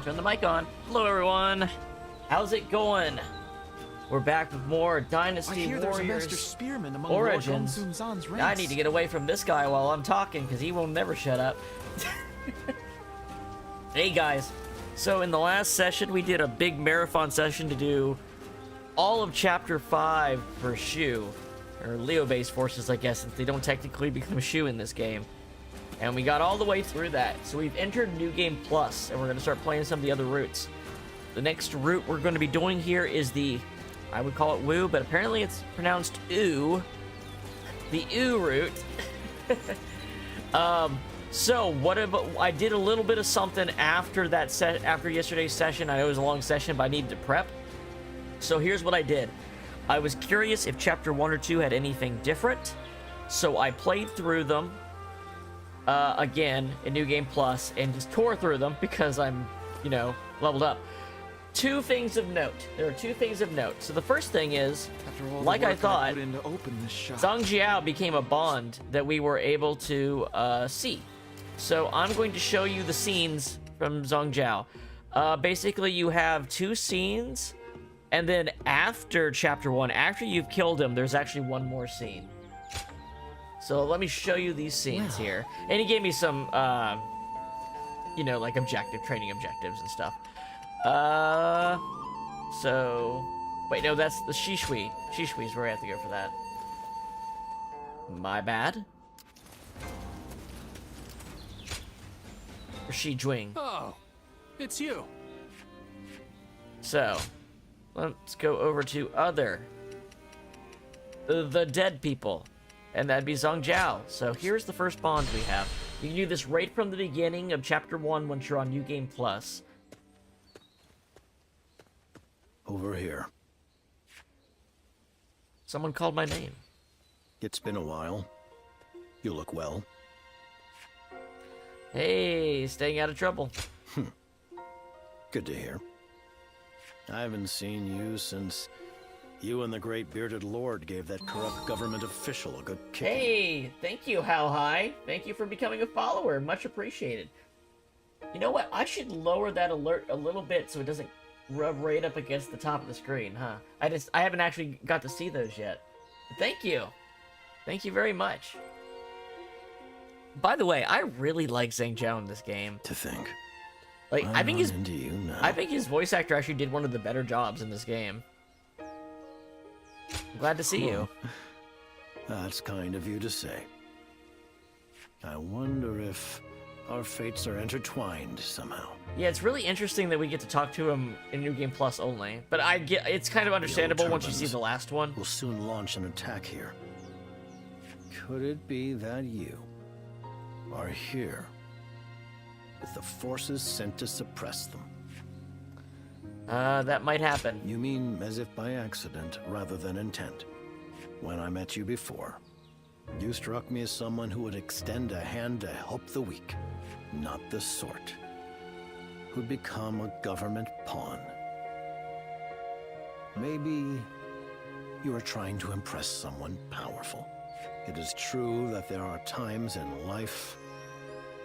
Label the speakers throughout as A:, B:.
A: Turn the mic on. Hello, everyone. How's it going? We're back with more Dynasty Warriors Origins. I need to get away from this guy while I'm talking because he will never shut up. Hey, guys. So in the last session, we did a big marathon session to do all of Chapter 5 for Shu, or Leo-based forces, I guess, since they don't technically become Shu in this game. And we got all the way through that. So we've entered New Game Plus, and we're going to start playing some of the other routes. The next route we're going to be doing here is the, I would call it Wu, but apparently it's pronounced Oo. The Oo route. So what about, I did a little bit of something after that after yesterday's session. I know it was a long session, but I needed to prep. So here's what I did. I was curious if Chapter 1 or 2 had anything different. So I played through them. Again, in New Game Plus, and just tore through them because I'm, you know, leveled up. Two things of note. There are two things of note. So the first thing is, like I thought, Zhang Jiao became a bond that we were able to see. So I'm going to show you the scenes from Zhang Jiao. Basically, you have two scenes, and then after Chapter 1, after you've killed him, there's actually one more scene. So let me show you these scenes here. And he gave me some, you know, like training objectives and stuff. So, wait, no, that's the Shishui. Shishui's where I have to go for that. My bad. Or Shijuing.
B: Oh, it's you.
A: So, let's go over to other. The dead people. And that'd be Zhang Jiao. So here's the first bond we have. You can do this right from the beginning of Chapter 1 once you're on New Game Plus.
C: Over here.
A: Someone called my name.
C: It's been a while. You look well.
A: Hey, staying out of trouble.
C: Good to hear. I haven't seen you since you and the great bearded lord gave that corrupt government official a good kick.
A: Hey, thank you, How High. Thank you for becoming a follower. Much appreciated. You know what? I should lower that alert a little bit so it doesn't rub right up against the top of the screen, huh? I haven't actually got to see those yet. But thank you. Thank you very much. By the way, I really like Zhang Jiao in this game.
C: To think.
A: Like, I think
C: his
A: voice actor actually did one of the better jobs in this game. I'm glad to see you.
C: That's kind of you to say. I wonder if our fates are intertwined somehow.
A: Yeah, it's really interesting that we get to talk to him in New Game Plus only. But I get it's kind of understandable once you see the last one.
C: We'll soon launch an attack here. Could it be that you are here with the forces sent to suppress them?
A: That might happen.
C: You mean as if by accident rather than intent. When I met you before, you struck me as someone who would extend a hand to help the weak, not the sort who'd become a government pawn. Maybe you are trying to impress someone powerful. It is true that there are times in life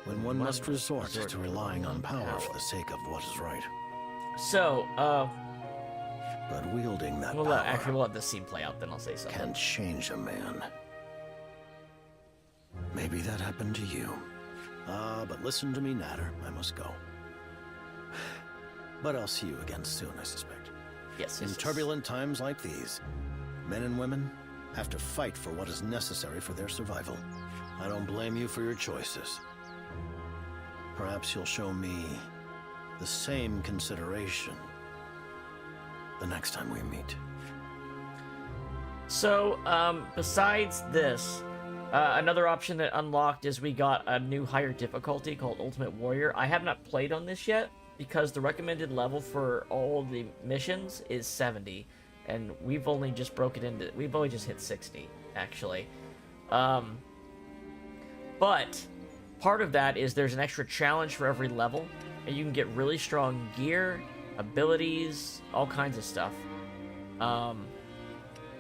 C: when one must resort to relying on power for the sake of what is right.
A: So,
C: but wielding that
A: we'll
C: power
A: actually, we'll let this scene play out, then I'll say something.
C: Can change a man. Maybe that happened to you. But listen to me, Natter. I must go. But I'll see you again soon, I suspect.
A: Yes.
C: In turbulent times like these, men and women have to fight for what is necessary for their survival. I don't blame you for your choices. Perhaps you'll show me the same consideration the next time we meet.
A: So, besides this, another option that unlocked is we got a new higher difficulty called Ultimate Warrior. I have not played on this yet because the recommended level for all the missions is 70, and we've only just hit 60, actually. But part of that is there's an extra challenge for every level, and you can get really strong gear, abilities, all kinds of stuff.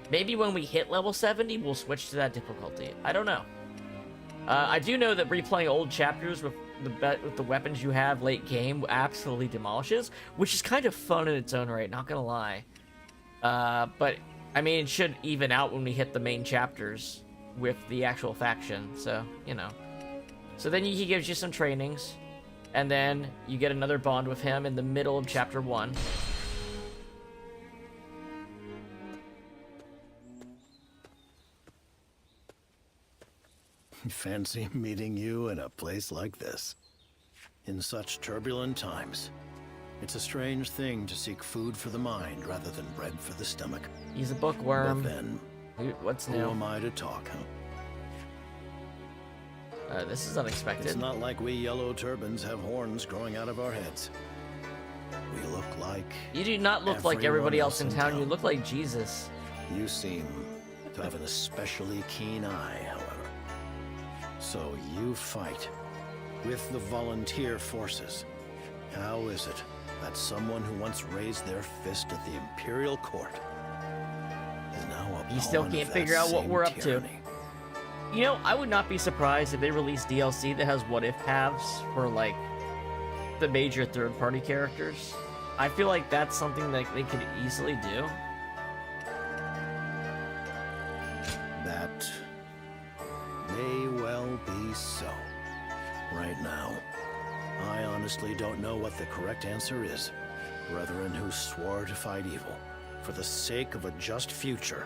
A: Maybe when we hit level 70, we'll switch to that difficulty. I don't know. I do know that replaying old chapters with the weapons you have late game absolutely demolishes, which is kind of fun in its own right, not gonna lie. But, I mean, it should even out when we hit the main chapters with the actual faction, so, you know. So then he gives you some trainings, and then you get another bond with him in the middle of chapter 1.
C: Fancy meeting you in a place like this. In such turbulent times, it's a strange thing to seek food for the mind rather than bread for the stomach.
A: He's a bookworm.
C: But then,
A: What's
C: who
A: new?
C: am I to talk, huh?
A: This is unexpected.
C: It's not like we yellow turbans have horns growing out of our heads. We look like...
A: You do not look like everybody
C: everyone
A: else in town. You look like Jesus.
C: You seem to have an especially keen eye, however. So you fight with the volunteer forces. How is it that someone who once raised their fist at the Imperial Court is now a
A: You still
C: pawn
A: can't
C: of
A: figure
C: that
A: out what
C: same
A: we're up to.
C: tyranny?
A: You know, I would not be surprised if they release DLC that has what-if paths for, like, the major third-party characters. I feel like that's something that they could easily do.
C: That may well be so. Right now, I honestly don't know what the correct answer is. Brethren who swore to fight evil for the sake of a just future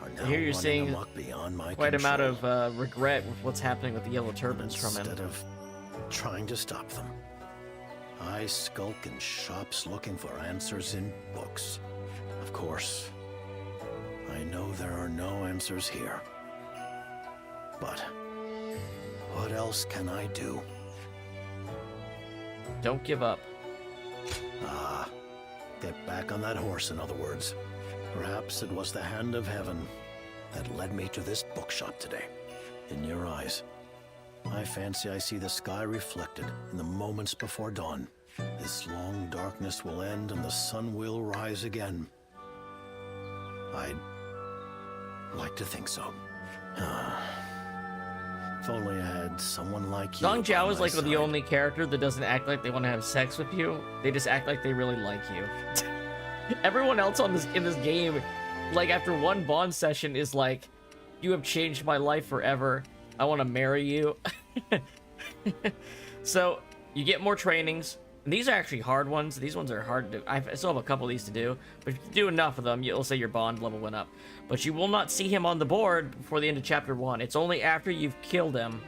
C: are now
A: Here you're
C: running
A: seeing
C: amok beyond my
A: quite
C: control.
A: amount of regret with what's happening with the yellow turbans from him.
C: Instead of trying to stop them, I skulk in shops looking for answers in books. Of course, I know there are no answers here. But what else can I do?
A: Don't give up.
C: Ah, get back on that horse, in other words. Perhaps it was the hand of heaven that led me to this bookshop today. In your eyes, I fancy I see the sky reflected in the moments before dawn. This long darkness will end and the sun will rise again. I'd like to think so. If only I had someone like you.
A: Zhang Jiao
C: by
A: is
C: my
A: like the
C: side.
A: only character that doesn't act like they want to have sex with you. They just act like they really like you. Everyone else in this game, like after one bond session, is like, "You have changed my life forever. I want to marry you." So you get more trainings. And these are actually hard ones. These ones are hard to do. I still have a couple of these to do, but if you do enough of them, you'll say your bond level went up. But you will not see him on the board before the end of chapter 1. It's only after you've killed him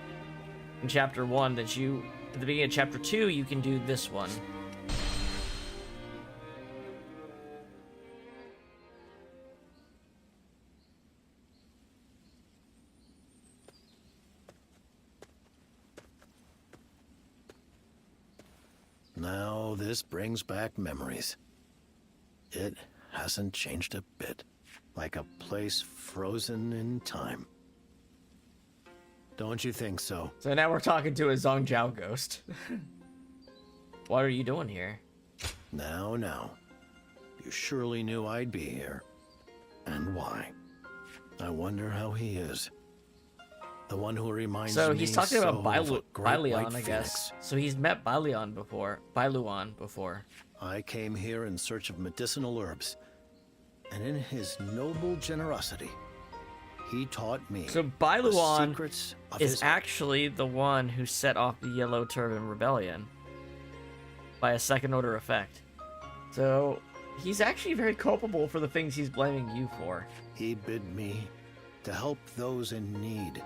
A: in chapter 1 that you, at the beginning of chapter 2, you can do this one.
C: Now this brings back memories. It hasn't changed a bit, like a place frozen in time. Don't you think so?
A: So now we're talking to a Zhang Jiao ghost. What are you doing here?
C: Now. You surely knew I'd be here. And why? I wonder how he is. The one who reminds me
A: So he's talking about
C: of a great
A: Bailuan,
C: white
A: I guess.
C: phoenix.
A: So he's met Bailuan before.
C: I came here in search of medicinal herbs, and in his noble generosity, he taught me
A: So
C: the
A: Bailuan
C: secrets of
A: is
C: his
A: actually the one who set off the Yellow Turban Rebellion by a second order effect. So he's actually very culpable for the things he's blaming you for.
C: He bid me to help those in need,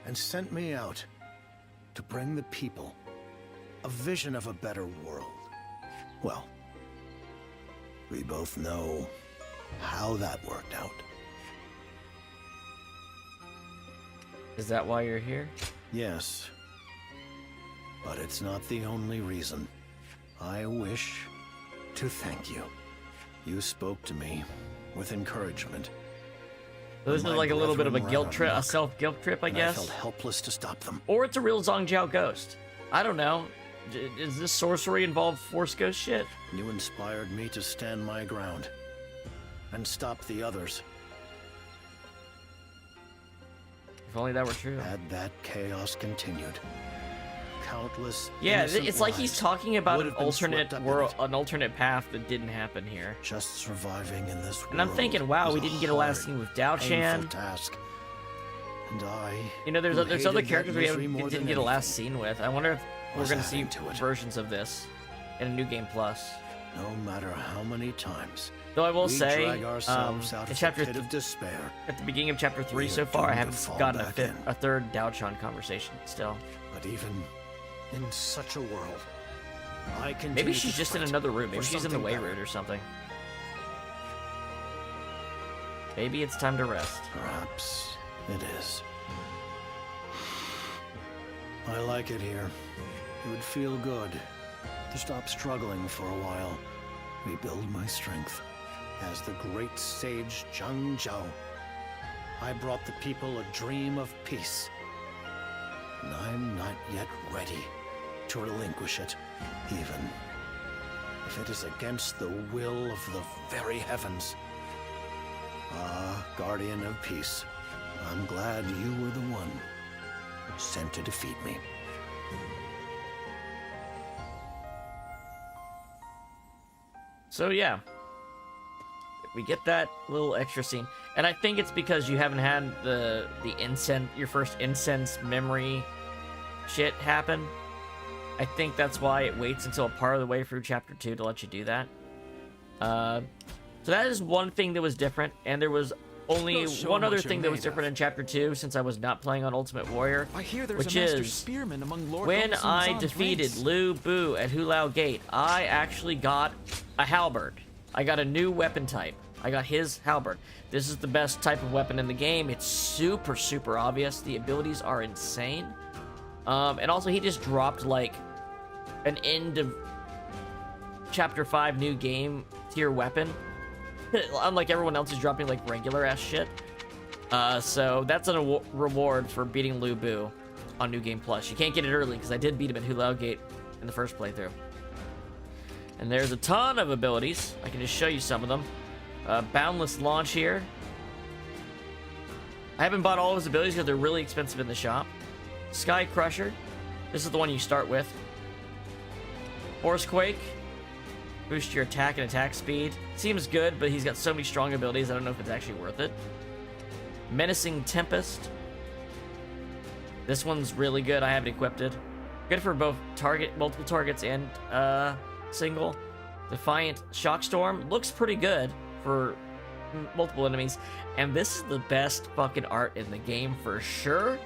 C: and sent me out to bring the people a vision of a better world. Well, we both know how that worked out.
A: Is that why you're here?
C: Yes, but it's not the only reason. I wish to thank you. You spoke to me with encouragement,
A: So this is
C: My
A: like a little bit of a
C: brethren
A: guilt
C: were
A: trip, a
C: amok,
A: self-guilt trip, I
C: and
A: guess.
C: I felt helpless to stop them.
A: Or it's a real Zhangjiao ghost. I don't know. Is this sorcery involved Force Ghost shit?
C: You inspired me to stand my ground and stop the others.
A: If only that were true.
C: Had that chaos continued, countless
A: Yeah,
C: innocent
A: it's like he's
C: lives
A: talking about
C: would
A: an
C: have been swept
A: alternate
C: up in
A: world,
C: it.
A: an alternate path that didn't happen here.
C: Just surviving in this world.
A: And I'm thinking, wow,
C: was
A: we didn't get a last
C: hard,
A: scene with Dao
C: painful
A: Chan.
C: task. And I,
A: You know, there's
C: who
A: other
C: hated
A: characters
C: that
A: we
C: misery more
A: didn't
C: than
A: get a last
C: anything,
A: scene with. I wonder if we're
C: was
A: gonna see
C: adding to it.
A: versions of this in a new game plus.
C: No matter how many times
A: Though I will
C: we
A: say,
C: drag ourselves out
A: in
C: of
A: chapter
C: the pit of despair,
A: at the beginning of chapter 3
C: we
A: so
C: are
A: far, I
C: doomed to
A: haven't
C: fall
A: gotten
C: back in.
A: a third Dao Chan conversation still.
C: but even in such a world, I continue
A: Maybe
C: to
A: she's just in
C: fight
A: another room. Maybe
C: for
A: she's in the
C: something
A: way
C: better.
A: route or something. Maybe it's time to rest.
C: Perhaps it is. I like it here. It would feel good to stop struggling for a while, rebuild my strength. As the great sage Zhang Zhao, I brought the people a dream of peace. And I'm not yet ready to relinquish it, even if it is against the will of the very heavens. Ah, guardian of peace, I'm glad you were the one sent to defeat me.
A: So yeah, we get that little extra scene, and I think it's because you haven't had the incense, your first incense memory shit happen. I think that's why it waits until a part of the way through chapter 2 to let you do that. So that is one thing that was different, and there was only
B: They'll show
A: one other
B: what you're
A: thing that was
B: made
A: different
B: of.
A: in chapter 2 since I was not playing on Ultimate Warrior,
B: I hear there's
A: which
B: a master
A: is
B: spearman among Lord
A: when
B: Olsen's
A: I
B: armed
A: defeated
B: ranks.
A: Lu Bu at Hulao Gate, I actually got a halberd. I got a new weapon type. I got his halberd. This is the best type of weapon in the game. It's super, super obvious. The abilities are insane. And also, he just dropped, like, an end of Chapter 5 new game tier weapon. Unlike everyone else who's dropping, like, regular-ass shit. So that's a reward for beating Lu Bu on New Game Plus. You can't get it early, because I did beat him at Hulao Gate in the first playthrough. And there's a ton of abilities. I can just show you some of them. Boundless Launch here. I haven't bought all of his abilities because they're really expensive in the shop. Sky Crusher. This is the one you start with. Forcequake. Boost your attack and attack speed. Seems good, but he's got so many strong abilities, I don't know if it's actually worth it. Menacing Tempest. This one's really good. I haven't equipped it. Good for both multiple targets and single. Defiant Shockstorm looks pretty good for multiple enemies, and this is the best fucking art in the game for sure.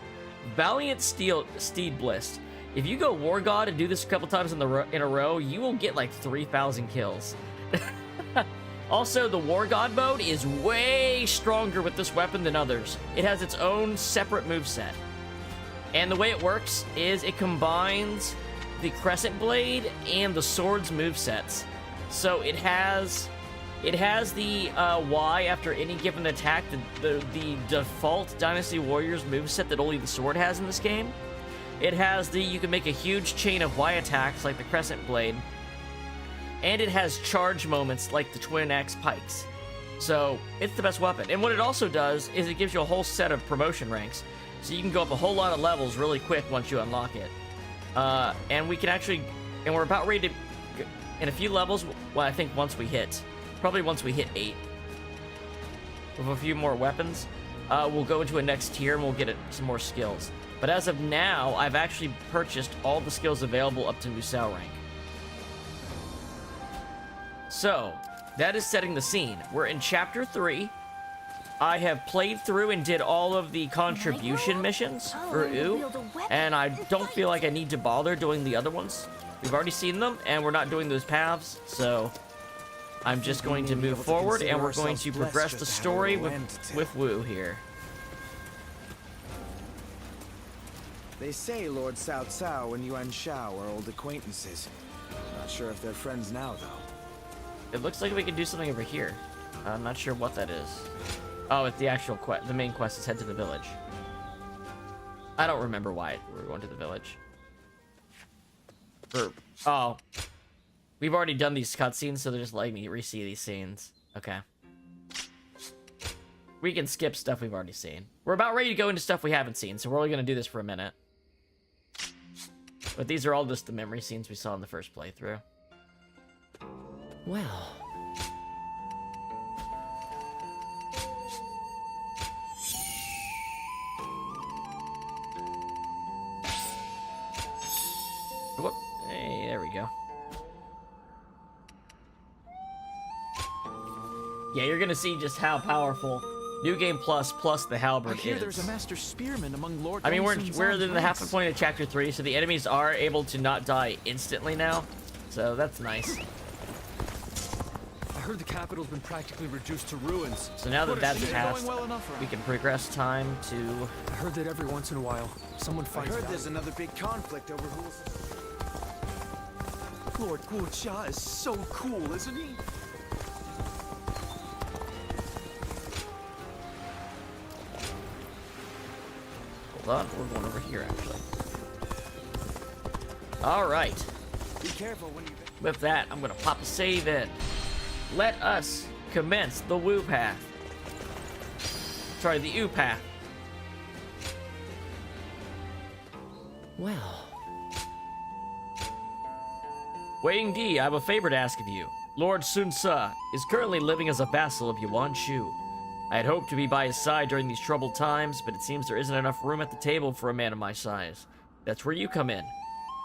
A: Valiant Steed Bliss. If you go War God and do this a couple times in a row, you will get like 3,000 kills. Also, the War God mode is way stronger with this weapon than others. It has its own separate moveset. And the way it works is it combines the Crescent Blade and the Sword's movesets. So it has the Y after any given attack, the default Dynasty Warriors moveset that only the Sword has in this game. It has you can make a huge chain of Y attacks like the Crescent Blade. And it has charge moments like the Twin Axe Pikes. So it's the best weapon. And what it also does is it gives you a whole set of promotion ranks. So you can go up a whole lot of levels really quick once you unlock it. And we can actually, and we're about ready to, in a few levels, well, I think once we hit 8, with a few more weapons, we'll go into a next tier and we'll get some more skills. But as of now, I've actually purchased all the skills available up to Musou rank. So, that is setting the scene. We're in Chapter 3. I have played through and did all of the contribution missions for Ooh, and I don't feel like I need to bother doing the other ones. We've already seen them, and we're not doing those paths, so I'm just going to move forward, and we're going to progress the story with Wu here.
D: They say Lord Cao Cao and Yuan Shao are old acquaintances. Not sure if they're friends now, though.
A: It looks like we can do something over here. I'm not sure what that is. Oh, it's the actual quest. The main quest is head to the village. I don't remember why we're going to the village. Oh. We've already done these cutscenes, so they're just letting me re-see these scenes. Okay. We can skip stuff we've already seen. We're about ready to go into stuff we haven't seen, so we're only going to do this for a minute. But these are all just the memory scenes we saw in the first playthrough. Well. Whoop. Hey, there we go. Yeah, you're gonna see just how powerful New Game Plus the halberd
B: I hear
A: is.
B: there's a master spearman among Lord.
A: I mean, we're
B: Thompson's
A: in the half
B: ranks.
A: point of Chapter 3, so the enemies are able to not die instantly now. So that's nice.
E: I heard the capital's been practically reduced to ruins.
A: So now that
B: But
A: that's
B: it's
A: passed,
B: going well enough
A: we
B: around.
A: can progress time to...
E: I heard that every once in a while, someone
D: I
E: finds
D: heard
E: out.
D: there's another big conflict over who's...
B: Lord Guocha is so cool, isn't he?
A: Hold on, we're going over here, actually. Alright.
D: Be careful when you...
A: With that, I'm gonna pop a save in. Let us commence the woo path. Sorry, the oo path. Well. Wei Di, I have a favor to ask of you. Lord Sun Ce is currently living as a vassal of Yuan Shu. I had hoped to be by his side during these troubled times, but it seems there isn't enough room at the table for a man of my size. That's where you come in.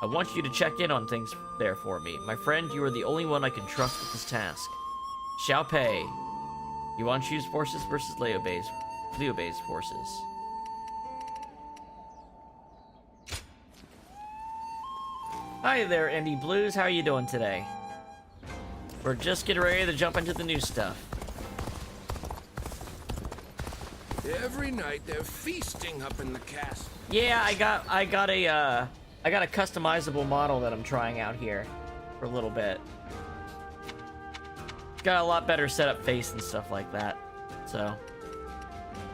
A: I want you to check in on things there for me. My friend, you are the only one I can trust with this task. Xiao Pei. Yuan Shu's forces versus Liu Bei's forces. Hi there, Indie Blues. How are you doing today? We're just getting ready to jump into the new stuff.
F: Every night they're feasting up in the castle.
A: Yeah, I got a customizable model that I'm trying out here for a little bit. It's got a lot better setup face and stuff like that, so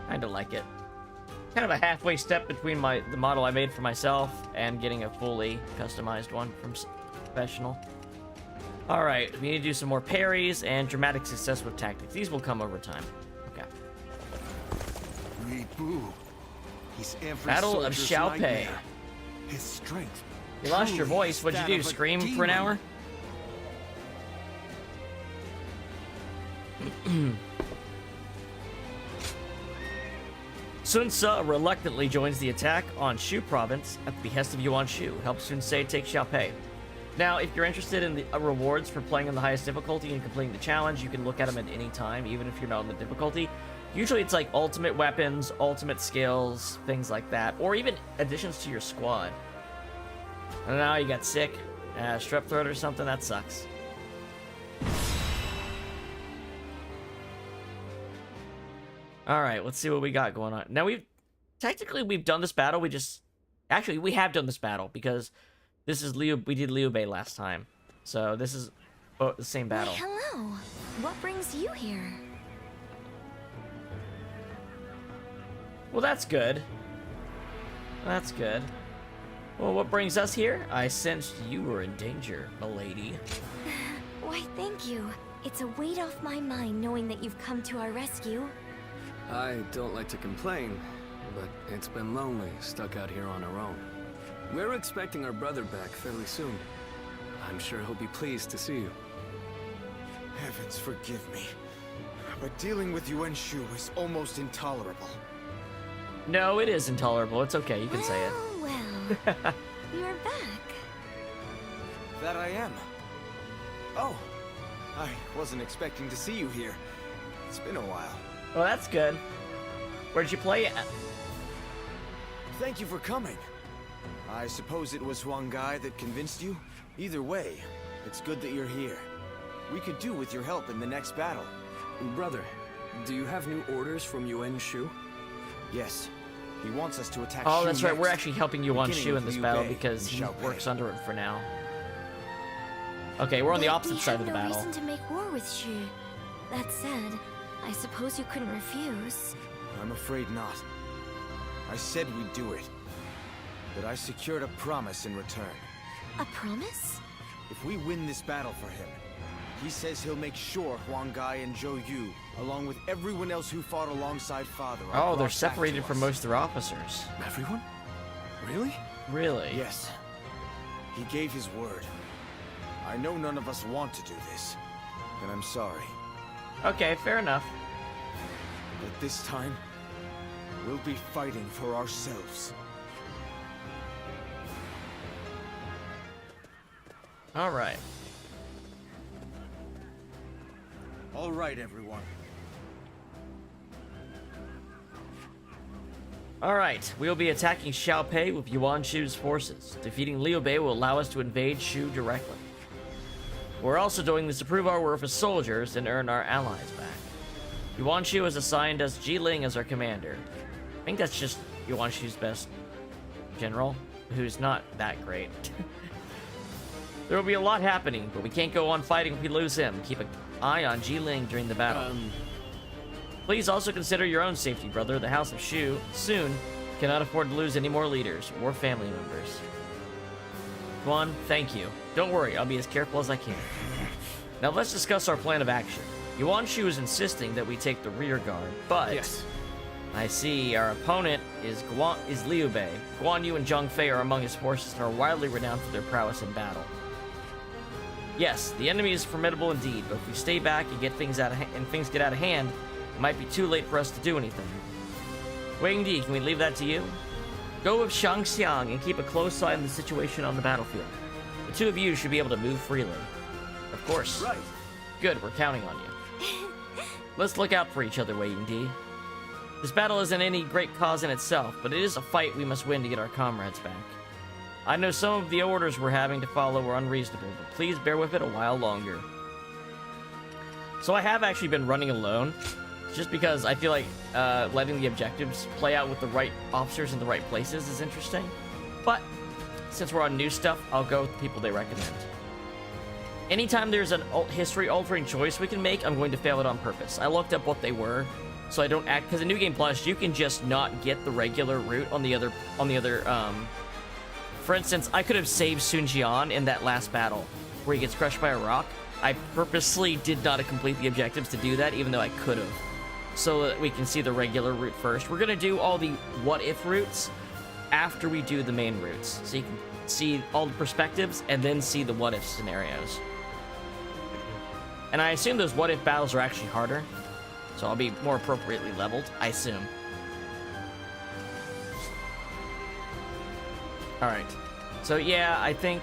A: kinda like it. Kind of a halfway step between the model I made for myself and getting a fully customized one from Professional. All right, we need to do some more parries and dramatic success with tactics. These will come over time. Okay.
F: Li Bu. He's every
A: Battle of
F: soldier's
A: Xiao Pei.
F: nightmare. His strength.
A: You lost your
F: truly
A: voice.
F: is
A: What'd you
F: that
A: do?
F: of a
A: Scream for an
F: demon.
A: hour? Sun Ce reluctantly joins the attack on Shu province at the behest of Yuan Shu. Helps Sun Ce take Xiao Pei. Now, if you're interested in the rewards for playing on the highest difficulty and completing the challenge, you can look at them at any time, even if you're not on the difficulty. Usually it's like ultimate weapons, ultimate skills, things like that, or even additions to your squad. And now you got sick, strep throat or something, that sucks. Alright, let's see what we got going on. Now we've done this battle, we have done this battle, because this is we did Liu Bei last time. So this is the same battle.
G: Why, hello. What brings you here?
A: Well, that's good. That's good. Well, what brings us here? I sensed you were in danger, milady.
G: Why, thank you. It's a weight off my mind knowing that you've come to our rescue.
E: I don't like to complain, but it's been lonely, stuck out here on our own. We're expecting our brother back fairly soon. I'm sure he'll be pleased to see you.
D: Heavens forgive me, but dealing with Yuan Shu is almost intolerable.
A: No, it is intolerable. It's okay. You can say it.
G: Well, you're back.
D: That I am. Oh, I wasn't expecting to see you here. It's been a while.
A: Well, that's good. Where'd you play at?
D: Thank you for coming. I suppose it was Huang Gai that convinced you? Either way, it's good that you're here. We could do with your help in the next battle.
E: Brother, do you have new orders from Yuan Shu?
D: Yes. He wants us to attack
A: Oh,
D: Shu
A: that's right. We're
D: next,
A: actually helping Yuan
D: beginning
A: Shu
D: with
A: in this
D: Liu
A: battle
D: Bei
A: because
D: and
A: he
D: Xiao Pei.
A: works under him for now. Okay, we're on the
G: But
A: opposite
G: we
A: side
G: have
A: of the
G: no
A: battle.
G: reason to make war with Shu. That said, I suppose you couldn't refuse.
D: I'm afraid not. I said we'd do it. But I secured a promise in return.
G: A promise?
D: If we win this battle for him, he says he'll make sure Huang Gai and Zhou Yu, along with everyone else who fought alongside Father, are
A: Oh, they're
D: brought back
A: separated
D: to
A: from
D: us.
A: most of their officers.
E: Everyone? Really?
A: Really?
D: Yes. He gave his word. I know none of us want to do this, and I'm sorry.
A: Okay, fair enough.
D: But this time, we'll be fighting for ourselves.
A: All right.
D: All right, everyone.
A: Alright, we'll be attacking Xiaopei with Yuan Shu's forces. Defeating Liu Bei will allow us to invade Shu directly. We're also doing this to prove our worth as soldiers and earn our allies back. Yuan Shu has assigned us Ji Ling as our commander. I think that's just Yuan Shu's best general, who's not that great. There will be a lot happening, but we can't go on fighting if we lose him. Keep an eye on Ji Ling during the battle. Please also consider your own safety, brother. The House of Shu soon cannot afford to lose any more leaders or family members. Guan, thank you. Don't worry, I'll be as careful as I can. Now let's discuss our plan of action. Yuan Shu is insisting that we take the rear guard, but
E: Yes.
A: I see our opponent is Liu Bei. Guan Yu and Zhang Fei are among his forces and are widely renowned for their prowess in battle. Yes, the enemy is formidable indeed, but if we stay back and things get out of hand, it might be too late for us to do anything. Wei Yingdi, can we leave that to you? Go with Shang Xiang and keep a close eye on the situation on the battlefield. The two of you should be able to move freely. Of course.
D: Right.
A: Good, we're counting on you. Let's look out for each other, Wei Yingdi. This battle isn't any great cause in itself, but it is a fight we must win to get our comrades back. I know some of the orders we're having to follow were unreasonable, but please bear with it a while longer. So I have actually been running alone, just because I feel like letting the objectives play out with the right officers in the right places is interesting. But since we're on new stuff, I'll go with the people they recommend. Anytime there's an history-altering choice we can make, I'm going to fail it on purpose. I looked up what they were, so I don't act, because in New Game Plus, you can just not get the regular route on the other, for instance, I could have saved Sun Jian in that last battle, where he gets crushed by a rock. I purposely did not complete the objectives to do that, even though I could have, so that we can see the regular route first. We're gonna do all the what-if routes after we do the main routes, so you can see all the perspectives and then see the what-if scenarios. And I assume those what-if battles are actually harder, so I'll be more appropriately leveled, I assume. Alright, so yeah, I think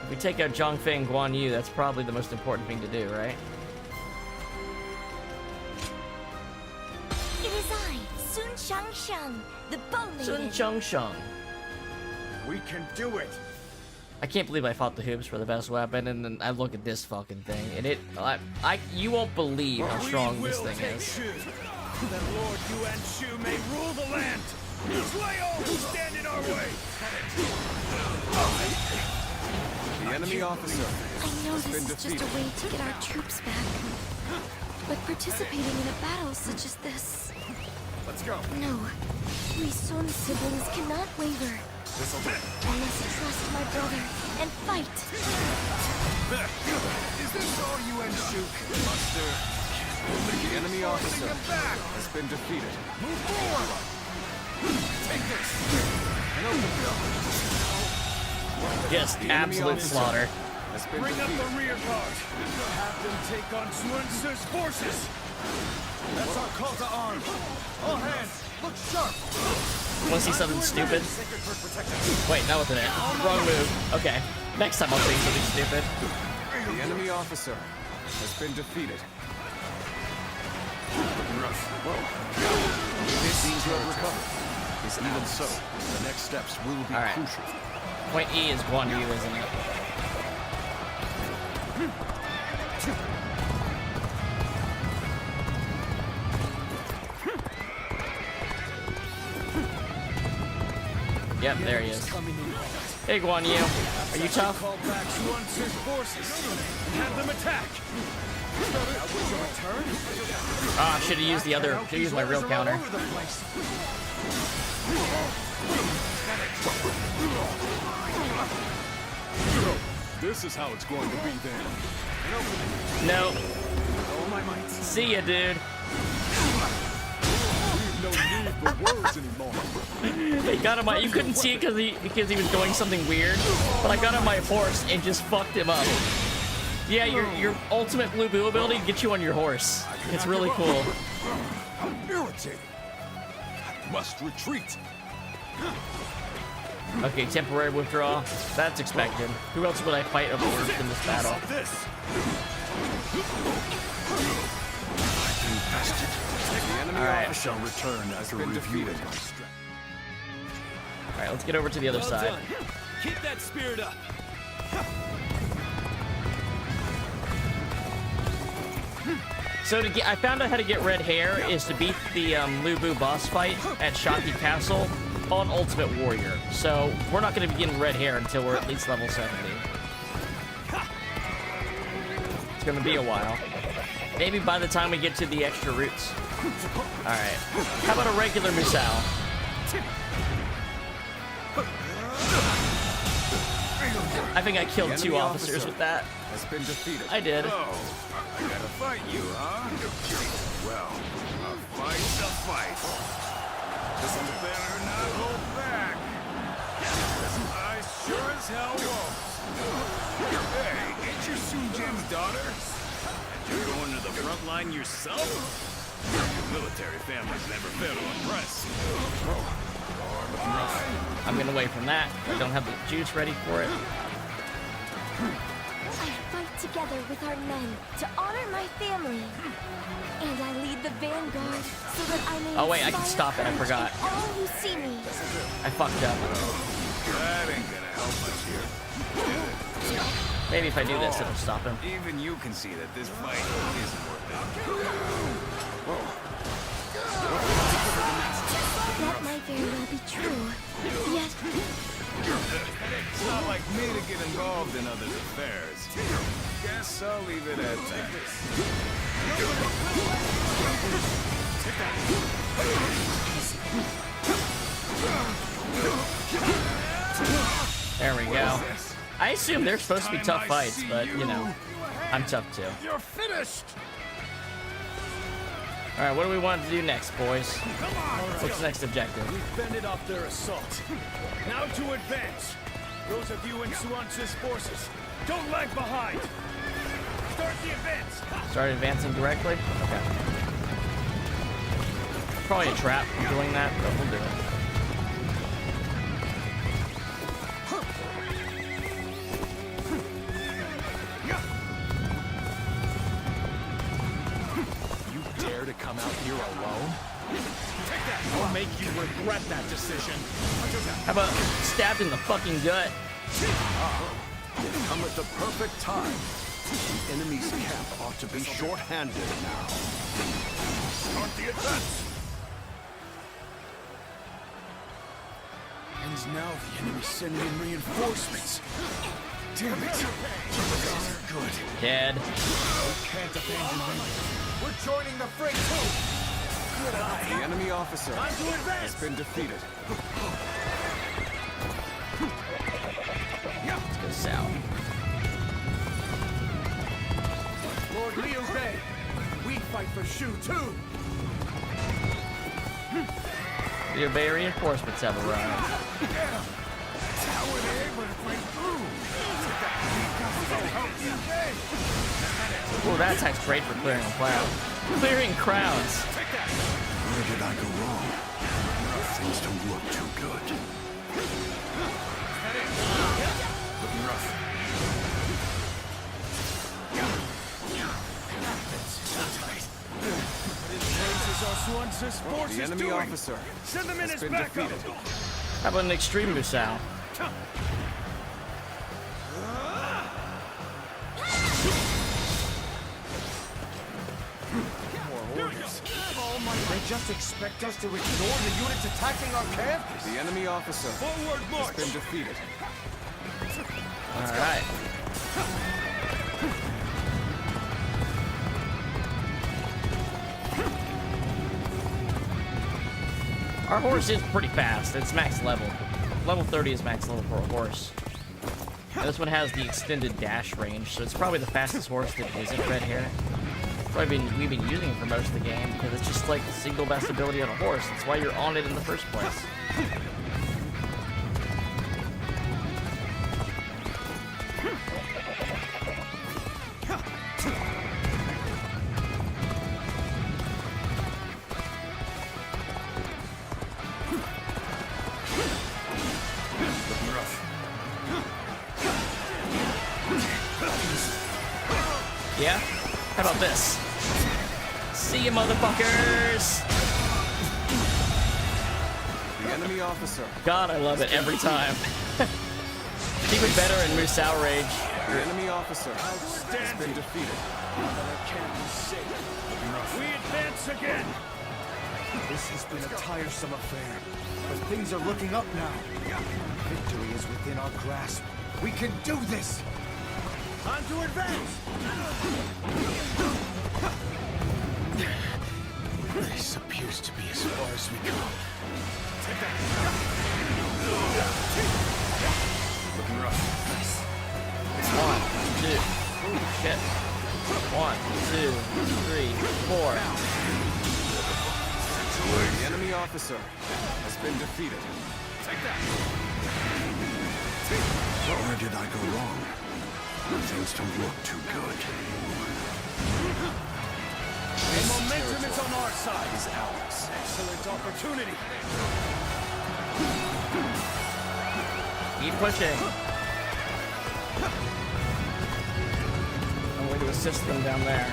A: if we take out Zhang Fei and Guan Yu, that's probably the most important thing to do, right?
G: It is I, Sun Shangshang, the bow
A: Sun
G: lady.
A: Changsheng.
D: We can do it.
A: I can't believe I fought the hoops for the best weapon, and then I look at this fucking thing, and you won't believe how strong this thing is.
F: That Lord Yuan Shu may rule the land. Slay all who stand in our way.
D: The enemy officer.
G: I know this is just a way to get our troops back. But participating in a battle such as this...
D: Let's go.
G: No. We Sun siblings cannot waver. I must trust my brother and fight.
F: Is this all Yuan Shu can muster?
D: The enemy officer has been defeated.
F: Move forward. Take this.
D: An open door.
A: Just
D: The enemy
A: absolute
D: officer
A: slaughter.
D: has been
F: Bring up
D: defeated.
F: the rear guard. Have them take on Sun Tzu's forces.
D: That's our call to arms. All hands, look sharp.
A: Want to see something stupid? Wait, not with an air. Wrong move. Okay. Next time I'll say something stupid.
D: The enemy officer has been defeated.
C: This seems to have recovered. Is even so, the next steps will be
A: All right.
C: crucial.
A: Point E is Guan Yu, isn't it? Yep, there he is. Hey, Guan Yu. Are you tough?
F: Call back Xuan's forces and have them attack. That was your return?
A: Ah, should have used the other. Should have used my real counter.
F: This is how it's going to be then.
A: No.
F: All my might.
A: See ya, dude.
F: No need for words anymore.
A: He got on my. You couldn't see it because he was doing something weird, but I got on my horse and just fucked him up. Yeah, your ultimate blue boo ability gets you on your horse. It's really cool.
F: I'm irritated. I must retreat.
A: Okay, temporary withdrawal. That's expected. Who else would I fight over in this battle?
F: This.
A: All right.
F: I shall return after reviewing my strength.
A: All right, let's get over to the other side.
F: Keep that spirit up.
A: So I found out how to get red hair is to beat the Lubu boss fight at Shaki Castle on Ultimate Warrior. So we're not going to be getting red hair until we're at least level 70. It's going to be a while. Maybe by the time we get to the extra routes. All right. How about a regular Musou? I think I killed 2 officers with that.
D: Has been defeated.
A: I did.
F: Oh, I gotta fight you, huh? Well, a fight's a fight. Just better not hold back. I sure as hell won't. Hey, ain't you Sun Jin's daughter? You're going to the front line yourself? Your military family's never failed to impress.
A: I'm gonna wait from that. I don't have the juice ready for it.
G: I fight together with our men to honor my family. And I lead the vanguard so that I may
A: Oh, wait, I can
G: inspire
A: stop it. I
G: courage
A: forgot.
G: in all who see me.
A: I fucked up.
F: That ain't gonna help us here.
A: Maybe if I do this, it'll stop him.
F: Even you can see that this fight isn't worth it.
G: That might very well be true. Yet,
F: It's not like me to get involved in others' affairs. Guess I'll leave it at that.
A: There we go. I assume they're supposed to be tough fights, but, you know, I'm tough too.
F: You're finished!
A: All right, what do we want to do next, boys?
F: Come on!
A: What's the next objective?
F: We've fended off their assault. Now to advance. Those of you in Xuan's forces, don't lag behind. Start the advance.
A: Start advancing directly? Okay. Probably a trap for doing that, but we'll do it.
B: To come out here alone?
F: Take that.
B: I'll make you regret that decision.
A: How about stabbed in the fucking gut?
C: You've come at the perfect time. The enemy's camp ought to be short-handed now.
F: Start the advance.
B: And now the enemy's sending in reinforcements. Damn it. Good.
A: Dead.
B: Can't abandon me. We're joining the fray too. Good eye.
D: The enemy officer
F: Time to advance.
D: has been defeated.
A: Let's go south.
B: Lord Liu Bei, we fight for Shu too.
A: Your Bay reinforcements have arrived.
B: How were they able to fight through?
A: Oh, that attack's great for clearing a cloud. Clearing crowds.
C: Where did I go wrong? Things don't look too good.
B: Looking rough.
D: The enemy officer
F: Send them in
D: has
F: as
D: been
F: backup.
D: defeated.
A: How about an extreme Musou?
B: They just expect us to ignore the units attacking our camp?
D: The enemy officer
F: Forward
D: has
F: march.
D: been defeated.
A: Alright. Our horse is pretty fast. It's max level. Level 30 is max level for a horse. And this one has the extended dash range, so it's probably the fastest horse that isn't red hair. We've been using it for most of the game because it's just like the single best ability on a horse. That's why you're on it in the first place. Yeah? How about this? See ya, motherfuckers!
D: The enemy officer.
A: God, I love it every time. It's even better in Musou Rage.
D: The enemy officer has been defeated.
F: We advance again.
B: This has been a tiresome affair, but things are looking up now. Victory is within our grasp. We can do this!
F: Time to advance.
B: This appears to be as far as we go.
F: Looking rough.
A: 1, 2. Holy shit. 1, 2, 3, 4.
D: The enemy officer has been defeated.
F: Take that.
B: Where did I go wrong? Things don't look too good.
F: The momentum is on our side. Is ours. Excellent opportunity.
A: Keep pushing. I'm going to assist them down there.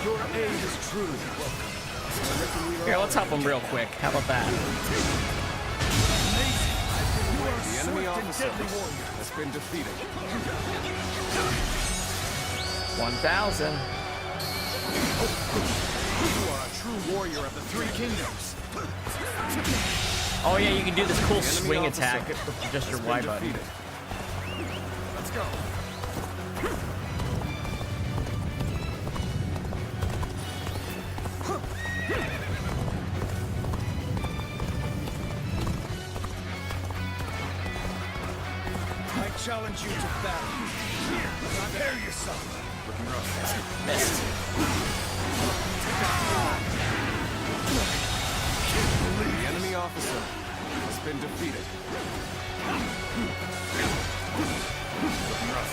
F: Your aid is truly welcome.
A: Here, let's help them real quick. How about that?
D: The enemy officer has been defeated.
A: 1,000.
F: You are a true warrior of the Three Kingdoms.
A: Oh yeah, you can do this cool
D: The enemy
A: swing
D: officer
A: attack with just your
D: has
A: Y
D: been
A: button.
D: defeated.
F: Let's go. I challenge you to battle. Prepare yourself. Looking rough.
A: Missed.
D: The enemy officer has been defeated.
F: Looking rough.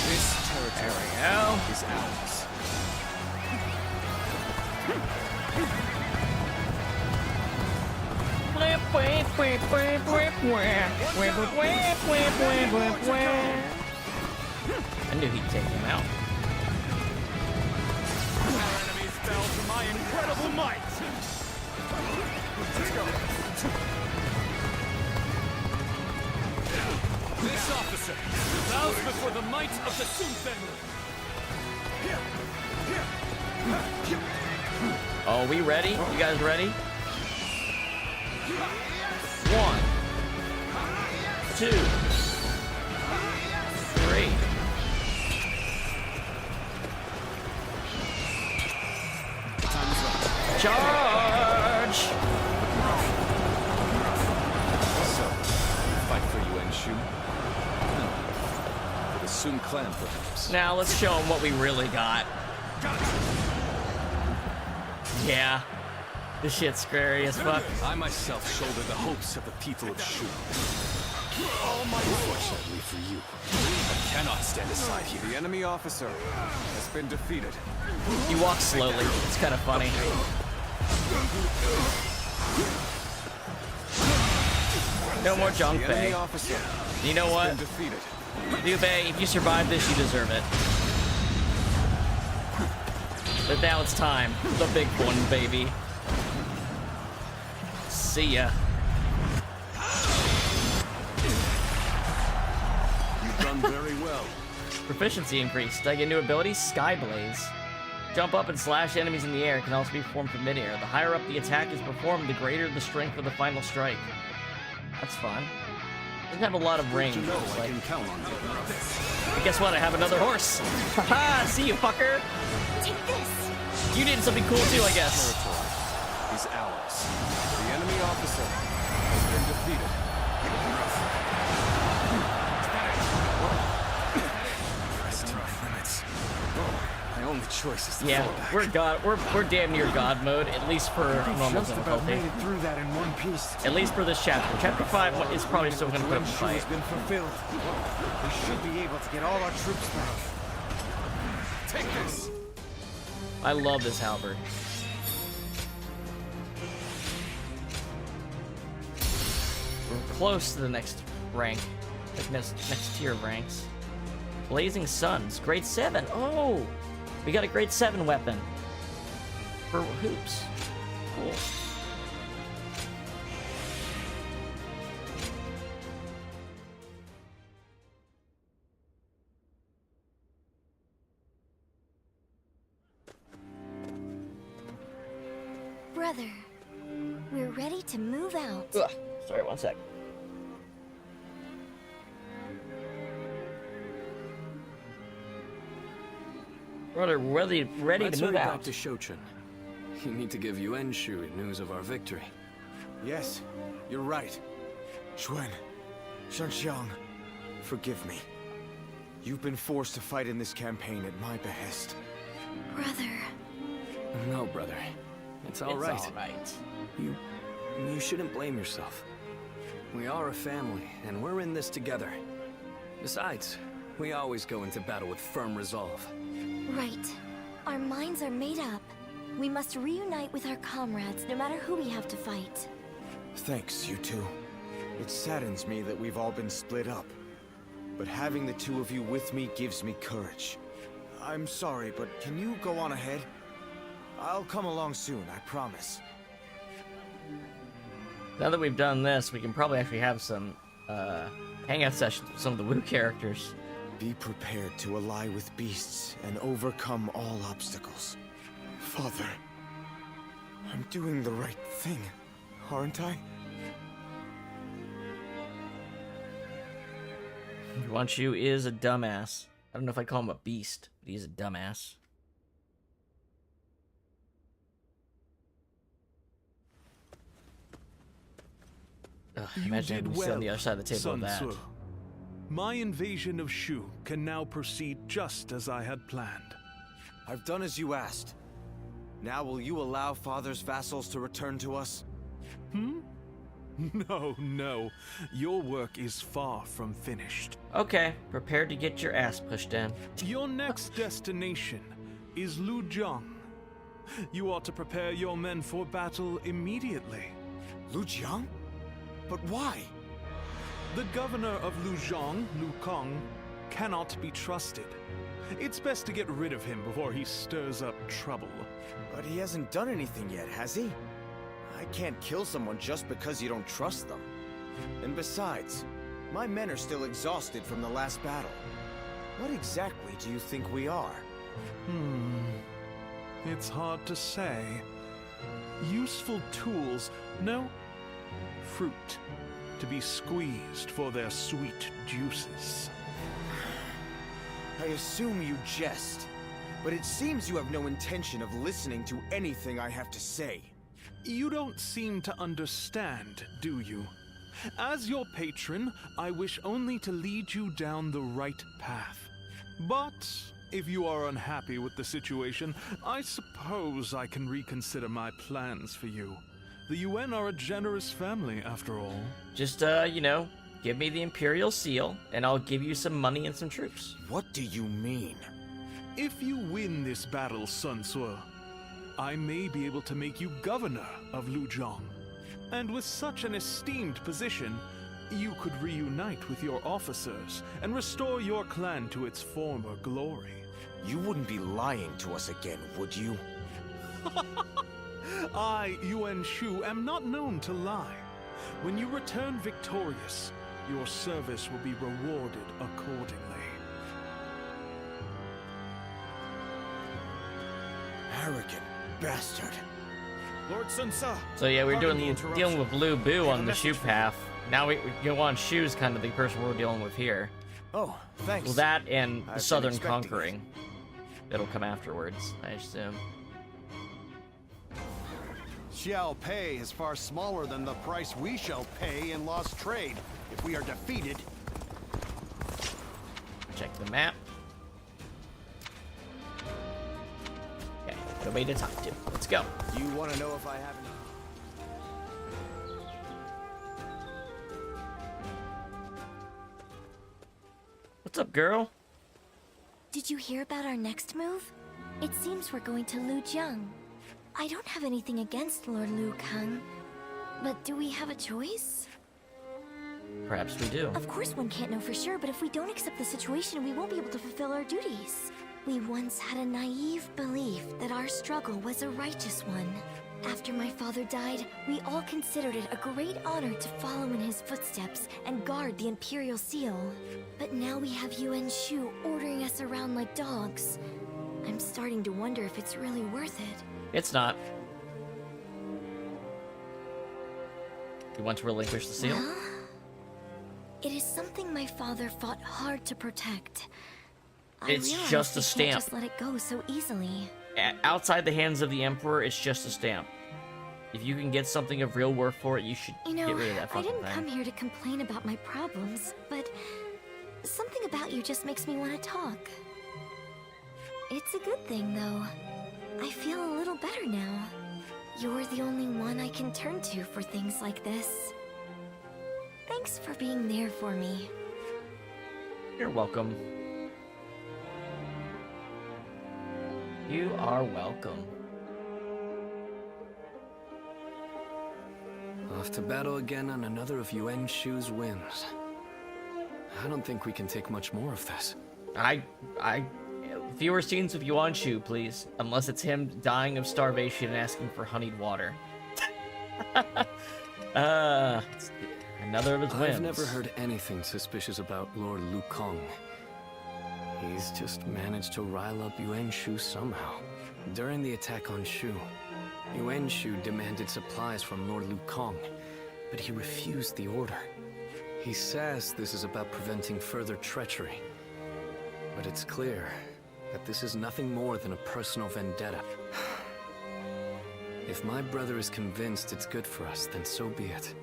D: This territory
A: There we go.
D: is ours.
A: I knew he'd take him out.
F: Our enemies fell to my incredible might. Let's go. This officer bows before the might of the Sun family.
A: Oh, we ready? You guys ready? 1, 2, 3. Charge!
E: So, fight for Yuan-Shu? No. For the Sun clan, perhaps.
A: Now let's show them what we really got. Yeah. This shit's scary as fuck.
E: I myself shoulder the hopes of the people of Shu. Unfortunately for you, I cannot stand aside here.
D: The enemy officer has been defeated.
A: He walks slowly. It's kind of funny. No more Zhang
D: The enemy
A: Fei.
D: officer
A: You know
D: has
A: what?
D: been defeated.
A: Liu Bei, if you survive this, you deserve it. But now it's time. The big one, baby. See ya.
E: You've done very well.
A: Proficiency increased. Did I get new ability? Sky Blaze. Jump up and slash enemies in the air. Can also be performed from midair. The higher up the attack is performed, the greater the strength of the final strike. That's fun. Doesn't have a lot of range. Like... But guess what? I have another horse. Haha! See you, fucker.
G: Take this.
A: You did something cool too, I guess.
E: Territory is ours. The enemy officer has been defeated. Press to my limits. My only choice is to fall back.
A: We're damn near God mode, at least for normal
B: Just about
A: difficulty.
B: made it through that in one piece.
A: At least for this chapter. Chapter 5 is probably still going to put up a
B: Has
A: fight.
B: been fulfilled. We should be able to get all our troops back.
E: Take this.
A: I love this halberd. We're close to the next rank, like next tier of ranks. Blazing Suns, grade 7. Oh, we got a grade 7 weapon for hoops. Cool.
G: Brother, we're ready to move out.
A: Ugh. Sorry, one sec. Brother, ready
E: Let's
A: to move
E: hurry
A: out.
E: back to Shochin. You need to give Yuan Shu news of our victory.
D: Yes, you're right. Xuan, Shanxiang, forgive me. You've been forced to fight in this campaign at my behest.
G: Brother.
E: No, brother. It's all right.
A: It's all right.
E: You shouldn't blame yourself. We are a family, and we're in this together. Besides, we always go into battle with firm resolve.
G: Right. Our minds are made up. We must reunite with our comrades, no matter who we have to fight.
D: Thanks, you two. It saddens me that we've all been split up. But having the two of you with me gives me courage. I'm sorry, but can you go on ahead? I'll come along soon, I promise.
A: Now that we've done this, we can probably actually have some hangout sessions with some of the Wu characters.
D: Be prepared to ally with beasts and overcome all obstacles. Father, I'm doing the right thing, aren't I?
A: Yuan Shu is a dumbass. I don't know if I call him a beast, but he's a dumbass. Ugh, imagine him sitting on the other side of the table with that.
F: Sun Tzu. My invasion of Shu can now proceed just as I had planned.
D: I've done as you asked. Now will you allow Father's vassals to return to us?
F: No. Your work is far from finished.
A: Okay, prepare to get your ass pushed in.
F: Your next destination is Lujiang. You ought to prepare your men for battle immediately.
D: Lujiang? But why?
F: The governor of Lujiang, Lu Kong, cannot be trusted. It's best to get rid of him before he stirs up trouble.
D: But he hasn't done anything yet, has he? I can't kill someone just because you don't trust them. And besides, my men are still exhausted from the last battle. What exactly do you think we are?
F: It's hard to say. Useful tools, no. Fruit, to be squeezed for their sweet juices.
D: I assume you jest, but it seems you have no intention of listening to anything I have to say.
F: You don't seem to understand, do you? As your patron, I wish only to lead you down the right path. But if you are unhappy with the situation, I suppose I can reconsider my plans for you. The UN are a generous family, after all.
A: Just, you know, give me the Imperial Seal, and I'll give you some money and some troops.
D: What do you mean?
F: If you win this battle, Sun Tzu, I may be able to make you governor of Lujiang. And with such an esteemed position, you could reunite with your officers and restore your clan to its former glory.
D: You wouldn't be lying to us again, would you?
F: I, Yuan Shu, am not known to lie. When you return victorious, your service will be rewarded accordingly.
D: arrogant bastard.
F: Lord Sun Sa.
A: So yeah, we're
F: pardon the
A: dealing
F: interruption.
A: with Blue Boo
F: I have
A: on
F: a
A: the
F: message
A: shoe
F: for you.
A: path. Now we go on Shoe's kind of the person we're dealing with here.
D: Oh, thanks.
A: Well, that and
D: I've
A: the
D: been
A: Southern
D: expecting
A: Conquering. It'll come afterwards, I assume.
B: Xiao Pei is far smaller than the price we shall pay in lost trade if we are defeated.
A: Check the map. Okay, nobody to talk to. Let's go.
D: You want to know if I have any...
A: What's up, girl?
G: Did you hear about our next move? It seems we're going to Lujiang. I don't have anything against Lord Liu Kang, but do we have a choice?
A: Perhaps we do.
G: Of course one can't know for sure, but if we don't accept the situation, we won't be able to fulfill our duties. We once had a naive belief that our struggle was a righteous one. After my father died, we all considered it a great honor to follow in his footsteps and guard the Imperial Seal. But now we have Yuan Shu ordering us around like dogs. I'm starting to wonder if it's really worth it.
A: It's not. You want to relinquish the seal?
G: Well, it is something my father fought hard to protect. I
A: It's
G: realize
A: just a
G: we
A: stamp.
G: can't just let it go so easily.
A: Outside the hands of the Emperor, it's just a stamp. If you can get something of real worth for it, you should
G: You know,
A: get rid of that
G: I
A: fucking
G: didn't
A: thing.
G: come here to complain about my problems, but something about you just makes me want to talk. It's a good thing, though. I feel a little better now. You're the only one I can turn to for things like this. Thanks for being there for me.
A: You're welcome. You are welcome.
E: Off to battle again on another of Yuan Shu's wins. I don't think we can take much more of this.
A: Fewer scenes of Yuan Shu, please. Unless it's him dying of starvation and asking for honeyed water. It's another of his wins.
E: I've never heard anything suspicious about Lord Liu Kang. He's just managed to rile up Yuan Shu somehow. During the attack on Shu, Yuan Shu demanded supplies from Lord Liu Kang, but he refused the order. He says this is about preventing further treachery. But it's clear that this is nothing more than a personal vendetta. If my brother is convinced it's good for us, then so be it.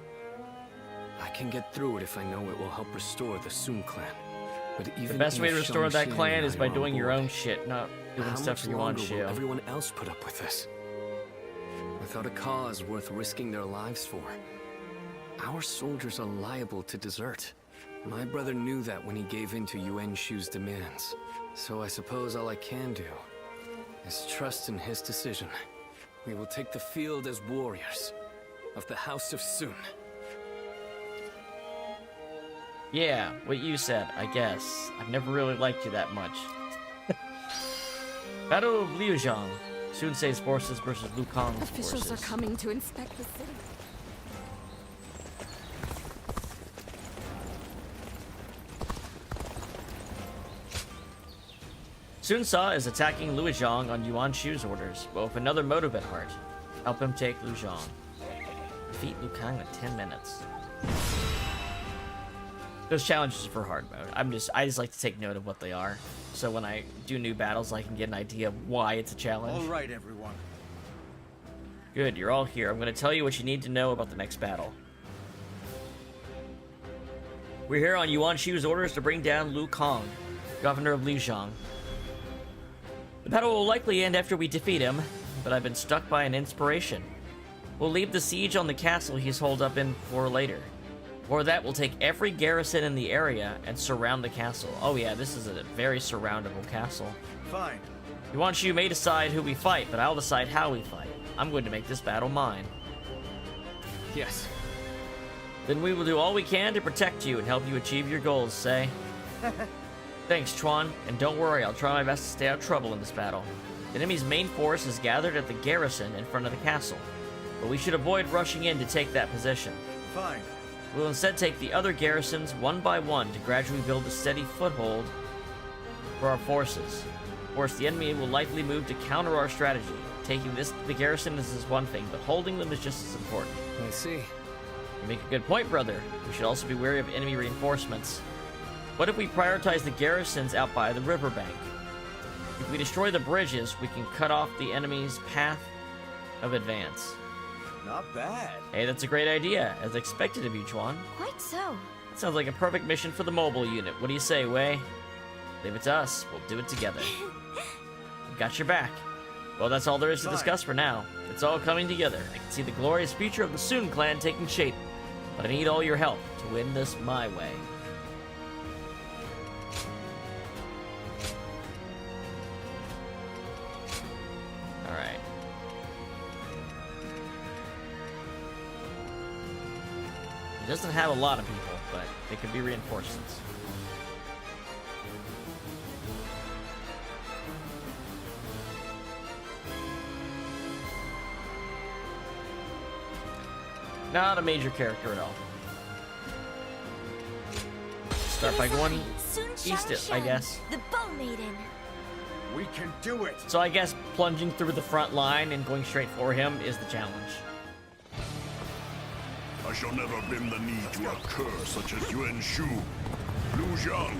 E: I can get through it if I know it will help restore the Sun clan. But even
A: The best way to
E: if
A: restore that
E: Shang-Chi
A: clan
E: and
A: is
E: I
A: by
E: are on
A: doing your
E: board,
A: own shit, not doing
E: how
A: stuff
E: much
A: for Yuan
E: longer
A: Shu.
E: will everyone else put up with this? Without a cause worth risking their lives for, our soldiers are liable to desert. My brother knew that when he gave in to Yuan Shu's demands. So I suppose all I can do is trust in his decision. We will take the field as warriors of the House of Sun.
A: Yeah, what you said, I guess. I've never really liked you that much. Battle of Liujiang. Sun Tse's forces versus Liu Kang's
H: Officials
A: forces.
H: are coming to inspect the city.
A: Sun Tse is attacking Liujiang on Yuan Shu's orders, but with another motive at heart. Help him take Liujiang. Defeat Liu Kang in 10 minutes. Those challenges are for hard mode. I just like to take note of what they are. So when I do new battles, I can get an idea of why it's a challenge.
B: All right, everyone.
A: Good, you're all here. I'm going to tell you what you need to know about the next battle. We're here on Yuan Shu's orders to bring down Liu Kang, governor of Liujiang. The battle will likely end after we defeat him, but I've been struck by an inspiration. We'll leave the siege on the castle he's holed up in for later. For that, we'll take every garrison in the area and surround the castle. Oh yeah, this is a very surroundable castle.
B: Fine.
A: Yuan Shu may decide who we fight, but I'll decide how we fight. I'm going to make this battle mine.
E: Yes.
A: Then we will do all we can to protect you and help you achieve your goals, Say. Thanks, Chuan, and don't worry, I'll try my best to stay out of trouble in this battle. The enemy's main force is gathered at the garrison in front of the castle, but we should avoid rushing in to take that position.
B: Fine.
A: We'll instead take the other garrisons one by one to gradually build a steady foothold for our forces. Of course, the enemy will likely move to counter our strategy, Taking the garrison is one thing, but holding them is just as important.
E: I see.
A: You make a good point, brother. We should also be wary of enemy reinforcements. What if we prioritize the garrisons out by the riverbank? If we destroy the bridges, we can cut off the enemy's path of advance.
D: Not bad.
A: Hey, that's a great idea, as expected of you, Chuan.
G: Quite so.
A: That sounds like a perfect mission for the mobile unit. What do you say, Wei? Leave it to us. We'll do it together. We've got your back. Well, that's all there is to discuss for now. It's all coming together. I can see the glorious future of the Sun clan taking shape. But I need all your help to win this my way. Alright. He doesn't have a lot of people, but they could be reinforcements. Not a major character at all. Start by going east, I guess.
G: The Bow Maiden.
B: We can do it.
A: So I guess plunging through the front line and going straight for him is the challenge.
F: I shall never bend the knee to a cur such as Yuan Shu. Liu Zhang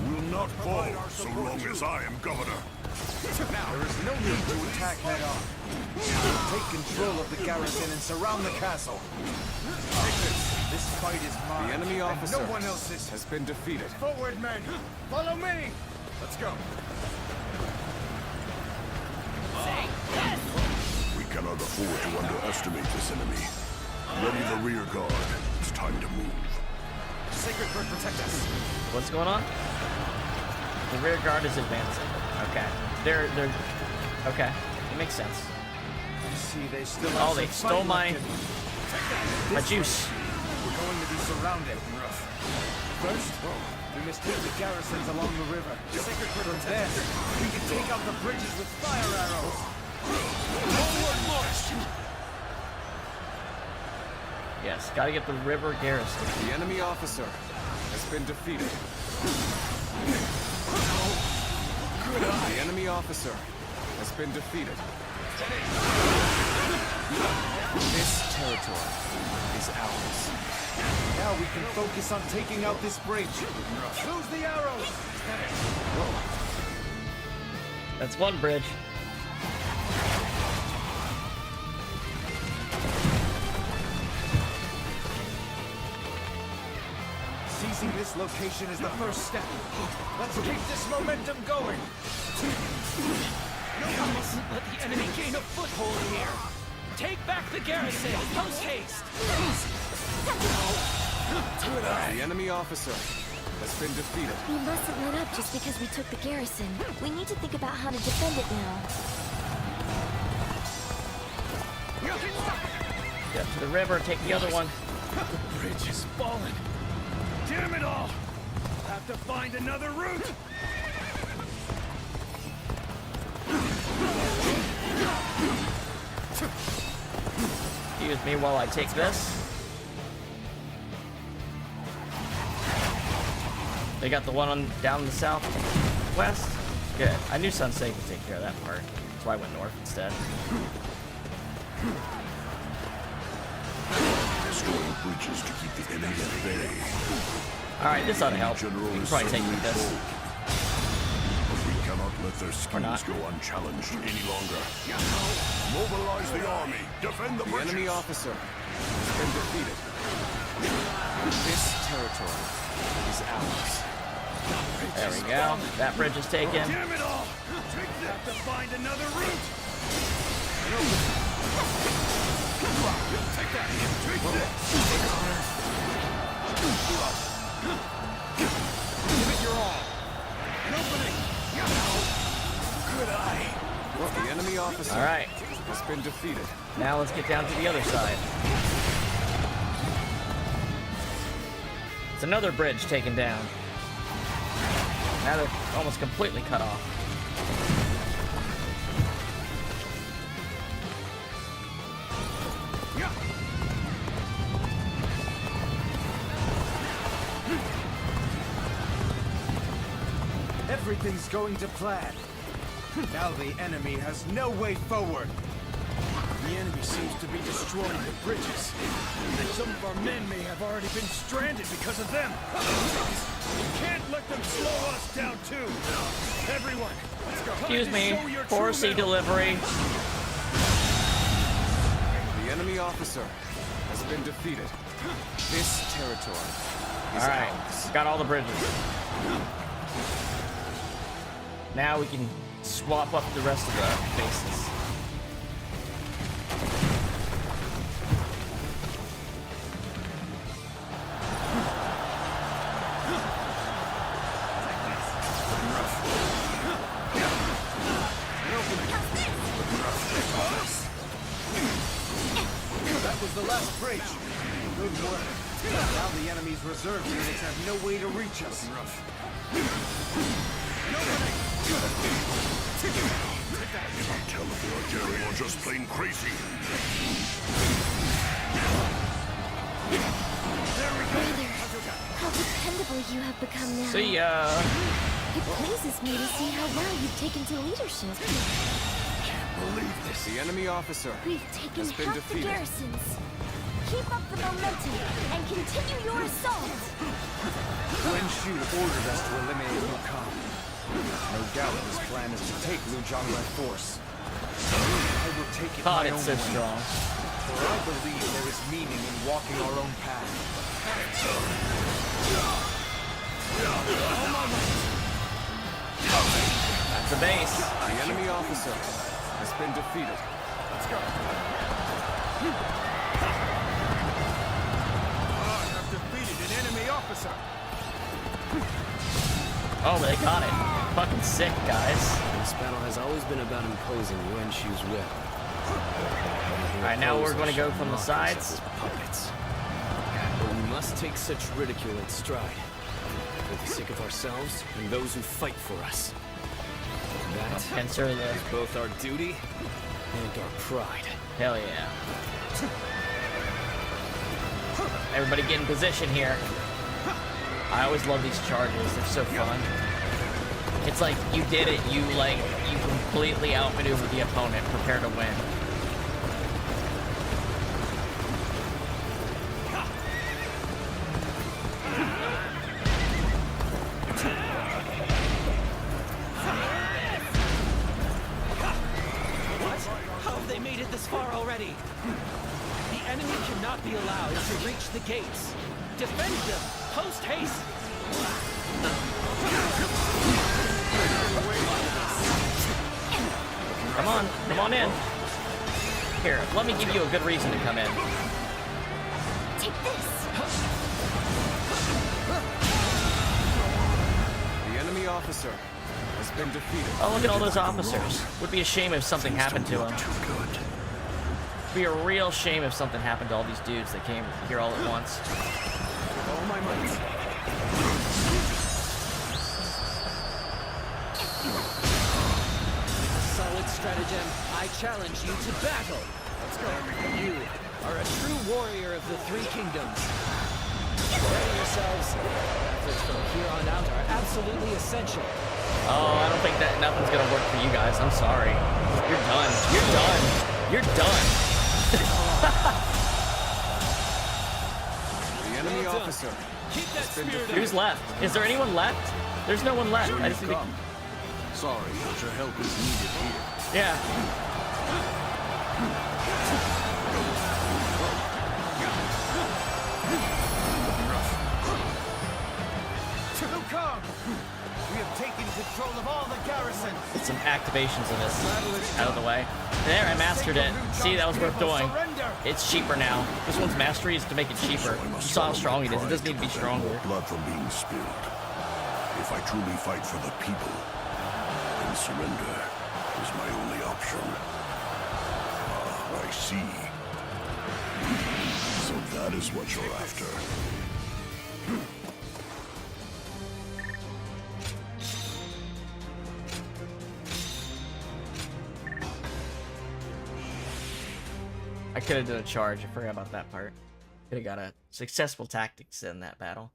F: will not fall so long as I am governor.
B: Now, there is no need to attack head-on. Take control of the garrison and surround the castle. This fight is mine.
D: The enemy officer
B: no one else's.
D: has been defeated.
B: Forward, men! Follow me! Let's go.
F: We cannot afford to underestimate this enemy. Ready the rear guard. It's time to move.
B: Sacred Bird, protect us.
A: What's going on? The rear guard is advancing. Okay. They're okay. It makes sense.
B: You see, they still have
A: Oh,
B: some
A: they stole
B: fight
A: my
B: left in-
A: juice.
B: We're going to be surrounded. First, we must hit the garrisons along the river. Sacred Bird, from there, we can take out the bridges with fire arrows. Forward march!
A: Yes, gotta get the river garrison.
D: The enemy officer has been defeated. The enemy officer has been defeated. This territory is ours.
B: Now we can focus on taking out this bridge. Lose the arrows!
A: That's one bridge.
B: Seizing this location is the first step. Let's keep this momentum going.
H: You mustn't let the enemy gain a foothold here. Take back the garrison, post haste.
D: The enemy officer has been defeated.
G: We mustn't let up just because we took the garrison. We need to think about how to defend it now.
A: Get to the river, take the other one.
F: The bridge is falling. Damn it all! Have to find another route.
A: Excuse me while I take this. They got the one on down the southwest. Good. I knew Sunsei could take care of that part. That's why I went north instead.
F: Destroying bridges to keep the enemy at bay.
A: Alright, this ought to help.
F: General
A: We can
F: is
A: probably take
F: suddenly
A: with this.
F: bold. But we cannot let their
A: not.
F: schemes go unchallenged any longer. Mobilize the army. Defend the
D: The
F: bridges.
D: enemy officer has been defeated. This territory is ours.
A: There we go. That bridge is taken.
F: Damn it all! Take this. Have to find another route. Take that. Take this.
B: Give it your all.
F: An opening. Good eye.
D: The enemy officer
A: Alright,
D: has been defeated.
A: now let's get down to the other side. It's another bridge taken down. Now they're almost completely cut off.
B: Everything's going to plan. Now the enemy has no way forward. The enemy seems to be destroying the bridges. Some of our men may have already been stranded because of them. We can't let them slow us down too. Everyone, let's go.
A: Excuse me. 4C delivery.
D: The enemy officer has been defeated. This territory is
A: Alright,
D: ours.
A: got all the bridges. Now we can swap up the rest of the bases.
B: That was the last bridge. Good work. Now the enemy's reserve units have no way to reach us.
F: Tell if you're Jerry or just plain crazy.
G: Brother, how dependable you have become now.
A: See ya.
G: It pleases me to see how well you've taken to leadership.
D: Believe this. The enemy officer
G: We've taken
D: has been
G: half
D: defeated.
G: the garrisons. Keep up the momentum and continue your assault.
B: Yuan Shu ordered us to eliminate Liu Kang. No doubt his plan is to take Liu Zhang by force. I will take it
A: God,
B: my
A: it's
B: own
A: so
B: way.
A: strong.
B: For I believe there is meaning in walking our own path.
A: That's a base.
D: The enemy officer has been defeated.
B: Let's go. I have defeated an enemy officer.
A: Oh, they got it. Fucking sick, guys.
E: This battle has always been about imposing Yuan Shu's will.
A: Alright, now we're going to go from the sides.
E: Puppets. But we must take such ridicule in stride. For the sake of ourselves and those who fight for us. That
A: Enter the...
E: is both our duty and our pride.
A: Hell yeah. Everybody get in position here. I always love these charges. They're so fun. It's like you did it. You completely outmaneuvered the opponent. Prepare to win.
H: How have they made it this far already? The enemy cannot be allowed to reach the gates. Defend them! Post haste!
A: Come on in. Here, let me give you a good reason to come in.
G: Take this.
D: The enemy officer has been defeated.
A: Oh, look at all those officers. Would be a shame if something happened to them. Would be a real shame if something happened to all these dudes that came here all at once.
D: All my might.
H: Solid stratagem. I challenge you to battle. Let's go. You are a true warrior of the Three Kingdoms. Ready yourselves. Efforts from here on out are absolutely essential.
A: Oh, I don't think that nothing's gonna work for you guys. I'm sorry. You're done. You're done. You're done.
D: The enemy
H: Well done.
D: officer
H: Keep that
D: has been
H: spirit
D: defeated.
A: Who's left? Is there anyone left? There's no one left. I just need to...
F: Sorry, but your help is needed here.
A: Yeah.
B: Liu Kang! We have taken control of all the garrisons.
A: Get some activations of this out of the way. There, I mastered it. See, that was worth doing. It's cheaper now. This one's mastery is to make it cheaper. You saw how strong it is. It doesn't need to be stronger.
F: Blood from being spilled. If I truly fight for the people, then surrender is my only option. Ah, I see. So that is what you're after.
A: I could have done a charge. I forgot about that part. Could have got a successful tactics in that battle.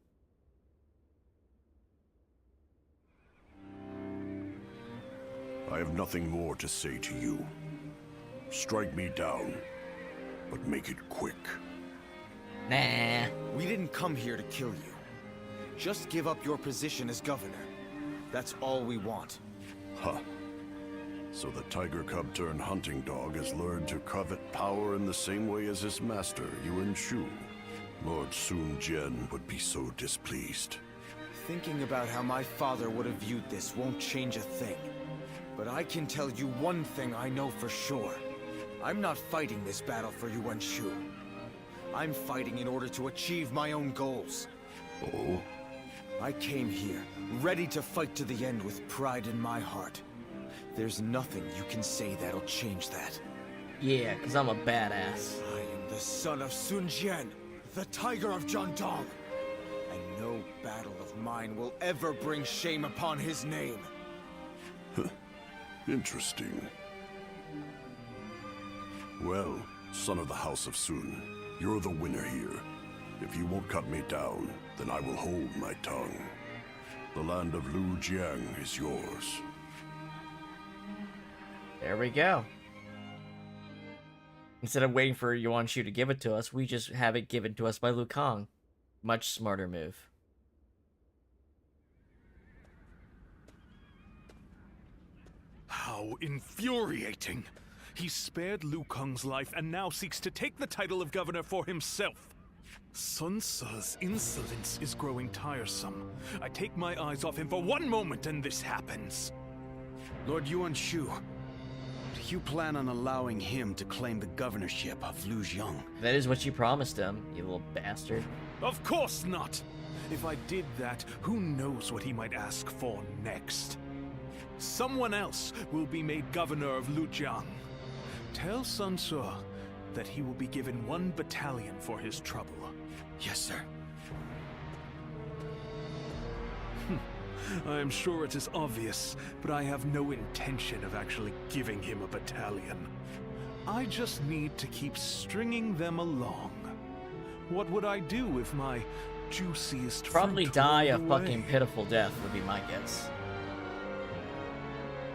F: I have nothing more to say to you. Strike me down, but make it quick.
A: Nah.
D: We didn't come here to kill you. Just give up your position as governor. That's all we want.
F: Huh. So the tiger cub turned hunting dog has learned to covet power in the same way as his master, Yuan Shu. Lord Sun Jian would be so displeased.
D: Thinking about how my father would have viewed this won't change a thing. But I can tell you one thing I know for sure. I'm not fighting this battle for Yuan Shu. I'm fighting in order to achieve my own goals.
F: Oh?
D: I came here, ready to fight to the end with pride in my heart. There's nothing you can say that'll change that.
A: Yeah, because I'm a badass.
D: I am the son of Sun Jian, the Tiger of Jiangdong. And no battle of mine will ever bring shame upon his name.
F: Interesting. Well, son of the House of Sun, you're the winner here. If you won't cut me down, then I will hold my tongue. The land of Lu Jiang is yours.
A: There we go. Instead of waiting for Yuan Shu to give it to us, we just have it given to us by Lu Kang. Much smarter move.
I: How infuriating! He spared Lu Kang's life and now seeks to take the title of governor for himself. Sun Ce's insolence is growing tiresome. I take my eyes off him for one moment and this happens.
B: Lord Yuan Shu, do you plan on allowing him to claim the governorship of Lujiang?
A: That is what you promised him, you little bastard.
I: Of course not! If I did that, who knows what he might ask for next? Someone else will be made governor of Lujiang. Tell Sun Ce that he will be given 1 battalion for his trouble.
B: Yes, sir.
I: I am sure it is obvious, but I have no intention of actually giving him a battalion. I just need to keep stringing them along. What would I do if my juiciest
A: Probably
I: fruit
A: die a
I: rolled
A: fucking
I: away?
A: pitiful death would be my guess.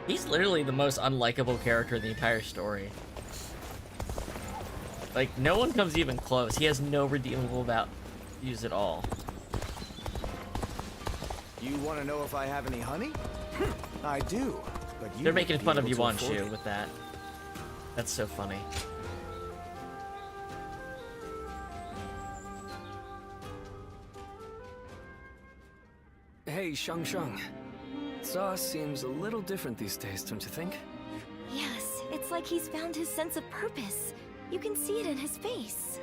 A: He's literally the most unlikable character in the entire story. Like, no one comes even close. He has no redeemable values at all.
D: You want to know if I have any honey? I do, but you
A: They're
D: won't
A: making
D: be
A: fun of
D: able to
A: Yuan
D: afford
A: Shu
D: it.
A: with that. That's so funny.
E: Hey, Shang Shang. Saw seems a little different these days, don't you think?
G: Yes, it's like he's found his sense of purpose. You can see it in his face.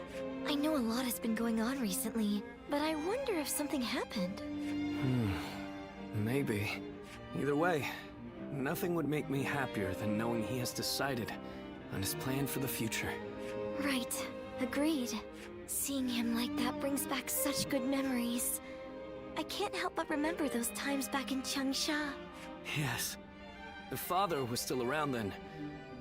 G: I know a lot has been going on recently, but I wonder if something happened.
E: Maybe. Either way, nothing would make me happier than knowing he has decided on his plan for the future.
G: Right, agreed. Seeing him like that brings back such good memories. I can't help but remember those times back in Changsha.
E: Yes. The father was still around then,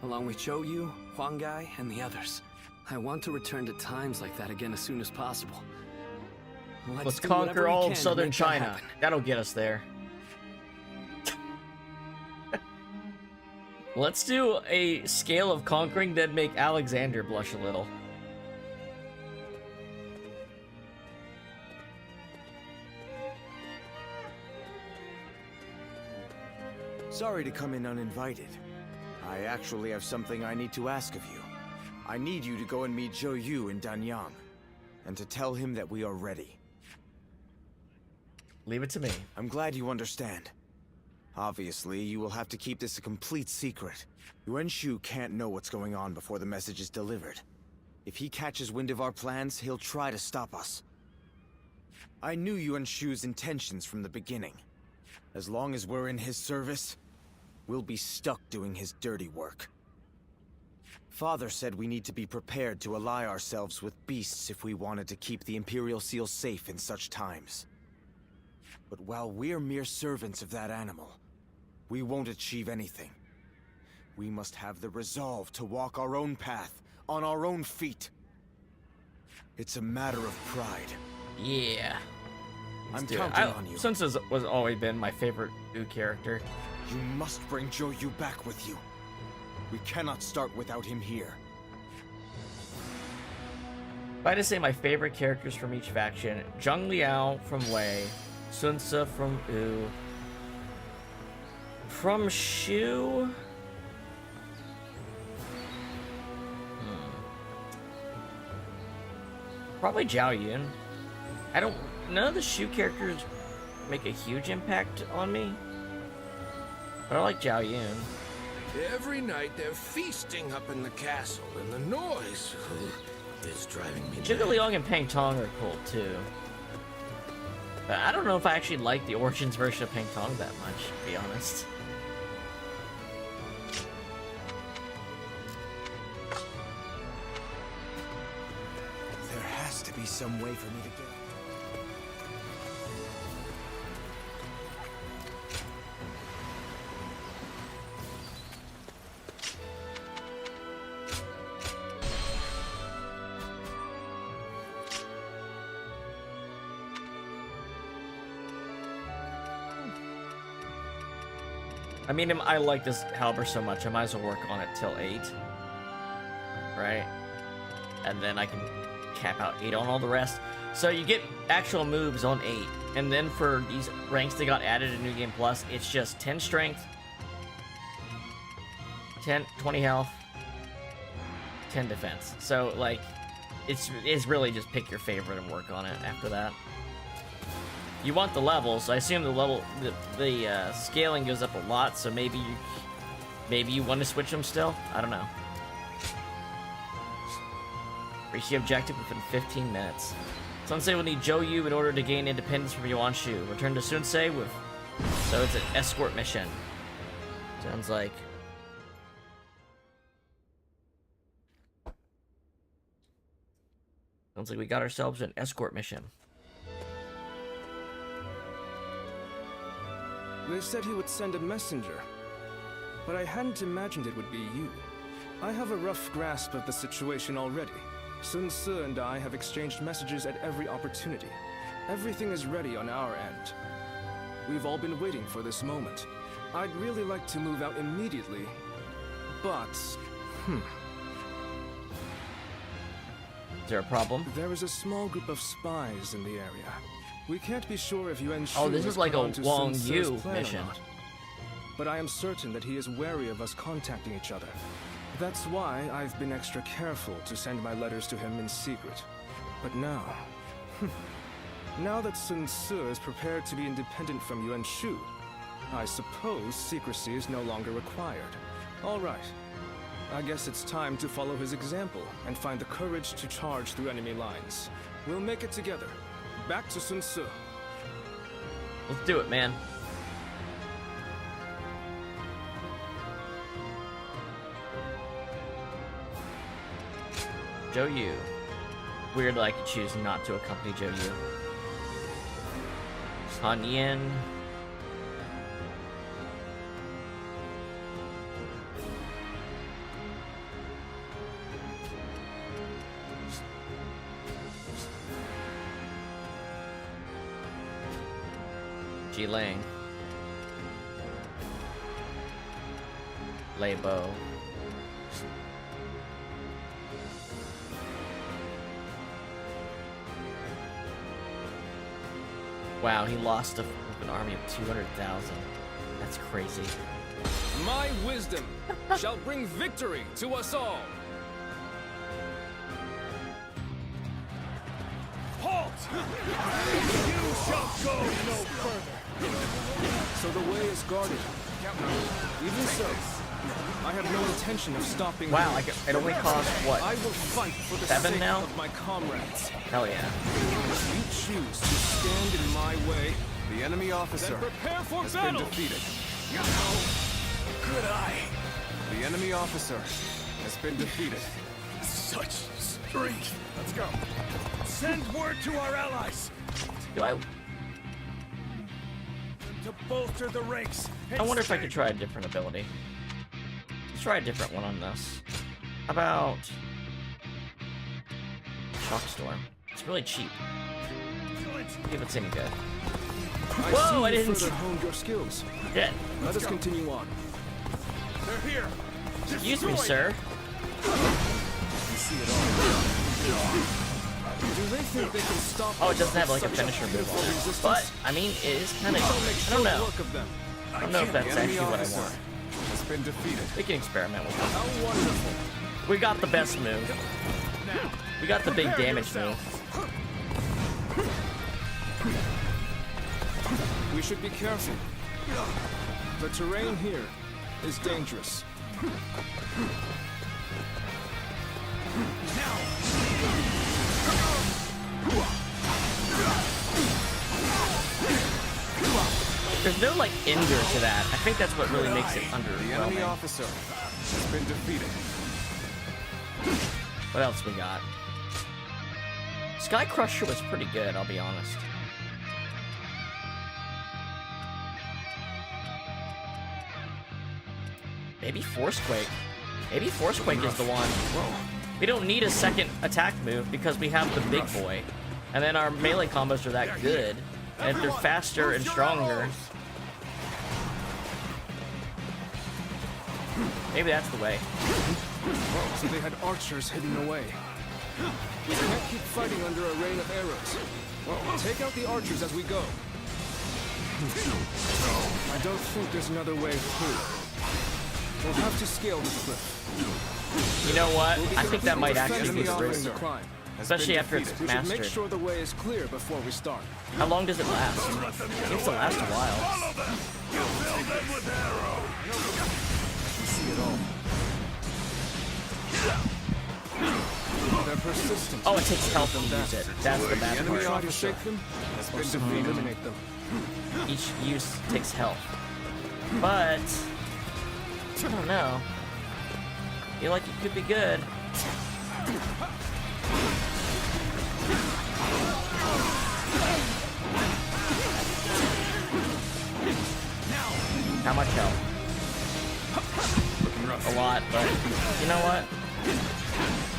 E: along with Zhou Yu, Huang Gai, and the others. I want to return to times like that again as soon as possible.
A: Let's
E: do
A: conquer
E: whatever we
A: all
E: can
A: of
E: to
A: southern
E: make that
A: China.
E: happen.
A: That'll get us there. Let's do a scale of conquering that'd make Alexander blush a little.
D: Sorry to come in uninvited. I actually have something I need to ask of you. I need you to go and meet Zhou Yu in Danyang, and to tell him that we are ready.
A: Leave it to me.
D: I'm glad you understand. Obviously, you will have to keep this a complete secret. Yuan Shu can't know what's going on before the message is delivered. If he catches wind of our plans, he'll try to stop us. I knew Yuan Shu's intentions from the beginning. As long as we're in his service, we'll be stuck doing his dirty work. Father said we need to be prepared to ally ourselves with beasts if we wanted to keep the Imperial Seal safe in such times. But while we're mere servants of that animal, we won't achieve anything. We must have the resolve to walk our own path, on our own feet. It's a matter of pride.
A: Yeah.
D: I'm
A: Dude,
D: counting on you.
A: Sun Ce was always been my favorite new character.
D: You must bring Zhou back with you. We cannot start without him here.
A: If I had to say my favorite characters from each faction, Zhang Liao from Wei, Sun Ce from Wu, from Shu. Probably Zhao Yun. None of the Shu characters make a huge impact on me, but I like Zhao Yun.
J: Every night they're feasting up in the castle, and the noise is driving me
A: Zhuge
J: mad.
A: Liang and Pang Tong are cool too. But I don't know if I actually like the Origins version of Pang Tong that much, to be honest.
D: There has to be some way for me to get...
A: I mean, I like this halberd so much, I might as well work on it till 8. Right? And then I can cap out 8 on all the rest. So you get actual moves on 8. And then for these ranks that got added in New Game Plus, it's just 10 strength, 20 health, 10 defense. So, like, it's really just pick your favorite and work on it after that. You want the levels. I assume the scaling goes up a lot, so maybe you want to switch them still. I don't know. Reach the objective within 15 minutes. Sun Ce will need Zhou Yu in order to gain independence from Yuan Shu. Return to Sun Ce with... So it's an escort mission. Sounds like... Sounds like we got ourselves an escort mission.
B: They said he would send a messenger, but I hadn't imagined it would be you. I have a rough grasp of the situation already. Sun Ce and I have exchanged messages at every opportunity. Everything is ready on our end. We've all been waiting for this moment. I'd really like to move out immediately, but...
A: Is there a problem?
B: There is a small group of spies in the area. We can't be sure if Yuan Shu
A: Oh, this is like a
B: onto
A: Wang
B: Sun Ce's
A: Yu
B: plan or
A: mission.
B: not. But I am certain that he is wary of us contacting each other. That's why I've been extra careful to send my letters to him in secret. But now... now that Sun Ce is prepared to be independent from Yuan Shu, I suppose secrecy is no longer required. All right. I guess it's time to follow his example and find the courage to charge through enemy lines. We'll make it together. Back to Sun Ce.
A: Let's do it, man. Zhou Yu. Weird that I could choose not to accompany Zhou Yu. Han Yin. Ji Ling. Lei Bo. Wow, he lost an army of 200,000. That's crazy.
B: My wisdom shall bring victory to us all.
F: Halt! You shall go no further.
B: So the way is guarded. Even so, I have no intention of stopping.
A: Wow, it only costs what?
B: I will fight for the
A: 7
B: sake
A: now?
B: of my comrades.
A: Hell yeah.
B: If you choose to stand in my way,
D: The enemy officer
B: then prepare for
D: has
B: battle.
D: been defeated.
F: Good eye.
D: The enemy officer has been defeated.
F: Such strength. Let's go. Send word to our allies
A: Do I
F: to bolster the ranks.
A: I wonder if I could try a different ability. Let's try a different one on this. How about Shock Storm? It's really cheap. See if it's any good. Whoa, I
D: see you
A: didn't.
D: further honed your skills.
A: Shit.
D: Let us continue on.
B: They're here.
A: Excuse me, sir.
D: Do they think they can stop?
A: Oh, it doesn't have like a
D: such
A: finisher move on it.
D: resistance?
A: But, I mean, it is kind of.
D: I'll make
A: I don't know.
D: work of them.
A: I don't know if that's
D: Enemy
A: actually what I
D: officer
A: want.
D: has been defeated.
A: We can experiment with it.
D: How wonderful.
A: We got the best move. We got the big damage move.
D: We should be careful. The terrain here is dangerous.
A: There's no like ender to that. I think that's what really makes it
D: The enemy
A: underwhelming.
D: officer has been defeated.
A: What else we got? Sky Crusher was pretty good, I'll be honest. Maybe Forcequake. Maybe Forcequake is the one. We don't need a second attack move because we have the big boy. And then our melee combos are that good. And if they're faster and stronger. Maybe that's the way.
D: So they had archers hidden away. We can't keep fighting under a rain of arrows. Take out the archers as we go. I don't think there's another way through. We'll have to scale the cliff.
A: You know what? I think that might actually be the
D: Enemy
A: risk.
D: offering to climb.
A: Especially after it's
D: We should make
A: mastered.
D: sure the way is clear before we start.
A: How long does it last? It seems to last a while.
D: See it all. They're persistent.
A: Oh, it takes health to use it. That's the bad
D: Enemy
A: part.
D: try to shake them. Has been defeated. Eliminate them.
A: Each use takes health. But I don't know. I feel like it could be good. How much health? A lot, but you know what?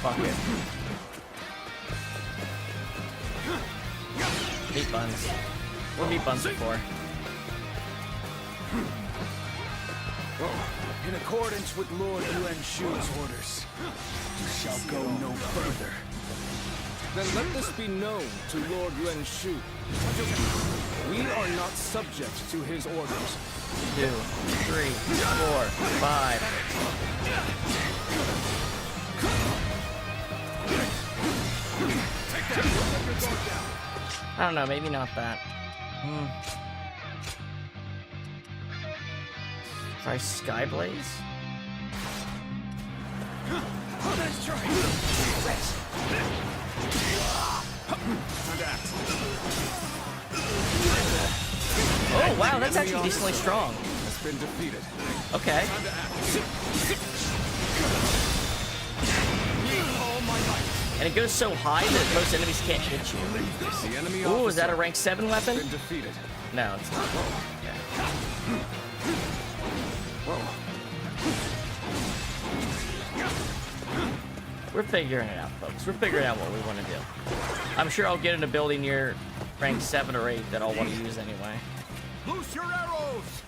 A: Fuck it. Meat buns. What are meat buns for?
B: In accordance with Lord Yuan Shu's orders, you shall go no further.
D: Then let this be known to Lord Yuan Shu. We are not subject to his orders.
A: 2, 3, 4, 5. I don't know, maybe not that. Try Skyblaze?
B: Let's try.
A: Oh wow, that's actually decently strong.
D: Has been defeated.
A: Okay. And it goes so high that most enemies can't hit you.
D: The enemy
A: Ooh, is that a
D: officer
A: rank 7 weapon?
D: has been defeated.
A: No, it's not. We're figuring it out, folks. We're figuring out what we want to do. I'm sure I'll get an ability near rank 7 or 8 that I'll want to use anyway.
B: Loose your arrows!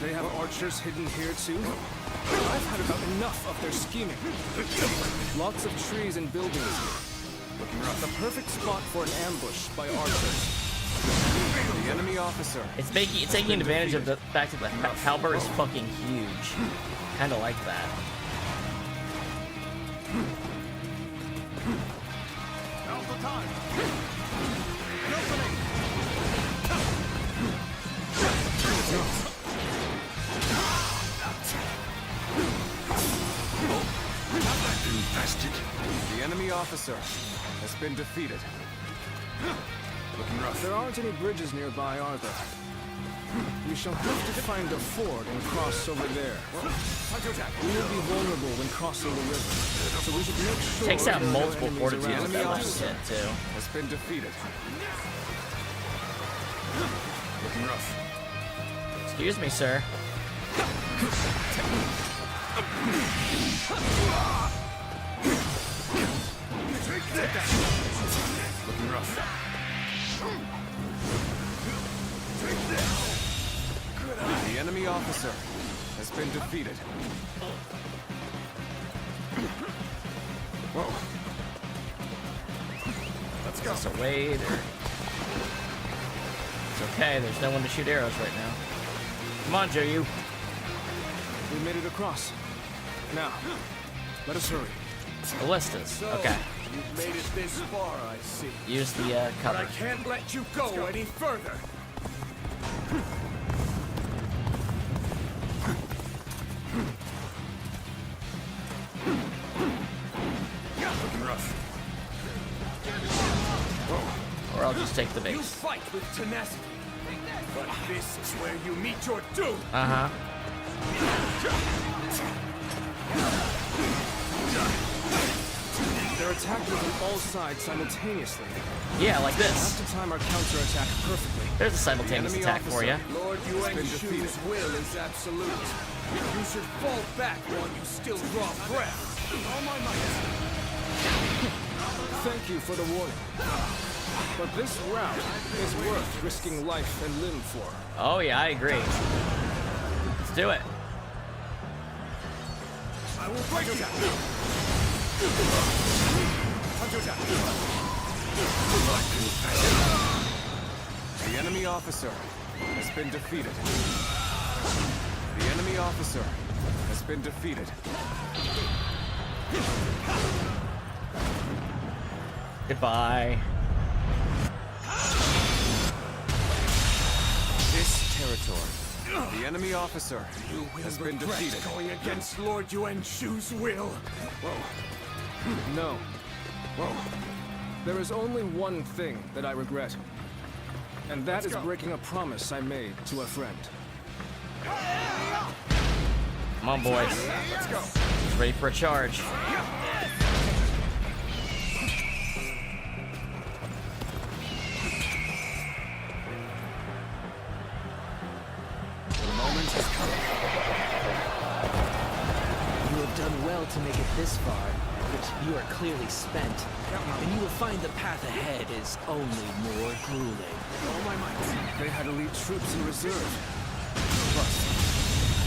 D: They have archers hidden here too? I've had about enough of their scheming. Lots of trees and buildings here. Looking rough. The perfect spot for an ambush by archers. The enemy officer.
A: It's taking advantage of the fact that the halberd is fucking huge. Kinda like that.
B: Now's the time!
F: Infested.
D: The enemy officer has been defeated.
F: Looking rough.
D: There aren't any bridges nearby, are there? We shall have to find a ford and cross over there. We will be vulnerable when crossing the river, so we should make sure
A: Takes out
D: there are no
A: multiple
D: enemies
A: fortitudes
D: around.
A: with that last hit too.
D: Has been defeated.
F: Looking rough.
A: Excuse me, sir.
D: The enemy officer has been defeated. Whoa.
A: Let's go. So wait. It's okay. There's no one to shoot arrows right now. Come on, Joe. You.
D: We made it across. Now, let us hurry.
A: Ballistas. Okay.
B: You've made it this far, I see.
A: Use the
B: But I
A: cover.
B: can't let you go any further. Looking rough.
A: Or I'll just take the
B: You
A: base.
B: fight with tenacity, but this is where you meet your doom.
A: Uh-huh.
D: They're attacking from all sides simultaneously.
A: Yeah, like
D: Have
A: this.
D: to time our counterattack perfectly.
A: There's a simultaneous
D: The enemy
A: attack for you.
D: officer
B: Lord
D: been
B: Yuan-Shu's
D: defeated.
B: will is absolute. You should fall back while you still draw breath. All my might.
D: Thank you for the warning. But this route is worth risking life and limb for.
A: Oh, yeah, I agree. Let's do it.
B: I will break you down.
D: The enemy officer has been defeated. The enemy officer has been defeated.
A: Goodbye.
D: This territory, the enemy officer has been defeated.
B: Going against Lord Yuan-Shu's will.
D: No. Whoa. There is only one thing that I regret. And that is breaking a promise I made to a friend.
A: Come on, boys.
B: Let's go.
A: Ready for a charge.
D: The moment has come.
H: You have done well to make it this far, but you are clearly spent. And you will find the path ahead is only more grueling.
D: All my might. They had elite troops in reserve. But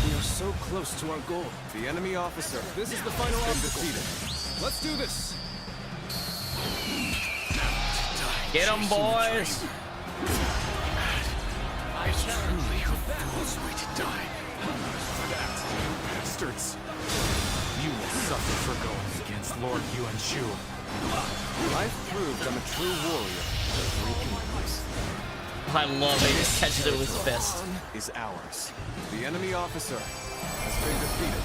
D: we are so close to our goal. The enemy officer. This is the final obstacle. Defeated. Let's do this.
A: Get them, boys.
F: I truly hope this way to die. Bastards. You will suffer for going against Lord Yuan-Shu.
D: I've proved I'm a true warrior. The three kingdoms
A: I love it. He just catches it with his fist.
D: is ours. The enemy officer has been defeated.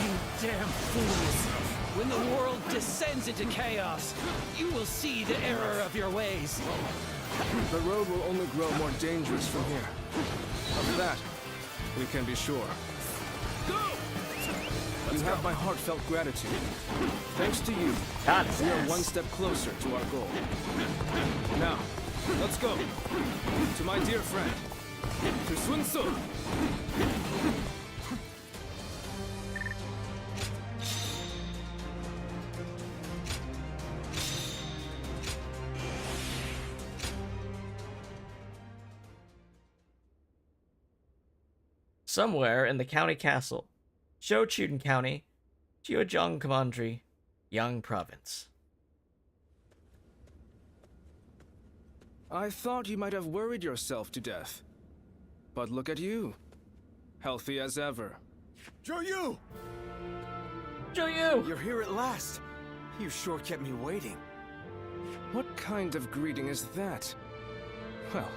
H: You damn fools! When the world descends into chaos, you will see the error of your ways.
D: The road will only grow more dangerous from here. Of that, we can be sure. You have my heartfelt gratitude. Thanks to you,
A: God,
D: we are one step closer to our goal. Now, let's go. To my dear friend, to Sun Tzu.
A: Somewhere in the county castle, Zhouchun County, Jiuzhong Commandery, Yang Province.
D: I thought you might have worried yourself to death. But look at you. Healthy as ever.
B: Zhou
A: Zhou!
D: You're here at last. You sure kept me waiting. What kind of greeting is that? Well,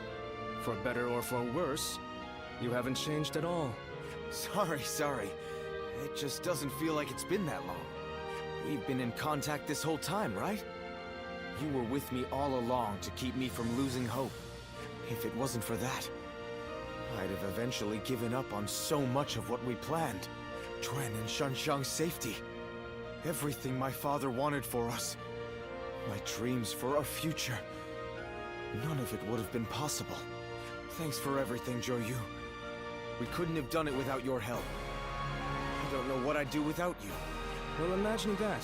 D: for better or for worse, you haven't changed at all.
K: Sorry. It just doesn't feel like it's been that long. We've been in contact this whole time, right? You were with me all along to keep me from losing hope. If it wasn't for that, I'd have eventually given up on so much of what we planned. Tuen and Shanshang's safety. Everything my father wanted for us. My dreams for our future. None of it would have been possible. Thanks for everything, Zhou. We couldn't have done it without your help. I don't know what I'd do without you.
L: Well, imagine that.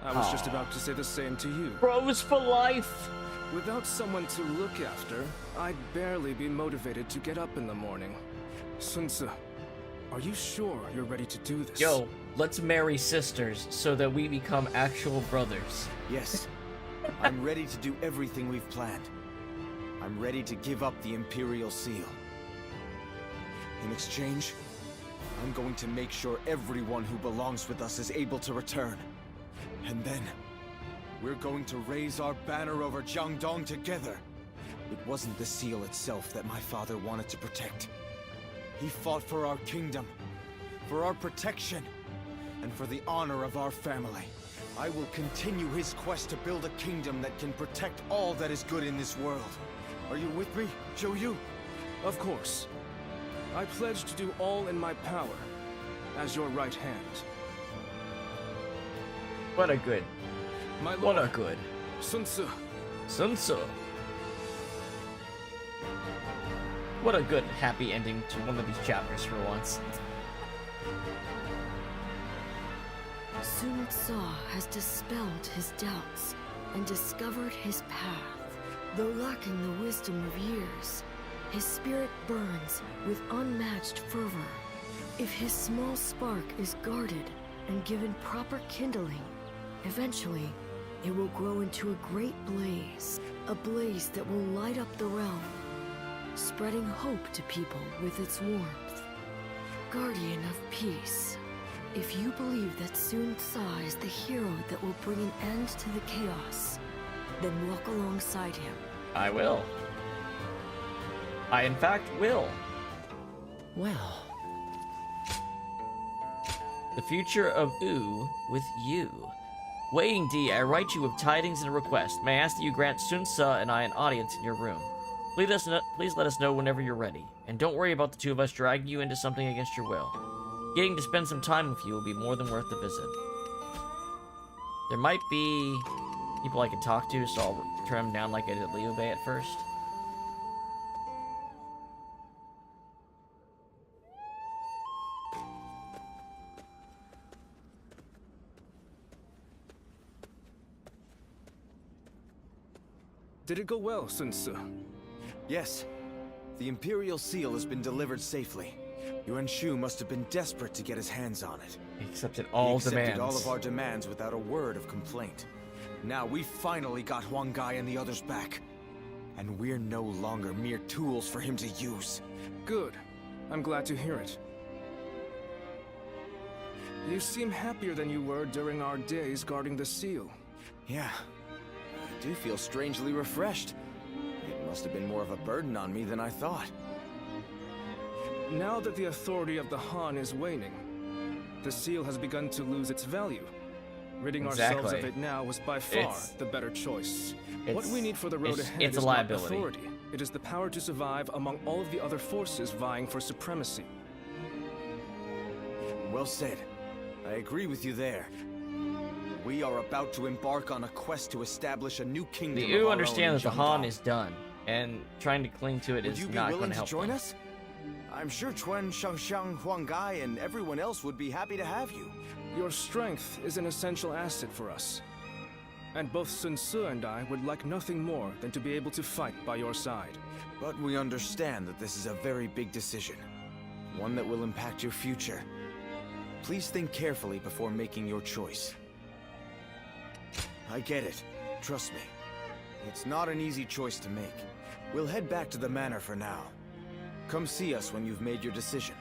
L: I was just about to say the same to you.
A: Bros for life.
L: Without someone to look after, I'd barely be motivated to get up in the morning. Sun Tzu, are you sure you're ready to do this?
A: Yo, let's marry sisters so that we become actual brothers.
K: Yes. I'm ready to do everything we've planned. I'm ready to give up the Imperial Seal. In exchange, I'm going to make sure everyone who belongs with us is able to return. And then, we're going to raise our banner over Jiangdong together. It wasn't the seal itself that my father wanted to protect. He fought for our kingdom, for our protection, and for the honor of our family. I will continue his quest to build a kingdom that can protect all that is good in this world. Are you with me, Zhou Yu?
L: Of course. I pledge to do all in my power, as your right hand.
A: What a good.
L: My lord,
A: What a good.
L: Sun Tzu.
A: Sun Tzu. What a good happy ending to one of these chapters for once.
M: Sun Tzu has dispelled his doubts and discovered his path. Though lacking the wisdom of years, his spirit burns with unmatched fervor. If his small spark is guarded and given proper kindling, eventually it will grow into a great blaze. A blaze that will light up the realm, spreading hope to people with its warmth. Guardian of peace. If you believe that Sun Tzu is the hero that will bring an end to the chaos, then walk alongside him.
A: I will. I, in fact, will.
M: Well,
A: The future of Wu with you. Waiting D, I write you with tidings and a request. May I ask that you grant Sun Tzu and I an audience in your room? Please let us know whenever you're ready. And don't worry about the two of us dragging you into something against your will. Getting to spend some time with you will be more than worth the visit. There might be people I can talk to, so I'll turn them down like I did Liu Bei at first.
L: Did it go well, Sun Tzu?
K: Yes. The Imperial Seal has been delivered safely. Yuan Shu must have been desperate to get his hands on it.
A: He accepted all
K: he accepted
A: demands.
K: all of our demands without a word of complaint. Now we finally got Huang Gai and the others back. And we're no longer mere tools for him to use.
L: Good. I'm glad to hear it. You seem happier than you were during our days guarding the seal.
K: Yeah. I do feel strangely refreshed. It must have been more of a burden on me than I thought.
L: Now that the authority of the Han is waning, the seal has begun to lose its value. Ridding ourselves of it now was by far the better choice. What we need for the road ahead is not authority. It is the power to survive among all of the other forces vying for supremacy.
K: Well said. I agree with you there. We are about to embark on a quest to establish a new kingdom.
A: The Wu understand that the Han is done, and trying to cling to it is not going to help them.
K: Would you be willing to join us? I'm sure Chuan, Shangxiang, Huang Gai, and everyone else would be happy to have you.
L: Your strength is an essential asset for us. And both Sun Tzu and I would like nothing more than to be able to fight by your side.
K: But we understand that this is a very big decision. One that will impact your future. Please think carefully before making your choice. I get it. Trust me. It's not an easy choice to make. We'll head back to the manor for now. Come see us when you've made your decision.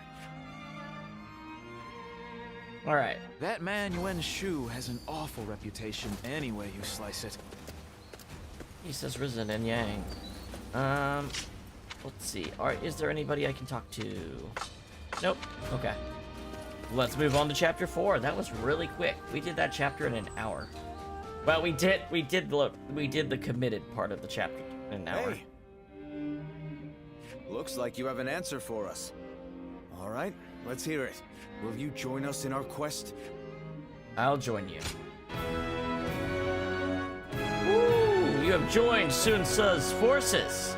A: All right.
N: That man Yuan Shu has an awful reputation any way you slice it.
A: He says Risen and Yang. Let's see. Alright, is there anybody I can talk to? Nope. Okay. Let's move on to chapter 4. That was really quick. We did that chapter in an hour. Well, we did the committed part of the chapter in an hour.
K: Hey. Looks like you have an answer for us. All right, let's hear it. Will you join us in our quest?
A: I'll join you. Woo! You have joined Sun Tzu's forces.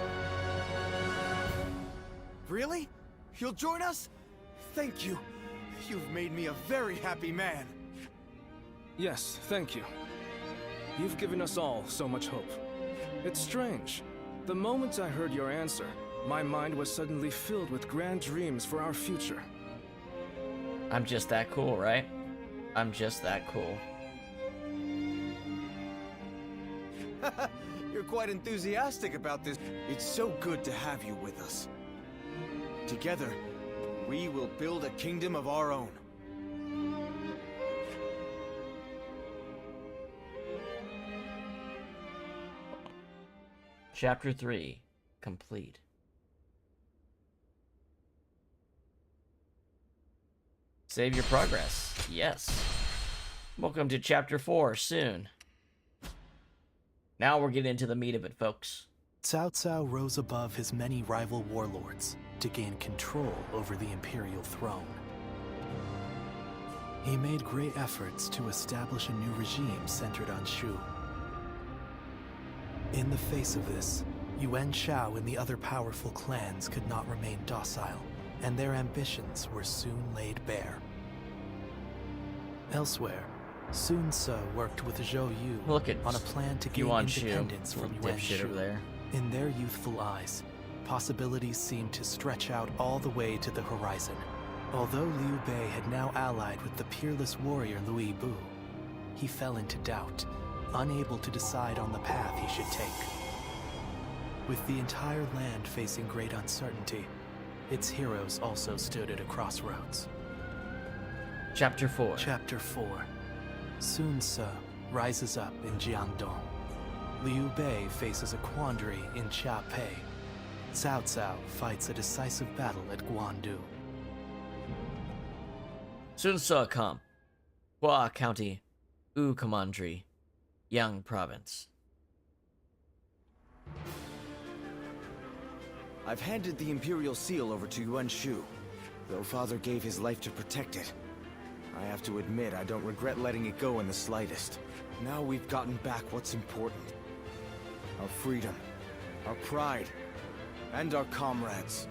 K: Really? You'll join us? Thank you. You've made me a very happy man.
L: Yes, thank you. You've given us all so much hope. It's strange. The moment I heard your answer, my mind was suddenly filled with grand dreams for our future.
A: I'm just that cool, right? I'm just that cool.
K: You're quite enthusiastic about this. It's so good to have you with us. Together, we will build a kingdom of our own.
A: Chapter 3, complete. Save your progress. Yes. Welcome to Chapter 4, soon. Now we're getting into the meat of it, folks.
O: Cao Cao rose above his many rival warlords to gain control over the imperial throne. He made great efforts to establish a new regime centered on Shu. In the face of this, Yuan Shao and the other powerful clans could not remain docile, and their ambitions were soon laid bare. Elsewhere, Sun Ce worked with Zhou Yu on a plan to gain independence from Yuan Shu.
A: Over there.
O: In their youthful eyes, possibilities seemed to stretch out all the way to the horizon. Although Liu Bei had now allied with the peerless warrior Louis Bu, he fell into doubt, unable to decide on the path he should take. With the entire land facing great uncertainty, its heroes also stood at a crossroads.
A: Chapter 4.
O: Chapter 4. Sun Ce rises up in Jiangdong. Liu Bei faces a quandary in Chiapei. Cao Cao fights a decisive battle at Guandu.
A: Sun Ce come. Hua County, U Commandery, Yang Province.
K: I've handed the Imperial Seal over to Yuan Shu, though Father gave his life to protect it. I have to admit, I don't regret letting it go in the slightest. Now we've gotten back what's important. Our freedom, our pride, and our comrades.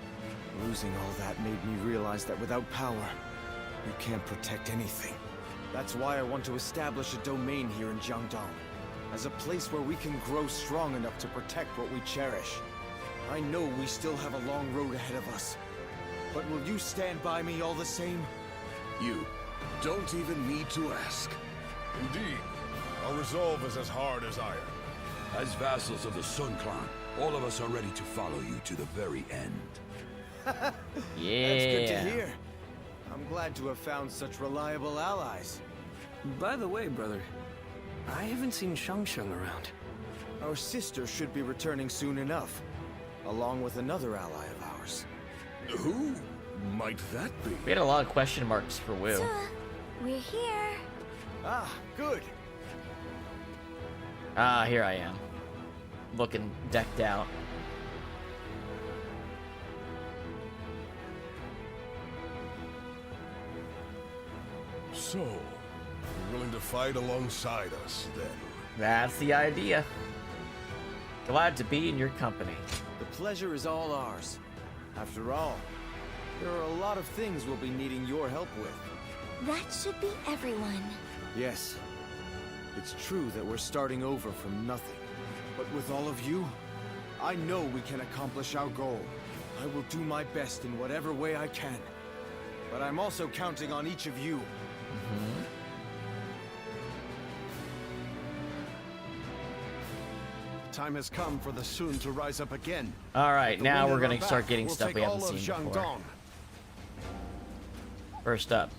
K: Losing all that made me realize that without power, you can't protect anything. That's why I want to establish a domain here in Jiangdong, as a place where we can grow strong enough to protect what we cherish. I know we still have a long road ahead of us, but will you stand by me all the same?
F: You don't even need to ask. Indeed, our resolve is as hard as iron.
P: As vassals of the Sun Clan, all of us are ready to follow you to the very end.
A: Yeah.
K: That's good to hear. I'm glad to have found such reliable allies.
E: By the way, brother, I haven't seen Shang around.
K: Our sister should be returning soon enough, along with another ally of ours.
F: Who might that be?
A: We had a lot of question marks for Wu.
G: We're here.
K: Ah, good.
A: Ah, here I am. Looking decked out.
F: So, you're willing to fight alongside us, then?
A: That's the idea. Glad to be in your company.
K: The pleasure is all ours. After all, there are a lot of things we'll be needing your help with.
G: That should be everyone.
K: Yes. It's true that we're starting over from nothing. But with all of you, I know we can accomplish our goal. I will do my best in whatever way I can. But I'm also counting on each of you.
C: Time has come for the Sun to rise up again.
A: All right, now we're gonna start getting stuff we haven't seen before. First up,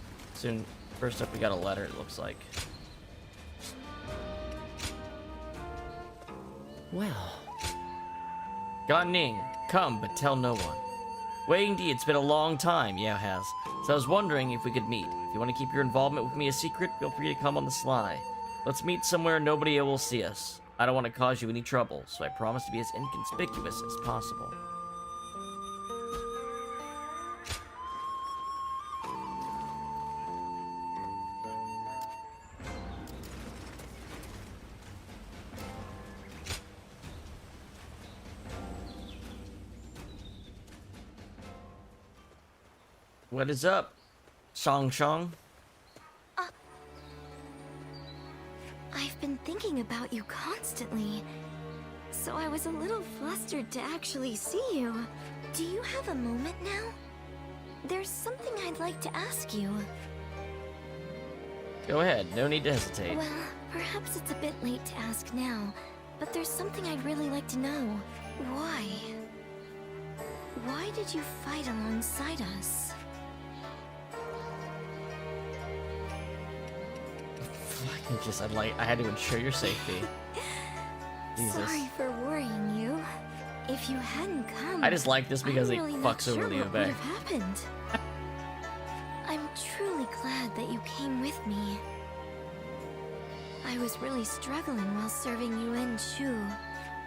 A: we got a letter. It looks like. Well, Gan Ning, come, but tell no one. Wei indeed, it's been a long time, yeah, it has. So I was wondering if we could meet. If you want to keep your involvement with me a secret, feel free to come on the sly. Let's meet somewhere nobody will see us. I don't want to cause you any trouble, so I promise to be as inconspicuous as possible. What is up, Shang?
G: thinking about you constantly. So I was a little flustered to actually see you. Do you have a moment now? There's something I'd like to ask you.
A: Go ahead, no need to hesitate.
G: Well, perhaps it's a bit late to ask now, but there's something I'd really like to know. Why? Why did you fight alongside us?
A: I had to ensure your safety. Jesus.
G: Sorry for worrying you. If you hadn't come,
A: I just like this because
G: I'm really
A: he
G: not
A: fucks
G: sure
A: over Liu
G: what
A: Bei.
G: would have happened. I'm truly glad that you came with me. I was really struggling while serving Yuan Shu.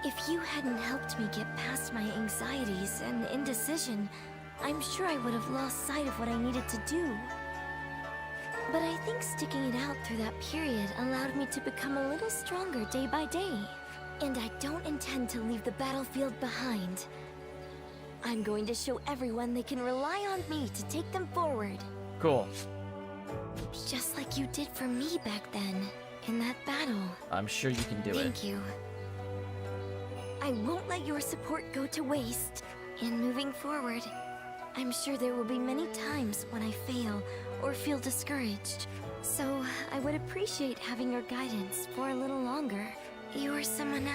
G: If you hadn't helped me get past my anxieties and indecision, I'm sure I would have lost sight of what I needed to do. But I think sticking it out through that period allowed me to become a little stronger day by day. And I don't intend to leave the battlefield behind. I'm going to show everyone they can rely on me to take them forward.
A: Cool.
G: Just like you did for me back then, in that battle.
A: I'm sure you can do it.
G: Thank you. I won't let your support go to waste. And moving forward, I'm sure there will be many times when I fail or feel discouraged. So I would appreciate having your guidance for a little longer. You're someone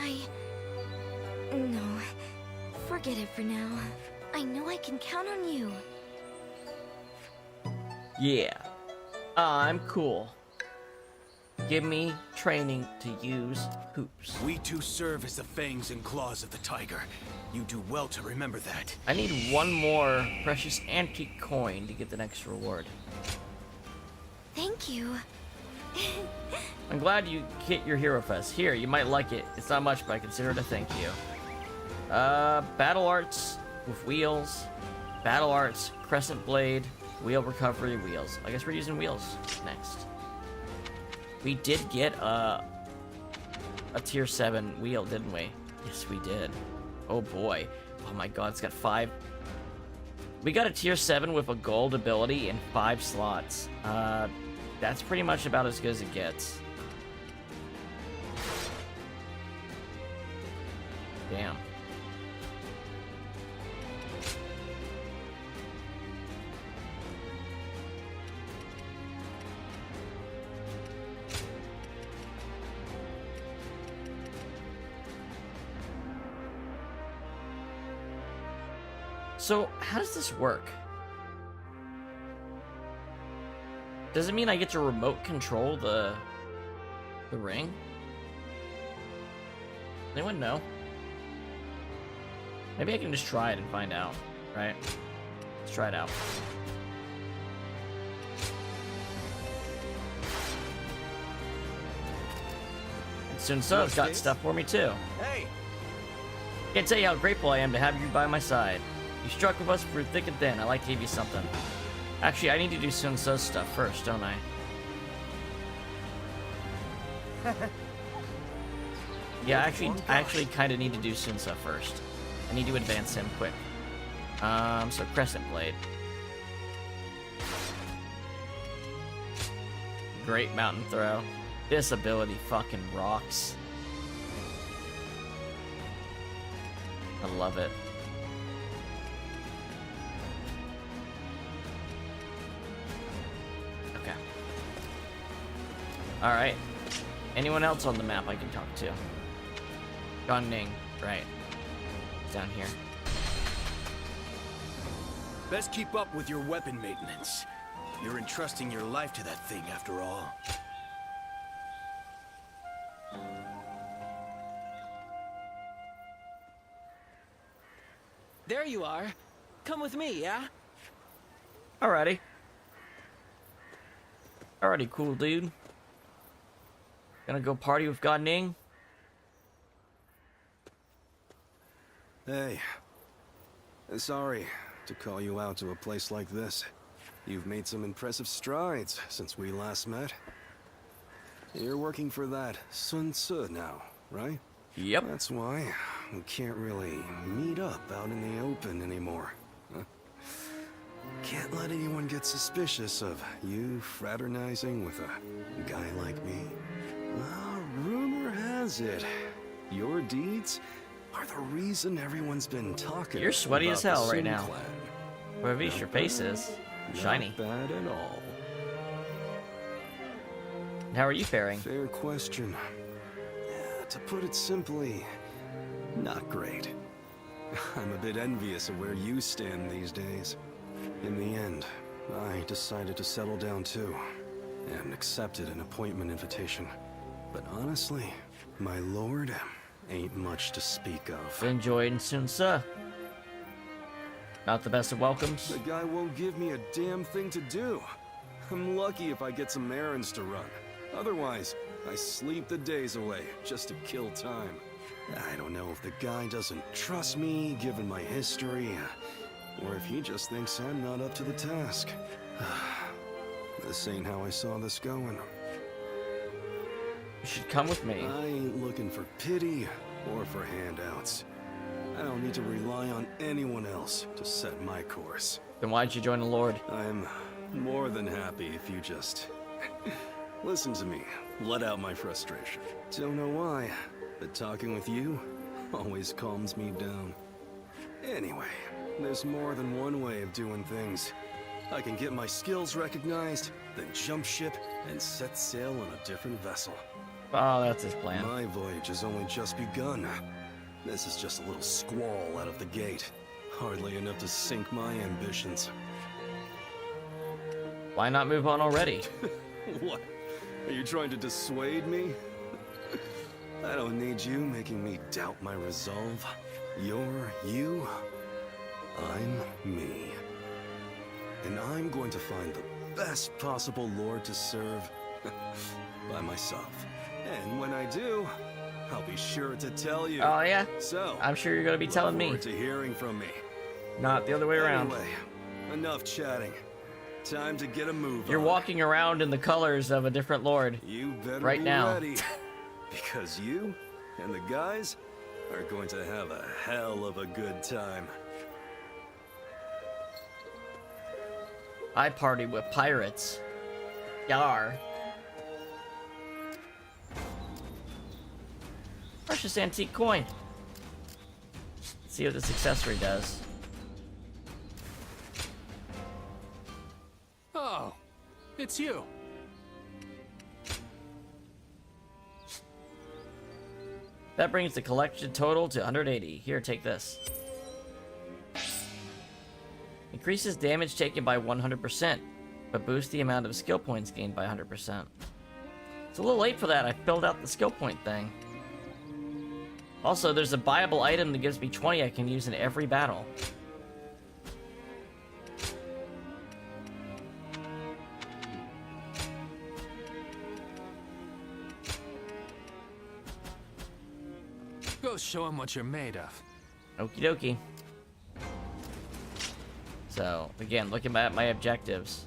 G: No, forget it for now. I know I can count on you.
A: Yeah. I'm cool. Give me training to use hoops.
N: We two serve as the fangs and claws of the tiger. You do well to remember that.
A: I need one more precious antique coin to get the next reward.
G: Thank you.
A: I'm glad you get your Hero Fest. Here, you might like it. It's not much, but I consider it a thank you. Battle Arts with wheels. Battle Arts, Crescent Blade, Wheel Recovery, wheels. I guess we're using wheels next. We did get a tier 7 wheel, didn't we? Yes, we did. Oh boy. Oh my god, it's got 5. We got a tier 7 with a gold ability and 5 slots. That's pretty much about as good as it gets. Damn. So, how does this work? Does it mean I get to remote control the ring? Anyone know? Maybe I can just try it and find out, right? Let's try it out. And Sun Tzu's got stuff for me too.
N: Hey!
A: Can't tell you how grateful I am to have you by my side. You struck with us through thick and thin. I like to give you something. Actually, I need to do Sun Tzu's stuff first, don't I? Yeah, I actually kind of need to do Sun Tzu first. I need to advance him quick. So Crescent Blade. Great Mountain Throw. This ability fucking rocks. I love it. Okay. Alright. Anyone else on the map I can talk to? Gan Ning, right. Down here.
N: Best keep up with your weapon maintenance. You're entrusting your life to that thing after all.
H: There you are. Come with me, yeah?
A: Alrighty. Alrighty, cool dude. Gonna go party with Gan Ning?
Q: Hey. Sorry to call you out to a place like this. You've made some impressive strides since we last met. You're working for that Sun Tzu now, right?
A: Yep.
Q: That's why we can't really meet up out in the open anymore. Huh? Can't let anyone get suspicious of you fraternizing with a guy like me. Rumor has it. Your deeds are the reason everyone's been talking.
A: You're sweaty as hell right
Q: Sun
A: now.
Q: Clan.
A: Wherever your face is. Shiny.
Q: Not bad at all.
A: How are you faring?
Q: Fair question. To put it simply, not great. I'm a bit envious of where you stand these days. In the end, I decided to settle down too, and accepted an appointment invitation. But honestly, my lord ain't much to speak of.
A: Enjoyed soon, sir. Not the best of welcomes.
Q: The guy won't give me a damn thing to do. I'm lucky if I get some errands to run. Otherwise, I sleep the days away just to kill time. I don't know if the guy doesn't trust me, given my history, or if he just thinks I'm not up to the task. This ain't how I saw this going.
A: You should come with me.
Q: I ain't looking for pity or for handouts. I don't need to rely on anyone else to set my course.
A: Then why'd you join the Lord?
Q: I'm more than happy if you just listen to me, let out my frustration. Don't know why, but talking with you always calms me down. Anyway, there's more than one way of doing things. I can get my skills recognized, then jump ship and set sail on a different vessel.
A: Oh, that's his plan.
Q: My voyage has only just begun. This is just a little squall out of the gate. Hardly enough to sink my ambitions.
A: Why not move on already?
Q: What? Are you trying to dissuade me? I don't need you making me doubt my resolve. You're you. I'm me. And I'm going to find the best possible lord to serve by myself. And when I do, I'll be sure to tell you.
A: Oh, yeah?
Q: So,
A: I'm sure you're going to be telling me.
Q: Look forward to hearing from me.
A: Not the other way around.
Q: Anyway, enough chatting. Time to get a move
A: You're
Q: on.
A: walking around in the colors of a different lord.
Q: You better
A: right
Q: be
A: now.
Q: ready. Because you and the guys are going to have a hell of a good time.
A: I party with pirates. Yar. Precious antique coin. Let's see what this accessory does.
I: Oh, it's you.
A: That brings the collection total to 180. Here, take this. Increases damage taken by 100%, but boosts the amount of skill points gained by 100%. It's a little late for that. I filled out the skill point thing. Also, there's a buyable item that gives me 20 I can use in every battle.
I: Go show him what you're made of.
A: Okie dokie. So, again, looking at my objectives.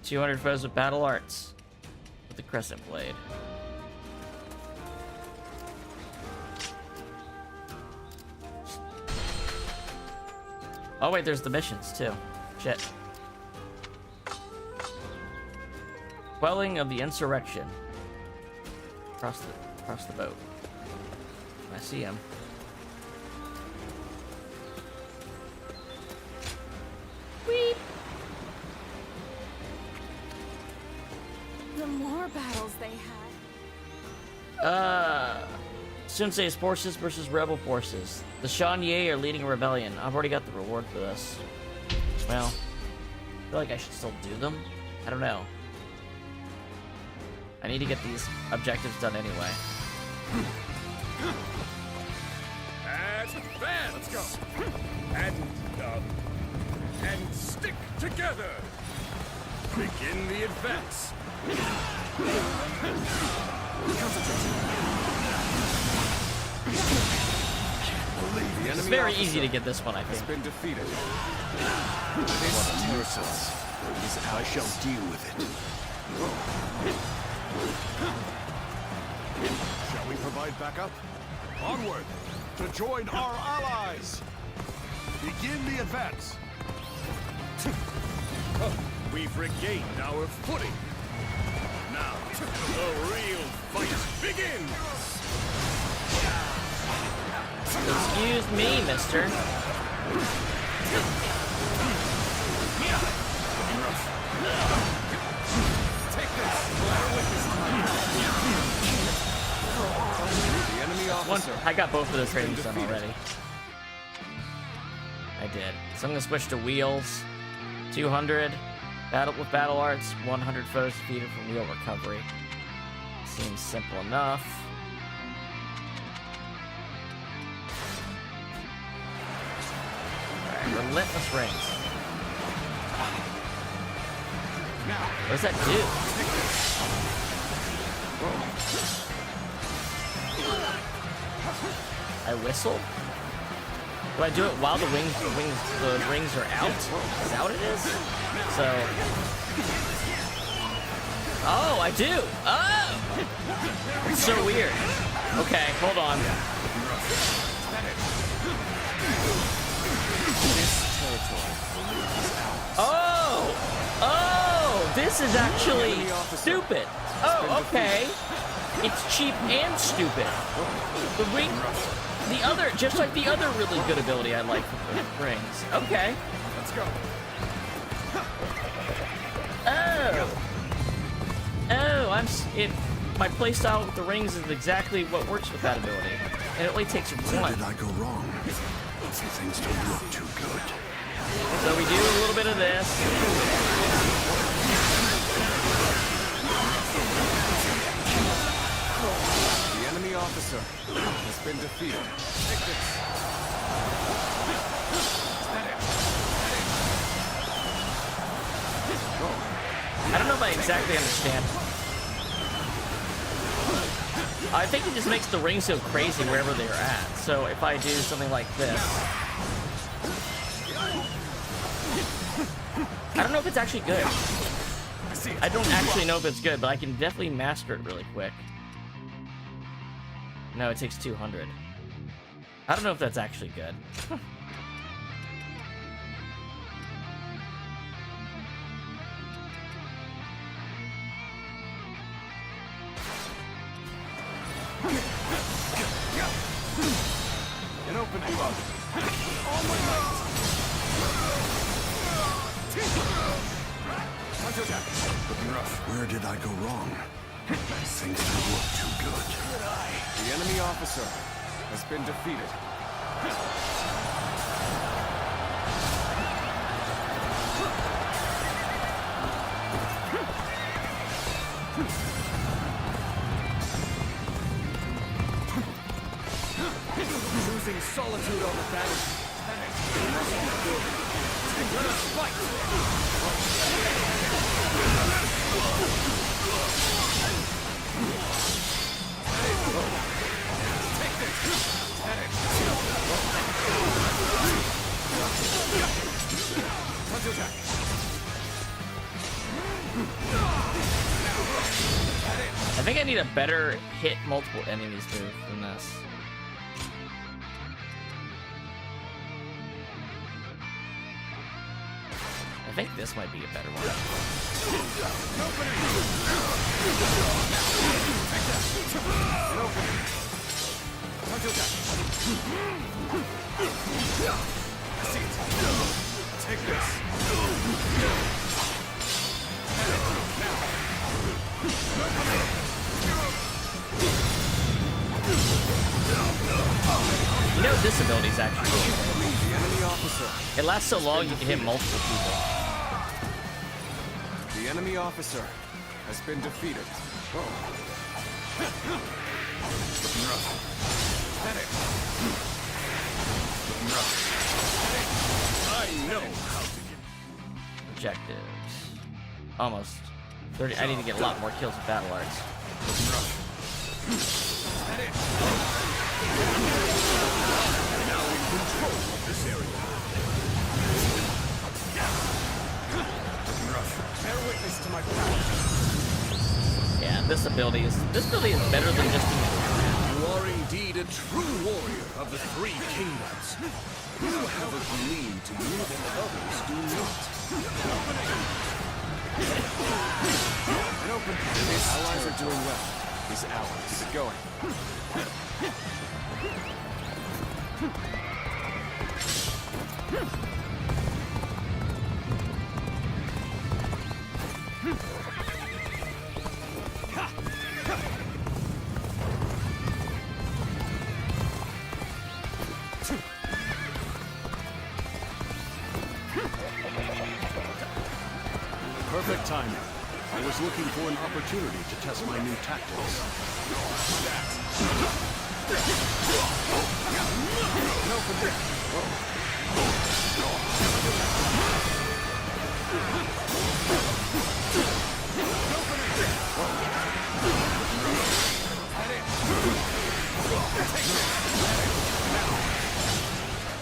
A: 200 foes with battle arts. With the crescent blade. Oh wait, there's the missions too. Shit. Quelling of the insurrection. Across the boat. I see him.
G: Weep. The more battles they had.
A: Sunsei's forces versus rebel forces. The Shanye are leading a rebellion. I've already got the reward for this. Well, I feel like I should still do them. I don't know. I need to get these objectives done anyway.
F: Advance! Let's go. And stick together. Begin the advance.
A: It's very easy to get this one, I think.
F: Has been defeated.
N: This merciless. I shall deal with it.
F: Shall we provide backup? Onward to join our allies. Begin the advance. We've regained our footing. The real fight begins!
A: Excuse me, mister.
B: Take this! The enemy officer.
A: I got both of those ratings done already. I did. So I'm gonna switch to wheels. 200 battle with battle arts. 100 foes defeated from wheel recovery. Seems simple enough. Alright, relentless rings. What does that do? I whistle? Do I do it while the rings are out? Is that what it is? So. Oh, I do. Oh, it's so weird. Okay, hold on. Oh, this is actually stupid. Oh, okay. It's cheap and stupid. The ring. The other, just like the other really good ability I like with the rings. Okay.
B: Let's go.
A: My playstyle with the rings is exactly what works with that ability. And it only takes
P: Where
A: one.
P: did I go wrong? Things don't look too good.
A: So we do a little bit of this.
B: The enemy officer has been defeated. Take this.
A: I don't know if I exactly understand. I think it just makes the rings go crazy wherever they're at. So if I do something like this. I don't know if it's actually good. I don't actually know if it's good, but I can definitely master it really quick. No, it takes 200. I don't know if that's actually good.
B: An open glove. All my might. Looking rough.
P: Where did I go wrong? Things don't look too good.
B: The enemy officer has been defeated. Choosing solitude over battle. Let us fight! Take this! Counter-attack!
A: I think I need a better hit multiple enemies move than this. I think this might be a better one.
B: Take this.
A: You know this ability is actually cool.
B: The enemy officer.
A: It lasts so long you can hit multiple people.
B: The enemy officer has been defeated. Looking rough. Medic. Looking rough. I know how to get
A: Objectives. Almost. 30. I need to get a lot more kills with battle arts.
B: Looking rough. Medic.
F: Now in control of this area.
B: Looking rough. Bear witness to my power.
A: Yeah, this ability is better than just being
F: You are indeed a true warrior of the three kingdoms. You have a gleam to you that others do not.
B: An open.
D: Allies are doing well. Is ours.
B: Keep it going.
P: Perfect timing. I was looking for an opportunity to test my new tactics.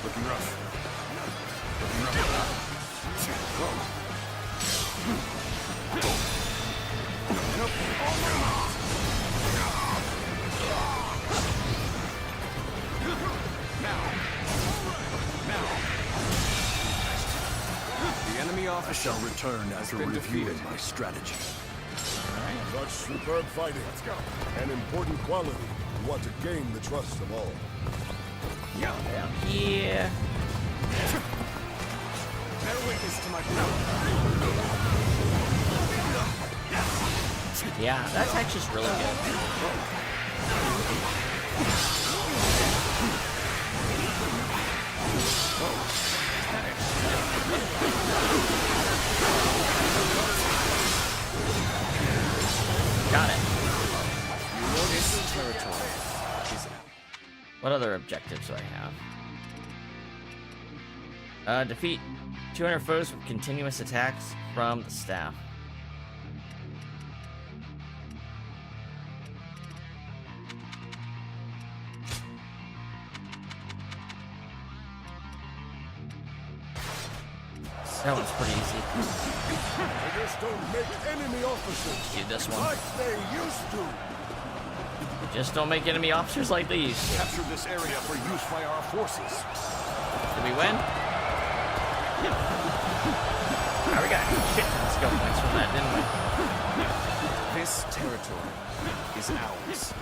F: Looking rough.
P: The enemy officer shall return after reviewing my strategy.
F: Such superb fighting. Let's go. An important quality. You want to gain the trust of all.
A: Down here.
B: Bear witness to my power.
A: Yeah, that tech is really good. Got it.
K: This territory is
A: What other objectives do I have? Defeat 200 foes with continuous attacks from the staff. That one's pretty easy.
F: They just don't make enemy officers.
A: Do this one.
F: Like they used to.
A: Just don't make enemy officers like these.
P: Capture this area for use by our forces.
A: Did we win? Alright, we got shit ton of skill points from that, didn't we?
K: This territory is ours.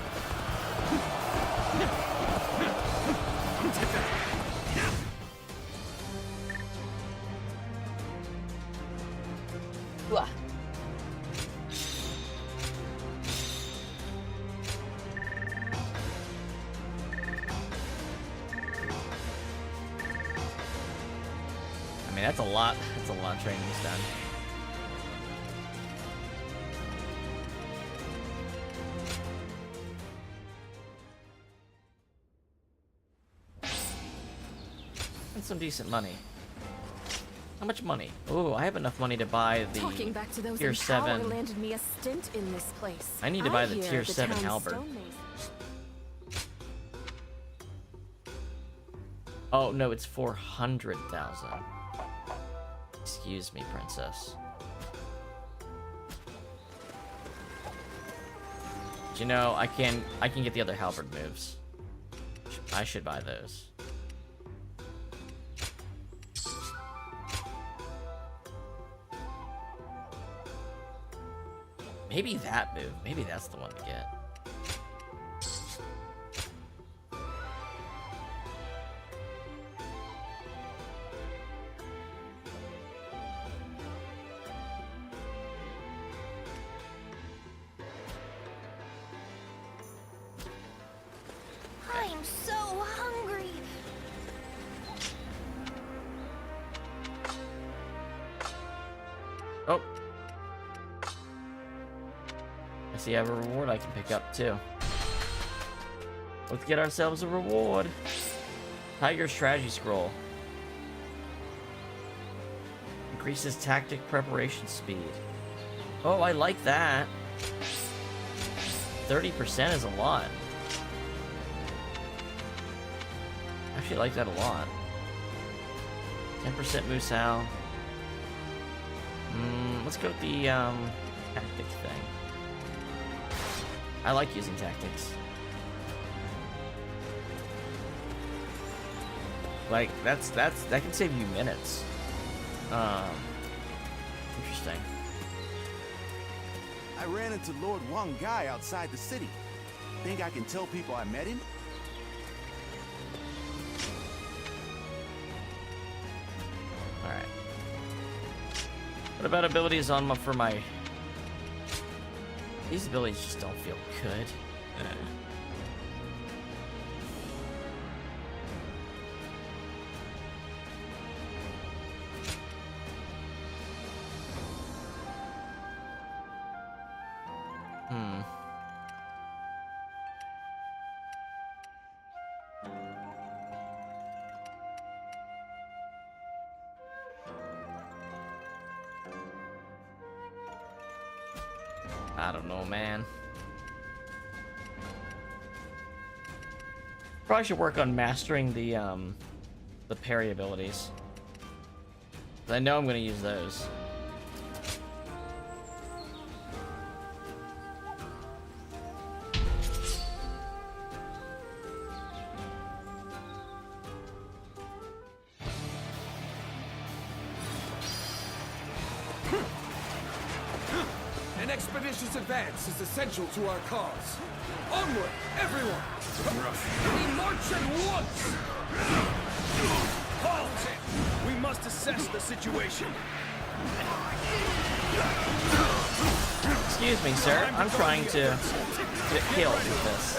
A: I mean, that's a lot. That's a lot of training he's done. That's some decent money. How much money? Oh, I have enough money to buy the
M: Talking back to those
A: tier
M: in
A: 7.
M: power landed me a stint in this place.
A: I need to buy the
M: hear
A: tier 7
M: town's
A: halberd.
M: stonemason-
A: Oh, no, it's 400,000. Excuse me, princess. But you know, I can get the other halberd moves. I should buy those. Maybe that move. Maybe that's the one to get.
G: I'm so hungry.
A: Oh. I see I have a reward I can pick up too. Let's get ourselves a reward. Tiger strategy scroll. Increases tactic preparation speed. Oh, I like that. 30% is a lot. I actually like that a lot. 10% Musou. Let's go with the tactics thing. I like using tactics. Like that can save you minutes. Interesting.
B: I ran into Lord Wang Gai outside the city. Think I can tell people I met him?
A: Alright. What about abilities on for my... These abilities just don't feel good. I don't know, man. Probably should work on mastering the parry abilities. I know I'm gonna use those.
B: An expeditious advance is essential to our cause. Onward, everyone! We march at once! Halt! We must assess the situation.
A: Excuse me, sir. I'm trying to get killed with this.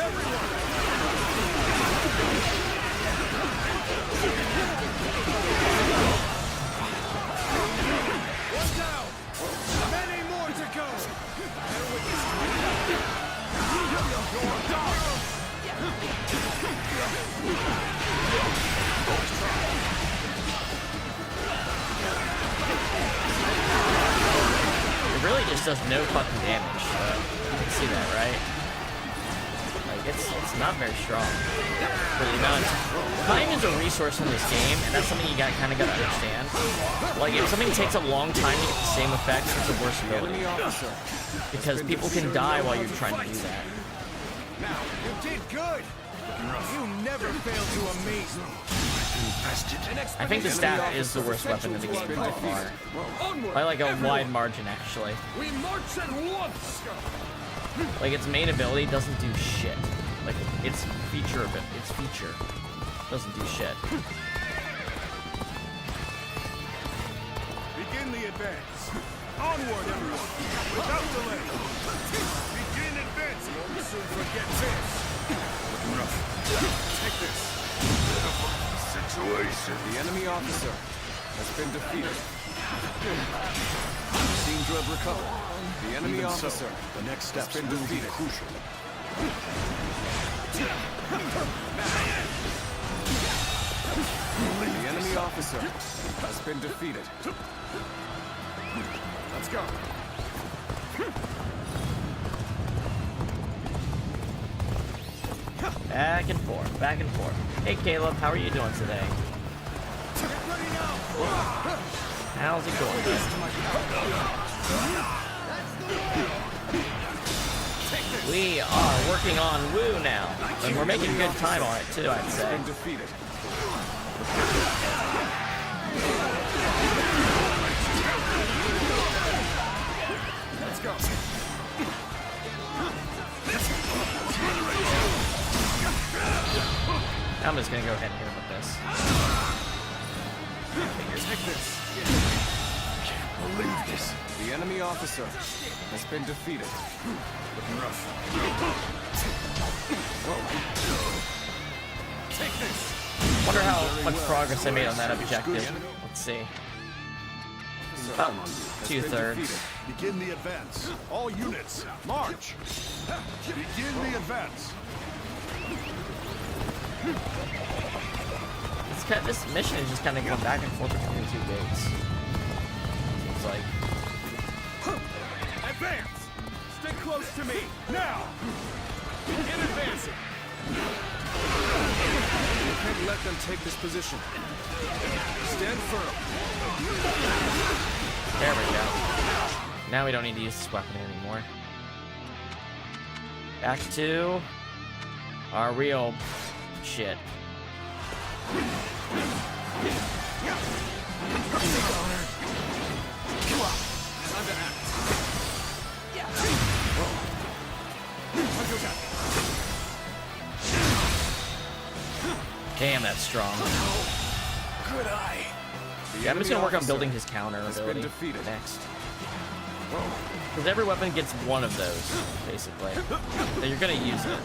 B: One down! Many more to go!
A: It really just does no fucking damage. You can see that, right? Like, it's not very strong. For the amount of time is a resource in this game, and that's something you kind of gotta understand. Like, if something takes a long time to get the same effects, it's a worse ability. Because people can die while you're trying to do that.
B: Now, you did good! You never fail to amaze me!
A: I think the staff is the worst weapon in the game by far. By like a wide margin, actually.
B: We march at once!
A: Like, its main ability doesn't do shit. Like, its feature doesn't do shit.
F: Begin the advance. Onward, everyone, without delay. Begin advancing, or we soon forget this. Take this. Situation.
K: The enemy officer has been defeated. Seem to have recovered. The enemy officer,
C: the next steps
K: has been defeated.
C: Crucial.
K: The enemy officer has been defeated.
B: Let's go.
A: Back and forth, back and forth. Hey Caleb, how are you doing today? How's it going? We are working on Woo now, and we're making good time on it too, I'd say.
B: Let's go.
A: I'm just gonna go ahead and hit him with this.
B: Take this.
K: Can't believe this. The enemy officer has been defeated.
B: Looking rough. Take this.
A: Wonder how much progress I made on that objective. Let's see. About 2/3.
F: Begin the advance. All units, march. Begin the advance.
A: This mission is just kind of going back and forth between the two gates. It's like...
B: Advance! Stick close to me, now! Begin advancing!
L: You can't let them take this position. Stand firm.
A: There we go. Now we don't need to use this weapon anymore. Back to our real shit. that strong.
D: Could I?
A: Yeah, I'm just gonna work on building his counter ability next. Because every weapon gets one of those, basically. So you're gonna use it.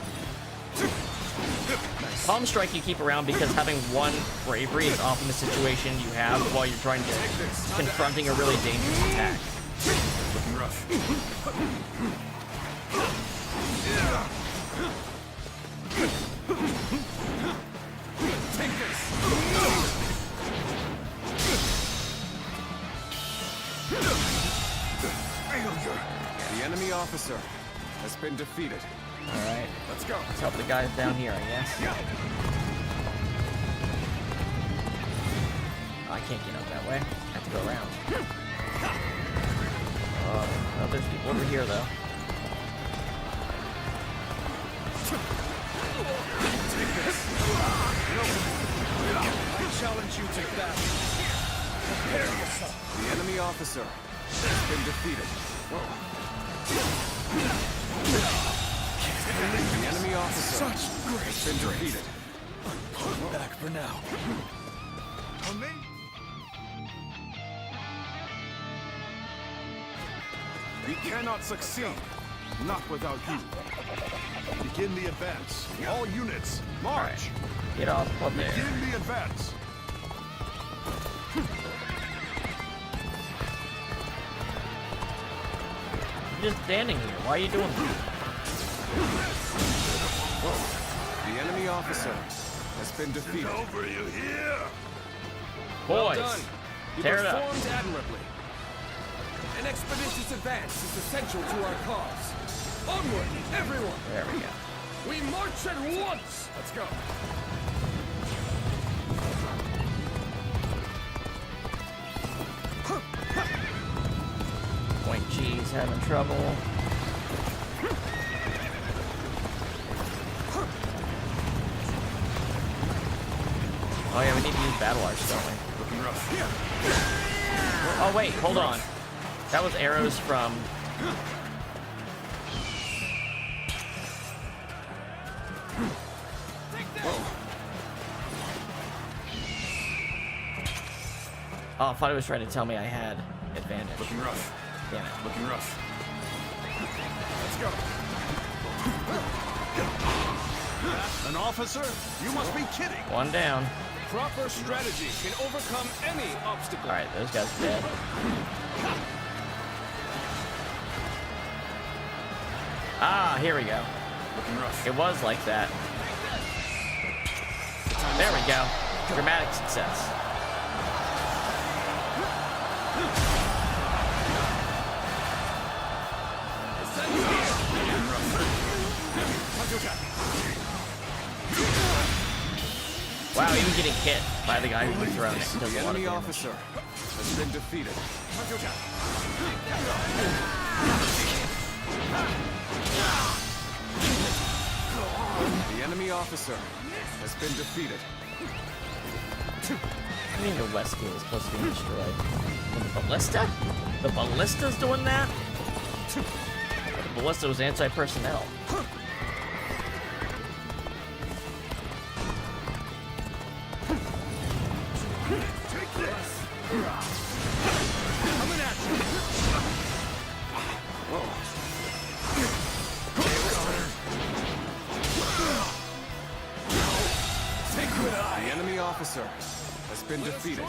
A: Palm Strike you keep around because having one bravery is often the situation you have while you're trying to confronting a really dangerous attack.
F: Looking rough.
B: Take this!
D: The enemy officer has been defeated.
A: Alright.
B: Let's go.
A: Let's help the guys down here, I guess. Oh, I can't get out that way. I have to go around. Oh, there's people over here, though.
B: Take this. I challenge you to battle. Prepare yourself.
D: The enemy officer has been defeated. The enemy officer has been defeated.
B: Pull back for now.
F: We cannot succeed. Not without you. Begin the advance. All units, march.
A: Get off of there.
F: Begin the advance.
A: You're just standing here. Why are you doing that?
D: The enemy officer has been defeated.
F: Over you here.
A: Boys,
H: well done. You
A: tear it up.
H: performed admirably. An expeditious advance is essential to our cause. Onward, everyone!
A: There we go.
H: We march at once! Let's go.
A: Point G's having trouble. Oh yeah, we need to use battle arts, don't we?
F: Looking rough.
A: Oh wait, hold on. That was arrows from... Oh, I thought it was trying to tell me I had advantage.
F: Looking rough.
A: Damn it.
F: Looking rough.
B: Let's go.
F: An officer? You must be kidding.
A: One down.
H: Proper strategy can overcome any obstacle.
A: Alright, those guys are dead. Ah, here we go.
F: Looking rough.
A: It was like that. There we go. Dramatic success. Wow, even getting hit by the guy who's throwing it does
D: The
A: a lot of
D: enemy
A: damage.
D: officer has been defeated. The enemy officer has been defeated.
A: I mean, the West Gate is close to being destroyed. The ballista? The ballista's doing that? The ballista was anti-personnel.
B: Coming at you.
D: The enemy officer has been defeated.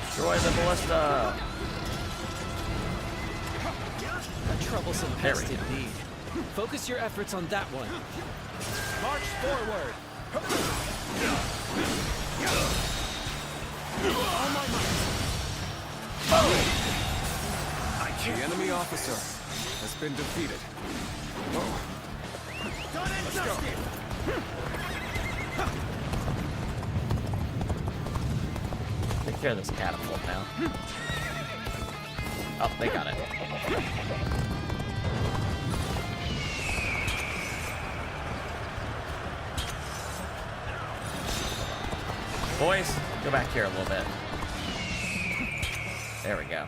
A: Destroy the ballista!
H: A troublesome pest indeed. Focus your efforts on that one. March forward.
B: All my might.
D: The enemy officer has been defeated.
B: Done and dusted.
A: Take care of this catapult now. Oh, they got it. Boys, go back here a little bit. There we go.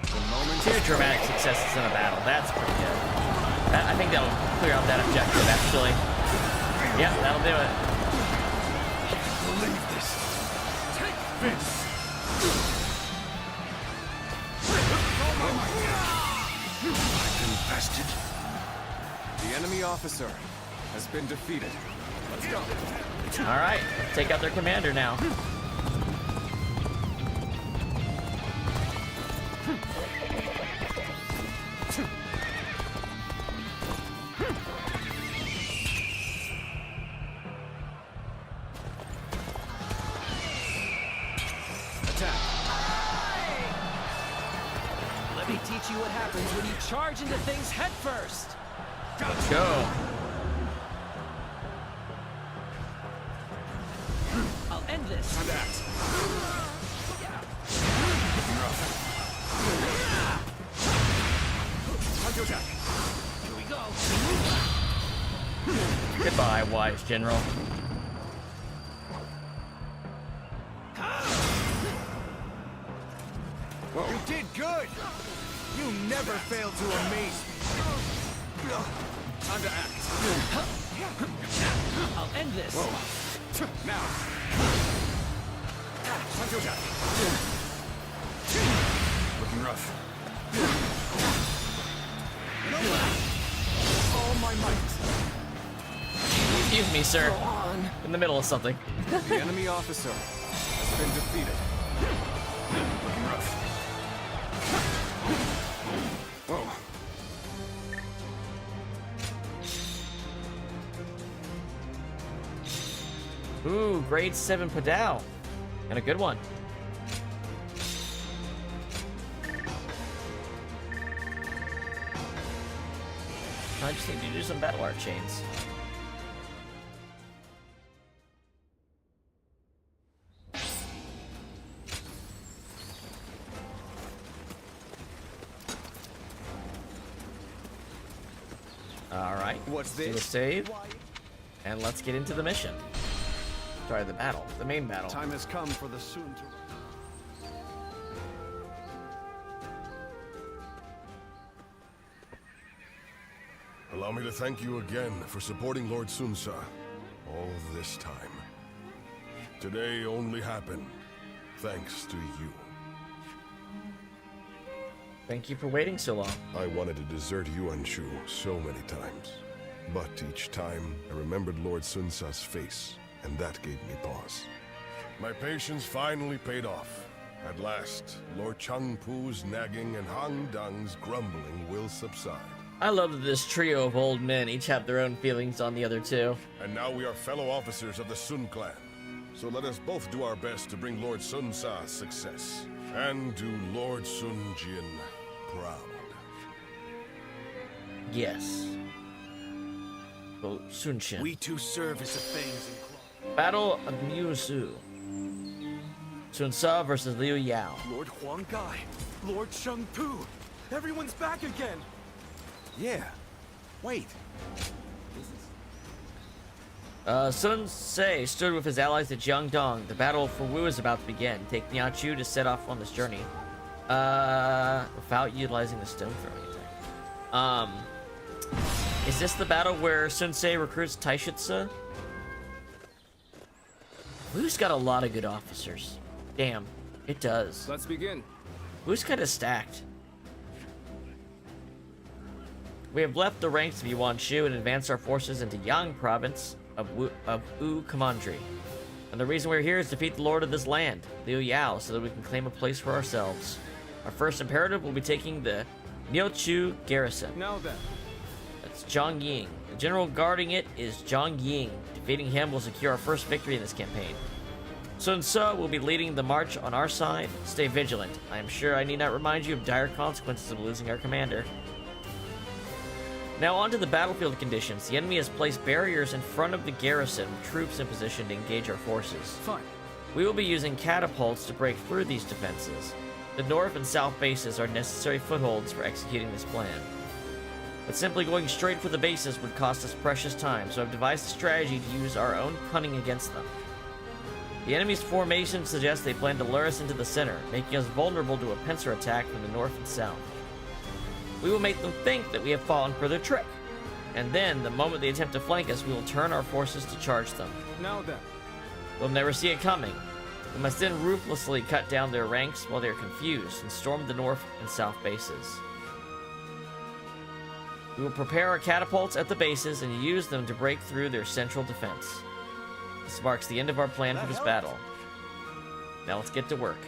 A: 2 dramatic successes in a battle. That's pretty good. I think that'll clear out that objective, actually. Yeah, that'll do it.
F: Can't believe this. Take this. I'm infested.
D: The enemy officer has been defeated. Let's go.
A: All right, take out their commander now.
H: Let me teach you what happens when you charge into things head first.
A: Let's go.
H: I'll end this.
F: And act. Time to attack.
H: Here we go.
A: Goodbye, wise general.
B: You did good! You never fail to amaze me.
F: Time to act.
H: I'll end this.
F: Now. Time to attack. Looking rough.
B: All my might.
A: Excuse me, sir. In the middle of something.
D: The enemy officer has been defeated.
F: Looking rough. Whoa.
A: Ooh, grade 7 Padao. And a good one. I just need to do some battle art chains. Alright,
D: What's
A: do a
D: this?
A: save. And let's get into the mission. Sorry, the battle. The main battle.
Q: Time has come for the soon to...
R: Allow me to thank you again for supporting Lord Sunsa all this time. Today only happened thanks to you.
A: Thank you for waiting so long.
R: I wanted to desert Yuan Shu so many times, but each time I remembered Lord Sunsa's face, and that gave me pause. My patience finally paid off. At last, Lord Changpu's nagging and Hang Dang's grumbling will subside.
A: I love that this trio of old men each have their own feelings on the other two.
R: And now we are fellow officers of the Sun clan. So let us both do our best to bring Lord Sun Sa success. And do Lord Sun Jin proud.
A: Yes. Well, Sun Shin.
N: We two serve as the fangs and claws.
A: Battle of Musu. Sun Sa versus Liu Yao.
N: Lord Huang Gai, Lord Cheng Pu, everyone's back again.
D: Yeah. Wait.
A: Sun Ce stood with his allies at Jiangdong. The battle for Wu is about to begin. Take Nian Chu to set off on this journey. Without utilizing the stone throwing attack. Is this the battle where Sun Ce recruits Taishitsu? Wu's got a lot of good officers. Damn, it does.
L: Let's begin.
A: Wu's kind of stacked. We have left the ranks of Yuan Shu and advanced our forces into Yang province of Wu Commandery. And the reason we're here is to defeat the lord of this land, Liu Yao, so that we can claim a place for ourselves. Our first imperative will be taking the Niuchu garrison.
L: Now then.
A: That's Zhang Ying. The general guarding it is Zhang Ying. Defeating him will secure our first victory in this campaign. Sun Ce will be leading the march on our side. Stay vigilant. I am sure I need not remind you of dire consequences of losing our commander. Now on to the battlefield conditions. The enemy has placed barriers in front of the garrison with troops in position to engage our forces.
L: Fine.
A: We will be using catapults to break through these defenses. The north and south bases are necessary footholds for executing this plan. But simply going straight for the bases would cost us precious time, so I've devised a strategy to use our own cunning against them. The enemy's formation suggests they plan to lure us into the center, making us vulnerable to a pincer attack from the north and south. We will make them think that we have fallen for their trick. And then, the moment they attempt to flank us, we will turn our forces to charge them.
L: Now then.
A: They'll never see it coming. We must then ruthlessly cut down their ranks while they are confused and storm the north and south bases. We will prepare our catapults at the bases and use them to break through their central defense. This marks the end of our plan for this battle. Now let's get to work.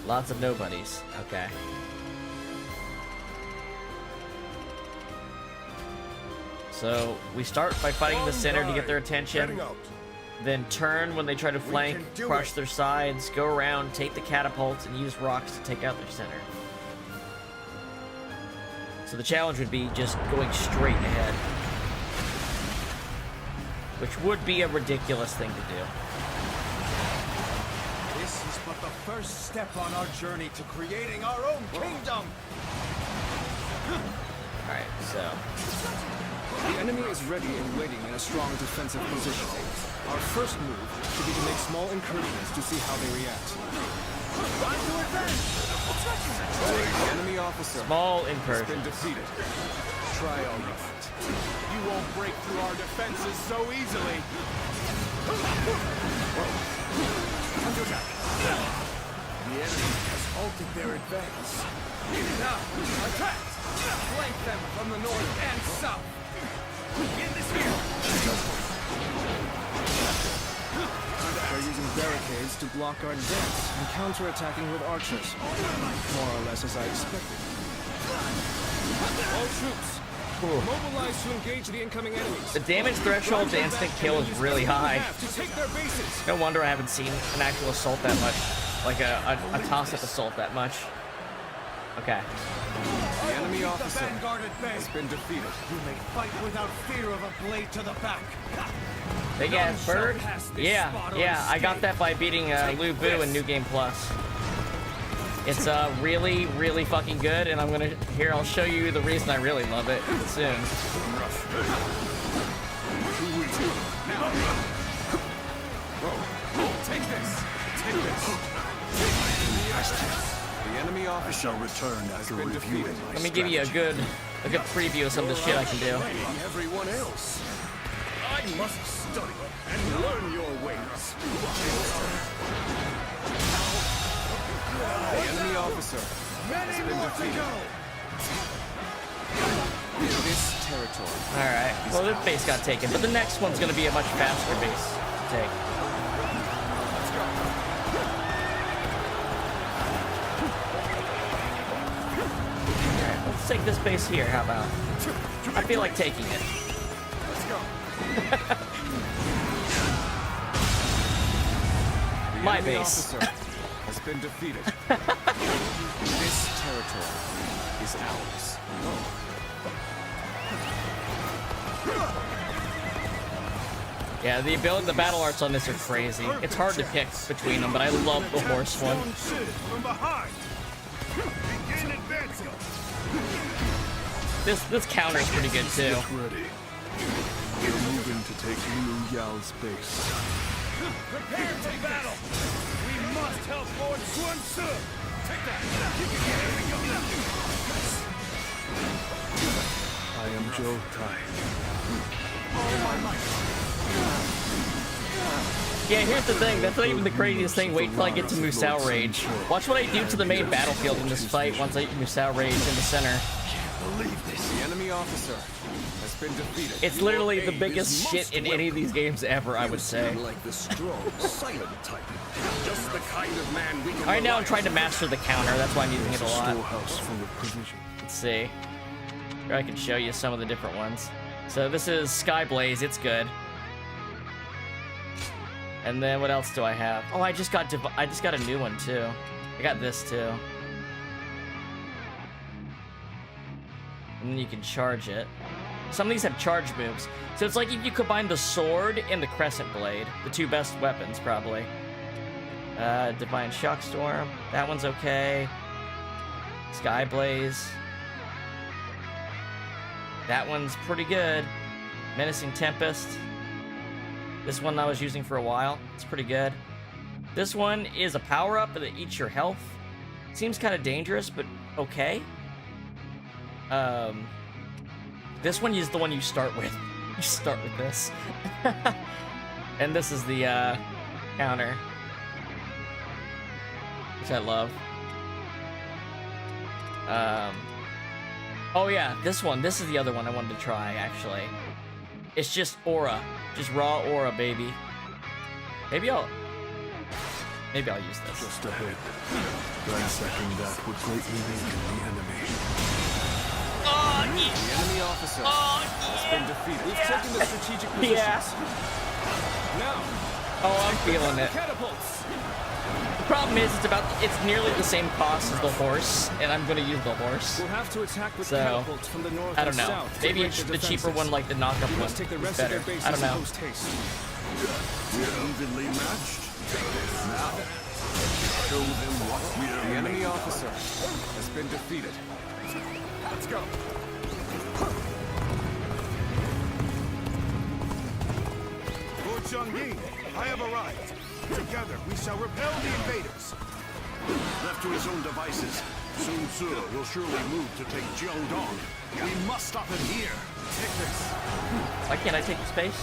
A: Lots of nobodies. Okay. So we start by fighting in the center to get their attention. Then turn when they try to flank, crush their sides, go around, take the catapults, and use rocks to take out their center. So the challenge would be just going straight ahead. Which would be a ridiculous thing to do.
B: This is but the first step on our journey to creating our own kingdom!
A: Alright, so...
L: The enemy is ready and waiting in a strong defensive position. Our first move should be to make small incursions to see how they react.
K: The enemy officer.
A: Small incursions.
K: Has been defeated. Try all you want.
B: You won't break through our defenses so easily! The enemy has halted their advance. Now, attack! Flank them from the north and south! In this field!
L: They're using barricades to block our advance and counter-attacking with archers. More or less as I expected. All troops, mobilize to engage the incoming enemies.
A: The damage threshold to instant kill is really high. No wonder I haven't seen an actual assault that much. Like a toss-up assault that much. Okay.
K: The enemy officer has been defeated.
B: You may fight without fear of a blade to the back.
A: Big ass bird? Yeah, I got that by beating Lu Bu in New Game Plus. It's really, really fucking good, and I'll show you the reason I really love it soon.
B: Take this!
K: The enemy officer
R: shall return after reviewing my
A: Let me give you a good preview of some of the shit I can do.
B: Everyone else. I must study and learn your ways.
K: The enemy officer has been defeated. This territory.
A: Alright, well this base got taken, but the next one's gonna be a much faster base to take. Alright, let's take this base here, how about? I feel like taking it.
B: Let's go.
A: My base.
K: Has been defeated. This territory is ours.
A: Yeah, the battle arts on this are crazy. It's hard to pick between them, but I love the horse one.
B: From behind. Begin advancing.
A: This counter's pretty good too.
R: Ready. We're moving to take Liu Yao's base.
B: Prepare to battle. We must help Lord Sun Ce. Take that.
R: I am Zhou Tai.
A: Yeah, here's the thing. That's not even the craziest thing. Wait till I get to Musou Rage. Watch what I do to the main battlefield in this fight once I Musou Rage in the center.
K: Believe this. The enemy officer has been defeated.
A: It's literally the biggest shit in any of these games ever, I would say.
N: Like the strong, silent type. Just the kind of man we can.
A: Right now I'm trying to master the counter. That's why I'm using it a lot.
R: Storehouse full of provision.
A: Let's see. Here I can show you some of the different ones. So this is Sky Blaze. It's good. And then what else do I have? Oh, I just got a new one too. I got this too. And then you can charge it. Some of these have charge moves. So it's like if you combine the sword and the crescent blade, the two best weapons, probably. Divine Shockstorm. That one's okay. Sky Blaze. That one's pretty good. Menacing Tempest. This one I was using for a while. It's pretty good. This one is a power-up that eats your health. Seems kind of dangerous, but okay. This one is the one you start with. You start with this. And this is the counter, which I love. Oh yeah, this one. This is the other one I wanted to try, actually. It's just aura. Just raw aura, baby. Maybe I'll use this.
I: Just ahead. Ransacking that would greatly weaken the enemy.
A: Oh,
K: the enemy officer has been defeated. We've taken the strategic positions.
A: Yeah.
K: Now.
A: Oh, I'm feeling it.
K: Catapults.
A: The problem is it's nearly the same cost as the horse, and I'm going to use the horse.
K: We'll have to attack with catapults from the north
A: I don't know.
K: and south.
A: Maybe the cheaper one, like the knockup one,
K: take the rest
A: is better.
K: Of their
A: I don't know.
P: We're evenly matched. Now, show them what we're
K: The enemy officer has been defeated. Let's go.
F: Lord Zhongyi, I have arrived. Together, we shall repel the invaders.
P: Left to his own devices, Sun Tzu will surely move to take Jiangdong. We must stop him here.
F: Take this.
A: Why can't I take the space?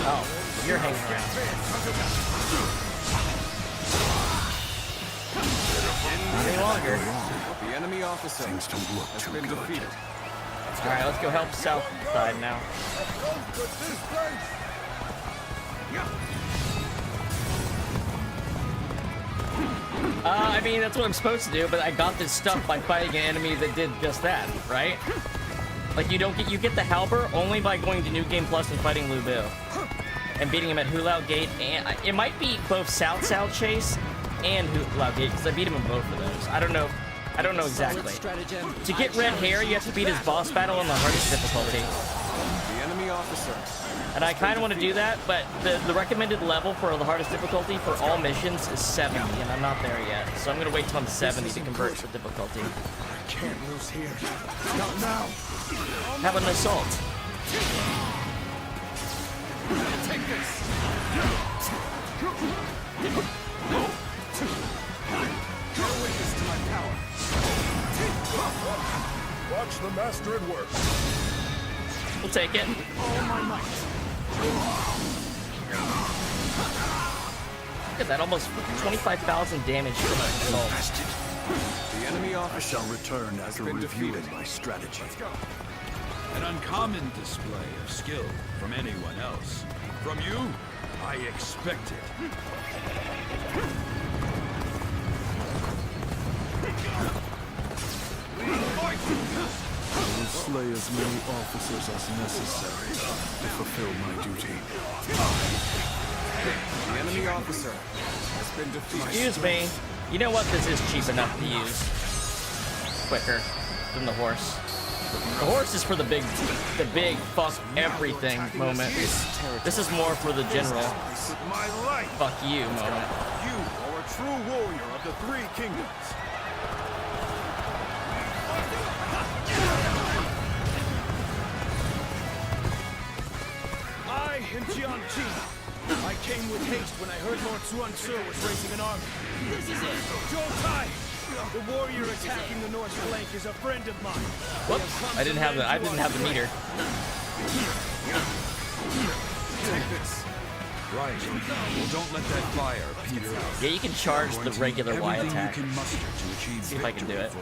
A: Oh, you're hanging around. Any longer.
K: The enemy officer has been defeated.
A: Alright, let's go help south side now. I mean, that's what I'm supposed to do, but I got this stuff by fighting an enemy that did just that, right? Like, you get the halber only by going to New Game Plus and fighting Lu Bu. And beating him at Hulao Gate, and it might be both South Chase and Hulao Gate, because I beat him in both of those. I don't know exactly. To get red hair, you have to beat his boss battle on the hardest difficulty.
K: The enemy officer.
A: And I kind of want to do that, but the recommended level for the hardest difficulty for all missions is 70, and I'm not there yet. So I'm going to wait till I'm 70 to convert the difficulty.
F: I can't lose here. Not now.
A: Have an assault.
F: Take this. You're a witness to my power.
R: Watch the master at work.
A: We'll take it.
F: All my might.
A: Look at that, almost 25,000 damage from an assault.
K: The enemy officer
P: I shall return after reviewing my strategy.
F: Let's go.
P: An uncommon display of skill from anyone else. From you, I expect it.
I: I will slay as many officers as necessary to fulfill my duty.
K: The enemy officer has been defeated.
A: Excuse me. You know what? This is cheap enough to use. Quicker than the horse. The horse is for the big fuck everything moment. This is more for the general
F: My life.
A: fuck you moment.
F: You are a true warrior of the Three Kingdoms. I am Jiang Ji. I came with haste when I heard Lord Sun Tzu was raising an army. This is it. Zhou Tai, the warrior attacking the north flank, is a friend of mine.
A: Whoops! I didn't have the meter.
F: Take this.
P: Right. Well, don't let that fire peter out.
A: Yeah, you can charge the regular Y attack. See if I can do it.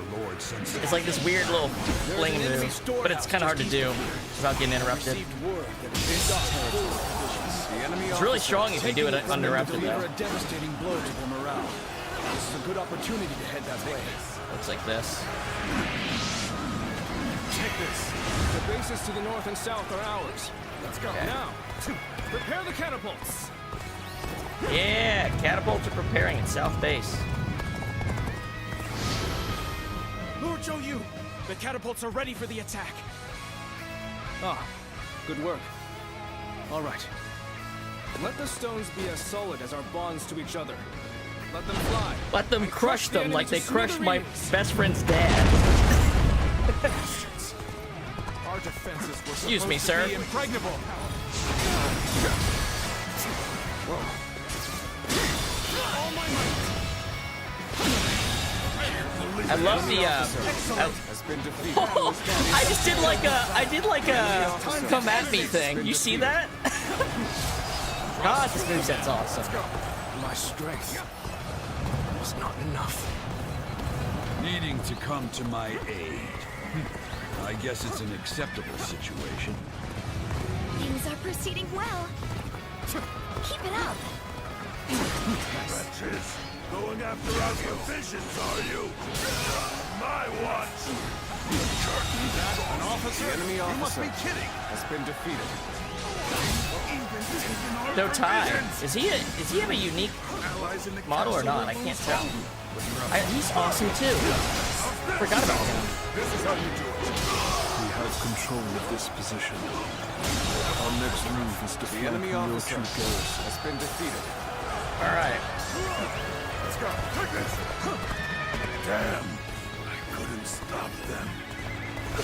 A: It's like this weird little fling move, but it's kind of hard to do without getting interrupted. It's really strong if you do it uninterrupted, though.
B: A devastating blow to their morale. This is a good opportunity to head that way.
A: Looks like this.
B: Take this. The bases to the north and south are ours. Let's go.
A: Okay.
B: Now, prepare the catapults.
A: Yeah, catapults are preparing at South Base.
B: Lord Zhou Yu, the catapults are ready for the attack.
L: Ah, good work. All right. Let the stones be as solid as our bonds to each other. Let them fly.
A: Let them crush them like they crushed my best friend's dad.
B: Our defenses were
A: Excuse me,
B: supposed to
A: sir.
B: be impregnable. Whoa.
A: I love the I just did like a come at me thing. You see that? God, this moveset's awesome.
L: My strength was not enough.
P: Needing to come to my aid. I guess it's an acceptable situation.
G: Things are proceeding well. Keep it up.
F: Wretches, going after our provisions, are you? My watch!
D: An officer? The enemy officer has been defeated.
A: No tie. Does he have a unique model or not? I can't tell. He's awesome too. Forgot about him.
F: This is how you do it.
Q: We have control of this position. Our next move is to
D: The enemy officer has been defeated.
A: All right.
F: Let's go. Take this. Damn. I couldn't stop them. I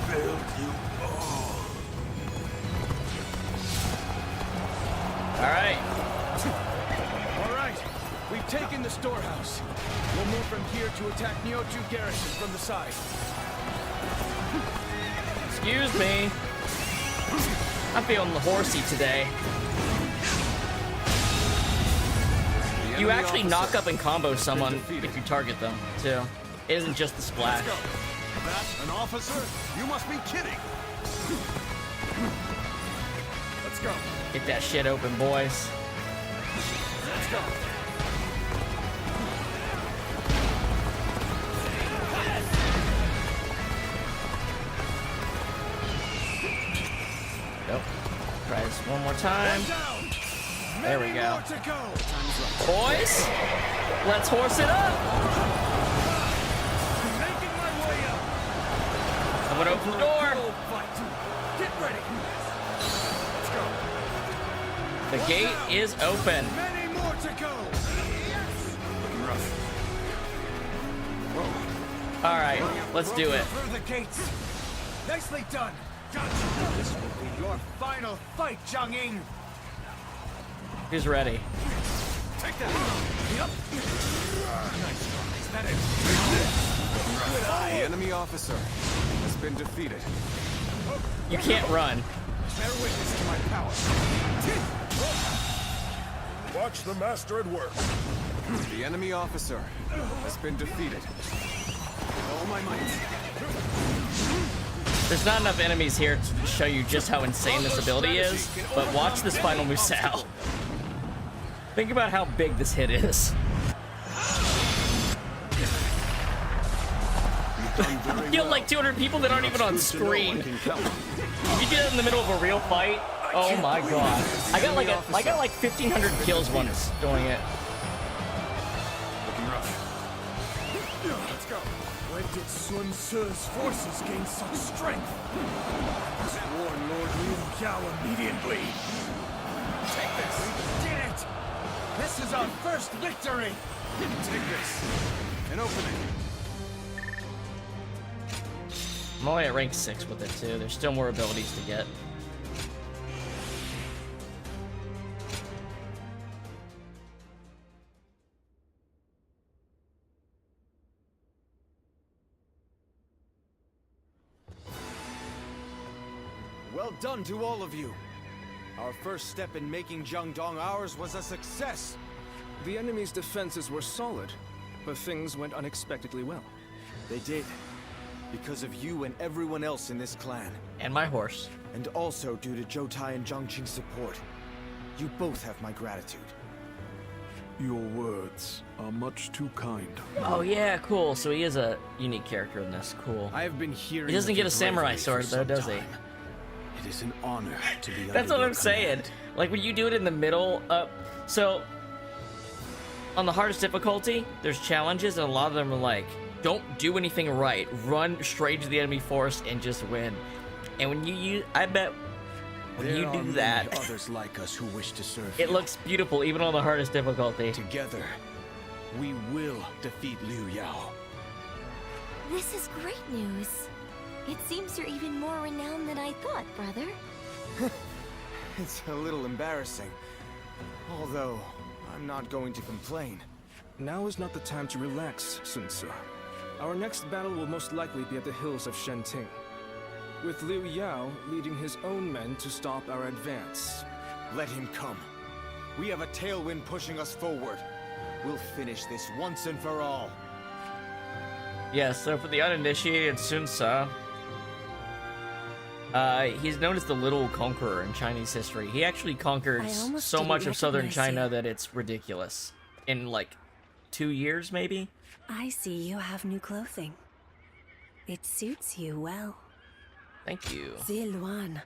F: failed you all.
A: All right.
B: All right. We've taken the storehouse. We'll move from here to attack Niotu garrison from the side.
A: Excuse me. I'm feeling the horsey today. You actually knock up and combo someone if you target them, too. It isn't just the splash.
F: That an officer? You must be kidding. Let's go.
A: Get that shit open, boys.
F: Let's go.
A: Nope. Try this one more time. There we go. Boys, let's horse it up.
B: Making my way up.
A: Someone open the door.
B: Get ready. Let's go.
A: The gate is open.
B: Many more to go.
F: Looking rough.
A: All right, let's do it.
B: Through the gates. Nicely done. Gotcha. This will be your final fight, Jiang-Ying.
A: Who's ready?
B: Take that. Yep. Nice. Is that it?
D: The enemy officer has been defeated.
A: You can't run.
B: Bear witness to my power.
R: Watch the master at work.
D: The enemy officer has been defeated. With all my might.
A: There's not enough enemies here to show you just how insane this ability is, but watch this final moveset. Think about how big this hit is. You kill like 200 people that aren't even on screen. If you do that in the middle of a real fight, oh my god. I got like 1,500 kills once doing it.
F: Looking rough.
B: Let's go. When did Sun Tzu's forces gain such strength? Sworn Lord Liu Yao immediately. Take this. We did it. This is our first victory.
D: Take this and open it.
A: I'm only at rank 6 with it too. There's still more abilities to get.
D: Well done to all of you. Our first step in making Jiangdong ours was a success.
L: The enemy's defenses were solid, but things went unexpectedly well.
D: They did. Because of you and everyone else in this clan.
A: And my horse.
D: And also due to Zhou and Zhangqing's support. You both have my gratitude.
Q: Your words are much too kind.
A: Oh yeah, cool. So he is a unique character in this. Cool.
D: I have been hearing.
A: He doesn't get a samurai sword though, does he?
Q: It is an honor to be.
A: That's what I'm saying. Like when you do it in the middle of, so on the hardest difficulty, there's challenges, and a lot of them are like, don't do anything right, run straight to the enemy force and just win. And when you use, I bet when
N: There
A: you
N: are
A: do
N: many
A: that,
N: others like us who wish to serve
A: it
N: you.
A: looks beautiful, even on the hardest difficulty.
N: Together, we will defeat Liu Yao.
G: This is great news. It seems you're even more renowned than I thought, brother.
K: It's a little embarrassing. Although, I'm not going to complain.
L: Now is not the time to relax, Sun Ce. Our next battle will most likely be at the hills of Shenting, with Liu Yao leading his own men to stop our advance.
K: Let him come. We have a tailwind pushing us forward. We'll finish this once and for all.
A: Yeah, so for the uninitiated, Sun Ce, he's known as the Little Conqueror in Chinese history. He actually conquered so much of southern China that it's ridiculous. In like 2 years, maybe?
S: I see you have new clothing. It suits you well.
A: Thank you.
S: Ziluan,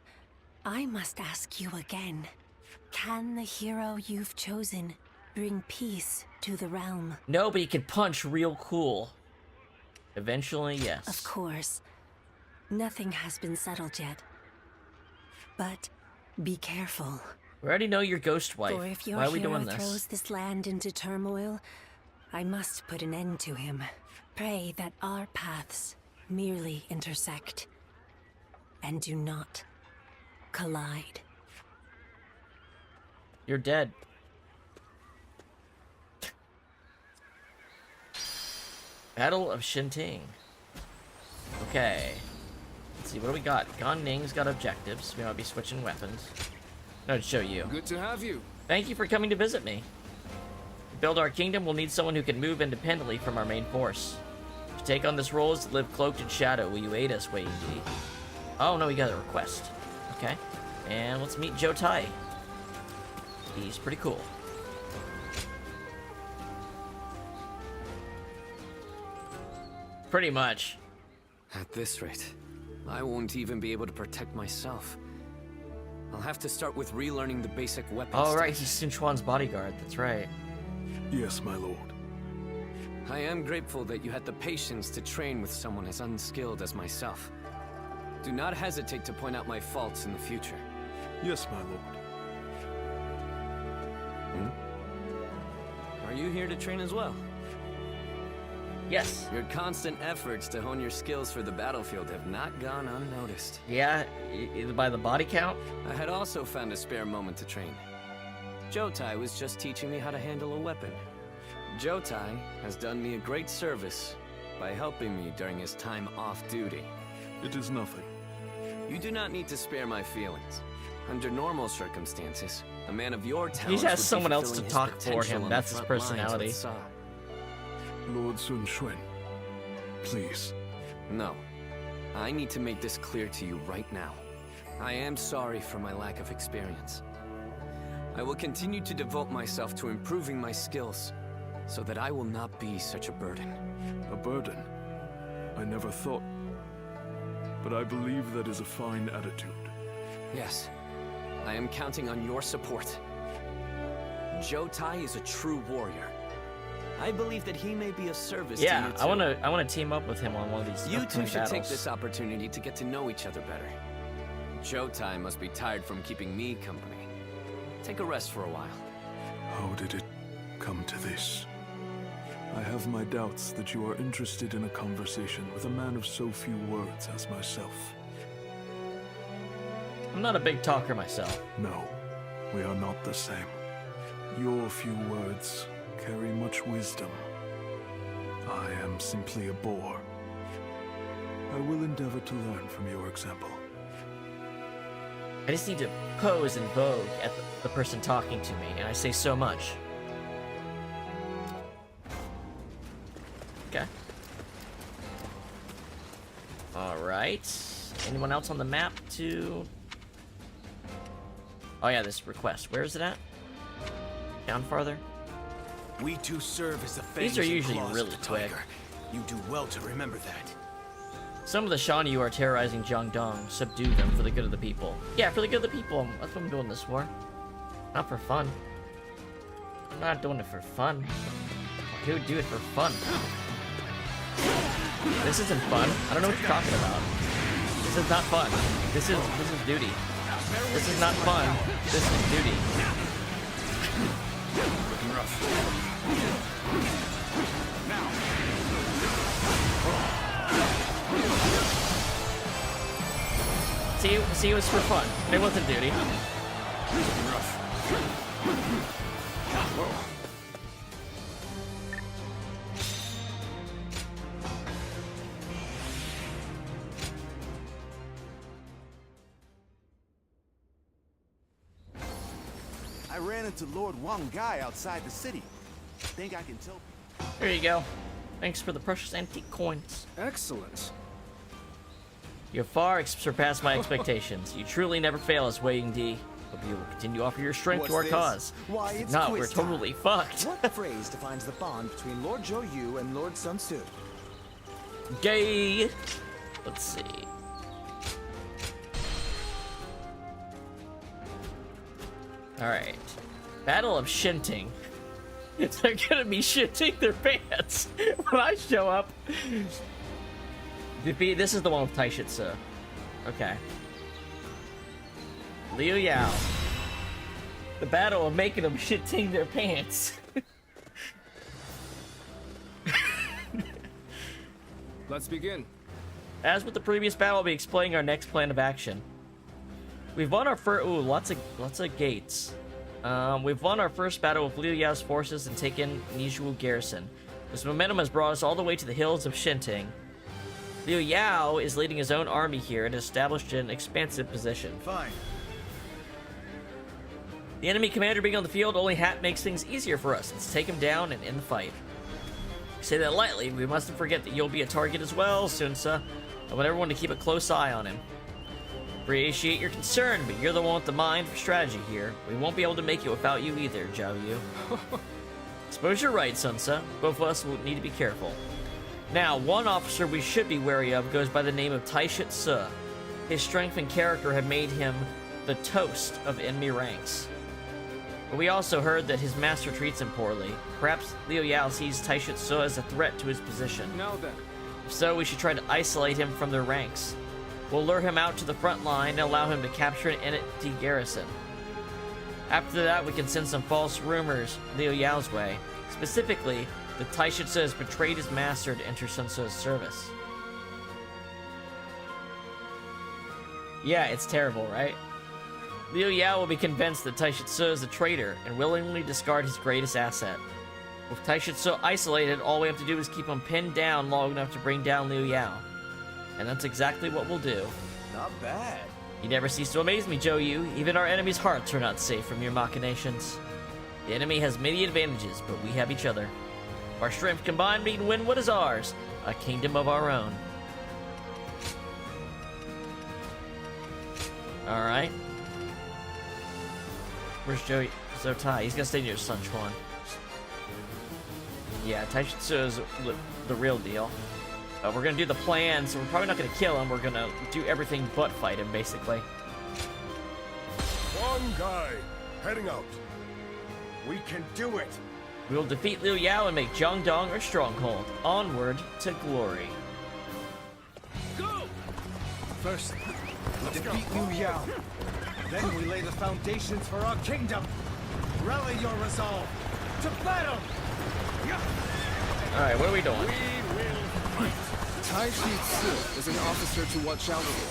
S: I must ask you again. Can the hero you've chosen bring peace to the realm?
A: No, but he can punch real cool. Eventually, yes.
S: Of course. Nothing has been settled yet. But be careful.
A: We already know your ghost wife.
S: For if your
A: Why are we
S: hero
A: doing this?
S: throws this land into turmoil, I must put an end to him. Pray that our paths merely intersect and do not collide.
A: You're dead. Battle of Shenting. Okay. Let's see, what do we got? Gan Ning's got objectives. We might be switching weapons. No, to show you.
L: Good to have you.
A: Thank you for coming to visit me. To build our kingdom, we'll need someone who can move independently from our main force. To take on this role is to live cloaked in shadow. Will you aid us, Wei Yingdi? Oh, no, we got a request. Okay. And let's meet Zhou Tai. He's pretty cool. Pretty much.
E: At this rate, I won't even be able to protect myself. I'll have to start with relearning the basic weapons.
A: Oh, right, he's Sun Quan's bodyguard. That's right.
I: Yes, my lord.
E: I am grateful that you had the patience to train with someone as unskilled as myself. Do not hesitate to point out my faults in the future.
I: Yes, my lord.
E: Are you here to train as well?
A: Yes.
E: Your constant efforts to hone your skills for the battlefield have not gone unnoticed.
A: Yeah, by the body count?
E: I had also found a spare moment to train. Zhou Tai was just teaching me how to handle a weapon. Zhou Tai has done me a great service by helping me during his time off duty.
I: It is nothing.
E: You do not need to spare my feelings. Under normal circumstances, a man of your talents
A: he has
E: would
A: someone
E: be
A: else to
E: fulfilling
A: talk
E: his
A: for
E: potential
A: him.
E: on
A: That's
E: the
A: his
E: front lines
A: personality.
E: with Sa.
I: Lord Sun Quan, please.
E: No. I need to make this clear to you right now. I am sorry for my lack of experience. I will continue to devote myself to improving my skills, so that I will not be such a burden.
I: A burden? I never thought. But I believe that is a fine attitude.
E: Yes. I am counting on your support. Zhou Tai is a true warrior. I believe that he may be of service to you too.
A: I wanna team up with him on one of these
E: You two should
A: battles.
E: take this opportunity to get to know each other better. Zhou Tai must be tired from keeping me company. Take a rest for a while.
I: How did it come to this? I have my doubts that you are interested in a conversation with a man of so few words as myself.
A: I'm not a big talker myself.
I: No, we are not the same. Your few words carry much wisdom. I am simply a bore. I will endeavor to learn from your example.
A: I just need to pose and vogue at the person talking to me, and I say so much. Okay. Alright. Anyone else on the map to... Oh yeah, this request. Where is it at? Down farther?
N: We two serve as the
A: These are usually really quick.
N: You do well to remember that.
A: Some of the Shan Yu are terrorizing Jiangdong. Subdue them for the good of the people. Yeah, for the good of the people. That's what I'm doing this for. Not for fun. I'm not doing it for fun. Who would do it for fun? This isn't fun. I don't know what you're talking about. This is not fun. This is duty. This is not fun. This is duty.
F: Looking rough.
A: See, it was for fun. It wasn't duty.
F: Looking rough. Whoa.
B: I ran into Lord Wang Gai outside the city. Think I can tell.
A: There you go. Thanks for the precious antique coins.
L: Excellent.
A: You have far surpassed my expectations. You truly never fail us, Wei Yingdi. Hope you will continue to offer your strength to our cause.
K: Why, it's
A: No,
K: quiz
A: we're totally
K: time.
A: fucked.
K: What phrase defines the bond between Lord Zhou Yu and Lord Sun Tzu?
A: Gay. Let's see. Alright. Battle of Shinting. They're gonna be shitting their pants when I show up. This is the one with Taishitsu. Okay. Liu Yao. The battle of making them shitting their pants.
L: Let's begin.
A: As with the previous battle, I'll be explaining our next plan of action. We've won our first... Ooh, lots of gates. We've won our first battle with Liu Yao's forces and taken Nizhu Garrison. This momentum has brought us all the way to the hills of Shinting. Liu Yao is leading his own army here and established an expansive position.
B: Fine.
A: The enemy commander being on the field only makes things easier for us. Let's take him down and end the fight. I say that lightly, we mustn't forget that you'll be a target as well, Sunsa. I want everyone to keep a close eye on him. Appreciate your concern, but you're the one with the mind for strategy here. We won't be able to make it without you either, Zhao Yu. Suppose you're right, Sunsa. Both of us will need to be careful. Now, one officer we should be wary of goes by the name of Taishitsu. His strength and character have made him the toast of enemy ranks. But we also heard that his master treats him poorly. Perhaps Liu Yao sees Taishitsu as a threat to his position.
L: Now then.
A: If so, we should try to isolate him from their ranks. We'll lure him out to the front line and allow him to capture an empty garrison. After that, we can send some false rumors Liu Yao's way. Specifically, that Taishitsu has betrayed his master to enter Sun Tzu's service. Yeah, it's terrible, right? Liu Yao will be convinced that Taishitsu is a traitor and willingly discard his greatest asset. With Taishitsu isolated, all we have to do is keep him pinned down long enough to bring down Liu Yao. And that's exactly what we'll do.
K: Not bad.
A: You never cease to amaze me, Zhou Yu. Even our enemies' hearts are not safe from your machinations. The enemy has many advantages, but we have each other. Our strength combined, we can win what is ours, a kingdom of our own. Alright. Where's Zhou Tai? He's gonna stay near Sun Quan. Yeah, Taishitsu is the real deal. We're gonna do the plan, so we're probably not gonna kill him. We're gonna do everything but fight him, basically.
R: One guy, heading out.
B: We can do it.
A: We will defeat Liu Yao and make Jiangdong our stronghold. Onward to glory.
B: Go! First, we defeat Liu Yao. Then we lay the foundations for our kingdom. Rally your resolve to battle!
A: Alright, what are we doing?
B: We will fight.
L: Taishitsu is an officer to watch out for.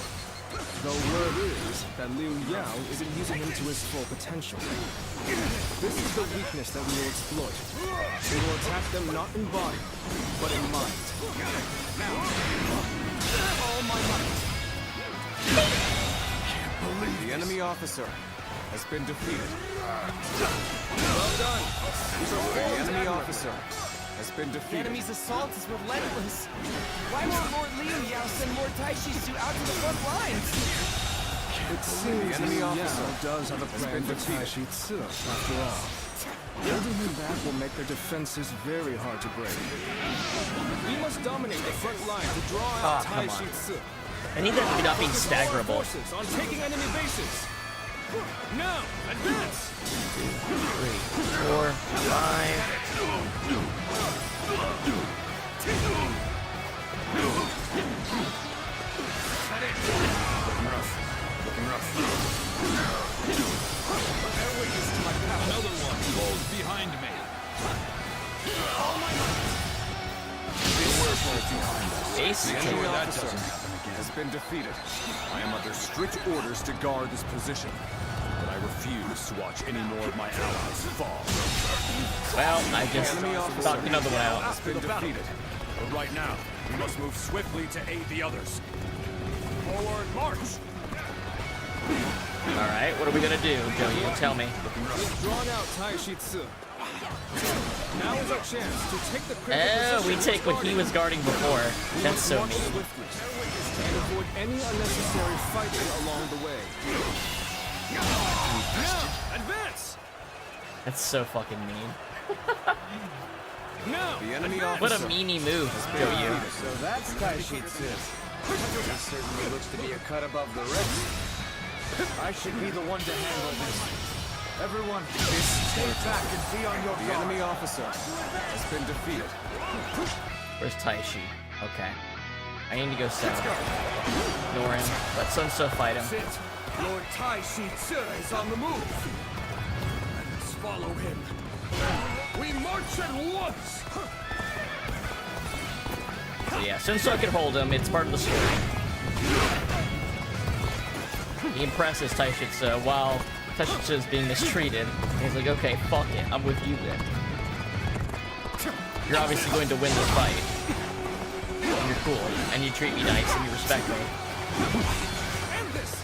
L: The word is that Liu Yao isn't using him to his full potential. This is the weakness that we will exploit. We will attack them not in body, but in mind. All my might.
K: The enemy officer has been defeated.
L: Well done.
K: The enemy officer has been
H: The
K: defeated.
H: enemy's assault is relentless. Why won't Lord Liu Yao send more Taishitsu out to the front lines?
L: It seems
K: The enemy
L: Liu
K: officer
L: Yao does have a plan for Taishitsu, after all. Holding him back will make their defenses very hard to break. We must dominate the front line to draw out
A: come on.
L: Taishitsu.
A: I need that to not be
L: Focus all our
A: staggerable.
L: forces on taking enemy bases. Now, advance!
A: 2, 3, 4, 5. Base
F: The
A: turret.
F: that doesn't happen again.
B: Has been defeated. I am under strict orders to guard this position, but I refuse to watch any more of my allies fall.
A: Well, I just knocked another one out.
B: Has been defeated. But right now, we must move swiftly to aid the others. Forward march!
A: Alright, what are we gonna do, Joe? You tell me.
L: We've drawn out Taishi Ci. Now is our chance to take the
A: Oh, we take what he was guarding before. That's so mean.
L: And avoid any unnecessary fighting along the way. Now, advance!
A: That's so fucking mean.
L: Now,
K: the enemy
A: what a meanie move, Joe. You.
K: So that's Taishi Ci. He certainly looks to be a cut above the rest. I should be the one to handle this.
B: Everyone, stay back and be on your guard.
K: The enemy officer has been defeated.
A: Where's Taishi? Okay. I need to go south. Ignore him. Let Sun Tzu fight him.
B: Lord Taishi Ci is on the move. Let us follow him. We march at once.
A: So yeah, Sun Tzu can hold him. It's part of the story. He impresses Taishi Ci while Taishi Ci is being mistreated. He's like, okay, fuck it. I'm with you then. You're obviously going to win this fight. And you're cool. And you treat me nice and you respect me.
B: End this.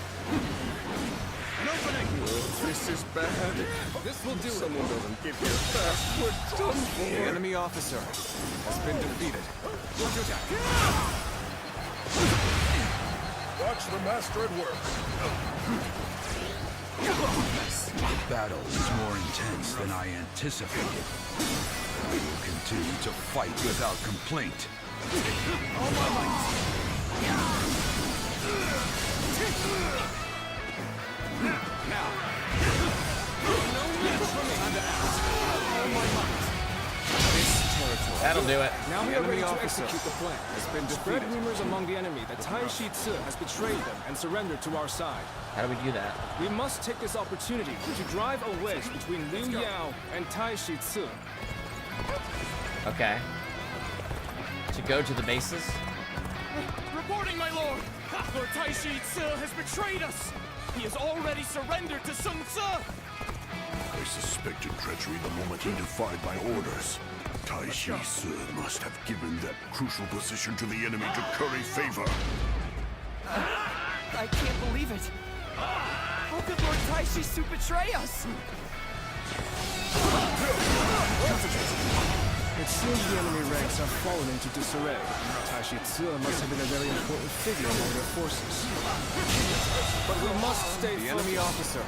B: An opening. This is bad.
L: This will do.
B: Someone doesn't give you fast. We're done for.
K: The enemy officer has been defeated.
F: Watch the master at work.
P: The battle is more intense than I anticipated. I will continue to fight without complaint.
B: All my might. Now. No match for me. Time to act. All my might. This territory.
A: That'll do it.
L: Now we are ready to execute the plan. Spread rumors among the enemy that Taishi Ci has betrayed them and surrendered to our side.
A: How do we do that?
L: We must take this opportunity to drive a wedge between Liu Yao and Taishi Ci.
A: Okay. To go to the bases?
B: Reporting, my lord! Lord Taishi Ci has betrayed us! He has already surrendered to Sun Tzu!
R: I suspected treachery the moment he defied my orders. Taishi Ci must have given that crucial position to the enemy to curry favor.
H: I can't believe it. How could Lord Taishi Ci betray us?
L: It seems the enemy ranks have fallen into disarray. Taishi Ci must have been a very important figure among their forces. But we must stay
K: The
L: focused.
K: enemy officer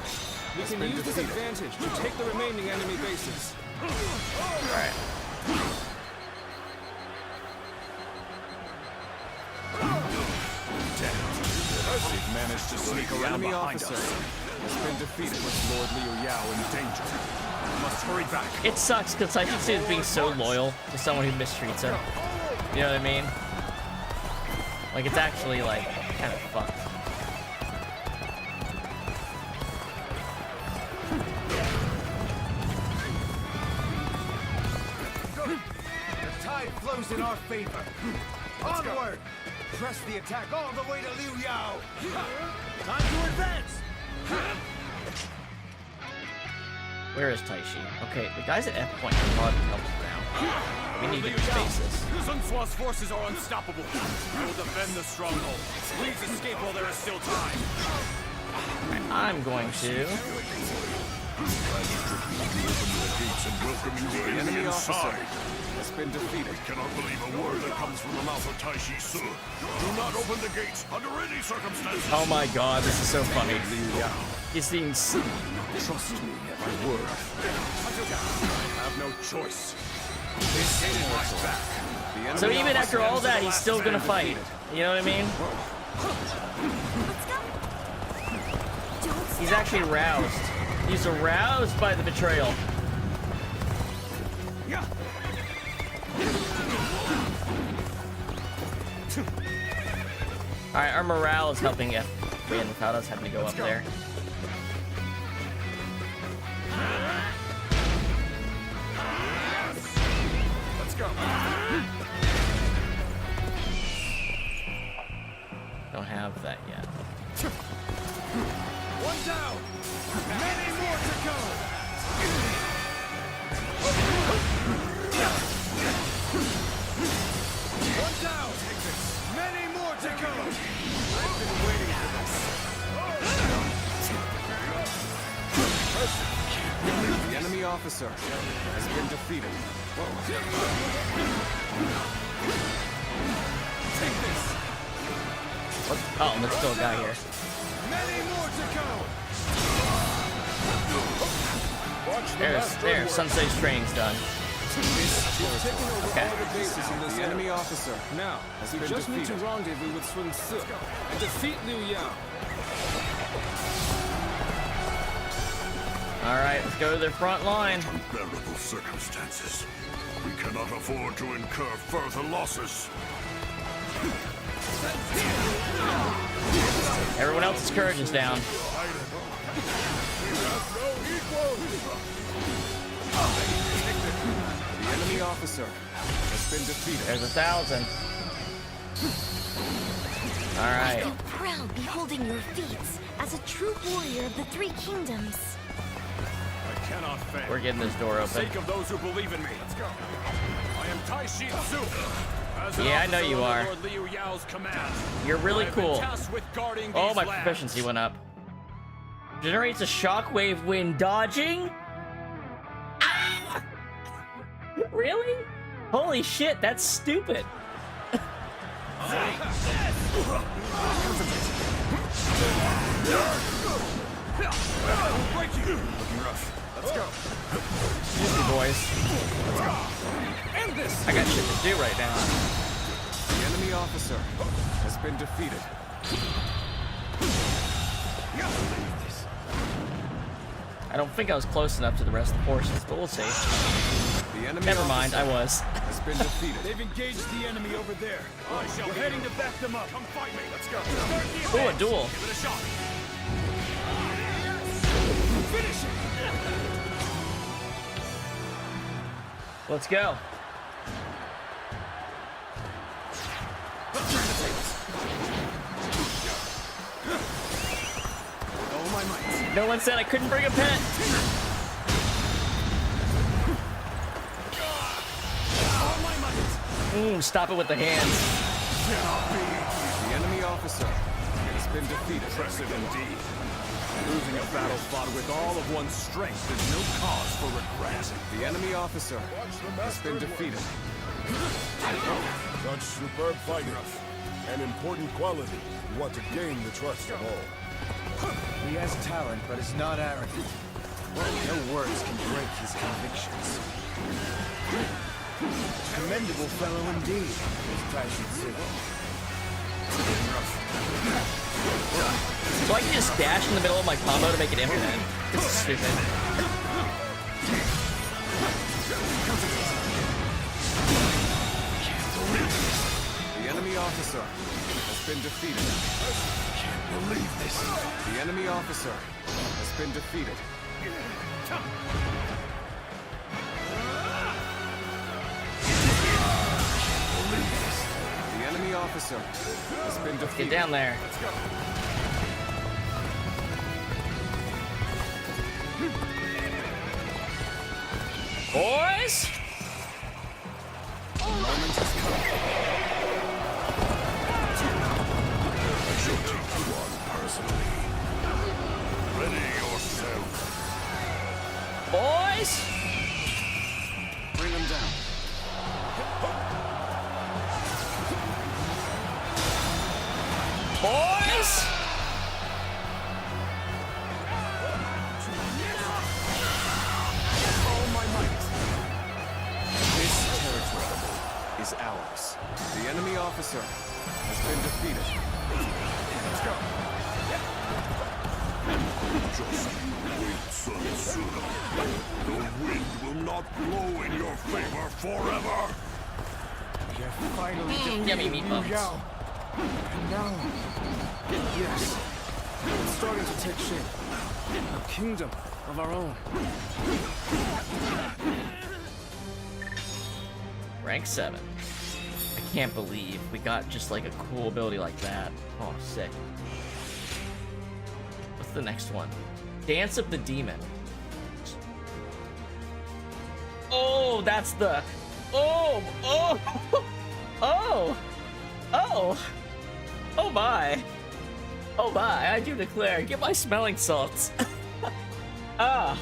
L: We can use this advantage to take the remaining enemy bases.
A: Alright.
B: They've managed to sneak around
K: enemy
B: behind
K: officer
B: us.
K: has been defeated.
B: With Lord Liu Yao in danger. We must hurry back.
A: It sucks because Taishi Ci is being so loyal to someone who mistreats her. You know what I mean? Like, it's actually, like, kind of fucked.
B: The tide flows in our favor. Onward! Press the attack all the way to Liu Yao. Time to advance!
A: Where is Taishi? Okay, the guys at F point can probably help us now. We need to reach bases.
B: Sun Tzu's forces are unstoppable. We will defend the stronghold. Please escape while there is still time.
A: I'm going to.
R: The
K: enemy officer
R: inside.
K: has been defeated.
R: I cannot believe a word that comes from the mouth of Taishi Ci. Do not open the gates under any circumstances.
A: Oh my god, this is so funny. He's being.
B: Trust me at my word. I have no choice. This is my back.
A: So even after all that, he's still gonna fight. You know what I mean? He's actually roused. He's aroused by the betrayal. Alright, our morale is helping F win without us having to go up there.
B: Let's go.
A: that yet.
B: One down. Many more to go. One down. Many more to go. I've been waiting for this.
K: The enemy officer has been defeated.
B: Take this.
A: Oh, there's still a guy here.
B: Many more to go.
A: There's Sensei's training's done. Okay.
K: The enemy officer
L: now
K: has
L: we
K: been
L: just
K: defeated.
L: need to rendezvous with Sun Tzu and defeat Liu Yao.
A: Alright, let's go to their front line.
F: Unbearable circumstances. We cannot afford to incur further losses.
A: Everyone else's courage is down.
K: The enemy officer has been defeated.
A: There's 1,000. Alright.
G: I feel proud beholding your feats as a true warrior of the Three Kingdoms.
B: I cannot fail.
A: We're getting this door
B: For
A: open.
B: the sake of those who believe in me. Let's go. I am Tai Shi Tzu. As an
A: Yeah, I know
B: officer
A: you
B: under
A: are.
B: Lord Liu Yao's command,
A: You're really
B: I have been
A: cool.
B: tasked with guarding
A: Oh,
B: these
A: my
B: lands.
A: proficiency went up. Generates a shockwave when dodging? Ah! Really? Holy shit, that's stupid.
B: Looking rough. Let's go.
A: Excuse me, boys.
B: End this.
A: I got shit to do right now.
K: The enemy officer has been defeated.
A: I don't think I was close enough to the rest of the forces, but we'll see.
K: The enemy
A: Never mind, I was.
K: has been defeated.
B: They've engaged the enemy over there. We're heading to back them up. Come fight me. Let's go.
A: Ooh, a duel.
B: Give it a shot. Finish it.
A: Let's go.
B: Oh my might.
A: No one said I couldn't bring a pet.
B: Oh my might.
A: Stop it with the hands.
K: The enemy officer has been defeated.
B: Impressive indeed. Losing a battle fought with all of one's strength is no cause for regret.
K: The enemy officer has been defeated.
R: Such superb fighting. An important quality. You want to gain the trust of all.
K: He has talent, but is not arrogant. No words can break his convictions. Commendable fellow indeed, this Tai Shi Tzu.
A: So I can just dash in the middle of my combo to make it infinite. This is stupid.
K: The enemy officer has been defeated. Can't believe this. The enemy officer has been defeated. The enemy officer has been defeated.
A: Get down there. Boys!
K: The moment has come.
F: I shall take you on personally. Ready yourself.
A: Boys!
K: Bring him down.
A: Boys!
K: This territory is ours. The enemy officer has been defeated.
B: Let's go.
F: Just wait, Sun Tzu. The wind will not blow in your favor forever.
B: We have finally
A: Yummy
B: defeated Liu
A: meatballs.
B: Yao. And now,
L: Yes, it's starting to take shape. A kingdom of our own.
A: Rank 7. can't believe we got just like a cool ability like that. Oh, sick. What's the next one? Dance of the Demon. Oh, that's the... Oh! Oh! Oh! Oh! Oh my! Oh my, I do declare, get my smelling salts. Ah!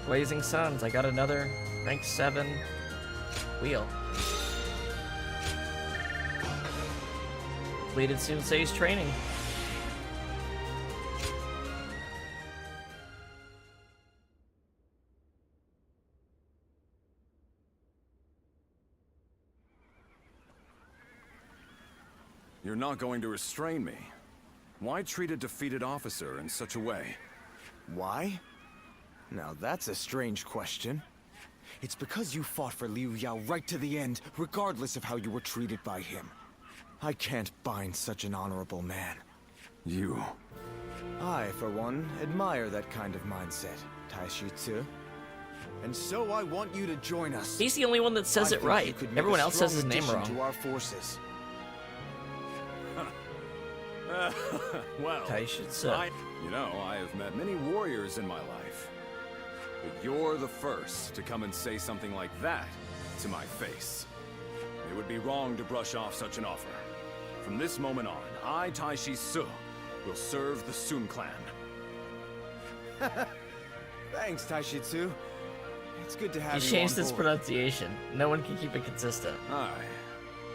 A: Blazing Suns, I got another rank 7 wheel. Completed Sensei's training.
F: You're not going to restrain me. Why treat a defeated officer in such a way?
K: Why? Now that's a strange question. It's because you fought for Liu Yao right to the end, regardless of how you were treated by him. I can't bind such an honorable man.
F: You...
K: I, for one, admire that kind of mindset, Taishi Tzu. And so I want you to join us.
A: He's the only one that says it right. Everyone else says his name wrong.
K: To our forces.
F: Well, you know, I have met many warriors in my life. But you're the first to come and say something like that to my face. It would be wrong to brush off such an offer. From this moment on, I, Taishi Tzu, will serve the Sun clan.
K: Thanks, Taishi Tzu. It's good to have you
A: He changed his pronunciation. No one can keep it consistent.
F: Aye.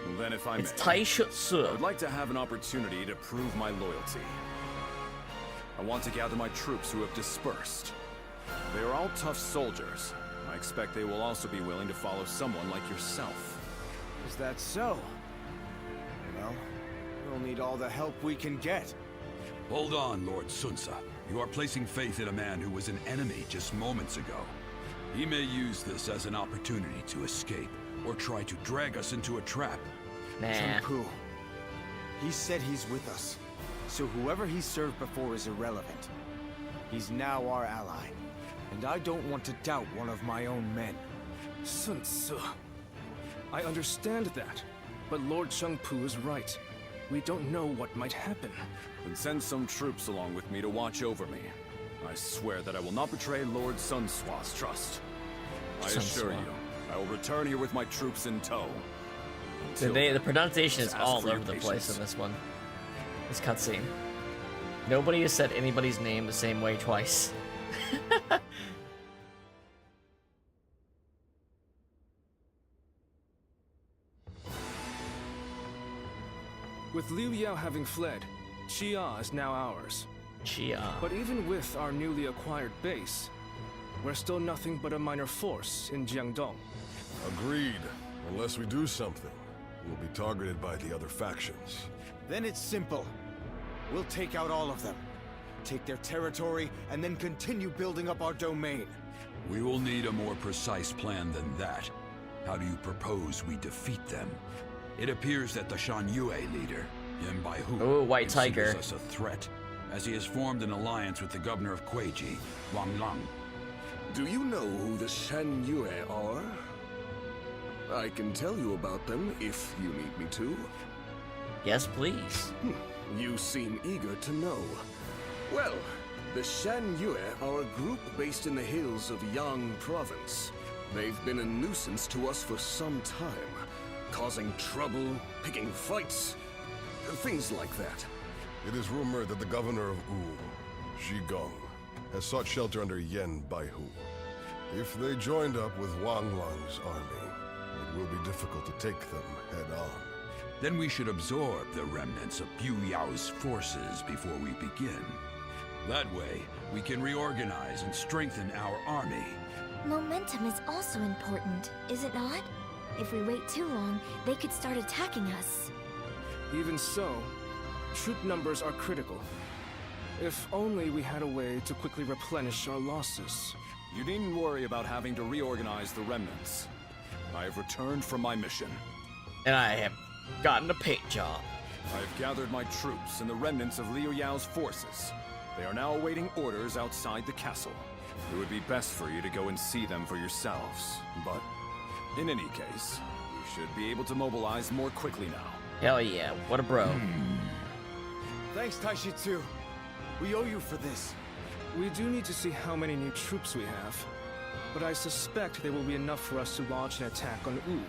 F: Well, then if I
A: It's
F: may,
A: Taishi Tzu.
F: I would like to have an opportunity to prove my loyalty. I want to gather my troops who have dispersed. They are all tough soldiers. I expect they will also be willing to follow someone like yourself.
K: Is that so? Well, we'll need all the help we can get.
P: Hold on, Lord Sun Tzu. You are placing faith in a man who was an enemy just moments ago. He may use this as an opportunity to escape, or try to drag us into a trap.
K: Chun Pu. He said he's with us. So whoever he served before is irrelevant. He's now our ally. And I don't want to doubt one of my own men.
L: Sun Tzu. I understand that, but Lord Chun Pu is right. We don't know what might happen.
F: Then send some troops along with me to watch over me. I swear that I will not betray Lord Sun Tzu's trust. I assure you, I will return here with my troops in tow.
A: The pronunciation is all over the place in this one. This cutscene. Nobody has said anybody's name the same way twice.
L: With Liu Yao having fled, Xia is now ours.
A: Xia.
L: But even with our newly acquired base, we're still nothing but a minor force in Jiangdong.
R: Agreed. Unless we do something, we'll be targeted by the other factions.
K: Then it's simple. We'll take out all of them. Take their territory, and then continue building up our domain.
P: We will need a more precise plan than that. How do you propose we defeat them? It appears that the Shan Yue leader, Yan Baihu,
A: White Tiger,
P: considers us a threat, as he has formed an alliance with the governor of Kueiji, Wang Lang.
J: Do you know who the Shan Yue are? I can tell you about them if you need me to.
A: Yes, please.
J: You seem eager to know. Well, the Shan Yue are a group based in the hills of Yang Province. They've been a nuisance to us for some time, causing trouble, picking fights, things like that.
R: It is rumored that the governor of Wu, Zhigong, has sought shelter under Yan Baihu. If they joined up with Wang Lang's army, it will be difficult to take them head-on.
P: Then we should absorb the remnants of Liu Yao's forces before we begin. That way, we can reorganize and strengthen our army.
G: Momentum is also important, is it not? If we wait too long, they could start attacking us.
L: Even so, troop numbers are critical. If only we had a way to quickly replenish our losses.
F: You needn't worry about having to reorganize the remnants. I have returned from my mission.
A: And I have gotten a paint job.
F: I have gathered my troops and the remnants of Liu Yao's forces.
D: They are now awaiting orders outside the castle. It would be best for you to go and see them for yourselves. But, in any case, you should be able to mobilize more quickly now.
A: Hell yeah, what a bro.
K: Thanks, Taishitsu. We owe you for this.
L: We do need to see how many new troops we have, but I suspect there will be enough for us to launch an attack on Wu.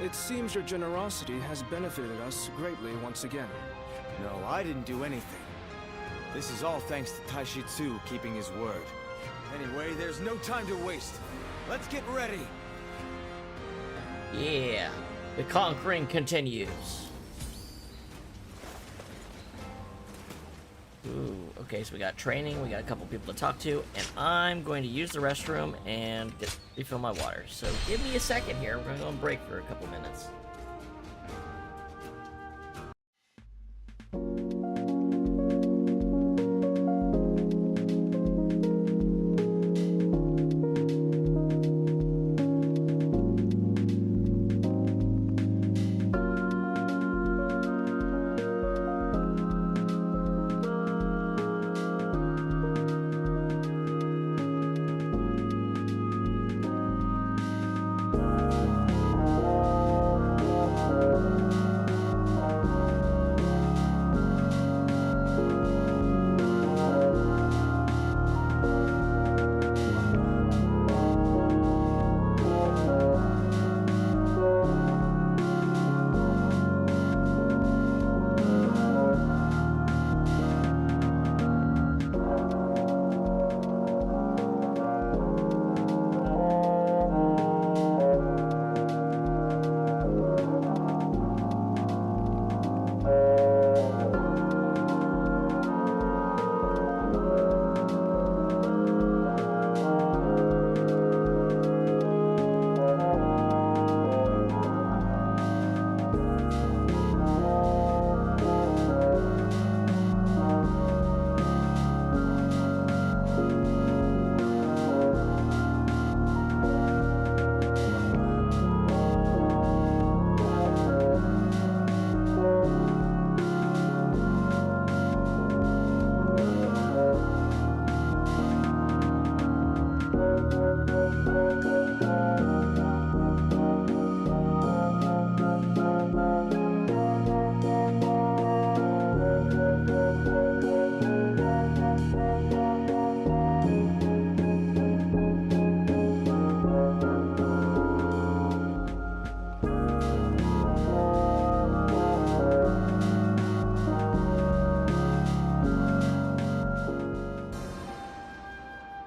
L: It seems your generosity has benefited us greatly once again.
K: No, I didn't do anything. This is all thanks to Taishitsu keeping his word. Anyway, there's no time to waste. Let's get ready.
A: Yeah, the conquering continues. Ooh, okay, so we got training, we got a couple people to talk to, and I'm going to use the restroom and refill my water. So give me a second here. We're going to go on break for a couple minutes.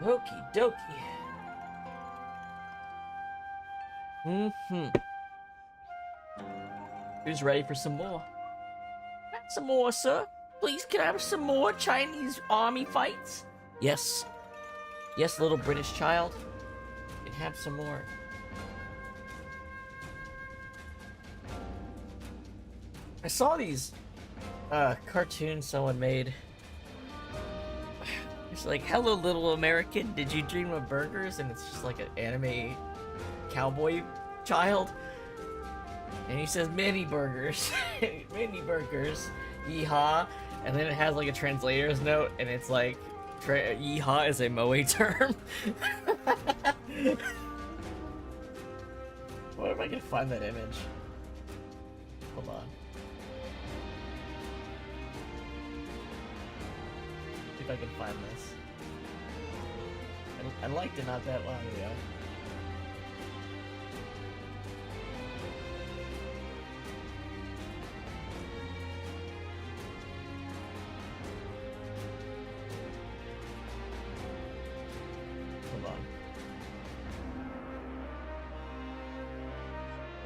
A: Okie dokie. Who's ready for some more? Some more, sir? Please, can I have some more Chinese army fights? Yes. Yes, little British child. You can have some more. I saw these cartoons someone made. It's like, hello, little American, did you dream of burgers? And it's just like an anime cowboy child. And he says, mini burgers. Mini burgers. Yeehaw. And then it has like a translator's note, and it's like, yeehaw is a Moe term. Where am I gonna find that image? Hold on. See if I can find this. I liked it not that long ago. Hold on.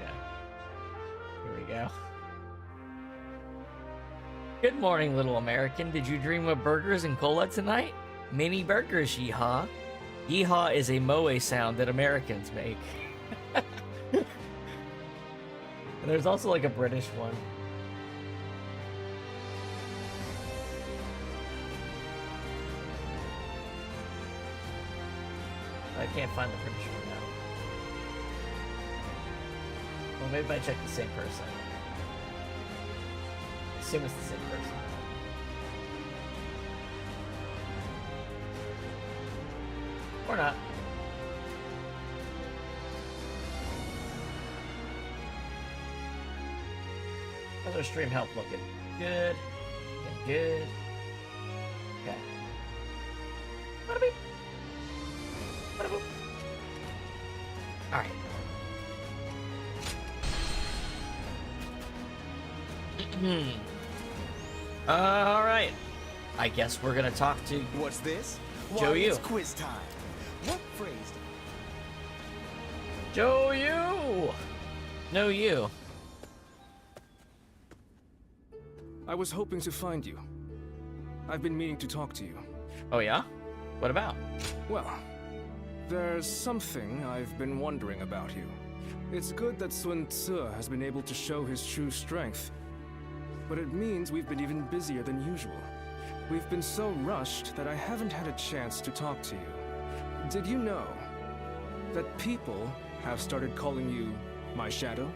A: Yeah. Here we go. Good morning, little American. Did you dream of burgers and cola tonight? Mini burgers, yeehaw. Yeehaw is a Moe sound that Americans make. And there's also like a British one. I can't find the British one now. Well, maybe I check the same person. I assume it's the same person. Or not. How's our stream health looking? Good. Good. Okay. Bada beep. Bada boop. Alright. Alright. I guess we're gonna talk to...
K: What's this?
A: Joe Yu.
K: It's quiz time. What phrase?
A: Joe Yu! No, you.
L: I was hoping to find you. I've been meaning to talk to you.
A: Oh yeah? What about?
L: Well, there's something I've been wondering about you. It's good that Sun Tzu has been able to show his true strength, but it means we've been even busier than usual. We've been so rushed that I haven't had a chance to talk to you. Did you know that people have started calling you my shadow?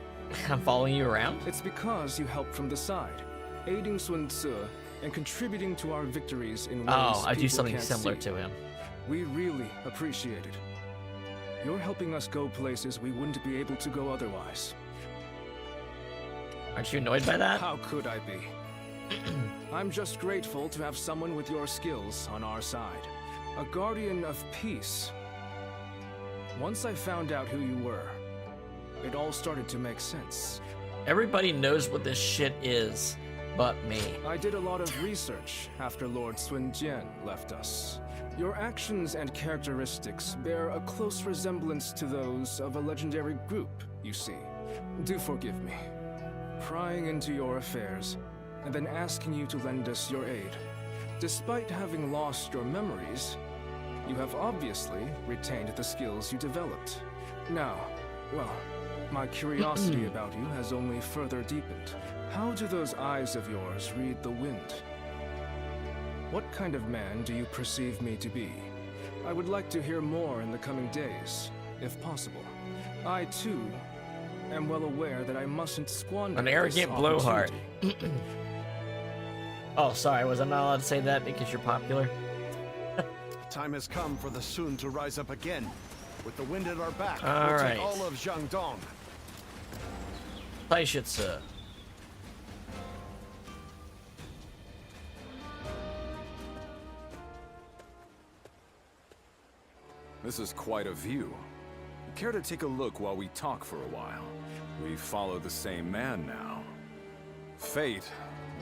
A: I'm following you around?
L: It's because you help from the side, aiding Sun Tzu and contributing to our victories in ways
A: I do something
L: can't
A: similar
L: see.
A: to him.
L: We really appreciate it. You're helping us go places we wouldn't be able to go otherwise.
A: Aren't you annoyed by that?
L: How could I be? I'm just grateful to have someone with your skills on our side. A guardian of peace. Once I found out who you were, it all started to make sense.
A: Everybody knows what this shit is, but me.
L: I did a lot of research after Lord Sun Jian left us. Your actions and characteristics bear a close resemblance to those of a legendary group, you see. Do forgive me. Prying into your affairs, and then asking you to lend us your aid. Despite having lost your memories, you have obviously retained the skills you developed. Now, well, my curiosity about you has only further deepened. How do those eyes of yours read the wind? What kind of man do you perceive me to be? I would like to hear more in the coming days, if possible. I, too, am well aware that I mustn't squander
A: an arrogant
L: this
A: blowhard.
L: opportunity.
A: Oh, sorry, was I not allowed to say that because you're popular?
C: Time has come for the Sun to rise up again. With the wind at our back,
A: All
C: we'll
A: right.
C: take all of Jiangdong.
A: Taishitsu.
D: This is quite a view. Care to take a look while we talk for a while? We follow the same man now. Fate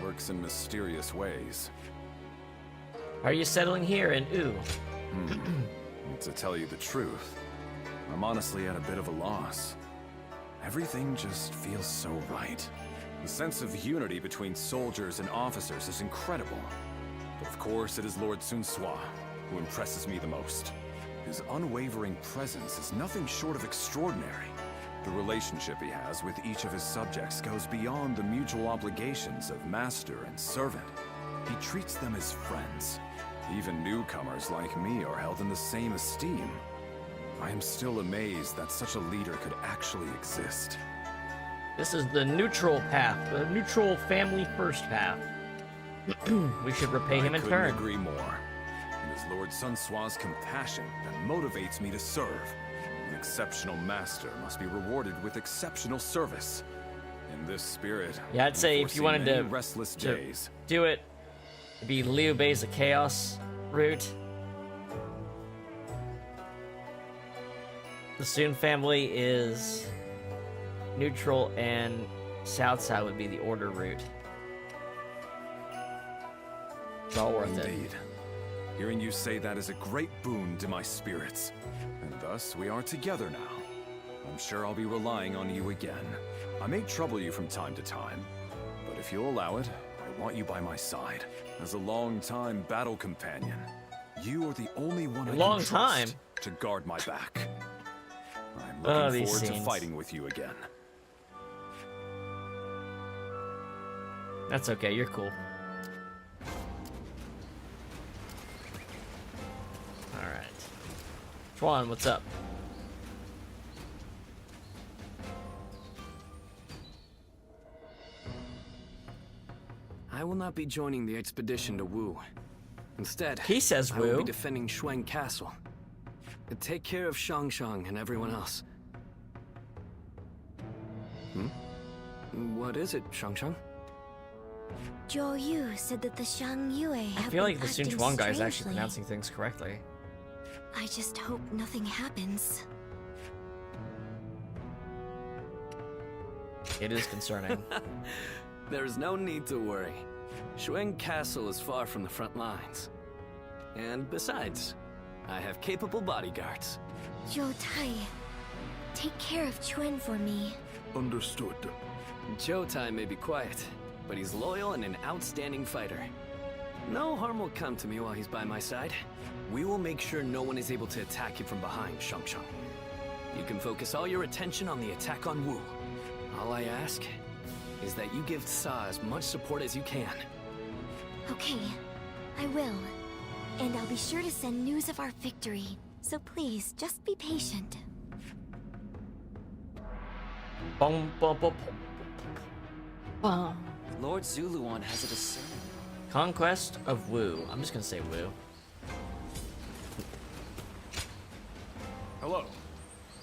D: works in mysterious ways.
A: Are you settling here in Ooh?
D: To tell you the truth, I'm honestly at a bit of a loss. Everything just feels so right. The sense of unity between soldiers and officers is incredible. But of course, it is Lord Sun Tzu who impresses me the most. His unwavering presence is nothing short of extraordinary. The relationship he has with each of his subjects goes beyond the mutual obligations of master and servant. He treats them as friends. Even newcomers like me are held in the same esteem. I am still amazed that such a leader could actually exist.
A: This is the neutral path, the neutral family first path. We should repay him in
D: I
A: turn.
D: couldn't agree more. It is Lord Sun Tzu's compassion that motivates me to serve. An exceptional master must be rewarded with exceptional service. In this spirit,
A: Yeah, I'd say if you wanted to,
D: restless
A: to
D: days.
A: do it, it'd be Liu Bei's a chaos route. The Sun family is neutral, and South Side would be the order route. It's all worth it.
D: Indeed. Hearing you say that is a great boon to my spirits. And thus, we are together now. I'm sure I'll be relying on you again. I may trouble you from time to time, but if you'll allow it, I want you by my side. As a long-time battle companion, you are the only one I
A: Long
D: can
A: time?
D: trust to guard my back. I'm
A: Oh,
D: looking
A: these
D: forward to
A: scenes.
D: fighting with you again.
A: That's okay, you're cool. Alright. Chuan, what's up?
E: I will not be joining the expedition to Wu. Instead,
A: He says
E: I will
A: Wu.
E: be defending Shuang Castle. Take care of Shang and everyone else. What is it, Shang?
G: Zhou Yu said that the Shang Yue have
A: I feel like
G: been
A: the Sun
G: acting
A: Chuan guy is actually
G: strangely.
A: pronouncing things correctly.
G: I just hope nothing happens.
A: It is concerning.
E: There's no need to worry. Xuan Castle is far from the front lines. And besides, I have capable bodyguards.
G: Zhou Tai, take care of Chuen for me.
J: Understood.
E: Zhou Tai may be quiet, but he's loyal and an outstanding fighter. No harm will come to me while he's by my side. We will make sure no one is able to attack you from behind, Shang. You can focus all your attention on the attack on Wu. All I ask is that you give Sa as much support as you can.
G: Okay, I will. And I'll be sure to send news of our victory. So please, just be patient.
A: Bum, bum, bum,
T: Lord Zuluan has a discernment.
A: Conquest of Wu. I'm just gonna say Wu.
I: Hello.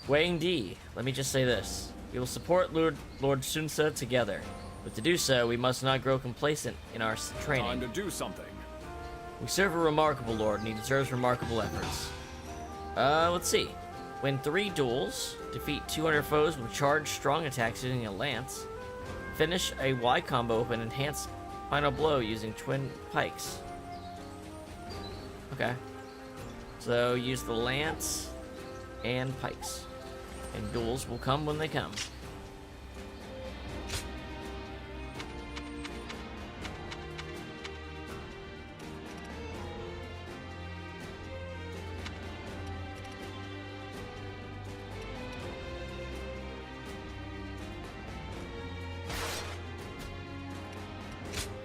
A: Wang Di, let me just say this. We will support Lord Sunsa together. But to do so, we must not grow complacent in our training.
I: Time to do something.
A: We serve a remarkable lord, and he deserves remarkable efforts. Let's see. Win 3 duels, defeat 200 foes with charged strong attacks using a lance, finish a Y combo with an enhanced final blow using twin pikes. Okay. So use the lance and pikes. And duels will come when they come.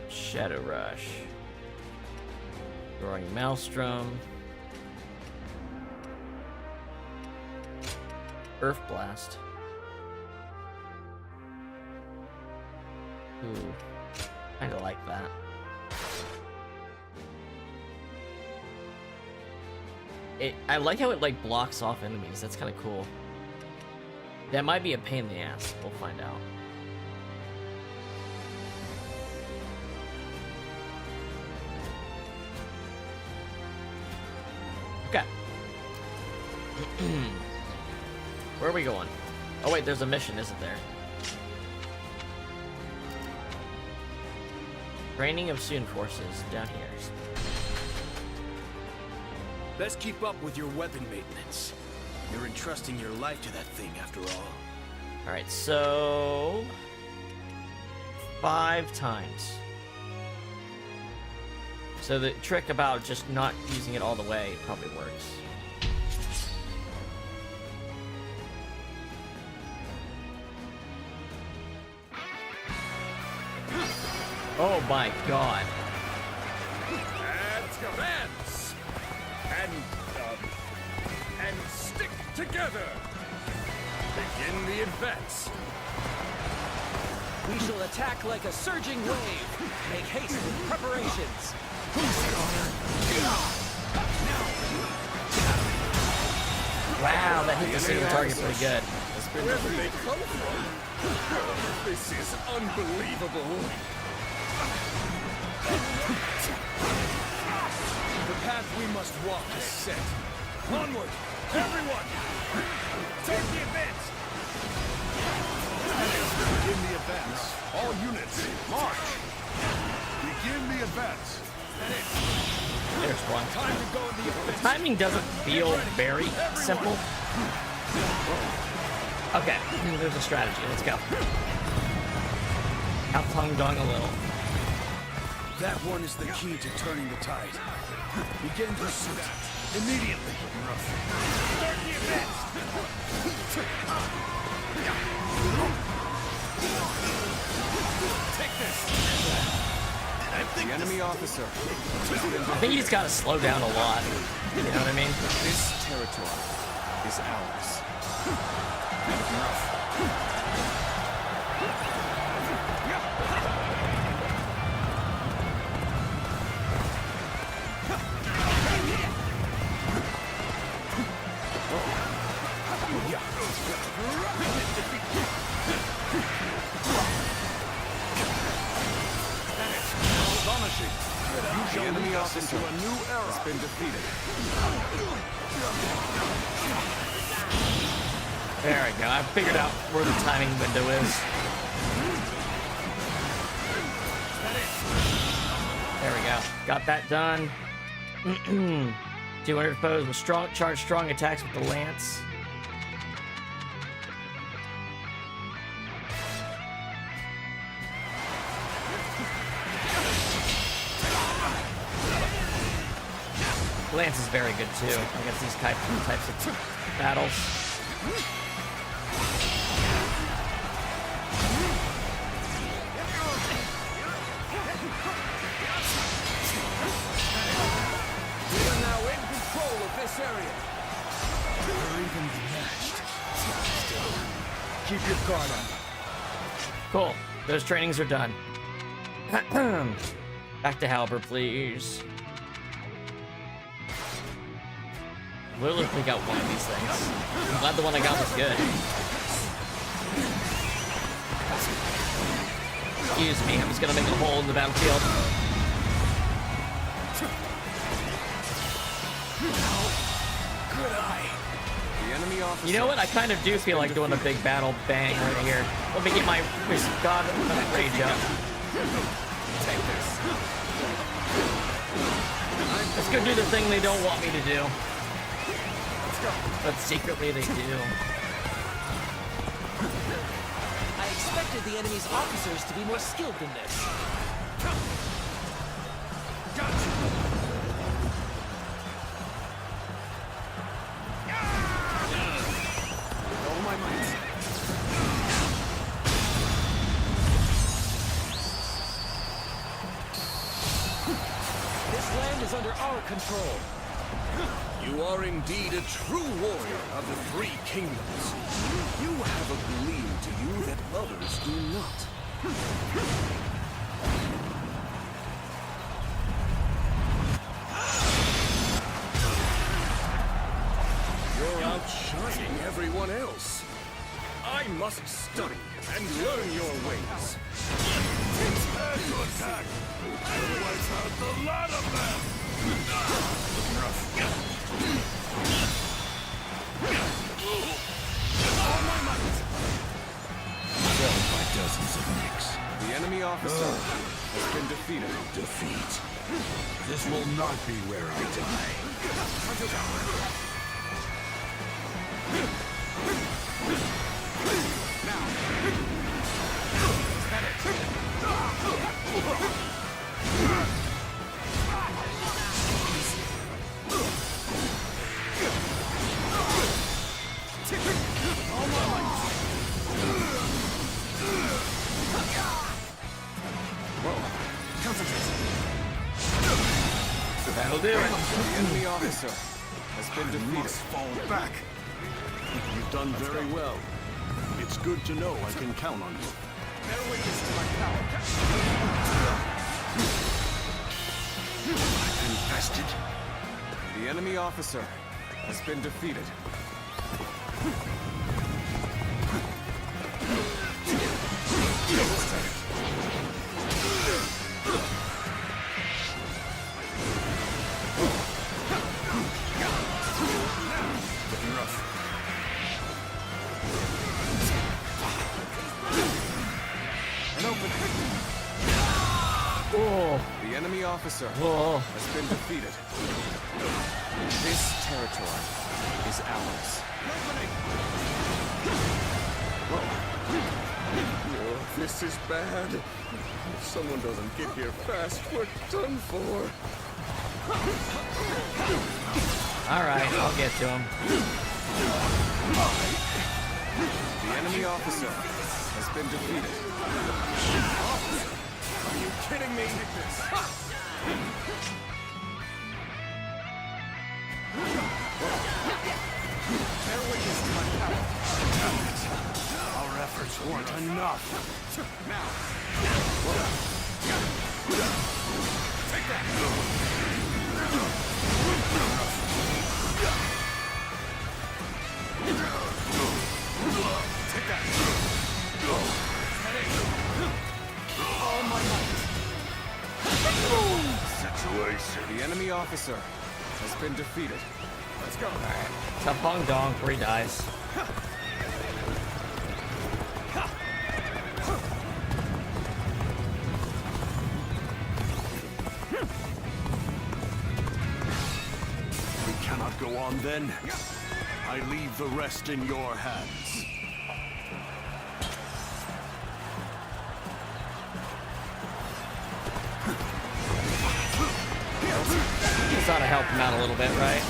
A: Shadow Rush. Roaring Maelstrom. Earth Blast. Ooh. Kinda like that. I like how it like blocks off enemies. That's kinda cool. That might be a pain in the ass. We'll find out. Okay. Where are we going? Oh wait, there's a mission, isn't there? Training of Sun forces down here.
N: Best keep up with your weapon maintenance. You're entrusting your life to that thing after all.
A: Alright, so 5 times. So the trick about just not using it all the way probably works. Oh my god.
F: Advance! And stick together! Begin the advance!
H: We shall attack like a surging wave. Make haste with preparations.
A: Wow, that hit the single target pretty good.
F: Where did they come from? This is unbelievable.
B: The path we must walk is set. Onward! Everyone! Take the advance!
R: Begin the advance. All units, march! Begin the advance.
A: There's one.
B: Time to go in the
A: The
B: offensive.
A: timing doesn't feel very simple. Okay, there's a strategy. Let's go. Out Tong Dong a little.
N: That one is the key to turning the tide. Begin pursuit. Immediately.
B: Start the advance!
N: Take this.
K: The enemy officer.
A: I think you just gotta slow down a lot. You know what I mean?
K: This territory is ours.
B: to a new era.
D: Has been defeated.
A: There we go. I figured out where the timing window is. There we go. Got that done. 200 foes will charge strong attacks with the lance. Lance is very good too against these types of battles.
B: This area. Or even be matched. Still, keep your guard up.
A: Cool. Those trainings are done. Back to Halberd, please. Literally pick out one of these things. I'm glad the one I got was good. Excuse me, I'm just gonna make a hole in the battlefield. You know what? I kind of do feel like doing a big battle bang right here. Let me get my god rage up. Let's go do the thing they don't want me to do. But secretly they do.
H: I expected the enemy's officers to be more skilled than this.
B: Gotcha.
H: Is under our control.
J: You are indeed a true warrior of the three kingdoms. You have a gleam to you that others do not. You're outshining everyone else. I must study and learn your ways.
F: Prepare to attack! Otherwise, out the lot of them! Looking rough. All my might! Felled by dozens of nicks.
D: The enemy officer has been defeated.
F: Defeat. This will not be where I die.
B: Now.
A: That'll do it.
D: The enemy officer has been defeated.
F: Must fall back.
J: You've done very well. It's good to know I can count on you.
B: Bear witness to my power.
J: Infested.
D: The enemy officer has been defeated.
A: Oh.
D: The enemy officer has been defeated. This territory is ours.
J: Oh, this is bad. If someone doesn't get here fast, we're done for.
A: Alright, I'll get to him.
D: The enemy officer has been defeated.
B: Are you kidding me? Bear witness to my power.
F: Our efforts weren't enough.
B: Now. Take that. Take that. All my might.
F: Situation.
D: The enemy
B: officer has been defeated. Let's go.
A: Alright. Tapong Dong before he dies.
N: We cannot go on then. I leave the rest in your hands.
A: Just ought to help him out a little bit, right?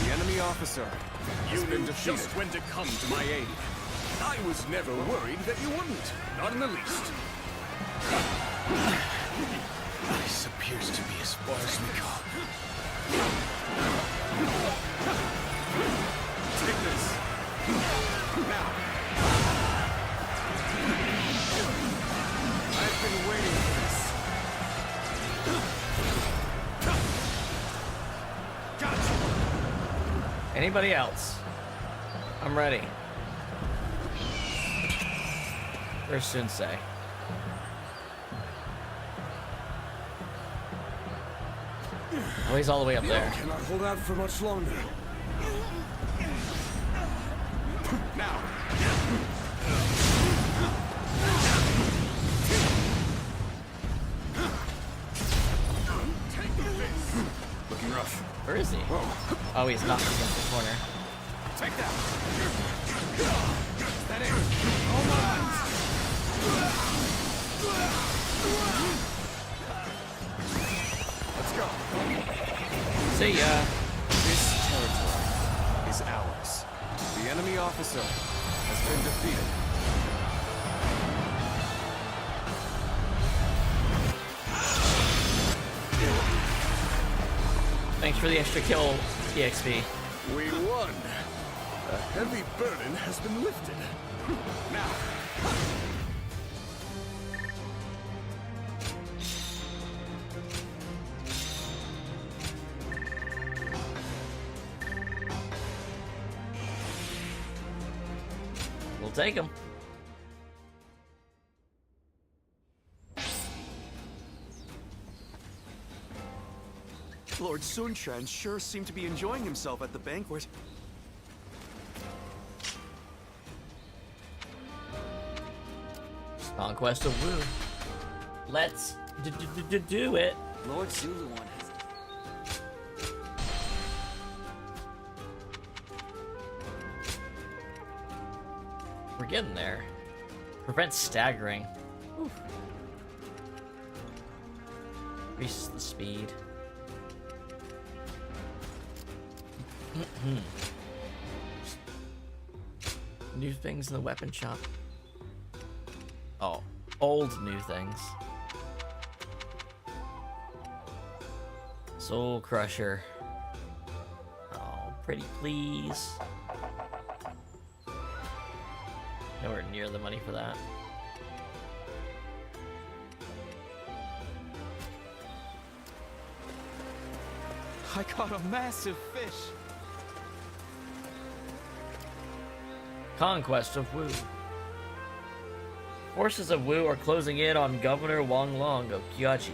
B: The enemy officer has been defeated.
N: Just when to come to my aid. I was never worried that you wouldn't. Not in the least.
K: This appears to be as far as we go.
B: Take this. Now. I've been waiting for this. Gotcha.
A: Anybody else? I'm ready. Where's Sensei? Oh, he's all the way up there.
N: Cannot hold out for much longer.
B: Now.
N: Looking rough.
A: Where is he? Oh, he's not against the corner.
B: Take that. That is. Hold on. Let's go.
A: See ya.
B: This territory is ours. The enemy officer has been defeated.
A: Thanks for the extra kill, EXP.
N: We won. A heavy burden has been lifted.
B: Now.
A: We'll take him.
K: Lord Sun Quan sure seemed to be enjoying himself at the banquet.
A: Conquest of Wu. Let's do it.
T: Lord Zuluan has...
A: We're getting there. Prevent staggering. Oof. Increases the speed. New things in the weapon shop. Oh, old new things. Soul Crusher. Oh, pretty please. Nowhere near the money for that.
B: I caught a massive fish.
A: Conquest of Wu. Forces of Wu are closing in on Governor Wang Long of Kiaji.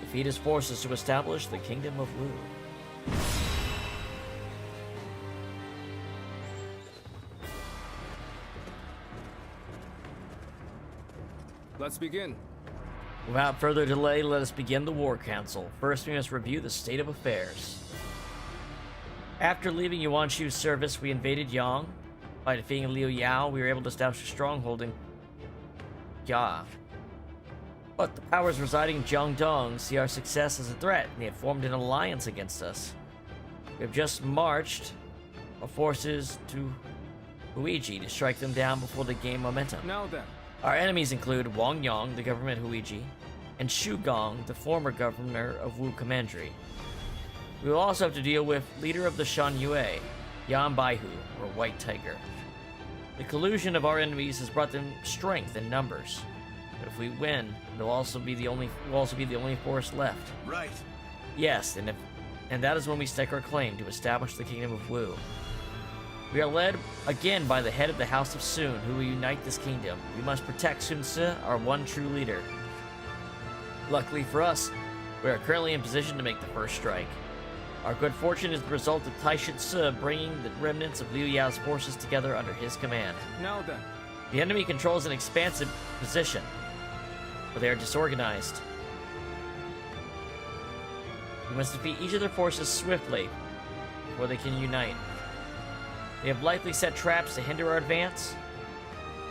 A: Defeat his forces to establish the Kingdom of Wu.
L: Let's begin.
A: Without further delay, let us begin the War Council. First, we must review the state of affairs. After leaving Yuan Shu's service, we invaded Yang. By defeating Liu Yao, we were able to establish a stronghold in Jia. But the powers residing in Jiangdong see our success as a threat, and they have formed an alliance against us. We have just marched our forces to Huiji to strike them down before they gain momentum.
L: Now then.
A: Our enemies include Wang Yang, the government Huiji, and Shu Gong, the former governor of Wu Commandery. We will also have to deal with leader of the Shan Yue, Yan Baihu, or White Tiger. The collusion of our enemies has brought them strength in numbers. But if we win, we'll also be the only force left.
N: Right.
A: Yes, and that is when we stake our claim to establish the Kingdom of Wu. We are led again by the head of the House of Sun, who will unite this kingdom. We must protect Sun Ce, our one true leader. Luckily for us, We are currently in position to make the first strike. Our good fortune is the result of Taishin Se bringing the remnants of Liu Yao's forces together under his command.
L: Now then.
A: The enemy controls an expansive position, but they are disorganized. We must defeat each of their forces swiftly before they can unite. They have likely set traps to hinder our advance,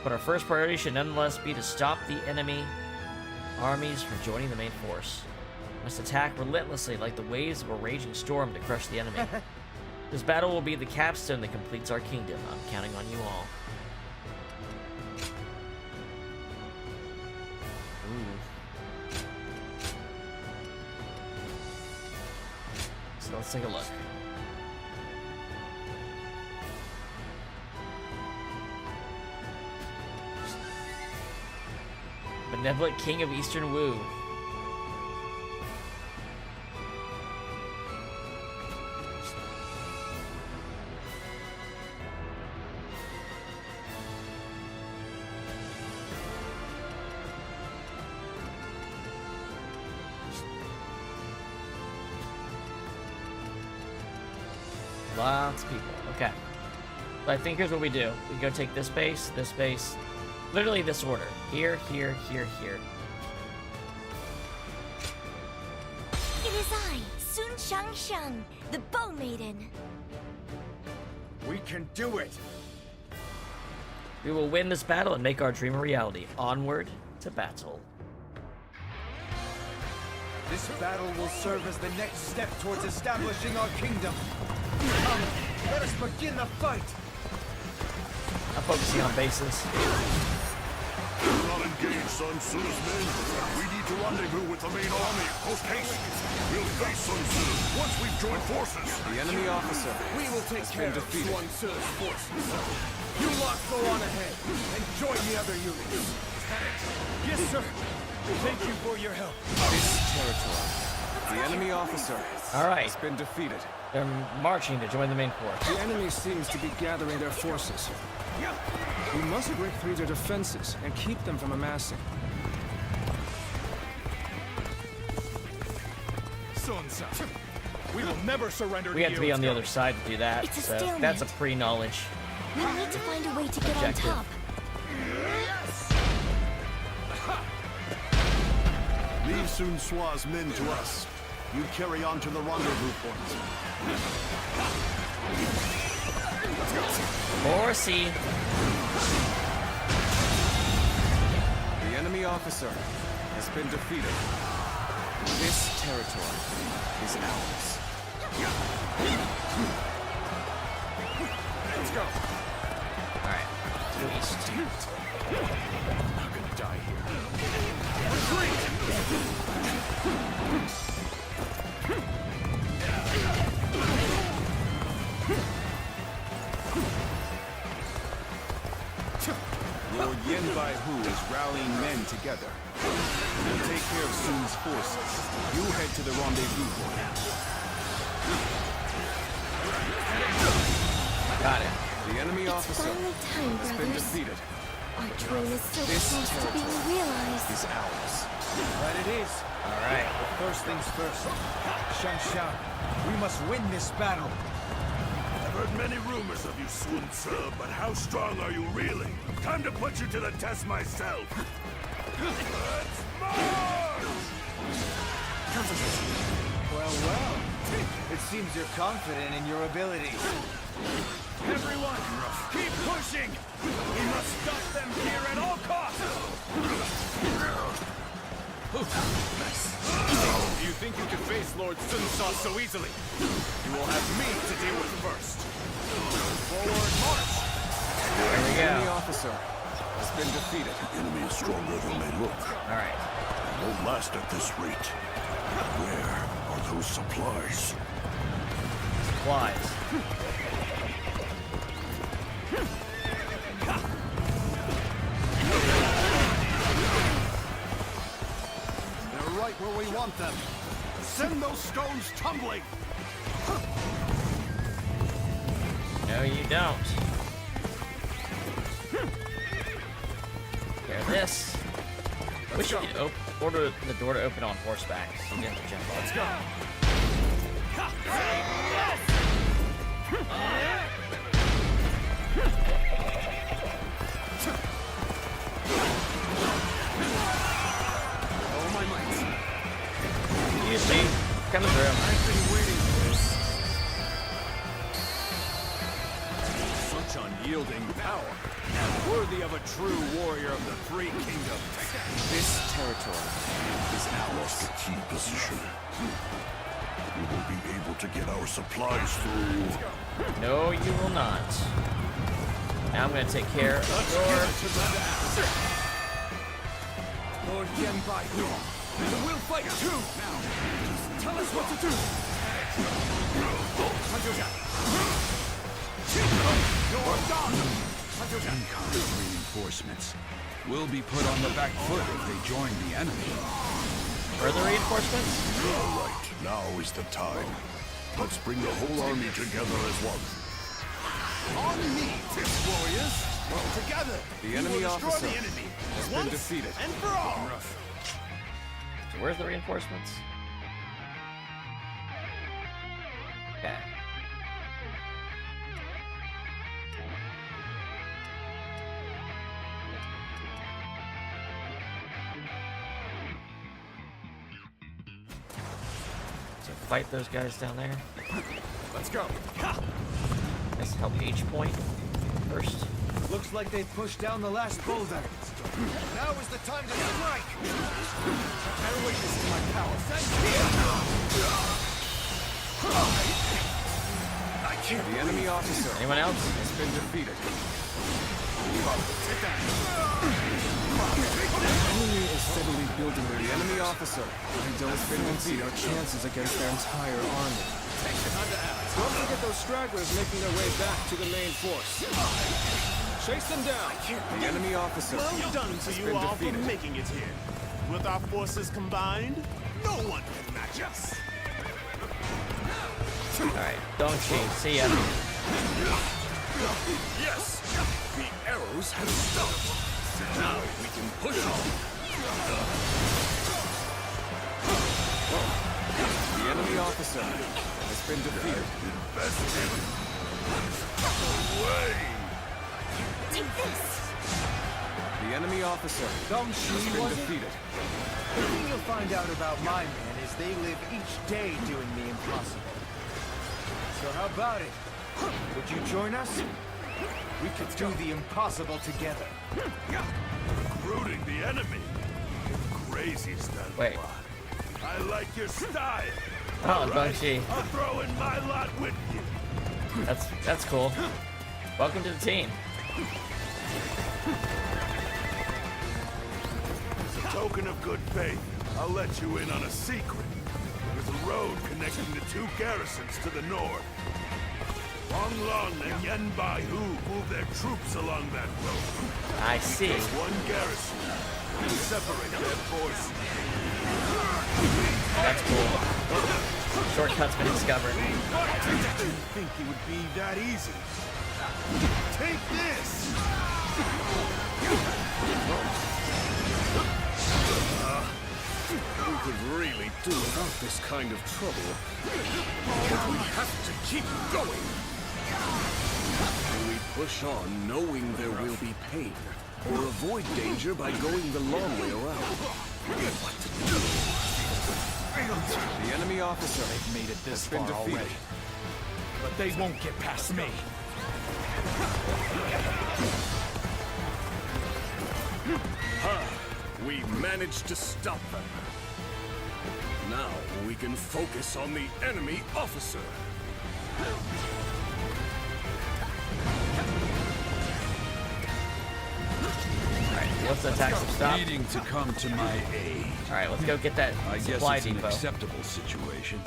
A: but our first priority should nonetheless be to stop the enemy armies from joining the main force. We must attack relentlessly like the waves of a raging storm to crush the enemy. This battle will be the capstone that completes our kingdom. I'm counting on you all. Ooh. So let's take a look. Benevolent King of Eastern Wu. Lots of people. Okay. So I think here's what we do. We go take this base, literally this order. Here, here, here, here.
G: It is I, Sun Shangsheng, the Bow Maiden.
B: We can do it!
A: We will win this battle and make our dream a reality. Onward to battle.
B: This battle will serve as the next step towards establishing our kingdom. Come, let us begin the fight!
A: I'm focusing on bases.
F: Do not engage Sun Tzu's men. We need to rendezvous with the main army. Post haste. We'll face Sun Tzu once we've joined forces.
D: The enemy officer.
B: We will take care of Sun Tzu's forces. You lot go on ahead and join the other units. Yes, sir. Thank you for your help.
D: This territory. The enemy officer has been defeated.
A: They're marching to join the main force.
L: The enemy seems to be gathering their forces. We must break through their defenses and keep them from amassing.
I: We will never surrender.
A: We have to be on the other side to do that.
G: It's a
A: So
G: stalemate.
A: that's a pre-knowledge.
G: We need to find a way to get on
A: Objective.
G: top.
R: Leave Sun Tzu's men to us. You carry on to the rendezvous point.
A: Horsey.
D: The enemy officer has been defeated. This territory is ours.
B: Let's go.
A: Alright. To the east.
B: I'm not gonna die here. Retreat!
D: Lord Yen Bai Hu is rallying men together. We'll take care of Sun's forces. You head to the rendezvous point.
A: Got it.
D: The enemy
G: It's
D: officer
G: finally time,
D: has been
G: brothers.
D: defeated.
G: Our dream is so
D: This
G: close to being
D: territory
G: realized.
D: is ours.
B: Right it is.
A: Alright.
B: But first things first. Shang, we must win this battle.
F: I've heard many rumors of you, Sun Tzu, but how strong are you really? Time to put you to the test myself. Let's march!
B: Well. It seems you're confident in your abilities. Everyone, keep pushing! We must stop them here at all costs!
D: You think you can face Lord Sun Tzu so easily? You will have me to deal with first. Forward march!
A: There we
D: The enemy
A: go.
D: officer has been defeated.
R: The enemy is stronger than they look.
A: Alright.
R: They won't last at this rate. Where are those supplies?
A: Supplies.
R: They're right where we want them. Send those stones tumbling!
A: No, you don't. Hear this. Wish you could order the door to open on horseback. So you have to jump off.
B: Let's go.
N: All my might.
A: You see? Coming through.
B: I've been waiting for this. Such unyielding power. Worthy of a true warrior of the Three Kingdoms.
F: This territory is ours. Lost the key position. We will be able to get our supplies through.
A: No, you will not. Now I'm gonna take care of
B: Lord Yenbai Hu, we'll fight too now. Just tell us what to do. You're done.
P: Incoming reinforcements will be put on the back foot if they join the enemy.
A: further reinforcements.
F: All right, now is the time. Let's bring the whole army together as one.
B: On me, warriors. Together.
D: The enemy officer
B: the enemy.
D: has been defeated.
B: And for all.
A: So where's the reinforcements? Okay. So fight those guys down there.
B: Let's go.
A: Let's help each point first.
B: Looks like they've pushed down the last boulder. Now is the time to strike. Bear witness to my power.
D: I can't. The enemy officer.
A: Anyone else?
D: Has been defeated.
L: The enemy is steadily building their enemy officer. I don't fancy our chances against their entire army. Don't forget those stragglers making their way back to the main force. Chase them down.
D: The enemy officer.
B: Well done to you all for making it here. With our forces combined, no one can match us.
A: Alright, don't cheat. See ya.
J: Yes! The arrows have stopped. Now we can push on.
D: The enemy officer has been defeated.
G: Take this!
D: The enemy officer has been defeated.
B: The thing you'll find out about my men is they live each day doing the impossible. So how about it? Would you join us? We could do the impossible together.
F: Recruiting the enemy? Crazy stuff.
A: Wait.
F: I like your style.
A: Oh, Bungie.
F: I'll throw in my lot with you.
A: That's cool. Welcome to the team.
F: As a token of good faith, I'll let you in on a secret. There's a road connecting the two garrisons to the north. Wang Long and Yenbai Hu move their troops along that road.
A: I see.
F: Just one garrison. We separate their forces.
A: That's cool. Shortcut's been discovered.
B: I didn't think it would be that easy. Take this!
J: We could really do without this kind of trouble. But we have to keep going. We push on knowing there will be pain, or avoid danger by going the long way around. What to do?
D: The enemy officer
L: They've made it this
D: has been
L: far
D: defeated.
L: already. But they won't get past me.
J: We managed to stop them. Now we can focus on the enemy officer.
A: Alright, let's attack some stuff.
P: Needing to come to my aid.
A: Alright, let's go get that
P: I guess
A: supply
P: it's an
A: depot.
P: acceptable situation.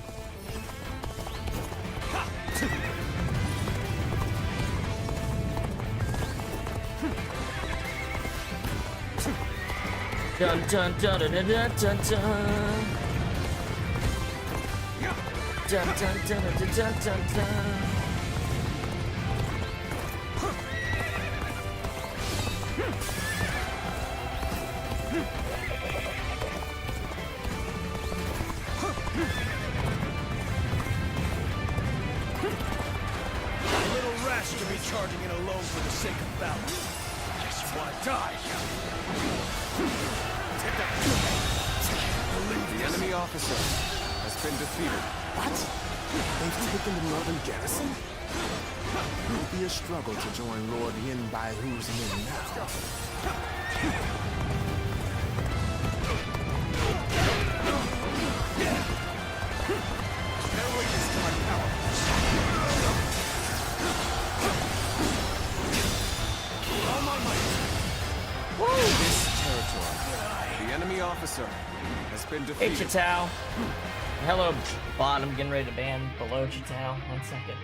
A: Dun dun dun dun dun dun dun dun. Dun dun dun dun dun dun dun.
N: rash to be charging in alone for the sake of battle. Guess you want to die.
D: The enemy officer has been defeated.
J: What? They've taken the northern garrison? It will be a struggle to join Lord Yin Bai Hu's men now.
D: This territory. The enemy officer has been
A: Hey,
D: defeated.
A: Chitao. Hello, bot. I'm getting ready to ban below Chitao. 1 second.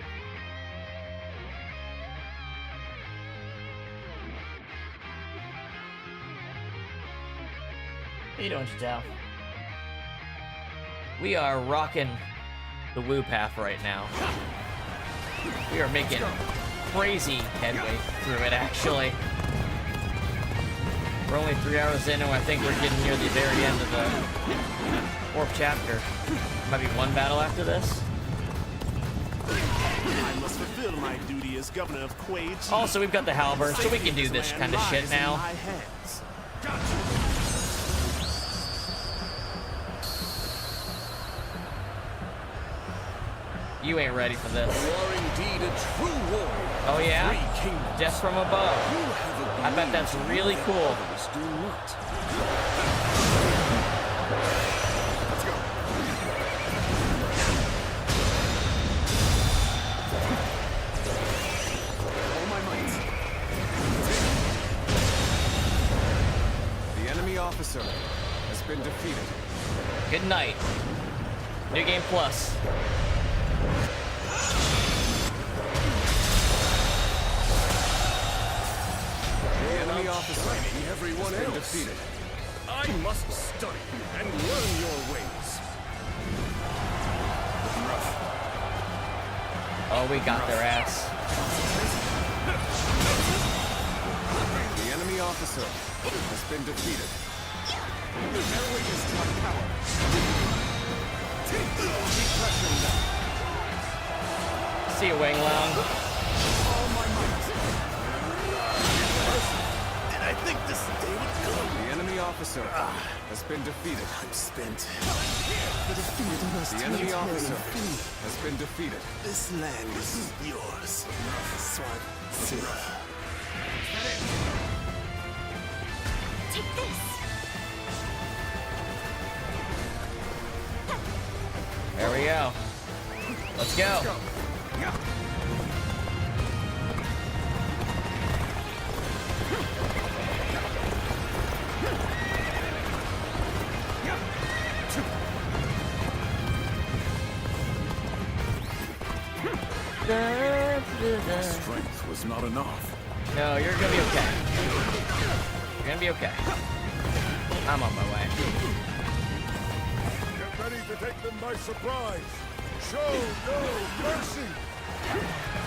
A: How you doing, Chitao? We are rocking the woo path right now. We are making crazy headway through it, actually. We're only 3 hours in, and I think we're getting near the very end of the 4th chapter. Might be one battle after this.
N: I must fulfill my duty as governor of Kuei.
A: Also, we've got the halberd, so we can do this kind of shit now. You ain't ready for this.
J: You are indeed a true warrior.
A: Oh yeah? Death from above. I bet that's really cool.
J: Do not.
N: Let's go. All my might.
D: The enemy officer has been defeated.
A: Good night. New Game Plus.
D: The enemy officer
N: Everyone
D: has been
N: else.
D: defeated.
N: I must study and learn your ways. Looking rough.
A: Oh, we got their ass.
D: The enemy officer has been defeated.
N: Never weakness to my power. Keep pressuring them.
A: See you, Wang Lang.
N: All my might. Did I think this day would come?
D: The enemy officer has been defeated.
J: I'm spent.
D: The enemy officer has been defeated.
J: This land is yours. Swat.
G: Take this.
A: There we go. Let's go.
N: Strength was not enough.
A: No, you're gonna be okay. You're gonna be okay. I'm on my way.
R: Get ready to take them by surprise. Show no mercy.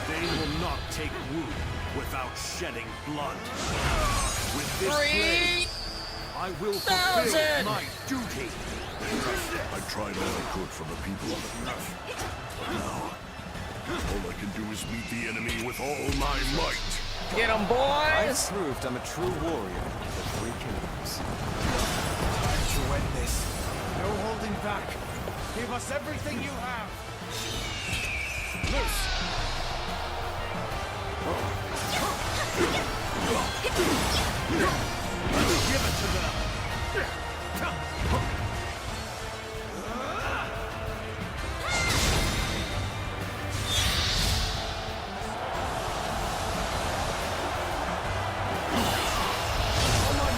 N: They will not take Wu without shedding blood. With this blade, I will fulfill my duty.
R: I tried all I could for the people of the North. But now, all I can do is meet the enemy with all my might.
A: Get 'em, boys!
D: I've proved I'm a true warrior of the Three Kingdoms.
B: To end this. No holding back. Give us everything you have. Loose. Give it to them.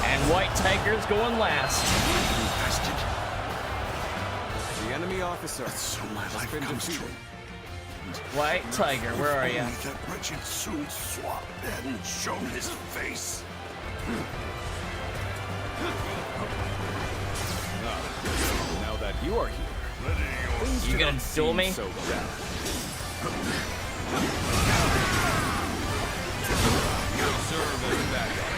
A: And White Tiger's going last.
D: The enemy officer has been defeated.
A: White Tiger, where are you?
R: That wretched Sun Swat hadn't shown his face.
D: Now that you are here,
A: You gonna duel me?
D: so bad. Serve as backup.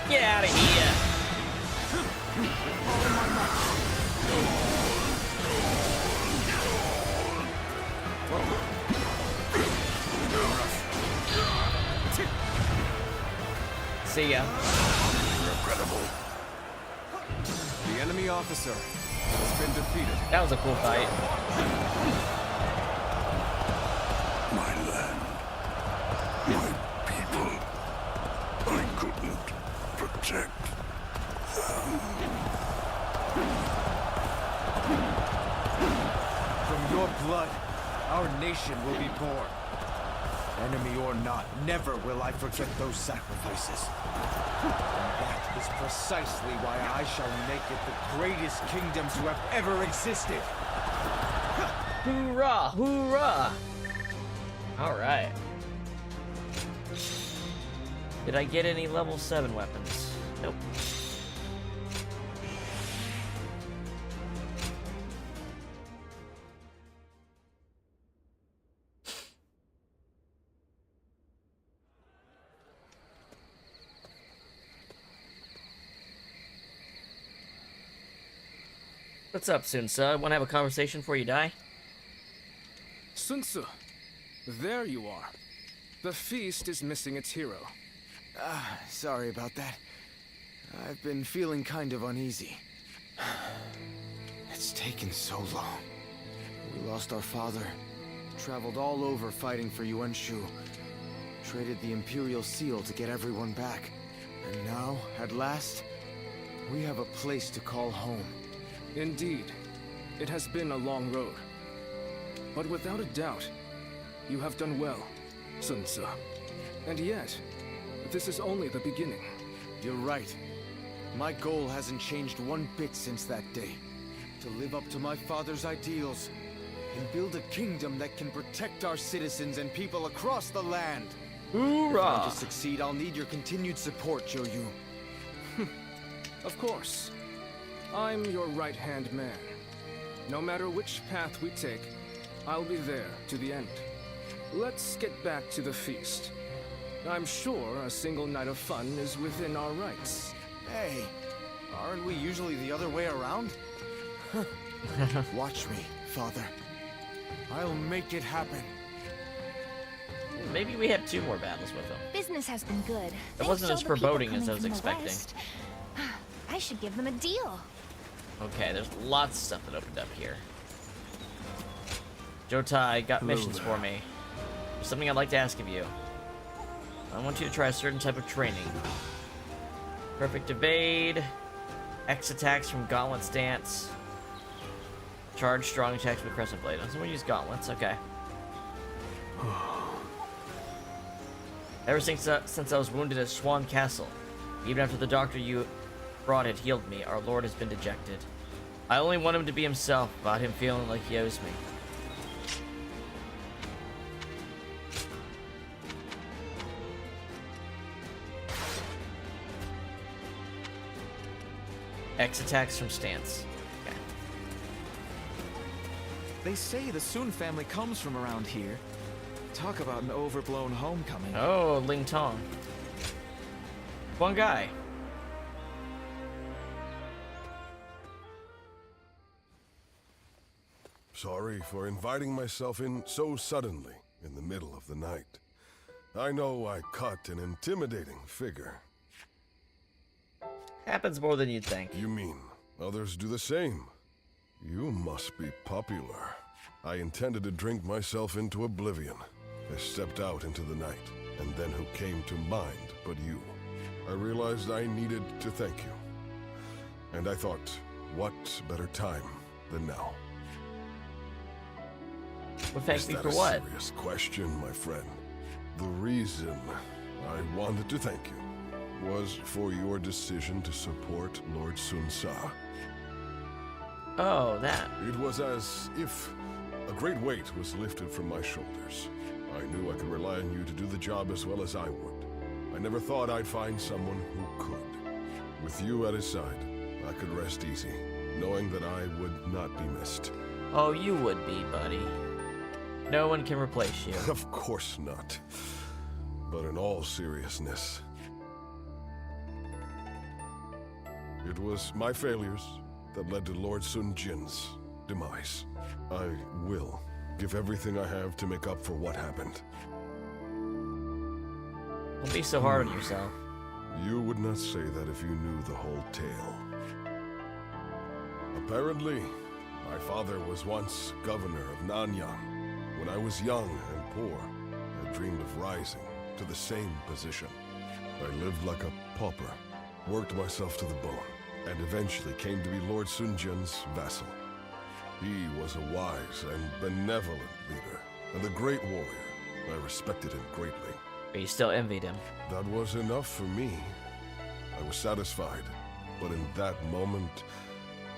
A: Get out of here! See ya.
F: Regrettable.
K: The enemy officer has been defeated.
A: That was a cool fight.
F: My land. My people. I couldn't protect them.
B: From your blood, our nation will be born. Enemy or not, never will I forget those sacrifices. And that is precisely why I shall make it the greatest kingdom to have ever existed.
A: Hoorah! Hoorah! Alright. Did I get any level 7 weapons? Nope. What's up, Sunsa? Want to have a conversation before you die?
L: Sunsa, there you are. The feast is missing its hero.
K: Sorry about that. I've been feeling kind of uneasy. It's taken so long. We lost our father, traveled all over fighting for Yuan-Shu, traded the Imperial Seal to get everyone back. And now, at last, we have a place to call home.
L: Indeed, it has been a long road. But without a doubt, you have done well, Sunsa. And yet, this is only the beginning.
K: You're right. My goal hasn't changed one bit since that day. To live up to my father's ideals, and build a kingdom that can protect our citizens and people across the land.
A: Hoorah!
K: If I'm to succeed, I'll need your continued support, Joyu.
L: Of course. I'm your right-hand man. No matter which path we take, I'll be there to the end. Let's get back to the feast. I'm sure a single night of fun is within our rights.
K: Hey, aren't we usually the other way around? Watch me, Father. I'll make it happen.
A: Maybe we have 2 more battles with them.
G: Business has been good.
A: It wasn't as foreboding as I was expecting.
G: I should give them a deal.
A: Okay, there's lots of stuff that opened up here. Jotai got missions for me. There's something I'd like to ask of you. I want you to try a certain type of training. Perfect evade, X attacks from gauntlet stance, charge strong attacks with crescent blade. So we use gauntlets, okay. Ever since I was wounded at Swan Castle, even after the doctor you brought had healed me, our Lord has been dejected. I only want him to be himself, without him feeling like he owes me. X attacks from stance. Okay.
K: They say the Sun family comes from around here. Talk about an overblown homecoming.
A: Oh, Ling Tong. One guy.
R: Sorry for inviting myself in so suddenly in the middle of the night. I know I cut an intimidating figure.
A: Happens more than you'd think.
R: You mean others do the same? You must be popular. I intended to drink myself into oblivion. I stepped out into the night, and then who came to mind but you? I realized I needed to thank you. And I thought, what better time than now?
A: Well, thank me for what?
R: That's a serious question, my friend. The reason I wanted to thank you was for your decision to support Lord Sunsa.
A: Oh, that.
R: It was as if a great weight was lifted from my shoulders. I knew I could rely on you to do the job as well as I would. I never thought I'd find someone who could. With you at his side, I could rest easy, knowing that I would not be missed.
A: Oh, you would be, buddy. No one can replace you.
R: Of course not. But in all seriousness, it was my failures that led to Lord Sun Jin's demise. I will give everything I have to make up for what happened.
A: Don't be so hard on yourself.
R: You would not say that if you knew the whole tale. Apparently, my father was once governor of Nanyang. When I was young and poor, I dreamed of rising to the same position. I lived like a pauper, worked myself to the bone, and eventually came to be Lord Sunjian's vassal. He was a wise and benevolent leader, and a great warrior. I respected him greatly.
A: But you still envied him.
R: That was enough for me. I was satisfied, but in that moment,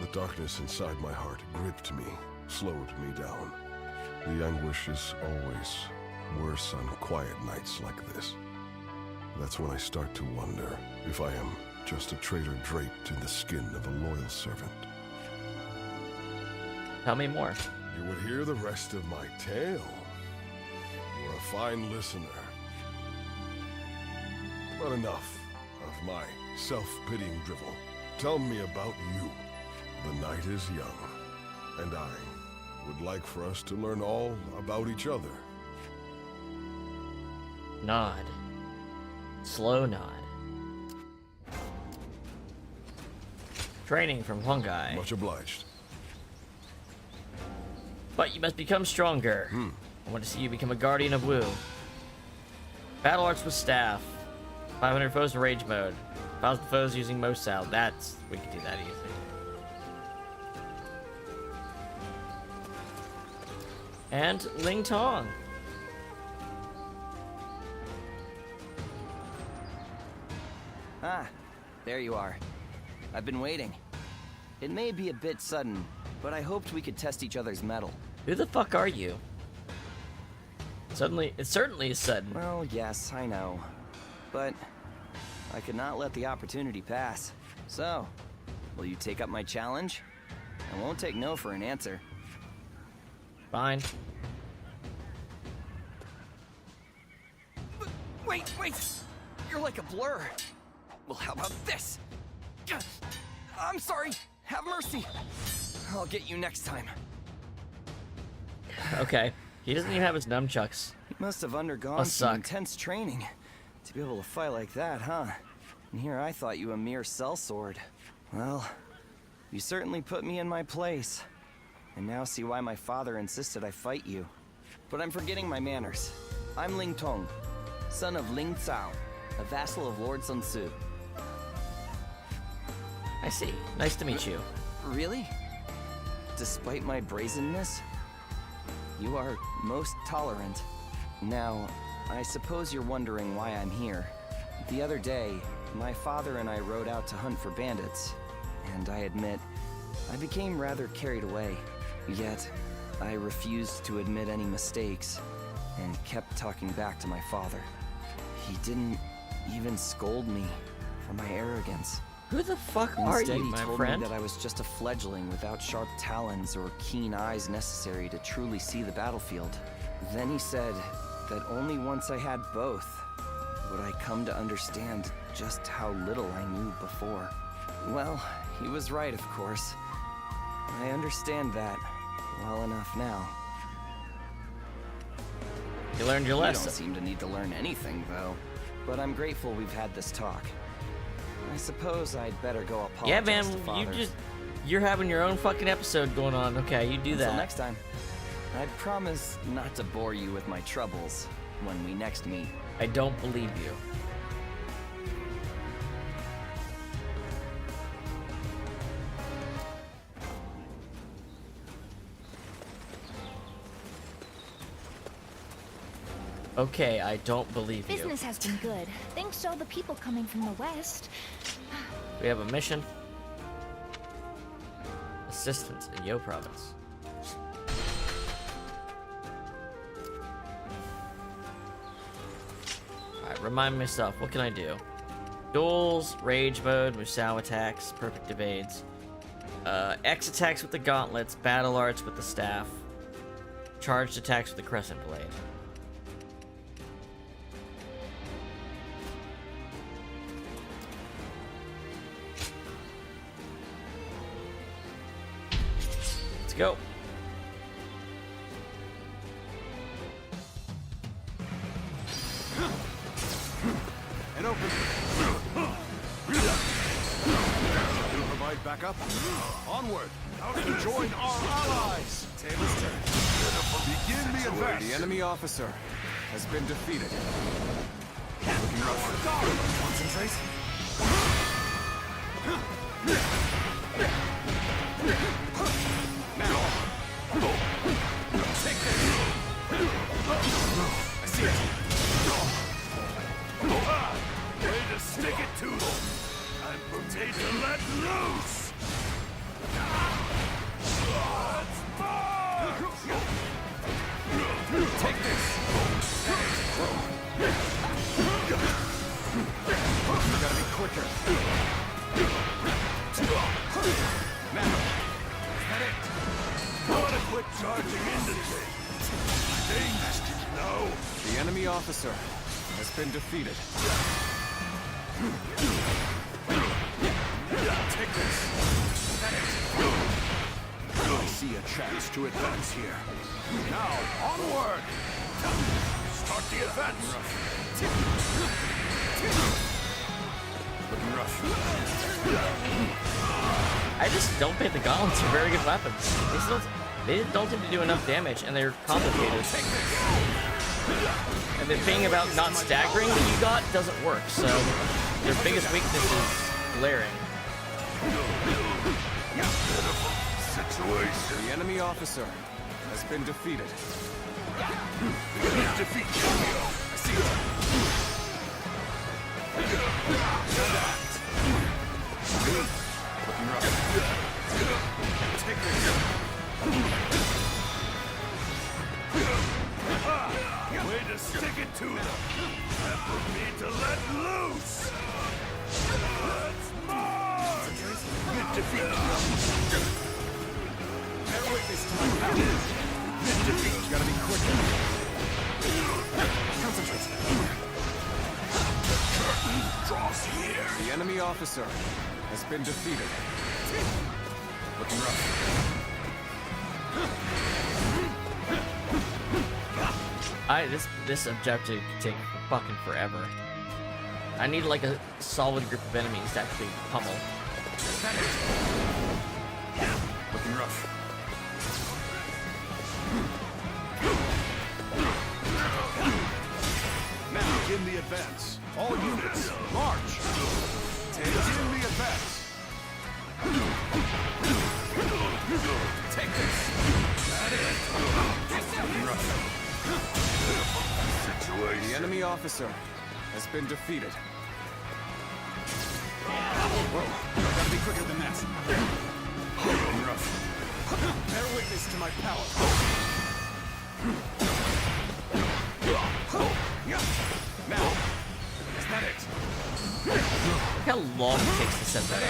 R: the darkness inside my heart gripped me, slowed me down. The anguish is always worse on quiet nights like this. That's when I start to wonder if I am just a traitor draped in the skin of a loyal servant.
A: Tell me more.
R: You would hear the rest of my tale. You're a fine listener. But enough of my self-pitying drivel. Tell me about you. The night is young, and I would like for us to learn all about each other.
A: Nod. Slow nod. Training from Hongai.
R: Much obliged.
A: But you must become stronger. I want to see you become a guardian of Wu. Battle arts with staff. 500 foes in rage mode. 1,000 foes using Mo Sao. That's... we can do that easily. And Ling Tong.
T: Ah, there you are. I've been waiting. It may be a bit sudden, but I hoped we could test each other's mettle.
A: Who the fuck are you? It certainly is sudden.
T: Well, yes, I know. But I could not let the opportunity pass. So, will you take up my challenge? I won't take no for an answer.
A: Fine.
T: Wait! You're like a blur. Well, how about this? I'm sorry. Have mercy. I'll get you next time.
A: Okay. He doesn't even have his nunchucks.
T: He must have undergone some intense training to be able to fight like that, huh? And here I thought you a mere sellsword. Well, you certainly put me in my place. And now see why my father insisted I fight you. But I'm forgetting my manners. I'm Ling Tong, son of Ling Cao, a vassal of Lord Sun Tzu.
A: I see. Nice to meet you.
T: Really? Despite my brazenness, you are most tolerant. Now, I suppose you're wondering why I'm here. The other day, my father and I rode out to hunt for bandits, and I admit, I became rather carried away. Yet, I refused to admit any mistakes, and kept talking back to my father. He didn't even scold me for my arrogance.
A: Who the fuck are you, my friend?
T: Instead, he told me that I was just a fledgling without sharp talons or keen eyes necessary to truly see the battlefield. Then he said that only once I had both would I come to understand just how little I knew before. Well, he was right, of course. I understand that well enough now.
A: You learned your lesson.
T: You don't seem to need to learn anything, though. But I'm grateful we've had this talk. I suppose I'd better go apologize.
A: Yeah, man,
T: to Father.
A: you're having your own fucking episode going on. Okay, you do that.
T: Until next time. I promise not to bore you with my troubles when we next meet.
A: I don't believe you. Okay, I don't believe you.
U: Business has been good. Thanks to all the people coming from the west.
A: We have a mission. Assistance in Yo Province. Alright, remind myself, what can I do? Duels, rage mode, Musou attacks, perfect evades. X attacks with the gauntlets, battle arts with the staff. Charged attacks with the crescent blade. Go.
B: And open.
N: backup. Onward! To join our allies!
B: Table's turn.
N: Begin the advance!
D: The enemy officer has been defeated.
B: Looking rough. Concentrate.
N: Now!
B: Take this! I see it.
F: Way to stick it to them! I'm prepared to let loose! Let's march!
B: Take this! You gotta be quicker. Now! Is that it?
F: Gotta quit charging into things! No!
D: The enemy officer has been defeated.
N: Take this! I see a chance to advance here.
F: Now, onward! Start the advance!
B: Looking rough.
A: I just don't think the gauntlets are very good weapons. They don't seem to do enough damage, and they're complicated. And the thing about not staggering that you got doesn't work, so their biggest weakness is glaring.
F: Situation.
D: The enemy officer has been defeated.
F: Defeat Cameo.
B: I see it. Looking rough. Take this.
F: Way to stick it to them. Time for me to let loose. Let's march.
B: Good defeat. Bear witness to my power. Good defeat. You gotta be quicker. Concentrate.
F: Curtain draws here.
D: The enemy officer has been defeated.
B: Looking rough.
A: This objective could take fucking forever. I need like a solid group of enemies to actually pummel.
B: Looking rough.
N: Now begin the advance. All units, march! Begin the advance.
B: Take this. Looking rough.
F: Situation.
D: The enemy officer has been defeated.
B: Whoa, gotta be quicker than that. Looking rough. Bear witness to my power. Now, is that it?
A: Look how long it takes to set that up.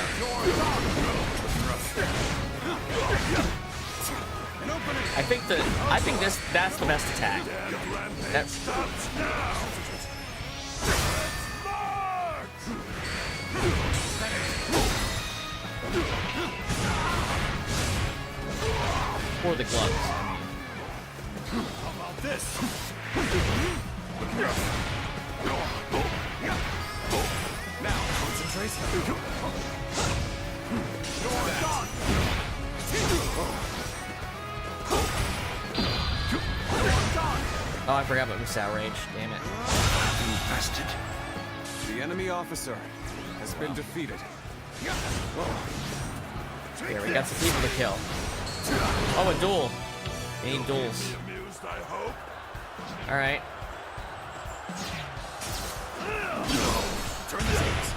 A: I think that's the best attack. That's for the gloves.
N: How about this?
B: Now, concentrate.
A: Oh, I forgot about Moose Outrage. Damn it.
F: Infested.
D: The enemy officer has been defeated.
A: There, we got some people to kill. Oh, a duel. We need duels.
F: Amused, I hope.
A: Alright.
B: Turn the tables.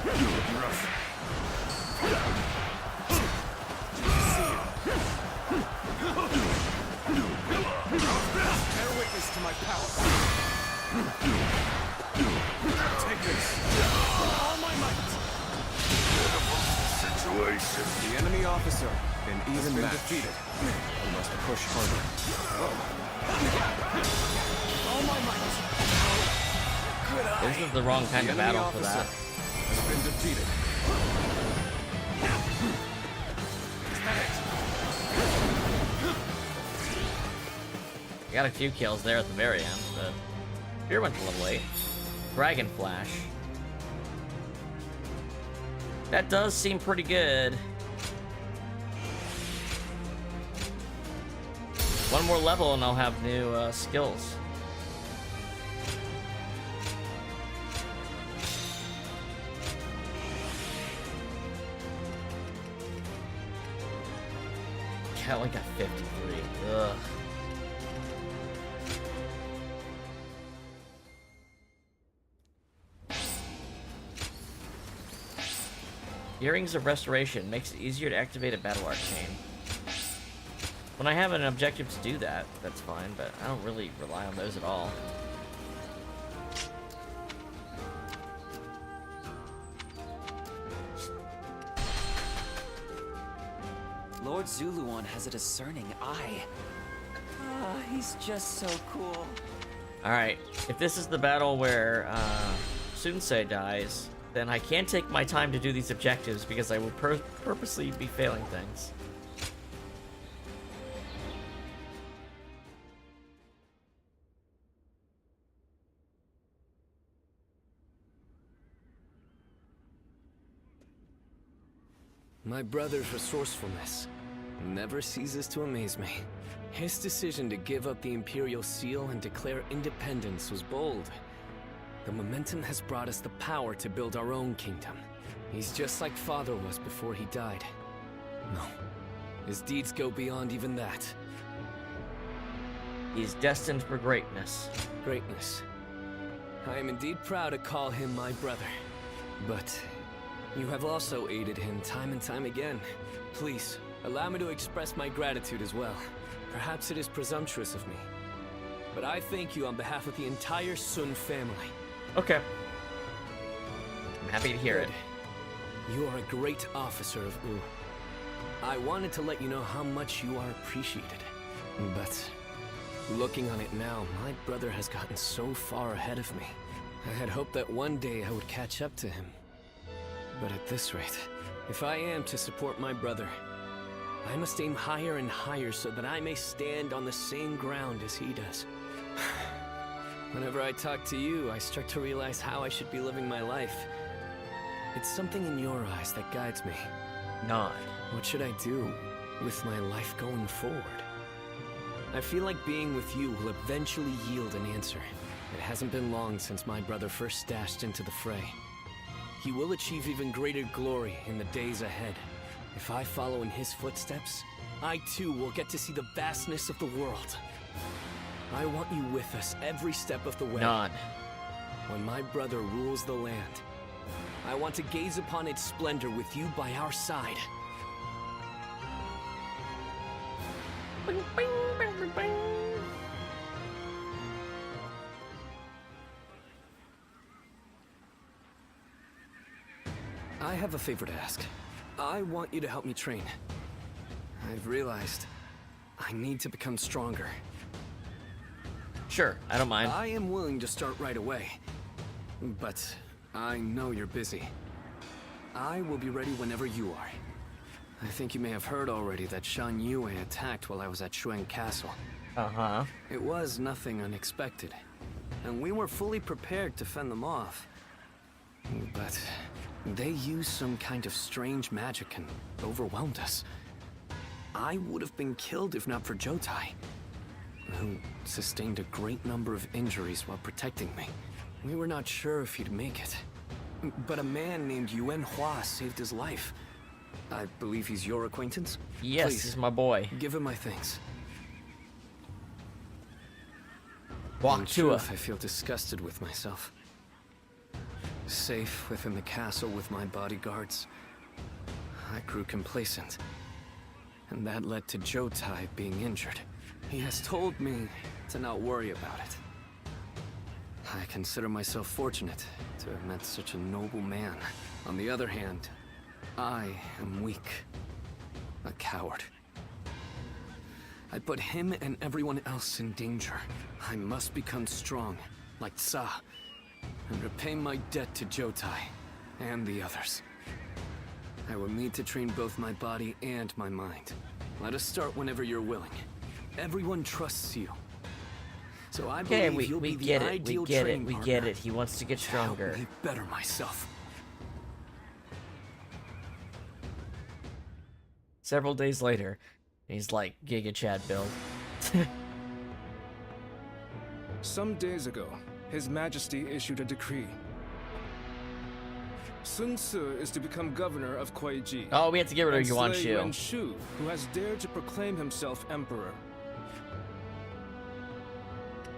B: Looking rough. Bear witness to my power. Take this. All my might.
F: Situation.
D: The enemy officer has been defeated. We must push harder.
B: All my might.
A: This is the wrong kind of battle for that.
D: Has been defeated.
A: I got a few kills there at the very end, but Fear went to level 8. Dragon Flash. That does seem pretty good. One more level and I'll have new skills. I only got 53. Ugh. Earrings of Restoration makes it easier to activate a battle arcane. When I have an objective to do that, that's fine, but I don't really rely on those at all.
T: Lord Zuluon has a discerning eye. Ah, he's just so cool.
A: Alright, if this is the battle where Sunsei dies, then I can't take my time to do these objectives because I will purposely be failing things.
E: My brother's resourcefulness never ceases to amaze me. His decision to give up the Imperial Seal and declare independence was bold. The momentum has brought us the power to build our own kingdom. He's just like Father was before he died. No, his deeds go beyond even that.
A: He's destined for greatness.
E: Greatness. I am indeed proud to call him my brother. But you have also aided him time and time again. Please, allow me to express my gratitude as well. Perhaps it is presumptuous of me, but I thank you on behalf of the entire Sun family.
A: Okay. I'm happy to hear it.
E: You are a great officer of U. I wanted to let you know how much you are appreciated. But looking on it now, my brother has gotten so far ahead of me. I had hoped that one day I would catch up to him. But at this rate, if I am to support my brother, I must aim higher and higher so that I may stand on the same ground as he does. Whenever I talk to you, I start to realize how I should be living my life. It's something in your eyes that guides me.
A: Nod.
E: What should I do with my life going forward? I feel like being with you will eventually yield an answer. It hasn't been long since my brother first dashed into the fray. He will achieve even greater glory in the days ahead. If I follow in his footsteps, I too will get to see the vastness of the world. I want you with us every step of the way.
A: Nod.
E: When my brother rules the land, I want to gaze upon its splendor with you by our side.
A: Bing, bing, bing, bing, bing.
E: I have a favor to ask. I want you to help me train. I've realized I need to become stronger.
A: Sure, I don't mind.
E: I am willing to start right away, but I know you're busy. I will be ready whenever you are. I think you may have heard already that Shan Yue attacked while I was at Shuang Castle.
A: Uh-huh.
E: It was nothing unexpected, and we were fully prepared to fend them off. But they used some kind of strange magic and overwhelmed us. I would have been killed if not for Jotai, who sustained a great number of injuries while protecting me. We were not sure if he'd make it, but a man named Yuan Hua saved his life. I believe he's your acquaintance?
A: Yes,
E: Please,
A: he's my boy.
E: give him my thanks.
A: Walk to
E: I feel disgusted with myself. Safe within the castle with my bodyguards, I grew complacent. And that led to Jotai being injured. He has told me to not worry about it. I consider myself fortunate to have met such a noble man. On the other hand, I am weak. A coward. I put him and everyone else in danger. I must become strong, like Tsa, and repay my debt to Jotai and the others. I will need to train both my body and my mind. Let us start whenever you're willing. Everyone trusts you. So I believe you'll be the ideal training partner.
A: We get it. He wants to get stronger.
E: To help me better myself.
A: several days later. He's like Giga Chad build.
L: Some days ago, His Majesty issued a decree. Sun Ce is to become governor of Kuai-ji.
A: Oh, we have to get rid of Yuan Shu.
L: Yuan Shu, who has dared to proclaim himself emperor.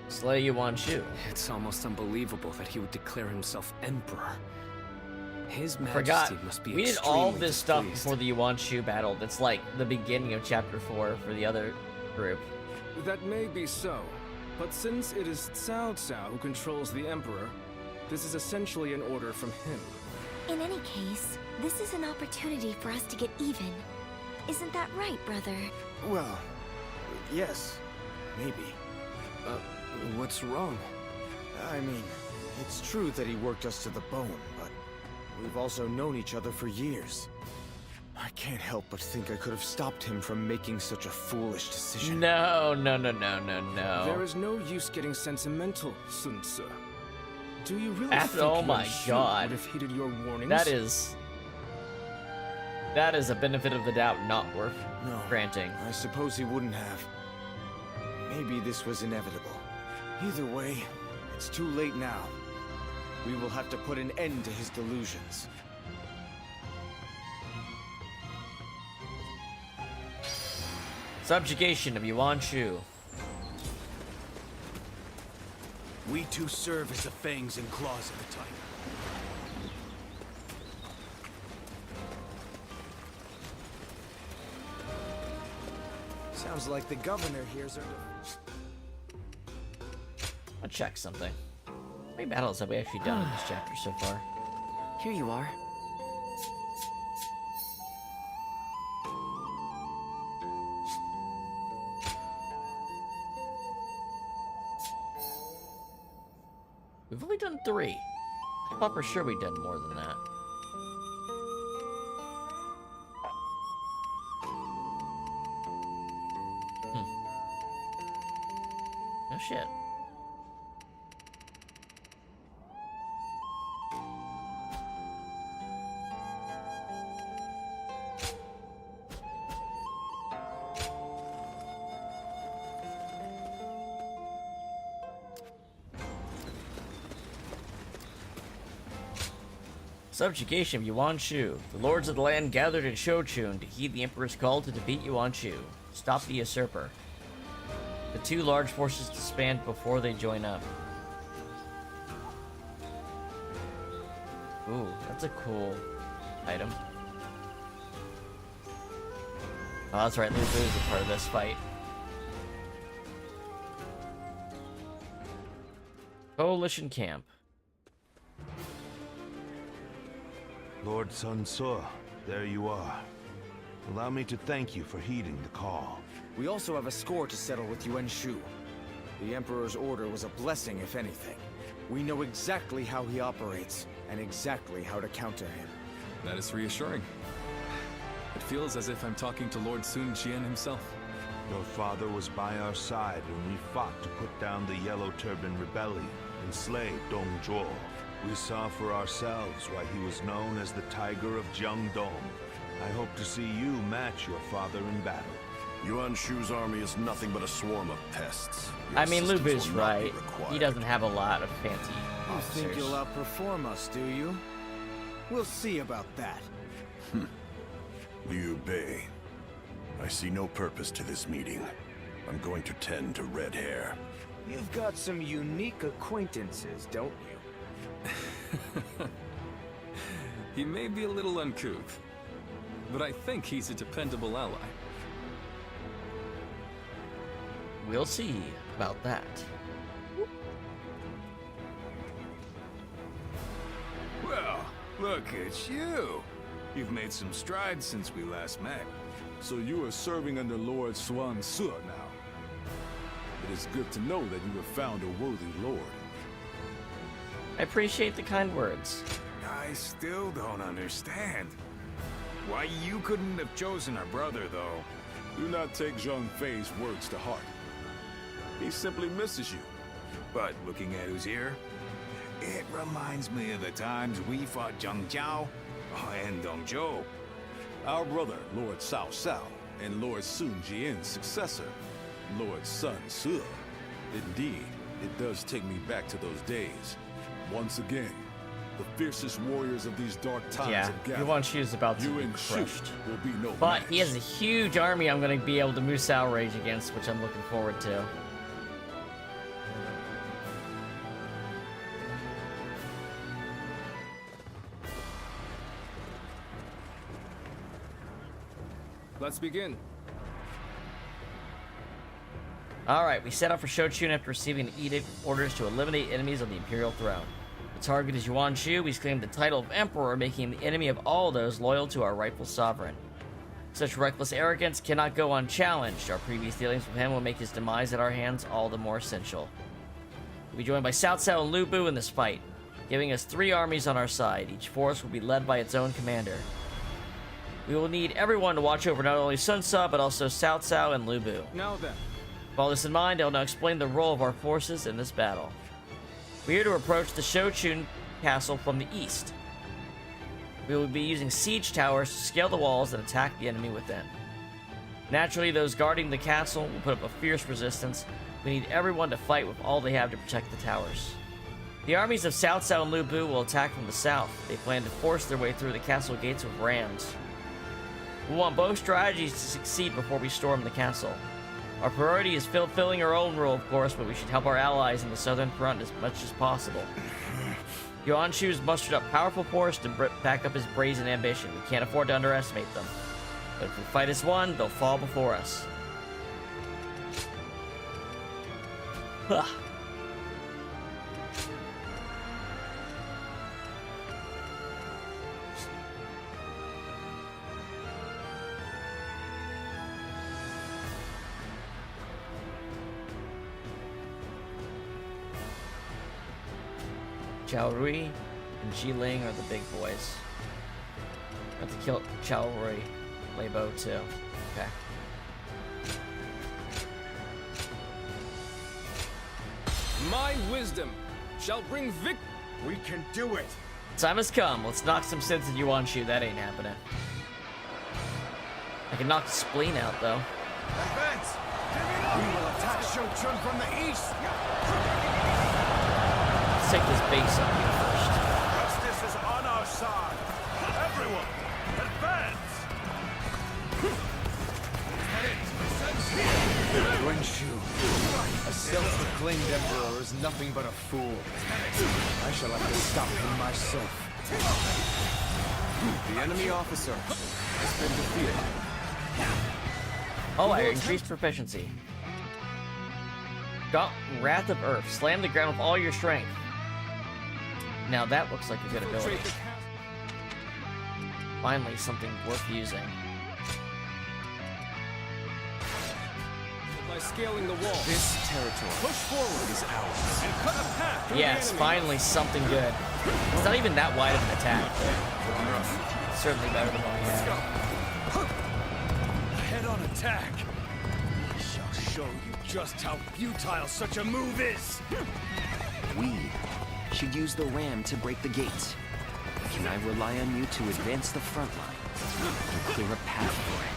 A: Slay Yuan Shu.
E: It's almost unbelievable that he would declare himself emperor. His Majesty must be
A: we did all this stuff before the Yuan Shu battle. That's like the beginning of chapter 4 for the other group.
L: That may be so, but since it is Cao Cao who controls the emperor, this is essentially an order from him.
G: In any case, this is an opportunity for us to get even. Isn't that right, brother?
D: Well, yes, maybe.
E: What's wrong?
D: I mean, it's true that he worked us to the bone, but we've also known each other for years. I can't help but think I could have stopped him from making such a foolish decision.
A: No.
L: There is no use getting sentimental, Sun Ce. Do you really think
A: oh my God.
L: would have heeded your warnings?
A: That is a benefit of the doubt not worth granting.
D: I suppose he wouldn't have. Maybe this was inevitable. Either way, it's too late now. We will have to put an end to his delusions.
A: Subjugation of Yuan Shu.
N: We two serve as the fangs and claws of the tiger.
K: Sounds like the governor here's our...
A: I'll check something. How many battles have we actually done in this chapter so far?
T: Here you are.
A: We've only done 3. I thought for sure we'd done more than that. No shit. Subjugation of Yuan Shu. The lords of the land gathered in Shochun to heed the emperor's call to defeat Yuan Shu. Stop the usurper. The 2 large forces disband before they join up. Ooh, that's a cool item. Oh, that's right, Lu Bu is a part of this fight. Coalition camp.
O: Lord Sun Ce, there you are. Allow me to thank you for heeding the call.
D: We also have a score to settle with Yuan Shu. The Emperor's order was a blessing, if anything. We know exactly how he operates, and exactly how to counter him.
V: That is reassuring. It feels as if I'm talking to Lord Sun Jian himself.
O: Your father was by our side when we fought to put down the Yellow Turban Rebellion and slay Dong Zhuo. We saw for ourselves why he was known as the Tiger of Jiangdong. I hope to see you match your father in battle.
R: Yuan Shu's army is nothing but a swarm of pests.
A: I mean, Lu Bu's right. He doesn't have a lot of fancy officers.
D: You think you'll outperform us, do you? We'll see about that.
R: Liu Bei, I see no purpose to this meeting. I'm going to tend to red hair.
K: You've got some unique acquaintances, don't you?
V: He may be a little uncouth, but I think he's a dependable ally.
A: We'll see about that.
F: Well, look at you. You've made some strides since we last met.
N: So you are serving under Lord Sun Ce now. It is good to know that you have found a worthy lord.
A: I appreciate the kind words.
F: I still don't understand. Why you couldn't have chosen our brother, though.
N: Do not take Zheng Fei's words to heart. He simply misses you.
F: But looking at who's here, it reminds me of the times we fought Zheng Jiao and Dong Zhuo.
N: Our brother, Lord Cao Cao, and Lord Sun Jian's successor, Lord Sun Ce. Indeed, it does take me back to those days. Once again, the fiercest warriors of these dark times have gathered.
A: Yuan Shu is about to be crushed.
N: Will be no
A: but
N: match.
A: he has a huge army I'm going to be able to Musou Rage against, which I'm looking forward to.
L: Let's begin.
A: Alright, we set out for Shochun after receiving an edict with orders to eliminate enemies on the Imperial throne. The target is Yuan Shu. He's claimed the title of Emperor, making him the enemy of all those loyal to our rightful sovereign. Such reckless arrogance cannot go unchallenged. Our previous dealings with him will make his demise at our hands all the more essential. We'll be joined by Cao Cao and Lu Bu in this fight, giving us 3 armies on our side. Each force will be led by its own commander. We will need everyone to watch over not only Sun Ce, but also Cao Cao and Lu Bu.
L: Now then.
A: With all this in mind, I'll now explain the role of our forces in this battle. We are to approach the Shochun castle from the east. We will be using siege towers to scale the walls and attack the enemy within. Naturally, those guarding the castle will put up a fierce resistance. We need everyone to fight with all they have to protect the towers. The armies of Cao Cao and Lu Bu will attack from the south. They plan to force their way through the castle gates with rams. We want both strategies to succeed before we storm the castle. Our priority is fulfilling our own role, of course, but we should help our allies in the southern front as much as possible. Yuan Shu's mustered up powerful force to back up his brazen ambition. We can't afford to underestimate them. But if the fight is won, they'll fall before us. Huh. Chao Rui and Ji Ling are the big boys. Have to kill Chao Rui, Leibo too. Okay.
L: My wisdom shall bring victory.
B: We can do it.
A: Time has come. Let's knock some sense into Yuan Shu. That ain't happening. I can knock the spleen out though.
B: Advance! We will attack Shochun from the east.
A: Let's take this base up here first.
F: Justice is on our side. Everyone, advance!
B: Yuan Shu, a self-proclaimed emperor, is nothing but a fool. I shall have to stop him myself.
D: The enemy officer has been defeated.
A: Oh, I increased proficiency. Got Wrath of Earth. Slam the ground with all your strength. Now that looks like a good ability. Finally, something worth using.
L: By scaling the wall.
D: This territory
B: Push forward
D: is ours.
B: and cut a path through
A: Yes,
B: the enemy.
A: finally something good. It's not even that wide of an attack. It's certainly better than what we had.
B: Head-on attack. We shall show you just how futile such a move is.
T: We should use the ram to break the gates. Can I rely on you to advance the front line and clear a path for it?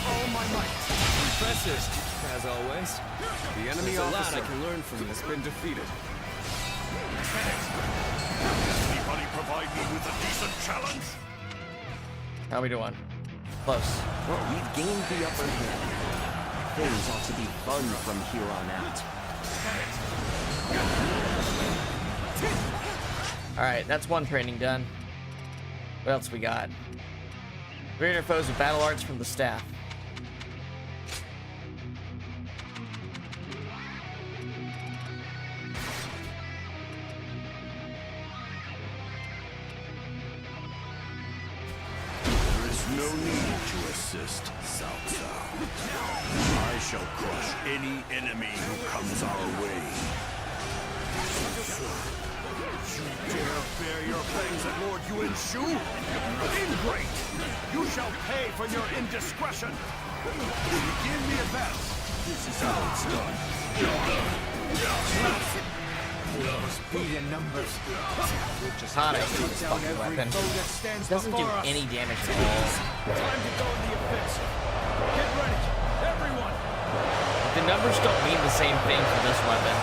B: All my might.
L: Impressive, as always.
D: The enemy
L: There's a lot
D: officer
L: I can learn from
D: has been defeated.
F: Anybody provide me with a decent challenge?
A: How are we doing? Close.
T: Well, we've gained the upper hand. Things ought to be fun from here on out.
A: Alright, that's one training done. What else we got? 300 foes with battle arts from the staff.
F: There is no need to assist, Cao Cao. I shall crush any enemy who comes our way. You dare bear your fangs at Lord Yuan Shu? Ingrate! You shall pay for your indiscretion! Begin the advance. This is how it's done.
B: Speed and numbers.
A: God, I hate this fucking weapon. It doesn't do any damage at all.
B: Time to go in the offensive. Get ready, everyone.
A: The numbers don't mean the same thing for this weapon.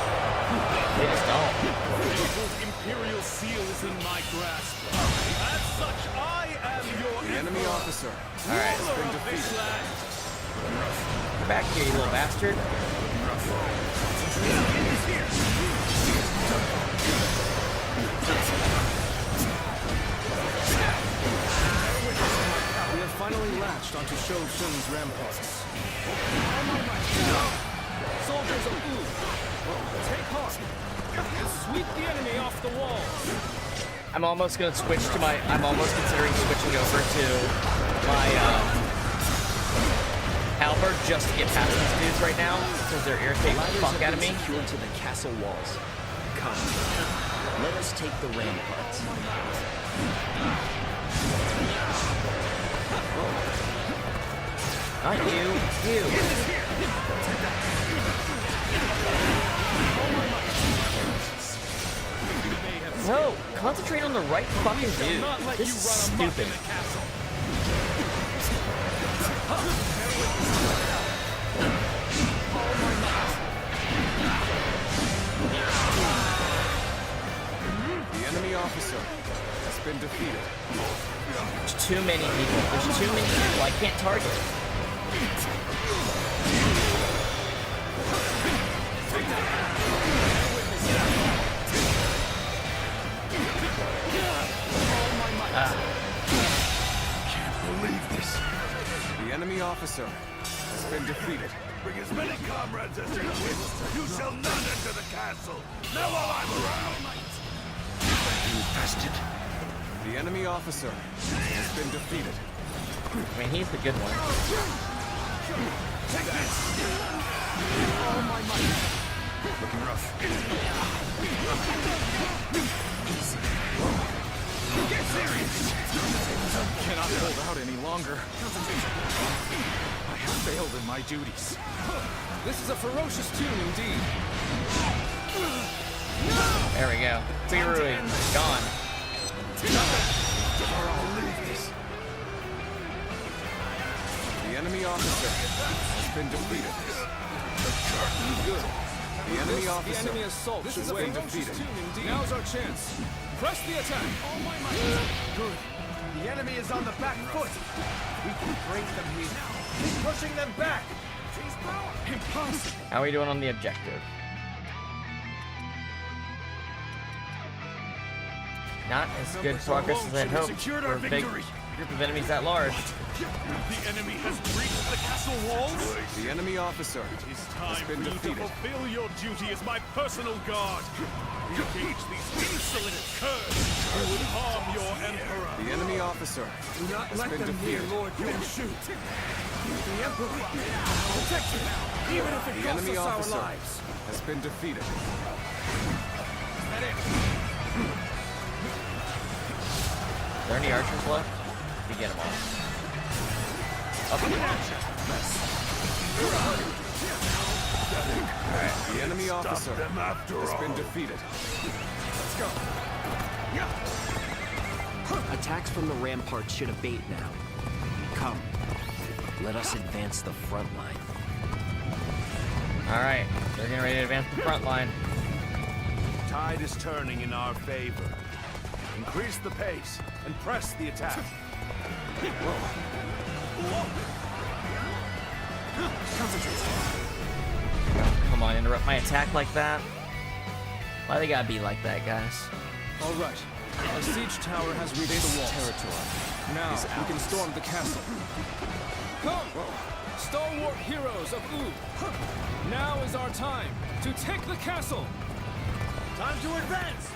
A: They just don't.
I: The Imperial seal is in my grasp. As such, I am your
D: enemy officer.
A: All right. Come back here, you little bastard.
L: We have finally latched onto Shou Shun's ramparts. Soldiers of Wu, take heart and sweep the enemy off the walls.
A: I'm almost gonna switch to my. I'm almost considering switching over to my halberd just to get past these dudes right now because they're irritating the fuck out of me.
H: Secured to the castle walls. Come, let us take the ramparts.
A: Not you. No, concentrate on the right fucking dude. This is stupid.
D: The enemy officer has been defeated.
A: There's too many people. There's too many people. I can't target.
F: Can't believe this.
D: The enemy officer has been defeated.
F: Bring as many comrades as you wish. You shall not enter the castle. Now while I'm around. You bastard.
D: The enemy officer has been defeated.
A: I mean, he's the good one.
F: Take this.
B: All my might.
F: Looking rough.
B: Get serious.
L: I cannot hold out any longer. I have failed in my duties. This is a ferocious tune indeed.
A: There we go. Birui, gone.
D: The enemy officer has been defeated. Good. The enemy officer.
L: The enemy assault
D: This
L: should
D: has
L: win.
D: been defeated.
L: Now's our chance. Press the attack.
B: All my might. Good. The enemy is on the back foot. We can break them here. Keep pushing them back. Impossible.
A: How are we doing on the objective? Not as good progress as I'd hoped for a big group of enemies that large.
I: The enemy has breached the castle walls.
D: The enemy officer
I: It's
D: has
I: time
D: been
I: for you to
D: defeated.
I: fulfill your duty as my personal guard. Engage these insolent curs who would harm your emperor.
D: The enemy officer
B: Do not
D: has
B: let
D: been
B: them near
D: defeated.
B: Lord Yonshu. The Emperor will protect you, even if it
D: The enemy
B: costs us
D: officer
B: our lives.
D: has been defeated.
A: Are there any archers left? We get them all. Up.
D: Alright, the enemy officer has been defeated.
H: Attacks from the ramparts should abate now. Come, let us advance the front line.
A: Alright, they're getting ready to advance the front line.
F: Tide is turning in our favor. Increase the pace and press the attack.
A: Come on, interrupt my attack like that. Why they gotta be like that, guys?
L: All right. Our siege tower has reached the walls.
D: Territory.
L: Now we can storm the castle. Come, stalwart heroes of Wu. Now is our time to take the castle.
B: Time to advance.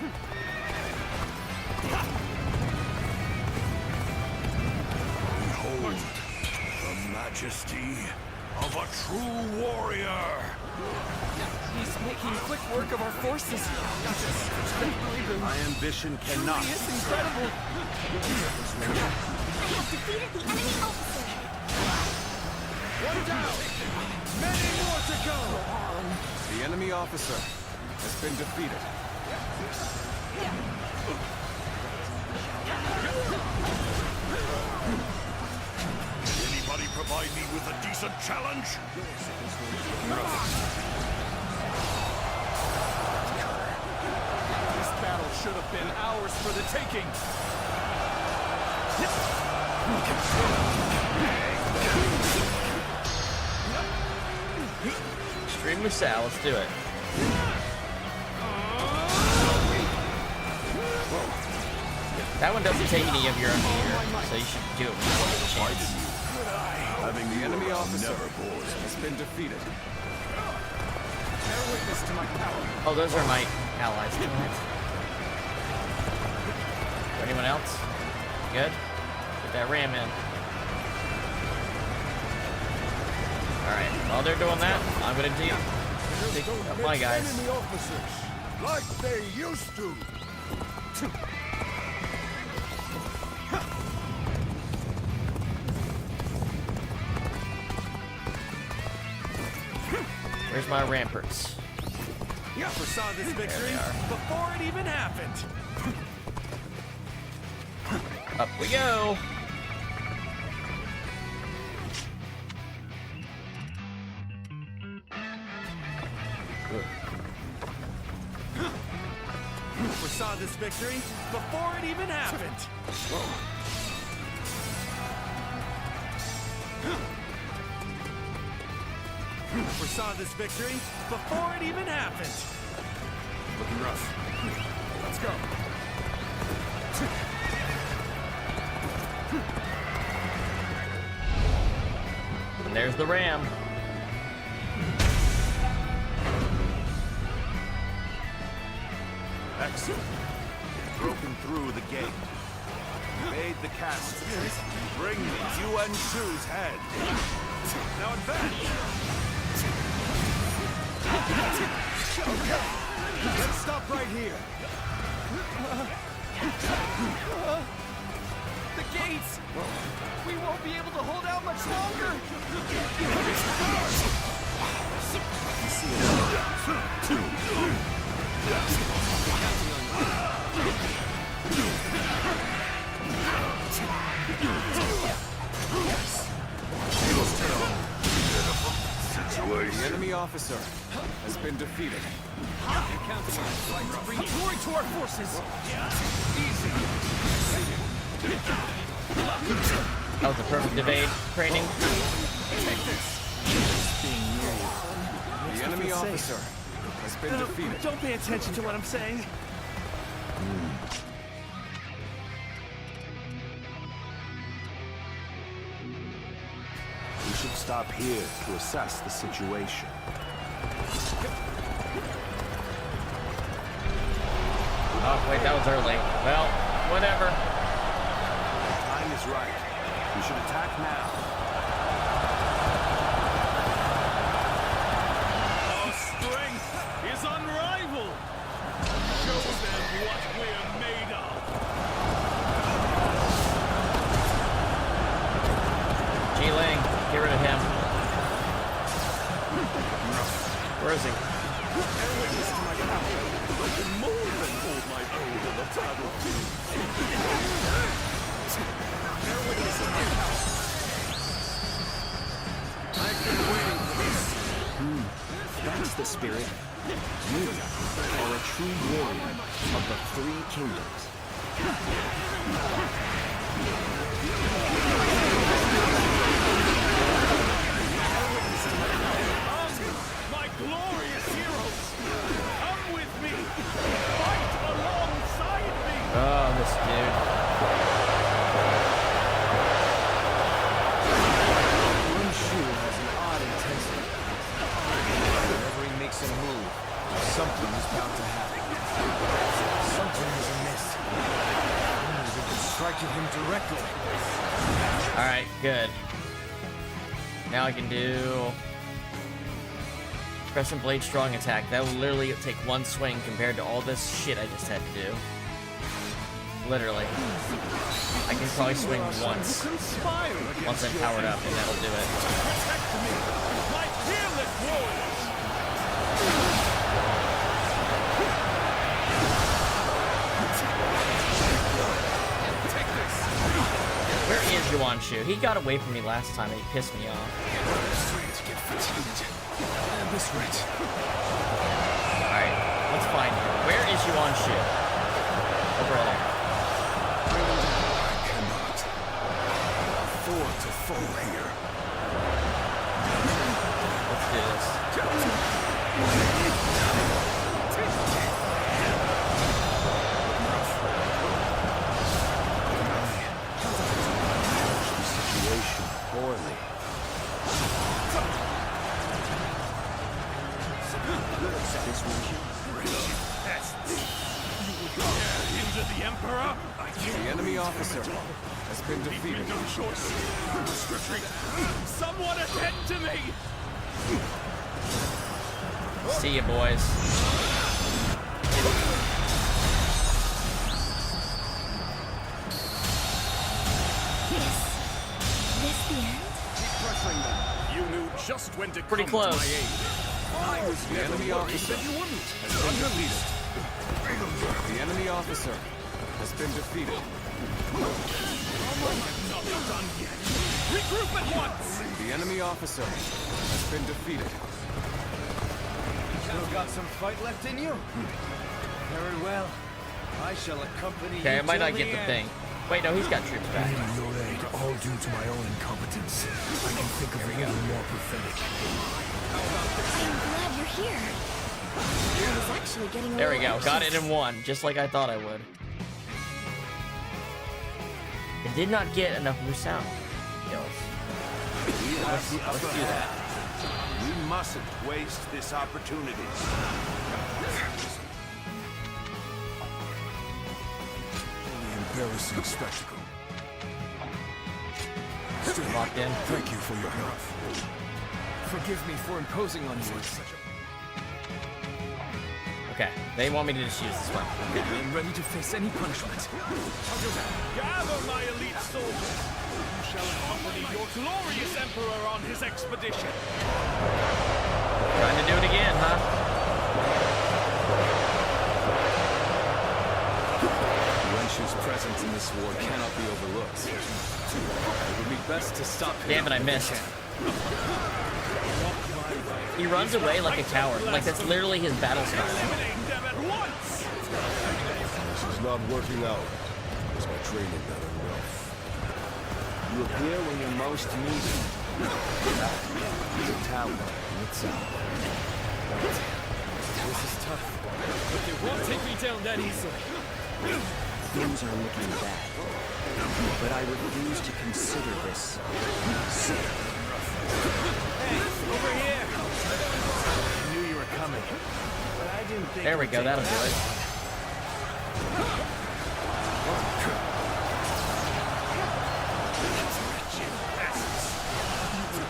F: Behold the majesty of a true warrior.
H: He's making quick work of our forces.
F: My ambition cannot.
H: It's incredible.
G: I have defeated the enemy officer.
B: One down! Many more to go!
D: The enemy officer has been defeated.
F: Anybody provide me with a decent challenge?
B: This battle should have been ours for the taking.
A: Extremely sad. Let's do it. That one doesn't take any of your own meter, so you should do it when you get a chance.
D: Having the enemy officer has been defeated.
B: Bear witness to my power.
A: Oh, those are my allies. Anyone else? Good? Get that ram in. Alright, while they're doing that, I'm gonna take up my guys.
F: Enemy officers, like they used to.
A: Where's my ramparts?
B: You foresaw this victory before it even happened.
A: Up we go.
B: Foresaw this victory before it even happened. Foresaw this victory before it even happened.
F: Looking rough.
B: Let's go.
A: And there's the ram.
F: Excellent. Broken through the gate. Made the castle. Bring me Yuan Shu's head. Now advance.
B: Okay. Let's stop right here. The gates! We won't be able to hold out much longer!
D: The enemy officer has been defeated.
B: Bring glory to our forces!
A: That was a perfect evade training.
D: The enemy officer has been defeated.
B: Don't pay attention to what I'm saying.
O: We should stop here to assess the situation.
A: Oh, wait, that was early. Well, whatever.
O: Time is right. We should attack now.
I: Our strength is unrivaled. Show them what we're made of.
A: G-Ling, get rid of him. Where is he?
F: I can more than hold my own in the battlefield.
B: I've been waiting for this.
K: That's the spirit. You are a true warrior of the three kingdoms.
I: My glorious heroes, come with me. Fight alongside me.
A: Oh, this dude.
K: Yuan Shu has an odd intensity. Whenever he makes a move, something is bound to happen. Something is amiss. We can strike at him directly.
A: Alright, good. Now I can do Crescent Blade Strong Attack. That will literally take one swing compared to all this shit I just had to do. Literally. I can probably swing once I'm powered up, and that'll do it.
F: My fearless warriors!
A: Where is Yuan Shu? He got away from me last time and he pissed me off. Alright, let's find him. Where is Yuan Shu? Over there.
F: I cannot afford to fall here.
A: Let's do this.
C: Situation poorly.
F: Into the Emperor?
K: The enemy officer has been defeated.
F: No choice. Must retreat. Someone attend to me!
A: See ya, boys.
G: This the end?
F: Keep pressuring them. You knew just when to
A: Pretty
F: come
A: close.
F: to my aid. I was
K: The enemy officer
F: you wouldn't.
K: has been defeated. The enemy officer has been defeated.
F: Not done yet. Regroup at once!
K: The enemy officer has been defeated.
B: Still got some fight left in you? Very well. I shall accompany
A: Okay,
B: you
A: I might
B: till
A: not get the
B: end.
A: thing. Wait, no, he's got troops back.
F: Needing your aid, all due to my own incompetence. I can think of anything more pathetic.
G: I'm glad you're here. I was actually getting a
A: There we
G: little
A: go. Got it
G: anxious.
A: in one, just like I thought I would. It did not get enough Musou kills. Let's do that.
O: We mustn't waste this opportunity.
F: Embarrassing spectacle. Still,
A: Locked in.
F: thank you for your help.
H: Forgive me for imposing on you.
A: Okay, they want me to just use this one.
H: I am ready to face any punishment.
F: Gather my elite soldiers. You shall accompany your glorious emperor on his expedition.
A: Trying to do it again, huh?
K: Yuan presence in this war cannot be overlooked. It would be best to stop him.
A: Damn it, I missed. He runs away like a coward. Like, that's literally his battle style.
F: Eliminate them at once.
R: This is not working out. Is my training not enough?
T: You appear when you're most needed. The tower in itself.
H: This is tough, but they won't take me down that easily.
T: Things are looking bad, but I refuse to consider this safe.
B: Hey, over here! I knew you were coming, but I didn't think
A: There we
B: it'd
A: go,
B: take
A: that'll
B: that
A: do it.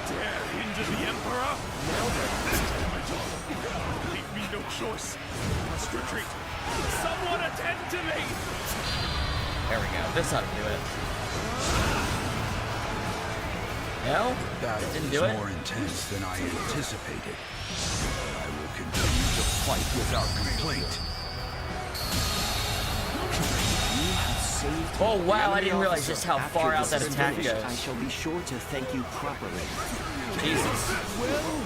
F: Dare hinder the emperor? Leave me no choice. Must retreat. Someone attend to me.
A: There we go. This ought to do it. No?
P: Battle
A: Didn't
P: is
A: do it?
P: more intense than I anticipated. I will continue to fight without complaint.
A: Oh wow, I didn't realize just how far out that
T: After this is
A: attack
T: finished,
A: goes.
T: I shall be sure to thank you properly.
A: Jesus.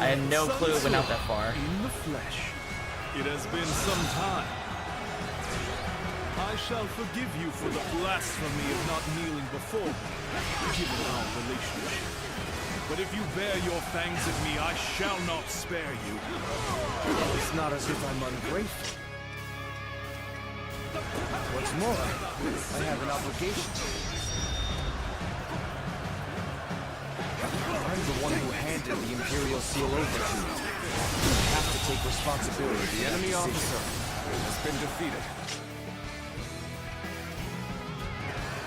A: I had no clue it went out that far.
I: In the flesh. It has been some time. I shall forgive you for the blasphemy of not kneeling before me, given our relationship. But if you bare your fangs at me, I shall not spare you.
B: It's not as if I'm ungrateful. What's more, I have an obligation. I'm the one who handed the Imperial Seal over to you. I have to take responsibility.
K: The enemy officer has been defeated.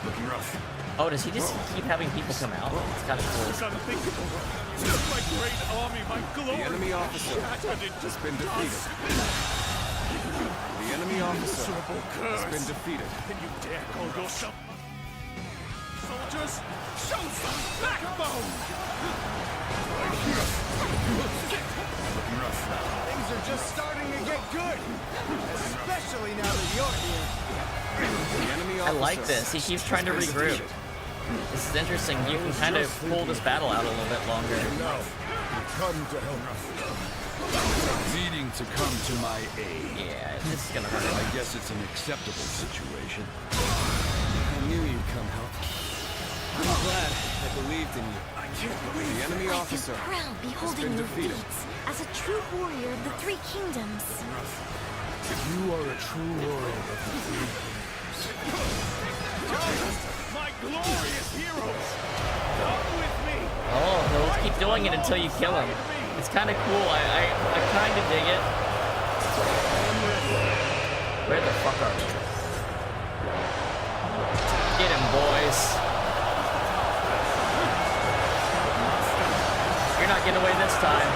F: Looking rough.
A: Oh, does he just keep having people come out? It's kind of cool.
F: It's unthinkable. My great army, my glory.
K: The enemy officer
F: shattered into
K: has been defeated.
F: dust.
D: The enemy officer has been defeated.
F: Can you dare call yourself? Soldiers, show some backbone! Looking rough.
B: Things are just starting to get good, especially now that you're here.
D: The enemy
A: I like this. He keeps trying to regroup. This is interesting. You can kind of pull this battle out a little bit longer.
F: Come to help. Needing to come to my aid.
A: Yeah, this is gonna hurt.
P: I guess it's an acceptable situation.
D: I knew you'd come help. I'm glad I believed in you.
B: I can't believe
D: the enemy
G: I
D: officer
G: am proud
D: has
G: beholding
D: been
G: your
D: defeated.
G: feats as a true warrior of the Three Kingdoms.
F: You are a true warrior of the Three Kingdoms. My glorious heroes! Come with me!
A: Oh, he'll keep doing it until you kill him. It's kind of cool. I kind of dig it. Where the fuck are we? Get him, boys. You're not getting away this time.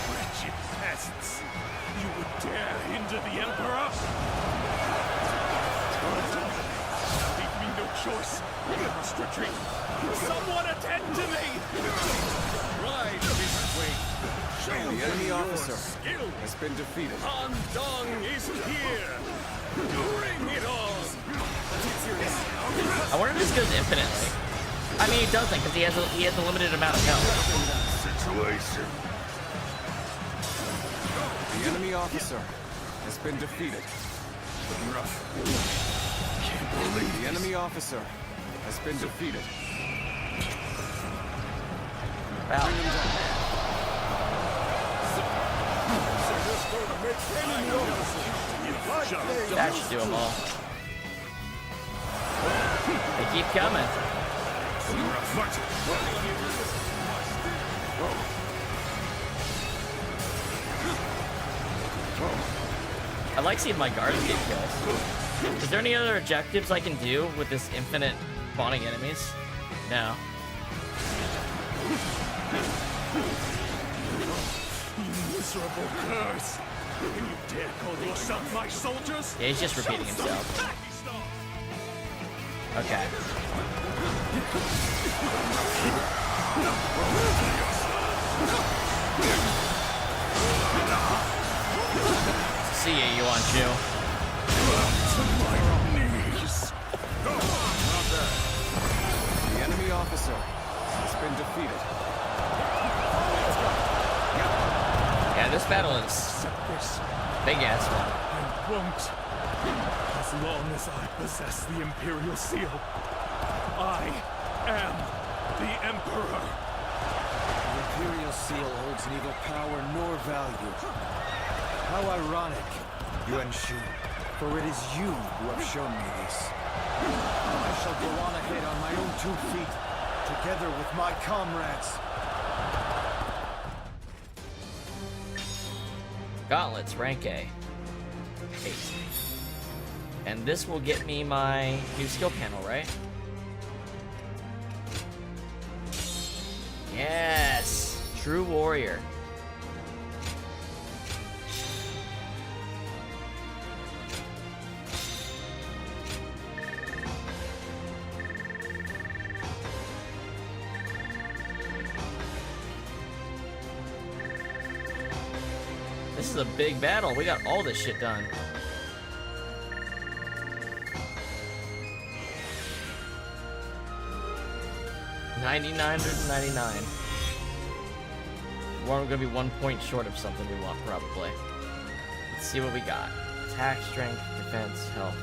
F: Wretched peasants! You would dare hinder the Emperor? Leave me no choice. I must retreat. Someone attend to me! Ride this way. Show
D: The enemy
F: your
D: officer
F: skill.
D: has been defeated.
F: Han Dong is here. Bring it on!
A: I wonder if this goes infinitely. I mean, he doesn't, because he has a limited amount of health.
F: Situation.
D: The enemy officer has been defeated.
F: Looking rough. Can't believe
D: the enemy officer has been defeated.
A: Wow. That should do them all. They keep coming. I like seeing my guards get kills. Is there any other objectives I can do with this infinite spawning enemies? No.
F: You miserable curse! Can you dare call yourself my soldiers?
A: Yeah, he's just repeating himself. Okay. See ya, Yuan Shu.
F: To my knees.
D: The enemy officer has been defeated.
A: Yeah, this battle is big ass one.
F: I won't. As long as I possess the Imperial Seal, I am the Emperor.
B: The Imperial Seal holds neither power nor value. How ironic, Yuan Shu, for it is you who have shown me this. I shall go on ahead on my own 2 feet, together with my comrades.
A: Gauntlets, rank A. 8. And this will get me my new skill panel, right? Yes! True warrior. This is a big battle. We got all this shit done. $9,999. We're gonna be 1 point short of something we want, probably. Let's see what we got. Attack, strength, defense, health.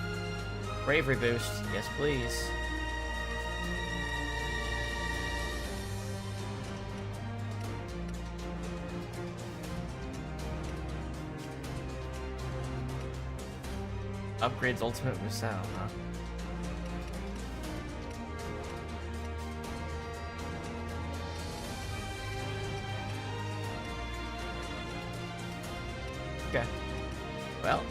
A: Bravery boost. Yes, please. Upgrades ultimate Musou, huh? Okay. Well.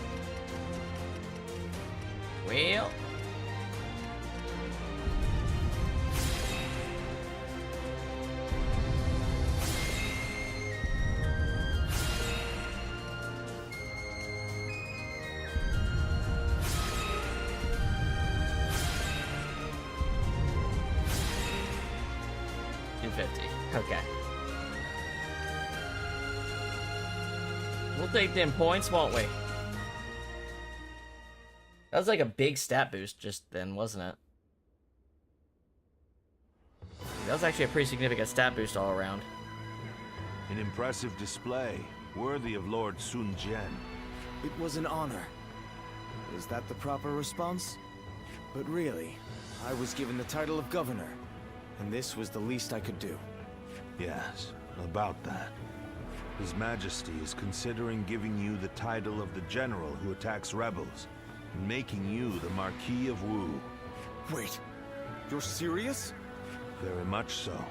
A: 50. Okay. We'll take them points, won't we? That was like a big stat boost just then, wasn't it? That was actually a pretty significant stat boost all around.
O: An impressive display, worthy of Lord Sun Jian.
K: It was an honor. Is that the proper response? But really, I was given the title of governor, and this was the least I could do.
O: Yes, about that. His Majesty is considering giving you the title of the general who attacks rebels, and making you the Marquis of Wu.
K: Wait, you're serious?
O: Very much so.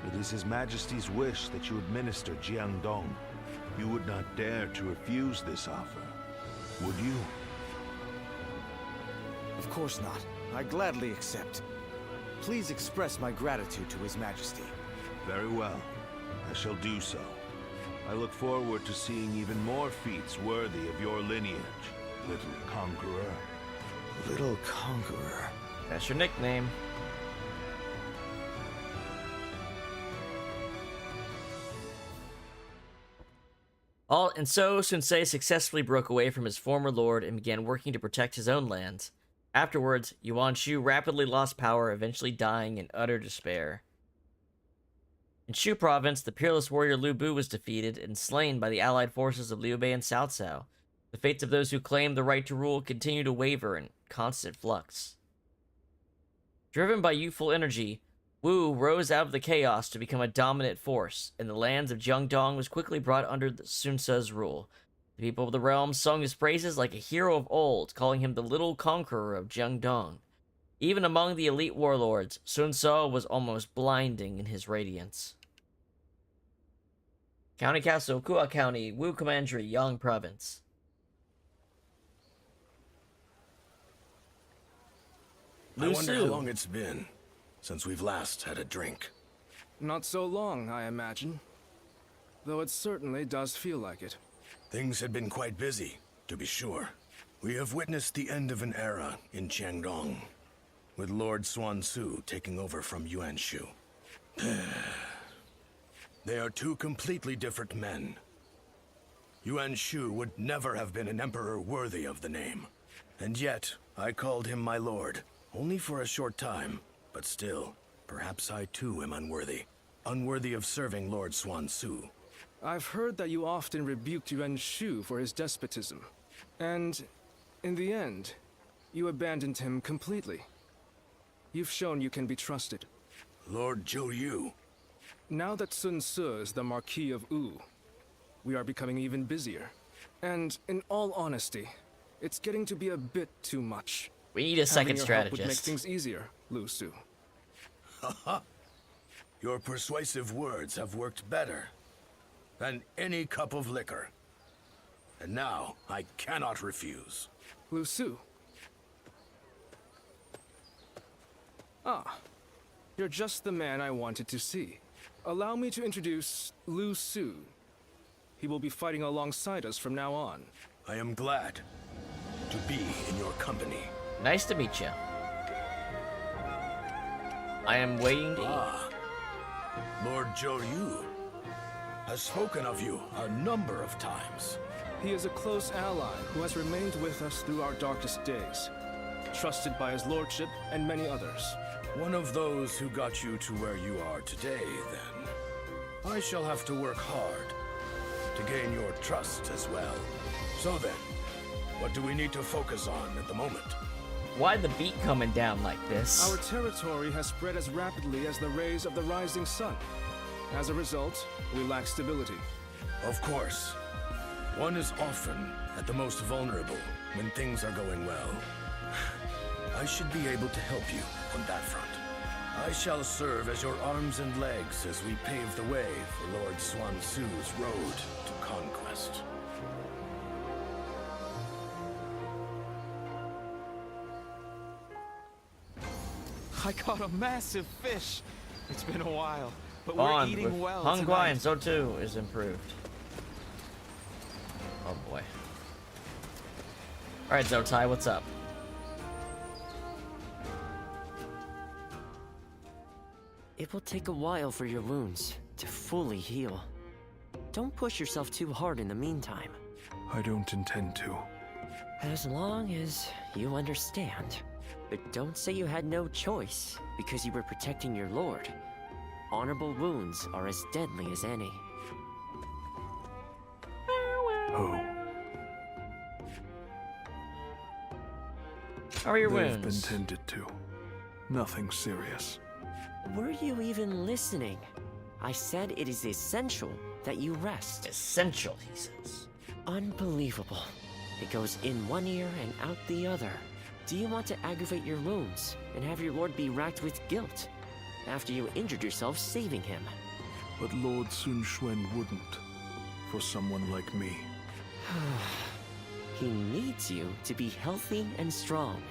O: It is His Majesty's wish that you administer Jiangdong. You would not dare to refuse this offer, would you?
K: Of course not. I gladly accept. Please express my gratitude to His Majesty.
O: Very well. I shall do so. I look forward to seeing even more feats worthy of your lineage, little conqueror.
K: Little conqueror.
A: That's your nickname. And so Sun Ce successfully broke away from his former lord and began working to protect his own lands. Afterwards, Yuan Shu rapidly lost power, eventually dying in utter despair. In Shu province, the peerless warrior Lu Bu was defeated and slain by the allied forces of Liu Bei and Cao Cao. The fates of those who claimed the right to rule continue to waver in constant flux. Driven by youthful energy, Wu rose out of the chaos to become a dominant force, and the lands of Jiangdong was quickly brought under Sun Ce's rule. The people of the realm sung his praises like a hero of old, calling him the little conqueror of Jiangdong. Even among the elite warlords, Sun Ce was almost blinding in his radiance. County Castle, Kua County, Wu Commandery, Yang Province.
R: I wonder how long it's been since we've last had a drink.
L: Not so long, I imagine. Though it certainly does feel like it.
R: Things had been quite busy, to be sure. We have witnessed the end of an era in Jiangdong, with Lord Xuan Su taking over from Yuan Shu. They are two completely different men. Yuan Shu would never have been an emperor worthy of the name. And yet, I called him my lord, only for a short time. But still, perhaps I too am unworthy. Unworthy of serving Lord Xuan Su.
L: I've heard that you often rebuked Yuan Shu for his despotism. And, in the end, you abandoned him completely. You've shown you can be trusted.
R: Lord Zhou Yu.
L: Now that Sun Ce is the Marquis of Wu, we are becoming even busier. And, in all honesty, it's getting to be a bit too much.
A: We need a second
L: strategist.
A: strategist.
L: Would make things easier, Lu Su.
R: Haha. Your persuasive words have worked better than any cup of liquor. And now, I cannot refuse.
L: Lu Su. Ah, you're just the man I wanted to see. Allow me to introduce Lu Su. He will be fighting alongside us from now on.
R: I am glad to be in your company.
A: Nice to meet you. I am waiting to eat.
R: Lord Zhou Yu has spoken of you a number of times.
L: He is a close ally who has remained with us through our darkest days, trusted by his lordship and many others.
R: One of those who got you to where you are today, then. I shall have to work hard to gain your trust as well. So then, what do we need to focus on at the moment?
A: Why the beat coming down like this?
L: Our territory has spread as rapidly as the rays of the rising sun. As a result, we lack stability.
R: Of course. One is often at the most vulnerable when things are going well. I should be able to help you on that front. I shall serve as your arms and legs as we pave the way for Lord Xuan Su's road to conquest.
K: I caught a massive fish. It's been a while, but
A: Bond
K: we're eating well
A: Hung
K: tonight.
A: Guai and so too is improved. Oh boy. Alright, Zotai, what's up?
M: It will take a while for your wounds to fully heal. Don't push yourself too hard in the meantime.
I: I don't intend to.
M: As long as you understand. But don't say you had no choice because you were protecting your lord. Honorable wounds are as deadly as any.
I: Oh.
A: How are your
I: They've
A: wounds?
I: been tended to. Nothing serious.
M: Were you even listening? I said it is essential that you rest.
A: Essential, he says.
M: Unbelievable. It goes in one ear and out the other. Do you want to aggravate your wounds and have your lord be racked with guilt after you injured yourself saving him?
I: But Lord Sun Quan wouldn't. For someone like me.
M: He needs you to be healthy and strong.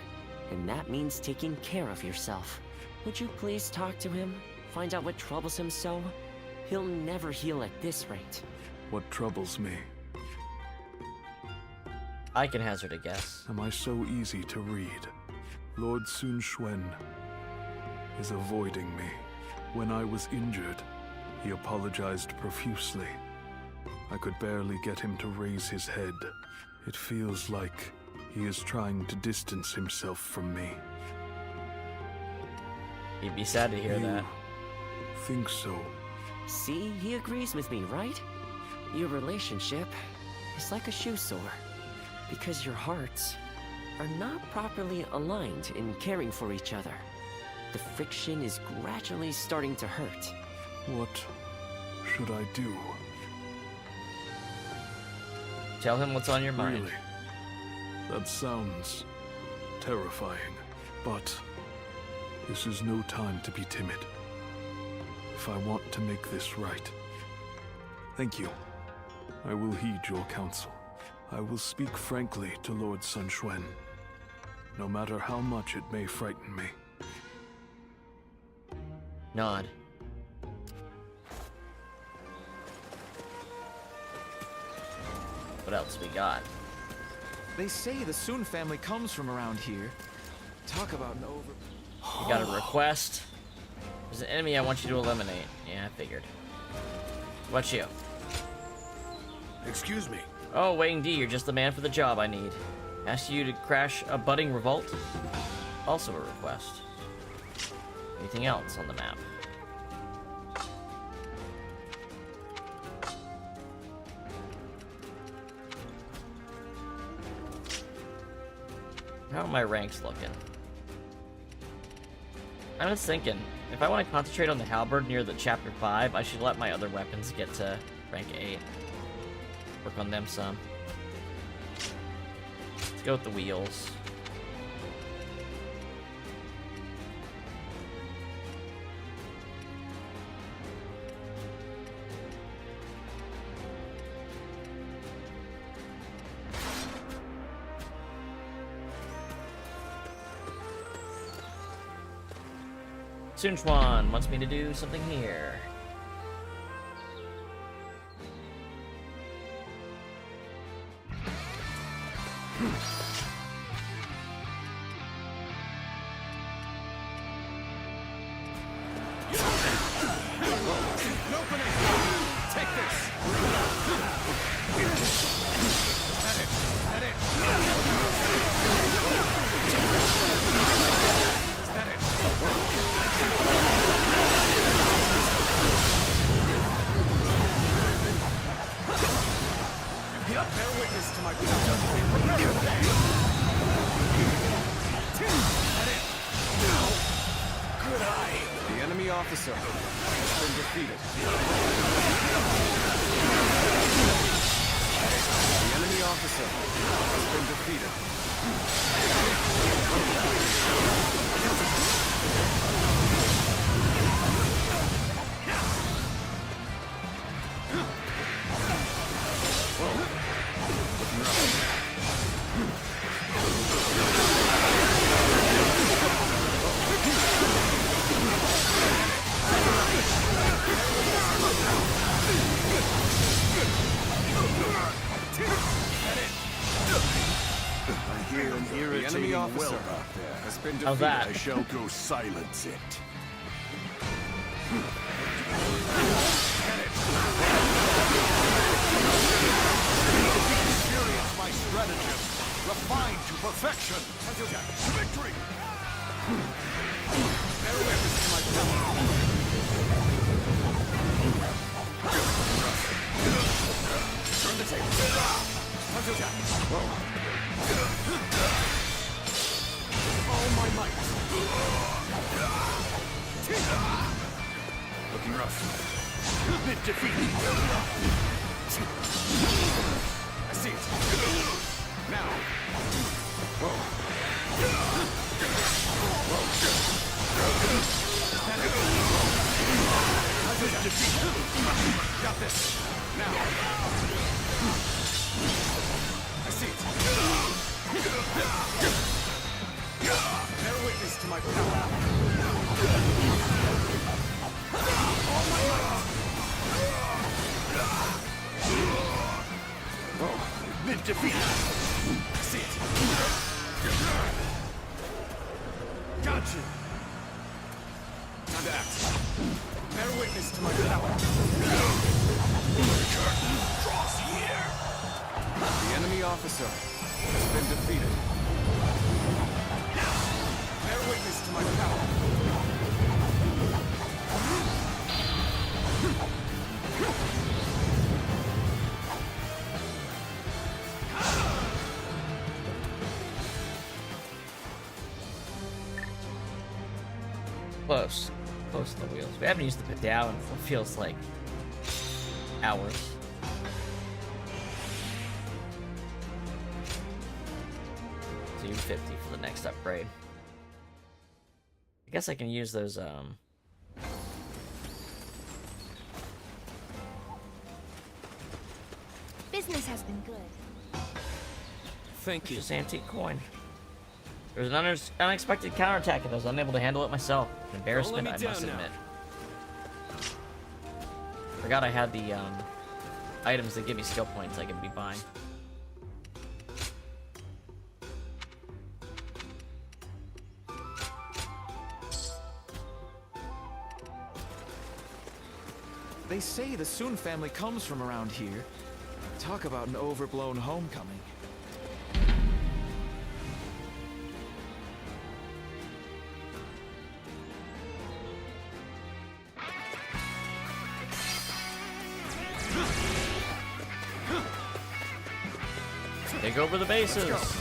M: And that means taking care of yourself. Would you please talk to him? Find out what troubles him so? He'll never heal at this rate.
I: What troubles me?
A: I can hazard a guess.
I: Am I so easy to read? Lord Sun Quan is avoiding me. When I was injured, he apologized profusely. I could barely get him to raise his head. It feels like he is trying to distance himself from me.
A: You'd be sad to hear that.
I: Think so?
M: See, he agrees with me, right? Your relationship is like a shoe sore. Because your hearts are not properly aligned in caring for each other. The friction is gradually starting to hurt.
I: What should I do?
A: Tell him what's on your mind.
I: Really? That sounds terrifying, but this is no time to be timid. If I want to make this right. Thank you. I will heed your counsel. I will speak frankly to Lord Sun Quan, no matter how much it may frighten me.
A: Nod. What else we got?
K: They say the Sun family comes from around here. Talk about an over...
A: You got a request. There's an enemy I want you to eliminate. Yeah, I figured. What's you?
R: Excuse me.
A: Oh, Wang Di, you're just the man for the job I need. Ask you to crash a budding revolt. Also a request. Anything else on the map? How are my ranks looking? I'm just thinking, if I want to concentrate on the halberd near the chapter 5, I should let my other weapons get to rank 8. Work on them some. Let's go with the wheels. Sun Quan wants me to do something here.
K: Officer has been defeated. The enemy officer has been defeated.
R: The enemy officer has been defeated.
A: How's that?
R: I shall go silence it.
F: Experience my stratagem, refined to perfection. Victory! Bear witness to my power. Turn the table. All my might. Looking rough. Bit defeated. I see it. Now. Whoa. Got this. Now. I see it. Bear witness to my power. All my might. Oh, been defeated. I see it. Got you. Time to act. Bear witness to my power. Curtain draws here. The enemy officer has been defeated. Bear witness to my power.
A: Close. Close to the wheels. We haven't used the pedal in what feels like hours. $250 for the next upgrade. I guess I can use those,
U: Business has been good.
A: Thank you. Just antique coin. There was an unexpected counterattack and I was unable to handle it myself. An embarrassment, I must admit. Forgot I had the items that give me skill points I can be buying.
K: They say the Sun family comes from around here. Talk about an overblown homecoming.
A: Take over the bases.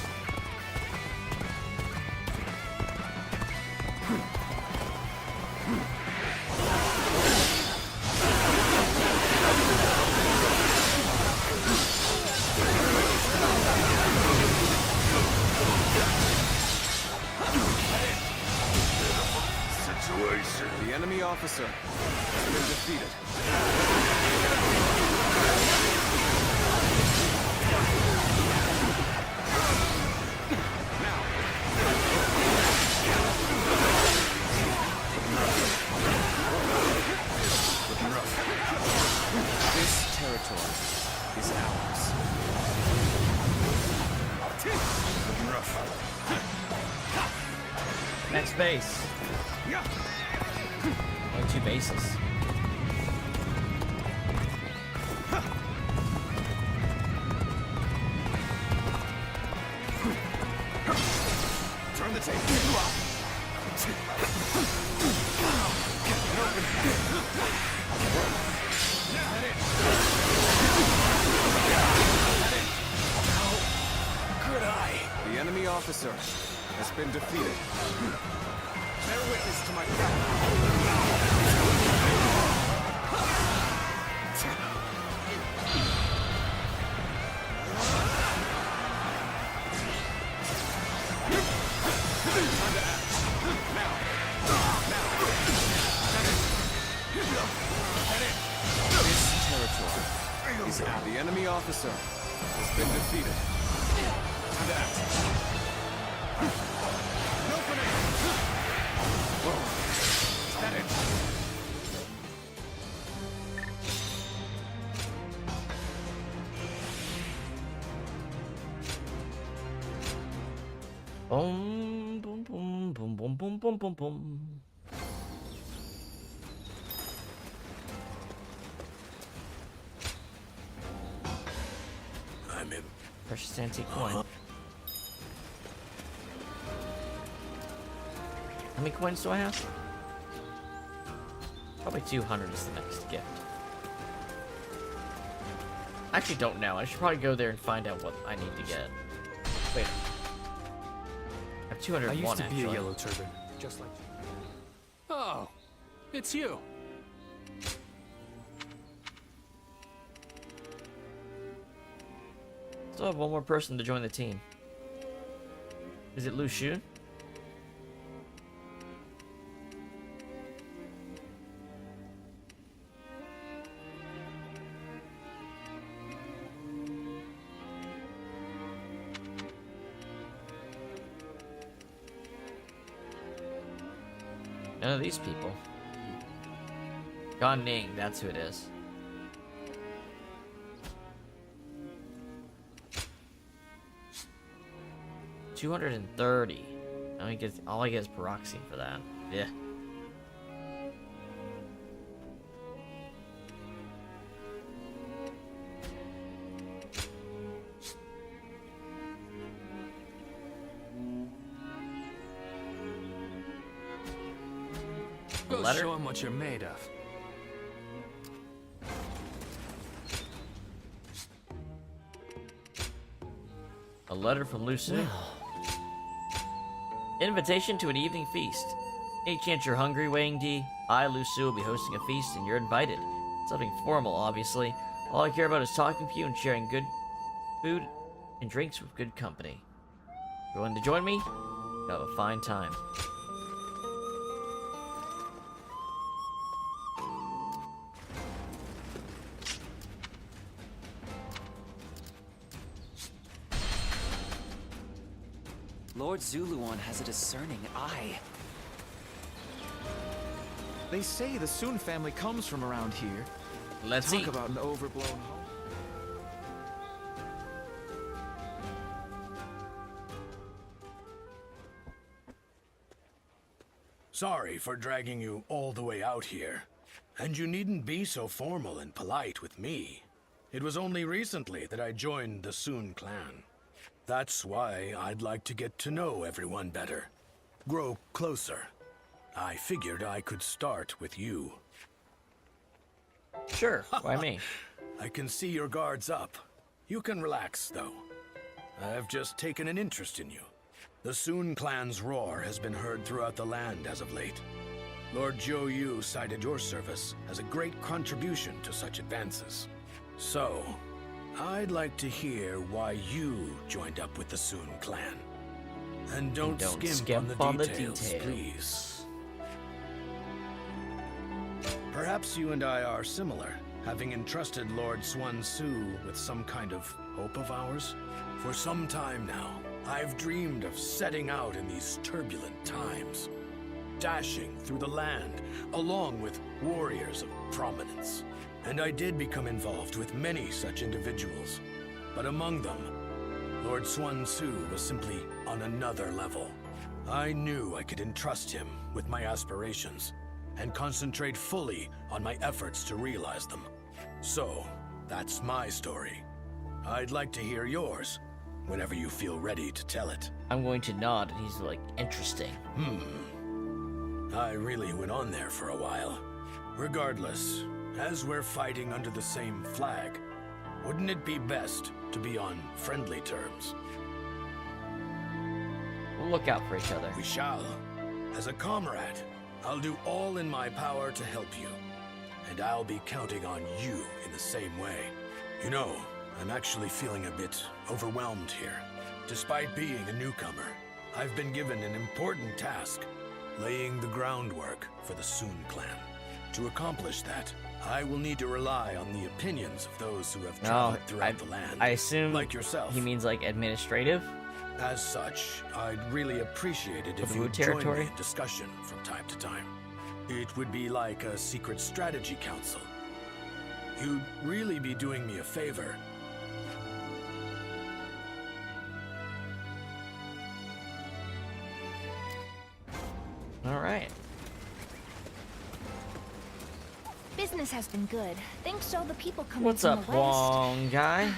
F: The enemy officer has been defeated. Looking rough. This territory is ours. Looking rough.
A: Next base. Only 2 bases.
F: Turn the tape.
K: Good eye. The enemy officer has been defeated.
F: Bear witness to my
K: Is out. The enemy officer has been defeated. Time to act. No grenade! Whoa. Is that it?
A: Boom, boom, boom, boom, boom, boom, boom, boom, boom. Precious antique coin. How many coins do I have? Probably 200 is the next gift. I actually don't know. I should probably go there and find out what I need to get. Wait. I have 201
H: I used to be
A: actually.
H: a yellow turban, just like you. Oh, it's you.
A: Still have one more person to join the team. Is it Lu Xun? None of these people. Gan Ning, that's who it is. $230. All I get is Peroxine for that. Yeah.
H: Go show him what you're made of.
A: A letter from Lu Xun. Invitation to an evening feast. Any chance you're hungry, Wang Di? I, Lu Xun, will be hosting a feast and you're invited. Something formal, obviously. All I care about is talking to you and sharing good food and drinks with good company. You willing to join me? You'll have a fine time.
Q: Lord Zuluan has a discerning eye.
K: They say the Sun family comes from around here.
A: Let's see.
K: Talk about an overblown home.
F: Sorry for dragging you all the way out here. And you needn't be so formal and polite with me. It was only recently that I joined the Sun clan. That's why I'd like to get to know everyone better. Grow closer. I figured I could start with you.
A: Sure, why me?
F: I can see your guard's up. You can relax, though. I've just taken an interest in you. The Sun clan's roar has been heard throughout the land as of late. Lord Zhou Yu cited your service as a great contribution to such advances. So, I'd like to hear why you joined up with the Sun clan. And don't skimp on the details, please. Perhaps you and I are similar, having entrusted Lord Xuan Su with some kind of hope of ours. For some time now, I've dreamed of setting out in these turbulent times, dashing through the land, along with warriors of prominence. And I did become involved with many such individuals. But among them, Lord Xuan Su was simply on another level. I knew I could entrust him with my aspirations and concentrate fully on my efforts to realize them. So, that's my story. I'd like to hear yours, whenever you feel ready to tell it.
A: I'm going to nod, and he's like, interesting.
F: I really went on there for a while. Regardless, as we're fighting under the same flag, wouldn't it be best to be on friendly terms?
A: We'll look out for each other.
F: We shall. As a comrade, I'll do all in my power to help you. And I'll be counting on you in the same way. You know, I'm actually feeling a bit overwhelmed here. Despite being a newcomer, I've been given an important task, laying the groundwork for the Sun clan. To accomplish that, I will need to rely on the opinions of those who have traveled throughout the land.
A: I assume
F: like yourself.
A: He means like administrative?
F: As such, I'd really appreciate it if you would join me in discussion from time to time. It would be like a secret strategy council. You'd really be doing me a favor.
A: All right.
U: Business has been good. Thanks to all the people coming
A: What's
U: from
A: up,
U: the west.
A: Wong guy?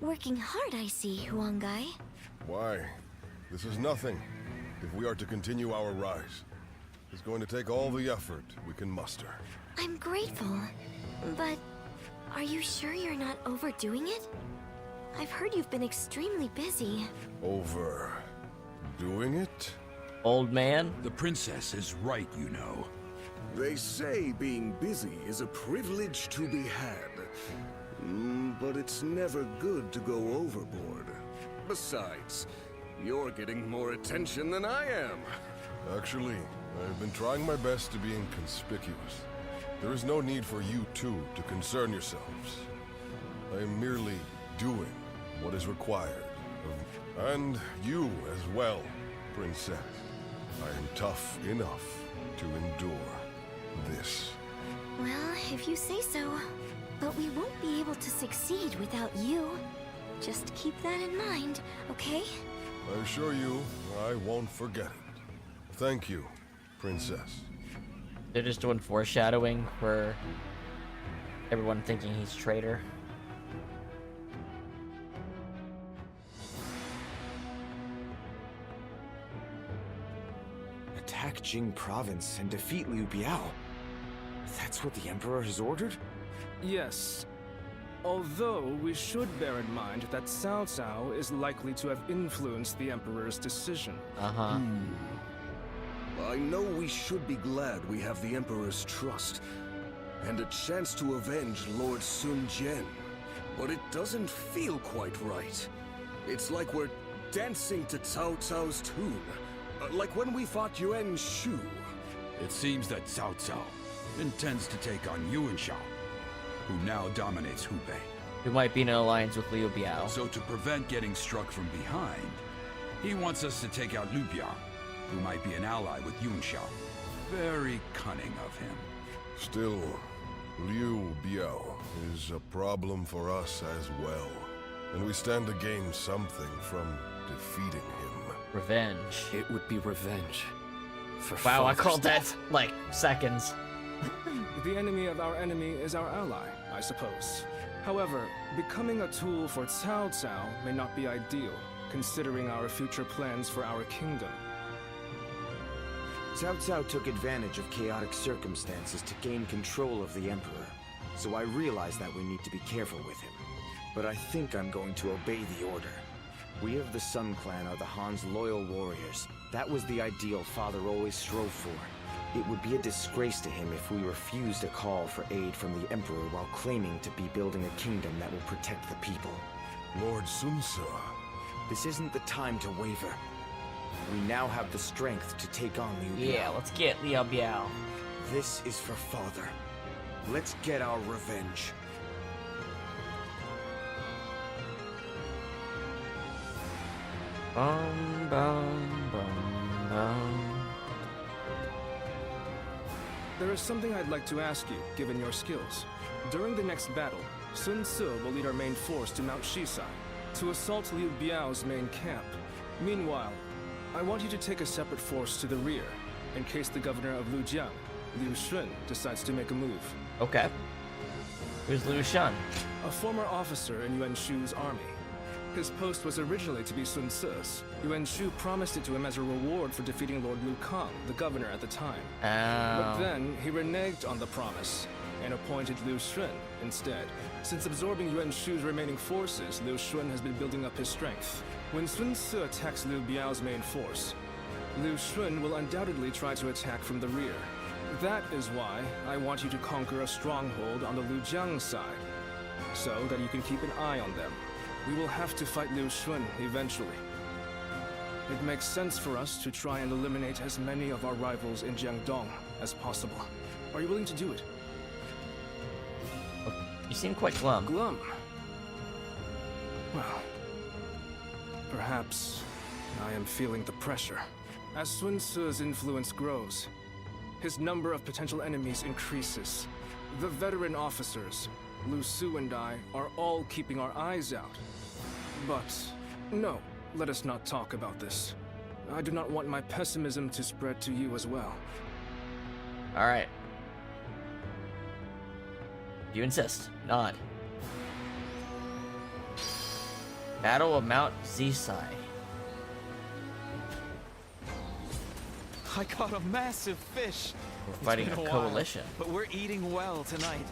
G: Working hard, I see, Huangai.
R: Why? This is nothing. If we are to continue our rise, it's going to take all the effort we can muster.
G: I'm grateful, but are you sure you're not overdoing it? I've heard you've been extremely busy.
R: Overdoing it?
A: Old man?
P: The princess is right, you know.
F: They say being busy is a privilege to be had. But it's never good to go overboard. Besides, you're getting more attention than I am.
R: Actually, I've been trying my best to be inconspicuous. There is no need for you two to concern yourselves. I am merely doing what is required of... And you as well, Princess. I am tough enough to endure this.
G: Well, if you say so. But we won't be able to succeed without you. Just keep that in mind, okay?
R: I assure you, I won't forget it. Thank you, Princess.
A: They're just doing foreshadowing for everyone thinking he's traitor.
K: Attack Jing Province and defeat Liu Biao. That's what the Emperor has ordered?
L: Yes. Although we should bear in mind that Cao Cao is likely to have influenced the Emperor's decision.
F: I know we should be glad we have the Emperor's trust, and a chance to avenge Lord Sun Jian. But it doesn't feel quite right. It's like we're dancing to Cao Cao's tune. Like when we fought Yuan Shu.
P: It seems that Cao Cao intends to take on Yuan Shao, who now dominates Hubei.
A: Who might be in an alliance with Liu Biao.
P: So to prevent getting struck from behind, he wants us to take out Liu Biao, who might be an ally with Yuan Shao. Very cunning of him.
R: Still, Liu Biao is a problem for us as well. And we stand to gain something from defeating him.
A: Revenge.
E: It would be revenge.
A: Wow, I called that, like, seconds.
L: The enemy of our enemy is our ally, I suppose. However, becoming a tool for Cao Cao may not be ideal, considering our future plans for our kingdom.
K: Cao Cao took advantage of chaotic circumstances to gain control of the Emperor, so I realize that we need to be careful with him. But I think I'm going to obey the order. We of the Sun Clan are the Han's loyal warriors. That was the ideal Father always strove for. It would be a disgrace to him if we refused a call for aid from the Emperor while claiming to be building a kingdom that will protect the people.
R: Lord Sun Ce.
K: This isn't the time to waver. We now have the strength to take on Liu Biao.
A: Yeah, let's get Liu Biao.
K: This is for Father. Let's get our revenge.
A: Bum, bum, bum, bum.
L: There is something I'd like to ask you, given your skills. During the next battle, Sun Ce will lead our main force to Mount Shisai, to assault Liu Biao's main camp. Meanwhile, I want you to take a separate force to the rear, in case the governor of Lujiang, Liu Shun, decides to make a move.
A: Okay. Who's Liu Shun?
L: A former officer in Yuan Shu's army. His post was originally to be Sun Ce's. Yuan Shu promised it to him as a reward for defeating Lord Lu Kang, the governor at the time. But then, he reneged on the promise, and appointed Liu Shun instead. Since absorbing Yuan Shu's remaining forces, Liu Shun has been building up his strength. When Sun Ce attacks Liu Biao's main force, Liu Shun will undoubtedly try to attack from the rear. That is why I want you to conquer a stronghold on the Lujiang side, so that you can keep an eye on them. We will have to fight Liu Shun eventually. It makes sense for us to try and eliminate as many of our rivals in Jiangdong as possible. Are you willing to do it?
A: You seem quite glum.
L: Glum? Well, perhaps I am feeling the pressure. As Sun Ce's influence grows, his number of potential enemies increases. The veteran officers, Lu Su and I, are all keeping our eyes out. But, no, let us not talk about this. I do not want my pessimism to spread to you as well.
A: Alright. You insist. Nod. Battle of Mount Zisai.
Q: I caught a massive fish.
A: We're fighting a coalition.
Q: But we're eating well tonight.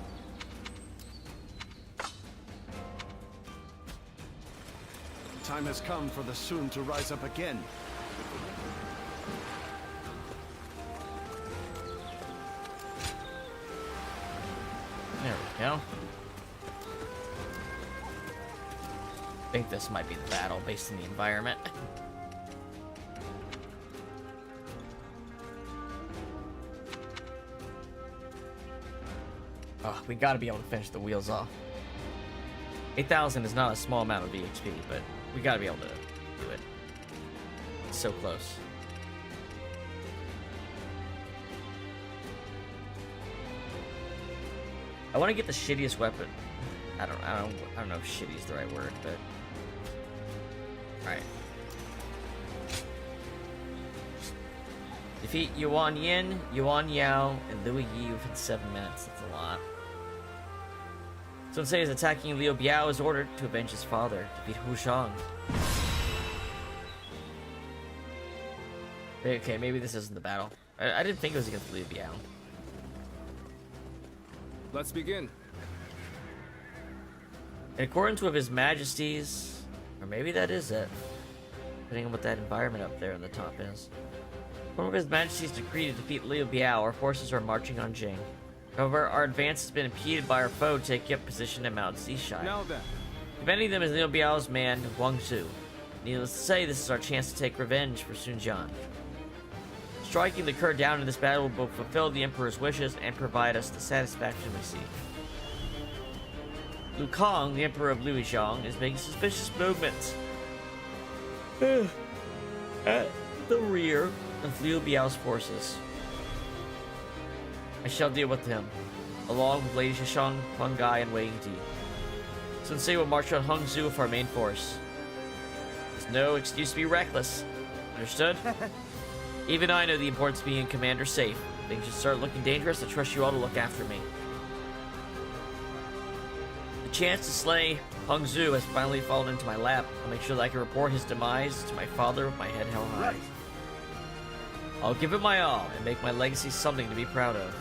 B: Time has come for the Sun to rise up again.
A: There we go. I think this might be the battle based on the environment. Oh, we gotta be able to finish the wheels off. 8,000 is not a small amount of VHP, but we gotta be able to do it. It's so close. I want to get the shittiest weapon. I don't know if shitty is the right word, but alright. Defeat Yuan Yin, Yuan Yao, and Liu Yi within 7 minutes. That's a lot. Sun Ce is attacking Liu Biao as ordered to avenge his father. Defeat Hu Shang. Okay, maybe this isn't the battle. I didn't think it was against Liu Biao.
L: Let's begin.
A: In accordance with His Majesty's, or maybe that is it, depending on what that environment up there on the top is. According with His Majesty's decree to defeat Liu Biao, our forces are marching on Jing. However, our advance has been impeded by our foe taking up position in Mount Zisai.
B: Now then.
A: Commanding them is Liu Biao's man, Wang Su. Needless to say, this is our chance to take revenge for Sun Jian. Striking the Kur down in this battle will both fulfill the Emperor's wishes and provide us the satisfaction we seek. Lu Kang, the Emperor of Luizhong, is making suspicious movements at the rear of Liu Biao's forces. I shall deal with him, along with Lady Shishang, Huang Gai, and Wei Yingdi. Sun Ce will march on Hangzhou with our main force. There's no excuse to be reckless. Understood? Even I know the importance of being commander safe. If things should start looking dangerous, I trust you all to look after me. The chance to slay Hangzhou has finally fallen into my lap. I'll make sure that I can report his demise to my father with my head held high. I'll give it my all and make my legacy something to be proud of.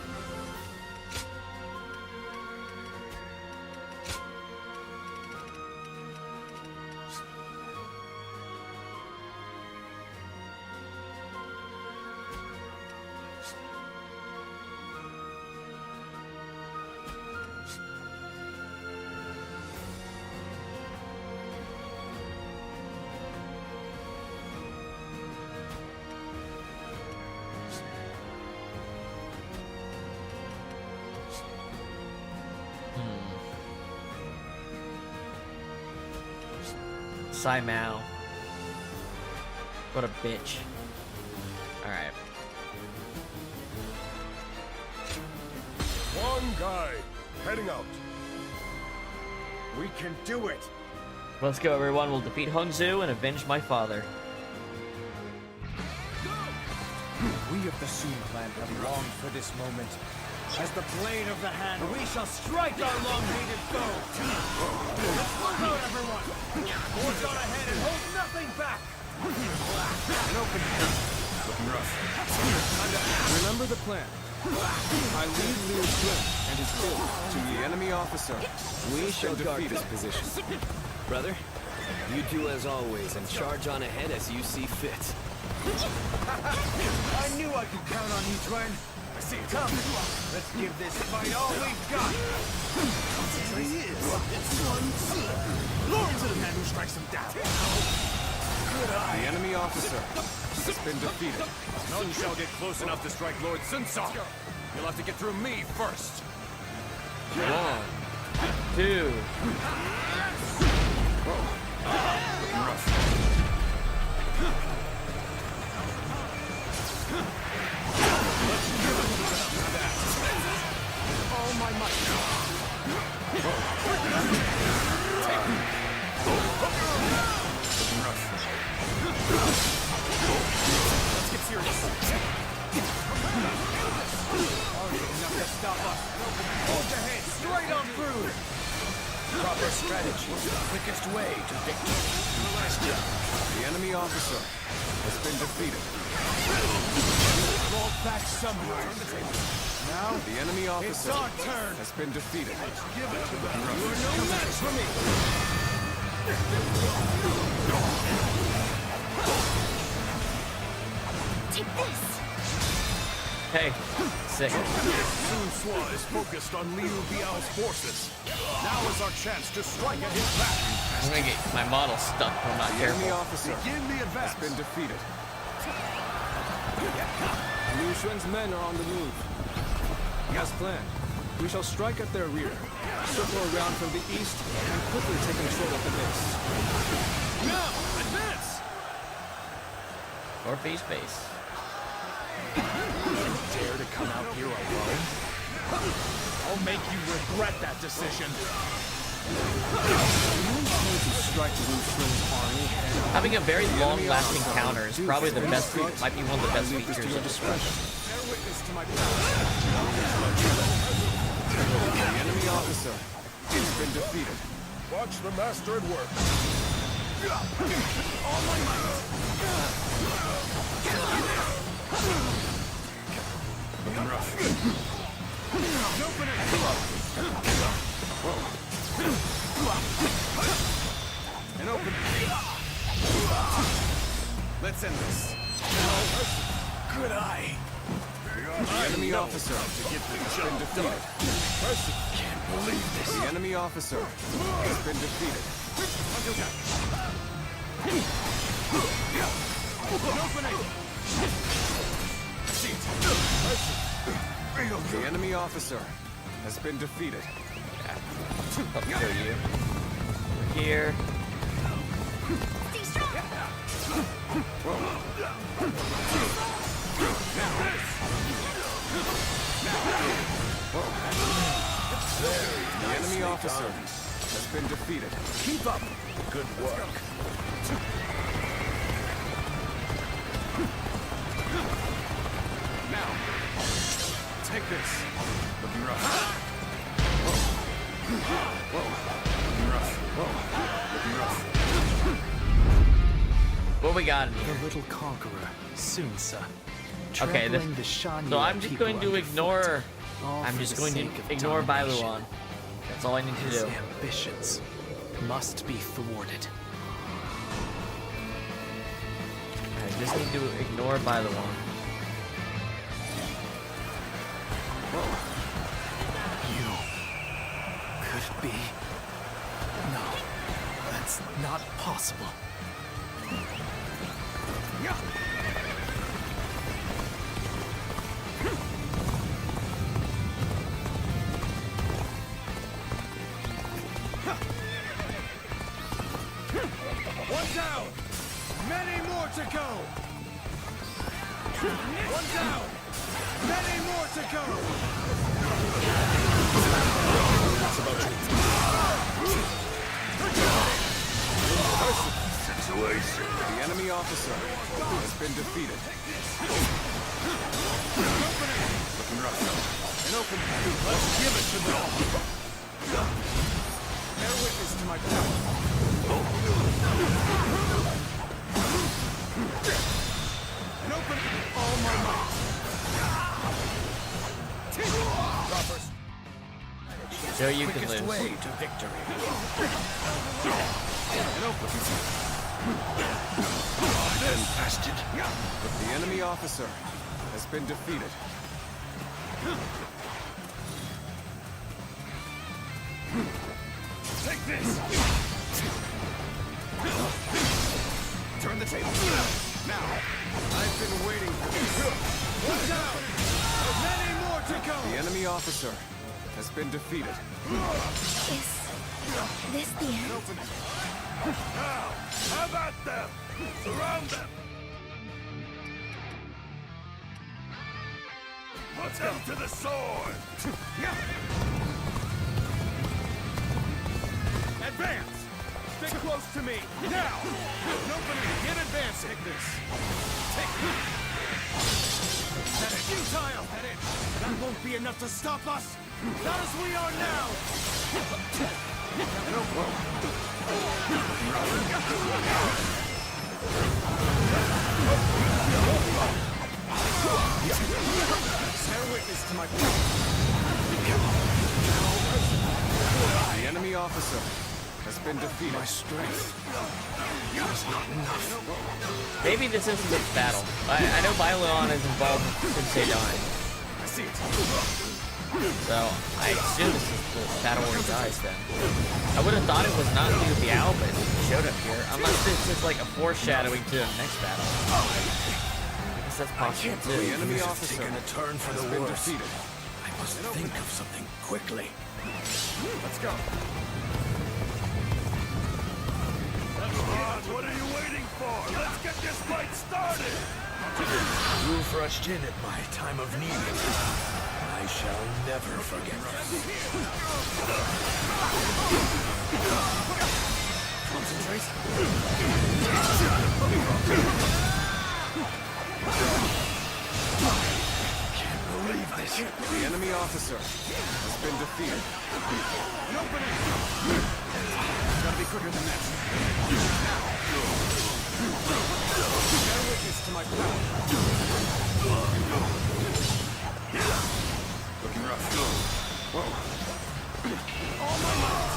A: Sai Mao. What a bitch. Alright.
R: One guy, heading out.
B: We can do it.
A: Let's go, everyone. We'll defeat Hangzhou and avenge my father.
B: We of the Sun clan have longed for this moment. As the blade of the hand, we shall strike our long-hated foe. Let's look out, everyone! Forge on ahead and hold nothing back!
F: An open looking rough.
L: Remember the plan. I lead Liu Xun and his guild to the enemy officer.
E: We shall guard this position. Brother, you do as always and charge on ahead as you see fit.
B: I knew I could count on you, Twain. I see it coming. Let's give this fight all we've got. There he is. It's Sun Ce. Glory to the man who strikes him down. Good eye.
L: The enemy officer has been defeated.
F: None shall get close enough to strike Lord Sun Ce. You'll have to get through me first.
A: 1, 2.
F: Looking rough.
B: All my might.
F: Let's get serious.
B: Enough to stop us. Hold your head straight on through. Proper strategy is the quickest way to victory.
K: The enemy officer has been defeated.
B: Fall back somewhere. Now,
K: the enemy officer
B: it's our turn.
K: Has been defeated.
B: Give it to them. You are no match for me.
G: Take this.
A: Hey, sick.
F: Sun Ce is focused on Liu Biao's forces. Now is our chance to strike at his back.
A: I'm gonna get my model stuck if I'm not
K: The enemy
A: careful.
K: officer has been defeated.
L: Liu Xuan's men are on the move. As planned, we shall strike at their rear, circle around from the east, and quickly take control of the base.
B: Now, advance!
A: Northeast base.
B: Dare to come out here alone? I'll make you regret that decision.
A: Having a very long-lasting counter is probably the best. Might be one of the best features of this weapon.
B: Bear witness to my
K: The enemy officer has been defeated.
R: Watch the master at work.
B: all my might.
F: Looking rough.
B: Open it.
K: And open. Let's end this.
B: Good eye.
K: The enemy officer has been defeated.
B: Can't believe this.
K: The enemy officer has been defeated.
B: Open it.
K: The enemy officer has been defeated.
A: I'll kill you. Over here.
G: Stay strong.
K: The enemy officer has been defeated.
B: Keep up. Good work.
K: Now, take this.
F: Looking rough. Looking rough.
A: What we got in here?
H: The little conqueror, Sun Ce.
A: Okay, so I'm just going to ignore. I'm
H: for
A: just
H: the
A: going to
H: sake of
A: ignore
H: domination.
A: Bailuan. That's all I need to
H: His
A: do.
H: ambitions must be thwarted.
A: I just need to ignore Bailuan.
H: You could be. No, that's not possible.
B: One down. Many more to go. One down. Many more to go.
R: That's about you.
F: Situation.
K: The enemy officer has been defeated.
F: Looking rough.
K: And open.
B: Let's give it to them. Bear witness to my power. And open all my might.
A: So you can
B: Quickest
A: lose.
B: way to victory.
K: And open.
B: Bastard.
K: The enemy officer has been defeated.
B: Take this.
K: Turn the table. Now, I've been waiting for this.
B: One down. Many more to go.
K: The enemy officer has been defeated.
G: Is this the end?
F: Now, how about them? Surround them. Put them to the sword.
B: Advance. Stick close to me. Now. Nobody in advance. Take this. Take it. That is futile. That won't be enough to stop us. Not as we are now. Bear witness to my
K: The enemy officer has been defeated. My strength is not enough.
A: Maybe this isn't the battle. I know Bylon is involved since they died.
B: I see it.
A: So I assume this is the battle where he dies then. I would have thought it was not due to the owl, but it showed up here. Unless this is like a foreshadowing to the next battle. I guess that's possible too.
K: The enemy officer
B: Taking a turn for the
K: been
B: worse.
K: defeated.
B: I must think of something quickly. Let's go.
F: What are you waiting for? Let's get this fight started!
B: You rushed in at my time of need. I shall never forget this. Concentrate. Can't believe this.
K: The enemy officer has been defeated.
B: Gotta be quicker than that. Bear witness to my power.
F: Looking rough. Whoa.
B: All my might.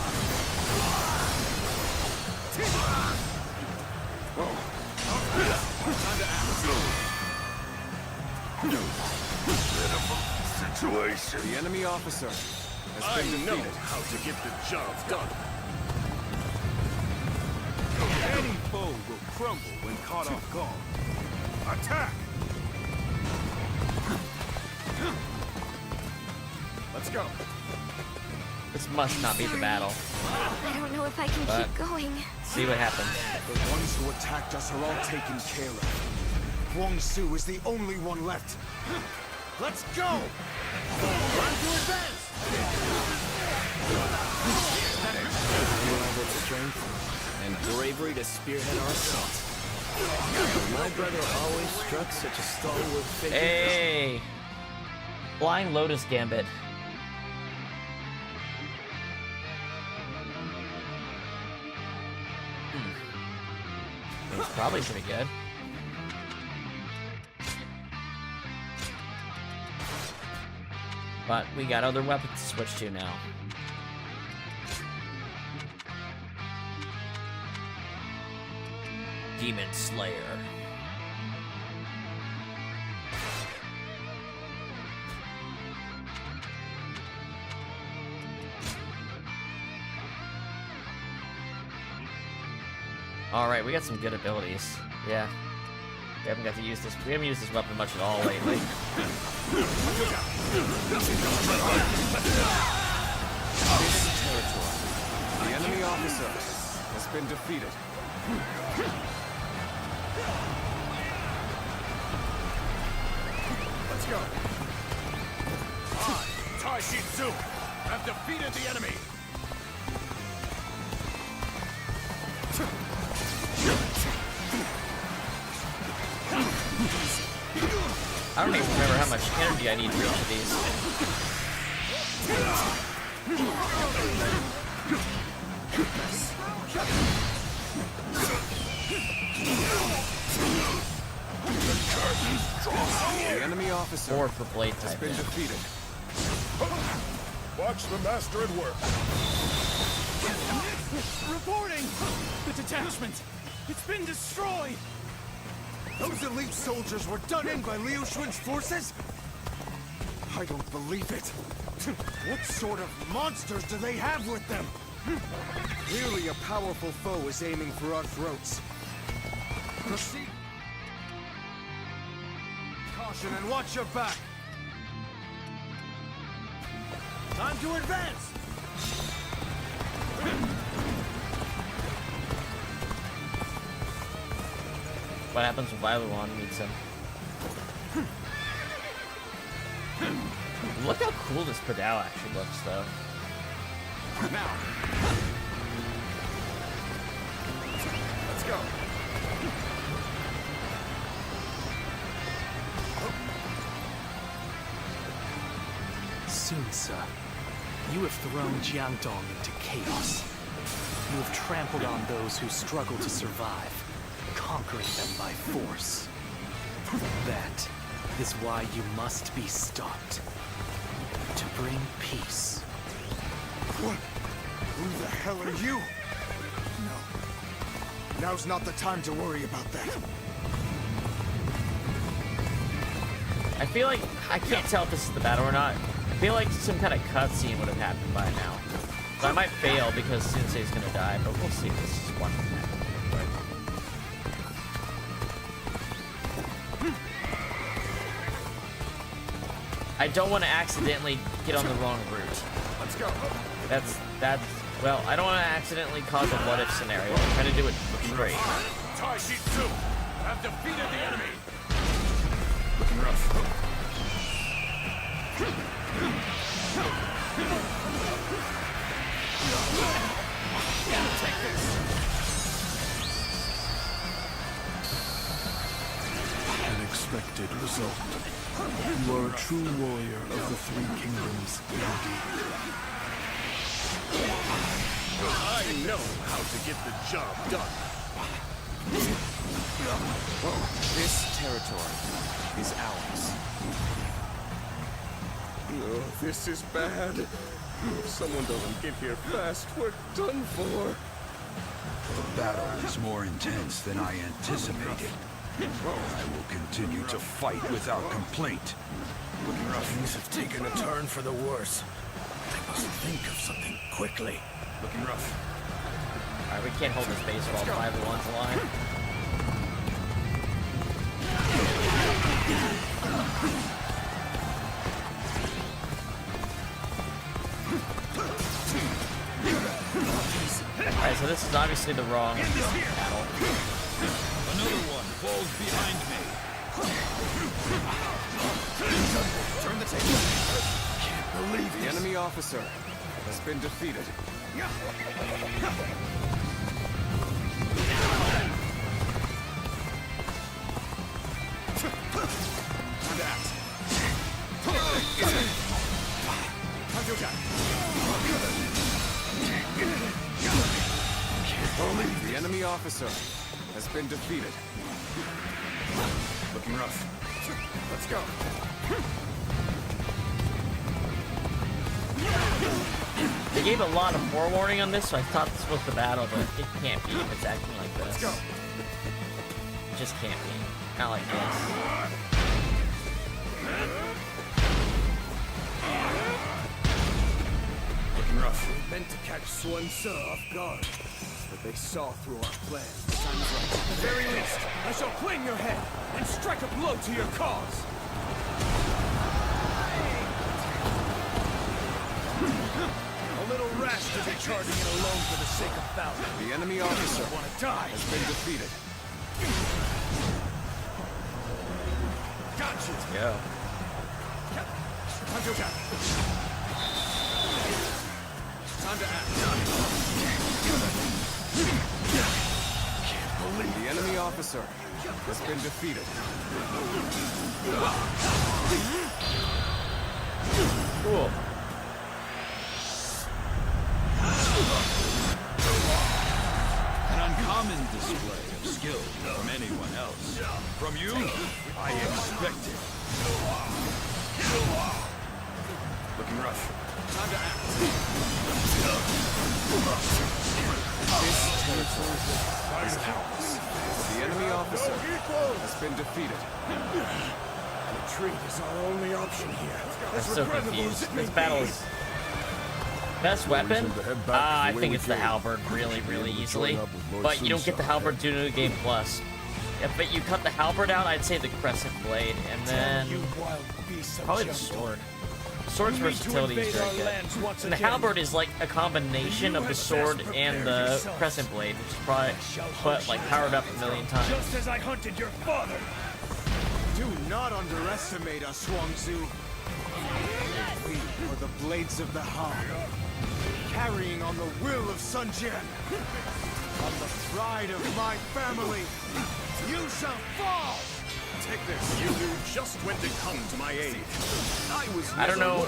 F: Whoa.
B: Time to act.
F: Situation.
K: The enemy officer has been defeated.
F: I know how to get the job done.
N: Any foe will crumble when caught off guard.
F: Attack!
B: Let's go.
A: This must not be the battle.
G: I don't know if I can
A: But-
G: keep going.
A: See what happens.
K: The ones who attacked us are all taken care of. Huang Su is the only one left.
B: Let's go! Time to advance!
H: You have the strength and bravery to spearhead our assault. My brother always struck such a stalwart figure.
A: Hey! Flying Lotus Gambit. It's probably pretty good. But we got other weapons to switch to now. Demon Slayer. Alright, we got some good abilities. Yeah. We haven't got to use this. We haven't used this weapon much at all lately.
K: The enemy officer has been defeated.
B: Let's go. I, Tai Shi have defeated the enemy.
A: I don't even remember how much energy I need for each of these.
K: The enemy officer
A: Or for blade
K: has
A: type.
K: been defeated.
R: Watch the master at work.
B: Reporting! The detachment! It's been destroyed!
K: Those elite soldiers were done in by Liu Xun's forces? I don't believe it. What sort of monsters do they have with them? Clearly a powerful foe is aiming for our throats. Proceed. Caution and watch your back.
B: Time to advance!
A: What happens when Vylon meets him? Look how cool this Pradao actually looks, though.
B: Now! Let's go!
H: Sunsa.
J: You have thrown Jiangdong into chaos. You have trampled on those who struggle to survive, conquering them by force. That is why you must be stopped. To bring peace.
D: What? Who the hell are you? No. Now's not the time to worry about that.
A: I feel like, I can't tell if this is the battle or not. I feel like some kind of cutscene would have happened by now. So I might fail because Sensei's gonna die, but we'll see if this is one from that. I don't want to accidentally get on the wrong route.
D: Let's go.
A: Well, I don't want to accidentally cause a what-if scenario. I'm trying to do it straight.
F: Taishitsu have defeated the enemy. Looking rough.
B: Take this.
I: Unexpected result. You are a true warrior of the three kingdoms, indeed.
F: I know how to get the job done.
D: This territory is ours.
I: No, this is bad. If someone doesn't get here fast, we're done for.
P: The battle is more intense than I anticipated. I will continue to fight without complaint.
F: Looking rough. Things have taken a turn for the worse. I must think of something quickly. Looking rough.
A: Alright, we can't hold this base while 5-1's alive. Alright, so this is obviously the wrong battle.
P: Another one falls behind me.
D: Turn the table. Can't believe the enemy officer has been defeated. The enemy officer has been defeated.
F: Looking rough. Let's go.
A: They gave a lot of forewarning on this, so I thought this was the battle, but it can't be if it's acting like this.
F: Let's go.
A: It just can't be. Not like this.
F: Looking rough.
B: We meant to catch Sun Ce off guard, but they saw through our plans. At the very least, I shall claim your head and strike a blow to your cause. A little rash to be charging it alone for the sake of valor.
D: The enemy officer
B: has
D: been defeated.
B: Gotcha.
A: Let's go.
B: Time to act.
D: Can't believe the enemy officer has been defeated.
A: Cool.
P: An uncommon display of skill from anyone else. From you, I expect it.
F: Looking rough.
B: Time to act.
D: This territory is ours. The enemy officer has been defeated.
B: Retreat is our only option here.
A: I'm so confused. This battle is... Best weapon? I think it's the halberd really, really easily. But you don't get the halberd due to the game plus. If you cut the halberd out, I'd say the crescent blade, and then probably the sword. Sword's versatility is very good. And the halberd is like a combination of the sword and the crescent blade, which is probably like powered up a million times.
B: Just as I hunted your father.
D: Do not underestimate us, Shuangzu. We are the blades of the Han, carrying on the will of Sun Jian. On the pride of my family, you shall fall!
F: Take this. You knew just when to come to my aid.
A: I don't know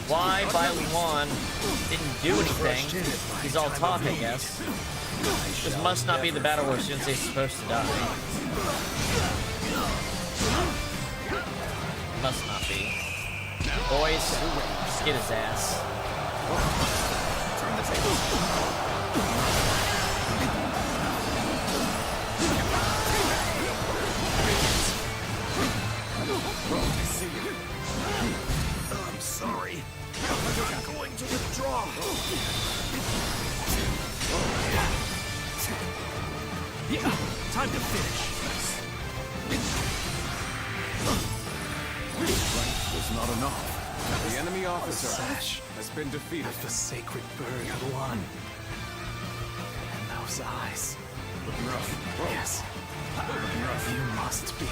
A: why Bailuan didn't do anything. He's all talk, I guess. This must not be the battle where Sensei's supposed to die. Must not be. Boys, just get his ass.
F: Turn the table. I see you. I'm sorry. I'm going to withdraw.
J: Yeah, time to finish.
F: Strength was not enough.
D: The enemy officer
J: Sash
D: has been defeated.
J: The sacred bird won. And those eyes.
F: Rough.
J: Yes. You must be.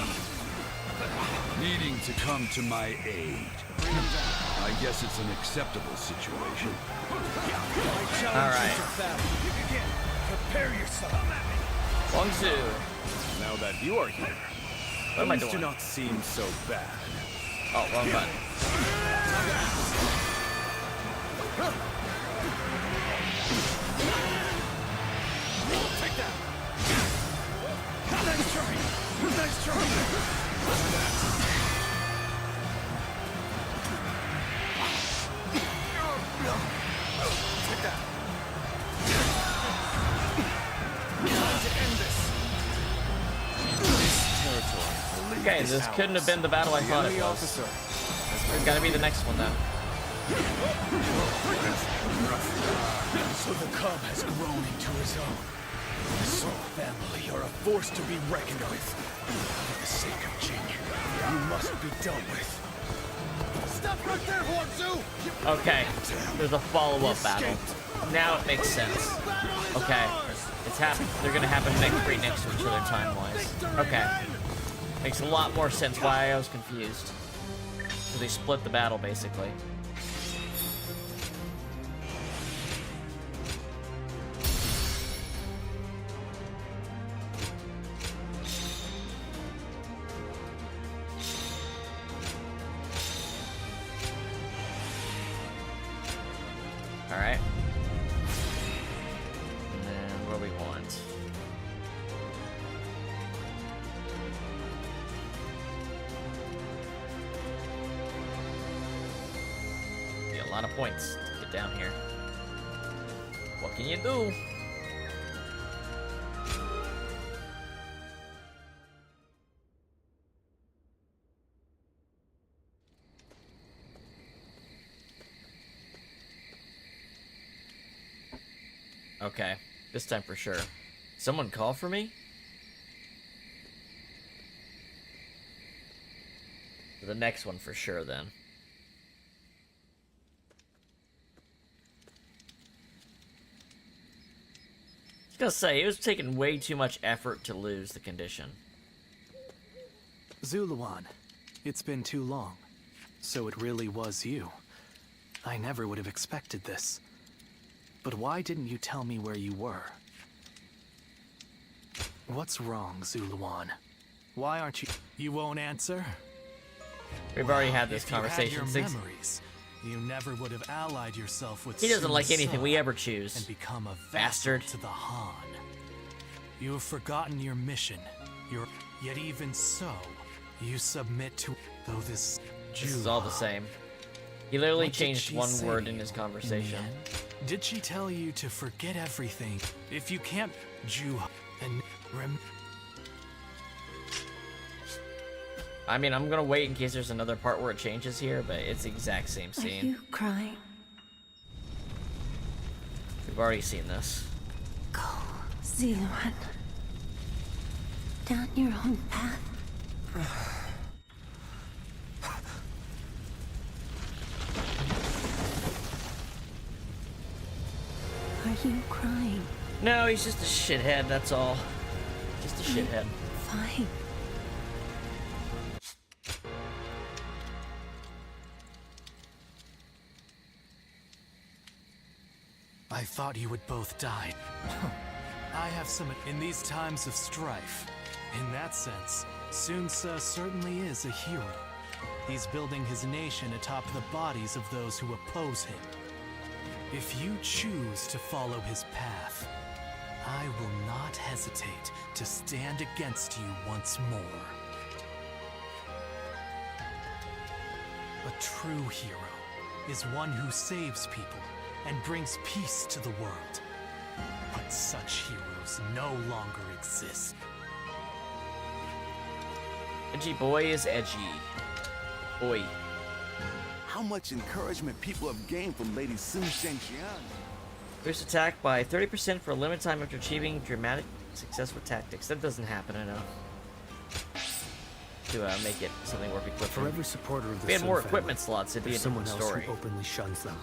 P: Needing to come to my aid. I guess it's an acceptable situation.
A: Alright.
F: Prepare yourself.
A: Long Zhu.
F: Now that you are here,
A: What am I
F: things
A: doing?
F: do not seem so bad.
A: Oh, wrong button.
F: Take that. Nice try. Nice try. Take that. Time to end this. This territory.
A: Okay, this couldn't have been the battle I thought it was. It's gotta be the next one then.
B: So the cub has grown into his own. The Soul family are a force to be reckoned with. For the sake of Jing, you must be dealt with. Stop right there, Huangzu!
A: Okay, there's a follow-up battle. Now it makes sense. Okay, it's happening. They're gonna happen right next to each other time-wise. Okay, makes a lot more sense why I was confused. So they split the battle basically. Alright. And then what do we want? Be a lot of points to get down here. What can you do? Okay, this time for sure. Someone call for me? For the next one for sure then. I was gonna say, it was taking way too much effort to lose the condition.
J: Zuluan, it's been too long. So it really was you. I never would have expected this. But why didn't you tell me where you were? What's wrong, Zuluan? Why aren't you... You won't answer?
A: We've already had this
J: If you had
A: conversation.
J: your memories, you never would have allied yourself with
A: He doesn't
J: Sun
A: like anything
J: Ce
A: we ever choose.
J: and become a
A: Bastard.
J: vassal to the Han. You have forgotten your mission. Yet even so, you submit to... Though this
A: This is all the same. He literally
J: What did
A: changed
J: she
A: one
J: say
A: word
J: to
A: in
J: you
A: his conversation.
J: Did she tell you to forget everything? If you can't, Jew, and
A: I mean, I'm gonna wait in case there's another part where it changes here, but it's the exact same
G: Are
A: scene.
G: you crying?
A: We've already seen this.
G: Go, Ziluan. Down your own path. Are you crying?
A: No, he's just a shithead, that's all. Just a shithead.
G: Fine.
J: I thought you would both die. I have some... In these times of strife, In that sense, Sun Ce certainly is a hero. He's building his nation atop the bodies of those who oppose him. If you choose to follow his path, I will not hesitate to stand against you once more. A true hero is one who saves people and brings peace to the world. But such heroes no longer exist.
A: Edgy boy is edgy. Oi.
F: How much encouragement people have gained from Lady Sun Shengxian.
A: Boost attack by 30% for a limited time after achieving dramatic success with tactics. That doesn't happen enough to make it something worth equipping.
E: For every supporter of the
A: if we had
E: Sun
A: more
E: family,
A: equipment slots, it'd be a different
E: someone else
A: story.
E: who openly shuns them.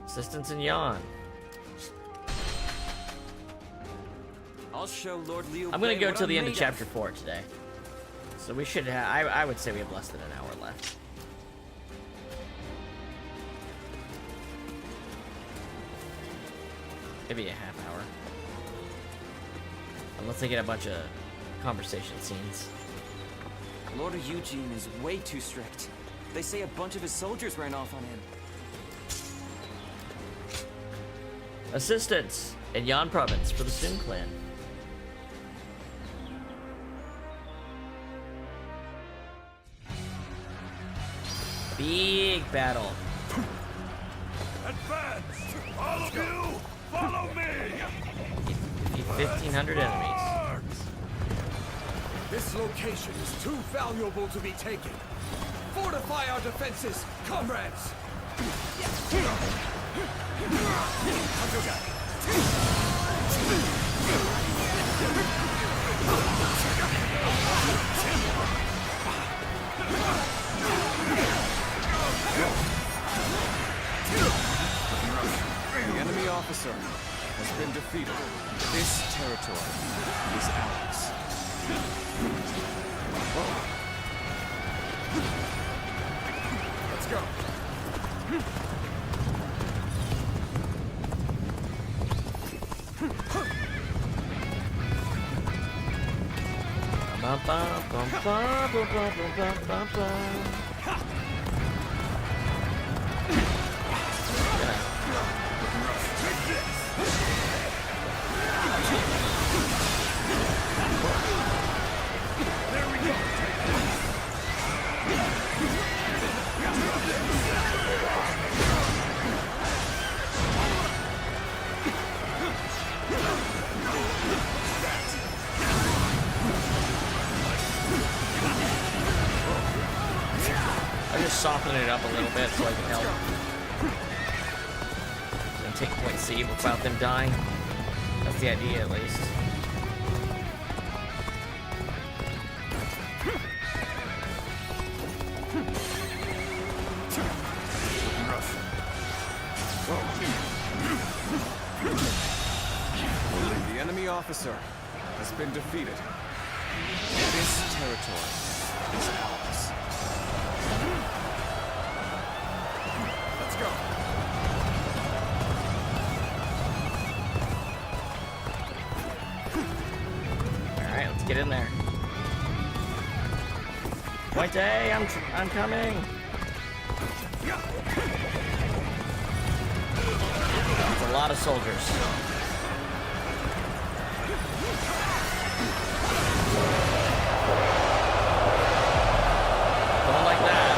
A: Assistance in Yan.
Q: I'll show Lord Liu.
A: I'm gonna go till the end of chapter 4 today. So we should have, I would say we have less than an hour left. Maybe a half hour. Unless they get a bunch of conversation scenes.
Q: Lord Eugene is way too strict. They say a bunch of his soldiers ran off on him.
A: Assistance in Yan province for the Sun clan. Big battle.
F: Advance! All of you, follow me!
A: Defeat 1,500 enemies.
B: This location is too valuable to be taken. Fortify our defenses, comrades!
K: The enemy officer has been defeated. This territory is ours.
B: Let's go.
A: I'm just softening it up a little bit so I can help. Gonna take point C without them dying. That's the idea, at least.
K: The enemy officer has been defeated. This territory is ours.
B: Let's go.
A: Alright, let's get in there. Point A, I'm coming. That's a lot of soldiers. Don't like that.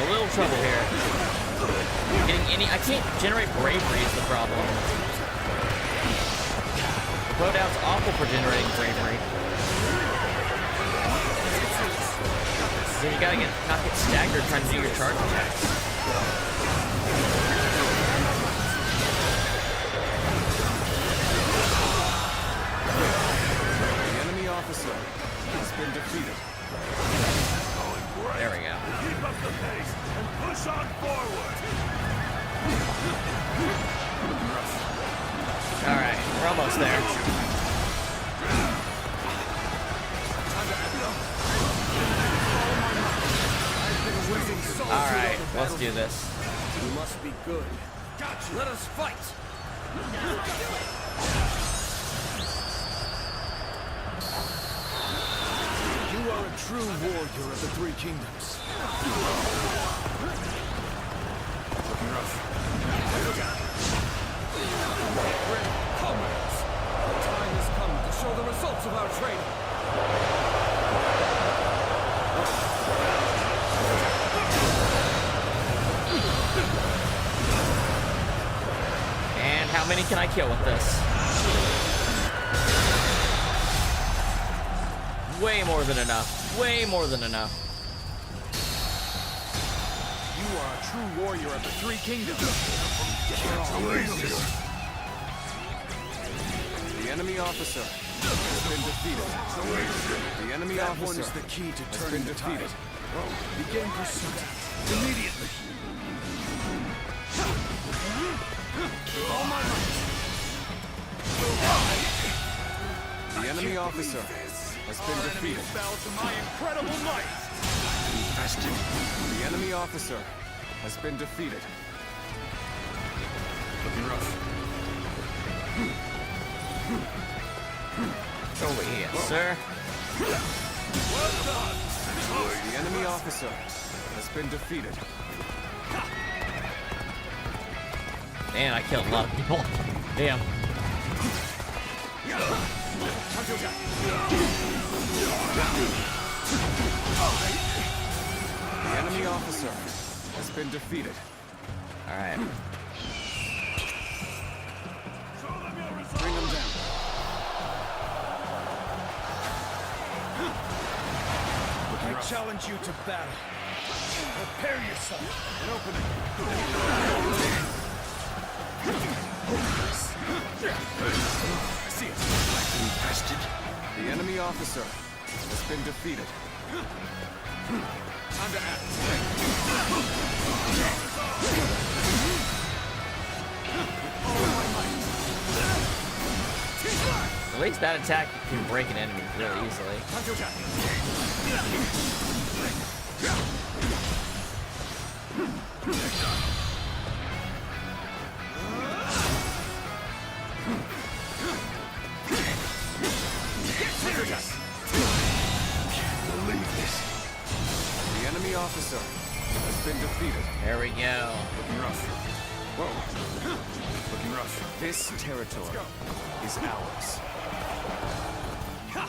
A: a little trouble here. I can't generate bravery is the problem. The Podout's awful for generating bravery. Then you gotta not get staggered trying to do your charge attacks.
B: The enemy officer has been defeated.
A: There we go.
F: Keep up the pace and push on forward.
A: All right, we're almost there. All right, let's do this.
B: You must be good. Gotcha. Let us fight. You are a true warrior of the Three Kingdoms. Looking rough. Comrades, the time has come to show the results of our training.
A: And how many can I kill with this? Way more than enough. Way more than enough.
B: You are a true warrior of the Three Kingdoms. The enemy officer has been defeated. The enemy officer is the key to turning the tide. Begin pursuit immediately. All my might. The enemy officer has been defeated. Bow to my incredible might. The enemy officer has been defeated. Looking rough.
A: Over here, sir.
B: Well done. The enemy officer has been defeated.
A: Man, I killed a lot of people. Damn.
B: The enemy officer has been defeated.
A: All right.
B: Bring him down. I challenge you to battle. Prepare yourself. An opening. See it. Infested. The enemy officer has been defeated. Time to act.
A: At least that attack can break an enemy really easily.
B: The enemy officer has been defeated.
A: There we go.
B: Looking rough. Whoa. Looking rough. This territory is ours. Ha!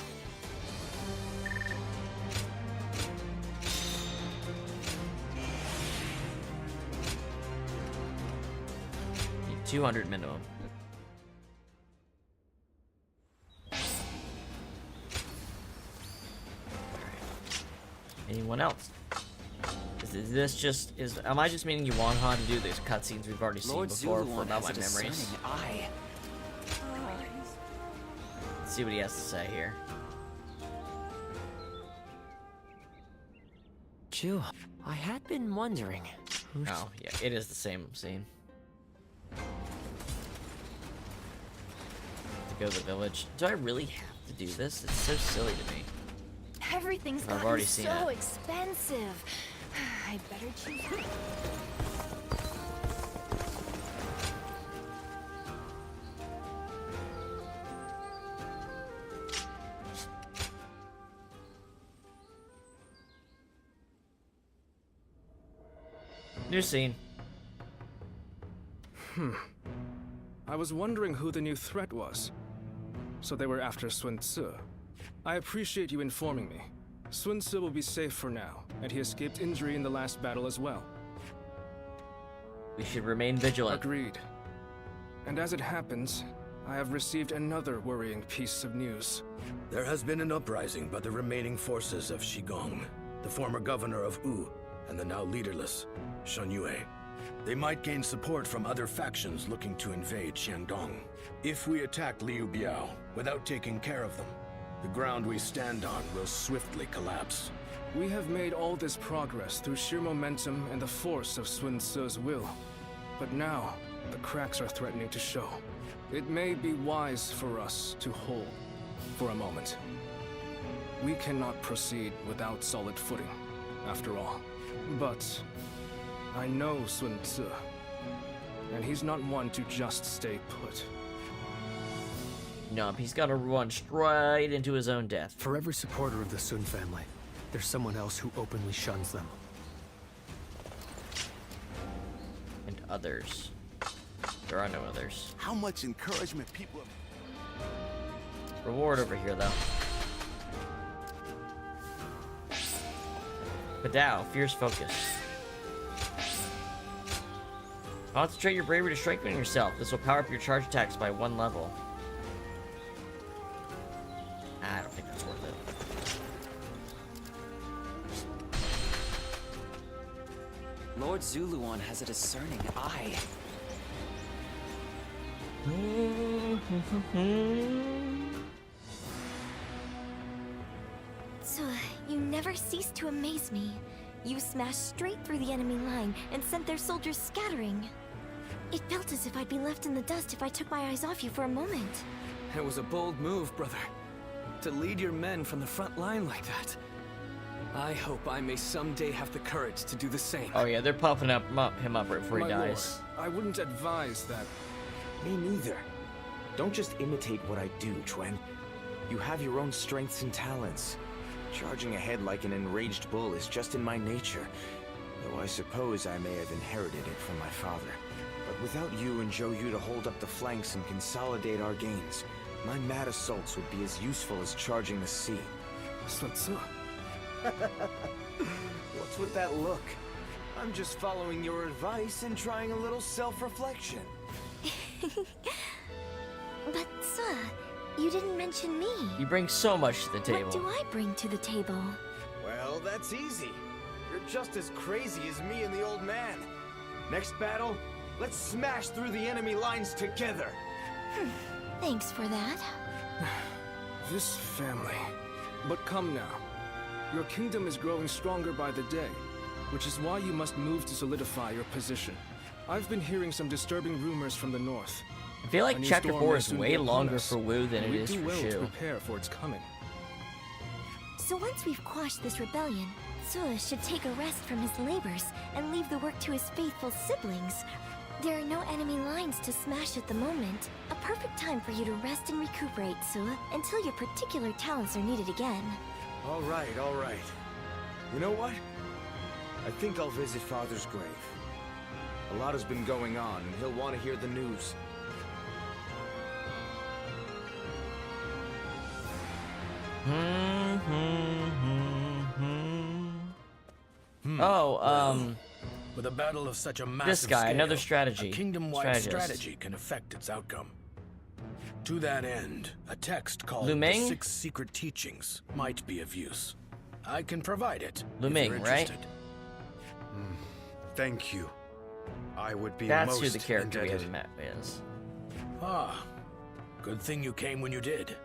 A: 200 minimum. Anyone else? Is this just am I just meaning you want Han to do these cutscenes we've already seen before for about my memories? Let's see what he has to say here.
M: Chu, I had been wondering.
A: Oh, yeah, it is the same scene. To go to the village. Do I really have to do this? It's so silly to me.
U: Everything's
A: I've
U: gotten
A: already seen
U: so
A: it.
U: expensive. I better choose.
A: New scene.
L: I was wondering who the new threat was. So they were after Sun Tzu. I appreciate you informing me. Sun Ce will be safe for now, and he escaped injury in the last battle as well.
A: We should remain vigilant.
L: Agreed. And as it happens, I have received another worrying piece of news.
S: There has been an uprising by the remaining forces of Shigong, the former governor of Wu, and the now leaderless Shen Yue. They might gain support from other factions looking to invade Shandong. If we attack Liu Biao without taking care of them, the ground we stand on will swiftly collapse.
L: We have made all this progress through sheer momentum and the force of Sun Ce's will. But now, the cracks are threatening to show. It may be wise for us to hold for a moment. We cannot proceed without solid footing, after all. But I know Sun Ce, and he's not one to just stay put.
A: Nope, he's gotta run straight into his own death.
J: For every supporter of the Sun family, there's someone else who openly shuns them.
A: And others. There are no others.
F: How much encouragement people have...
A: Reward over here, though. Padao, fierce focus. Concentrate your bravery to strengthen yourself. This will power up your charge attacks by 1 level. I don't think that's worth it.
Q: Lord Zuluan has a discerning eye.
G: So, you never cease to amaze me. You smashed straight through the enemy line and sent their soldiers scattering. It felt as if I'd be left in the dust if I took my eyes off you for a moment.
E: It was a bold move, brother. To lead your men from the front line like that. I hope I may someday have the courage to do the same.
A: Oh yeah, they're puffing him up right before he dies.
L: Lord, I wouldn't advise that.
K: Me neither. Don't just imitate what I do, Chuen. You have your own strengths and talents. Charging ahead like an enraged bull is just in my nature, though I suppose I may have inherited it from my father. But without you and Zhou Yu to hold up the flanks and consolidate our gains, my mad assaults would be as useful as charging the sea.
L: Sun Ce.
K: What's with that look? I'm just following your advice and trying a little self-reflection.
G: But, Ce, you didn't mention me.
A: You bring so much to the table.
G: What do I bring to the table?
K: Well, that's easy. You're just as crazy as me and the old man. Next battle, let's smash through the enemy lines together.
G: Thanks for that.
L: This family. But come now. Your kingdom is growing stronger by the day, which is why you must move to solidify your position. I've been hearing some disturbing rumors from the north.
A: I feel like Chapter 4 is way longer for Wu than it is for Shu.
L: To prepare for its coming.
G: So once we've quashed this rebellion, Ce should take a rest from his labors and leave the work to his faithful siblings. There are no enemy lines to smash at the moment. A perfect time for you to rest and recuperate, Ce, until your particular talents are needed again.
K: All right. You know what? I think I'll visit Father's grave. A lot has been going on, and he'll want to hear the news.
S: With a battle of such a massive
A: this guy,
S: scale,
A: another strategy.
S: A kingdom-wide strategy can affect its outcome. To that end, a text called
A: Lu Meng?
S: The 6 Secret Teachings might be of use. I can provide it.
A: Lu Meng, right?
D: Thank you. I would be
A: That's
D: most
A: who the character we
D: indebted.
A: haven't met is.
S: Ah, good thing you came when you did.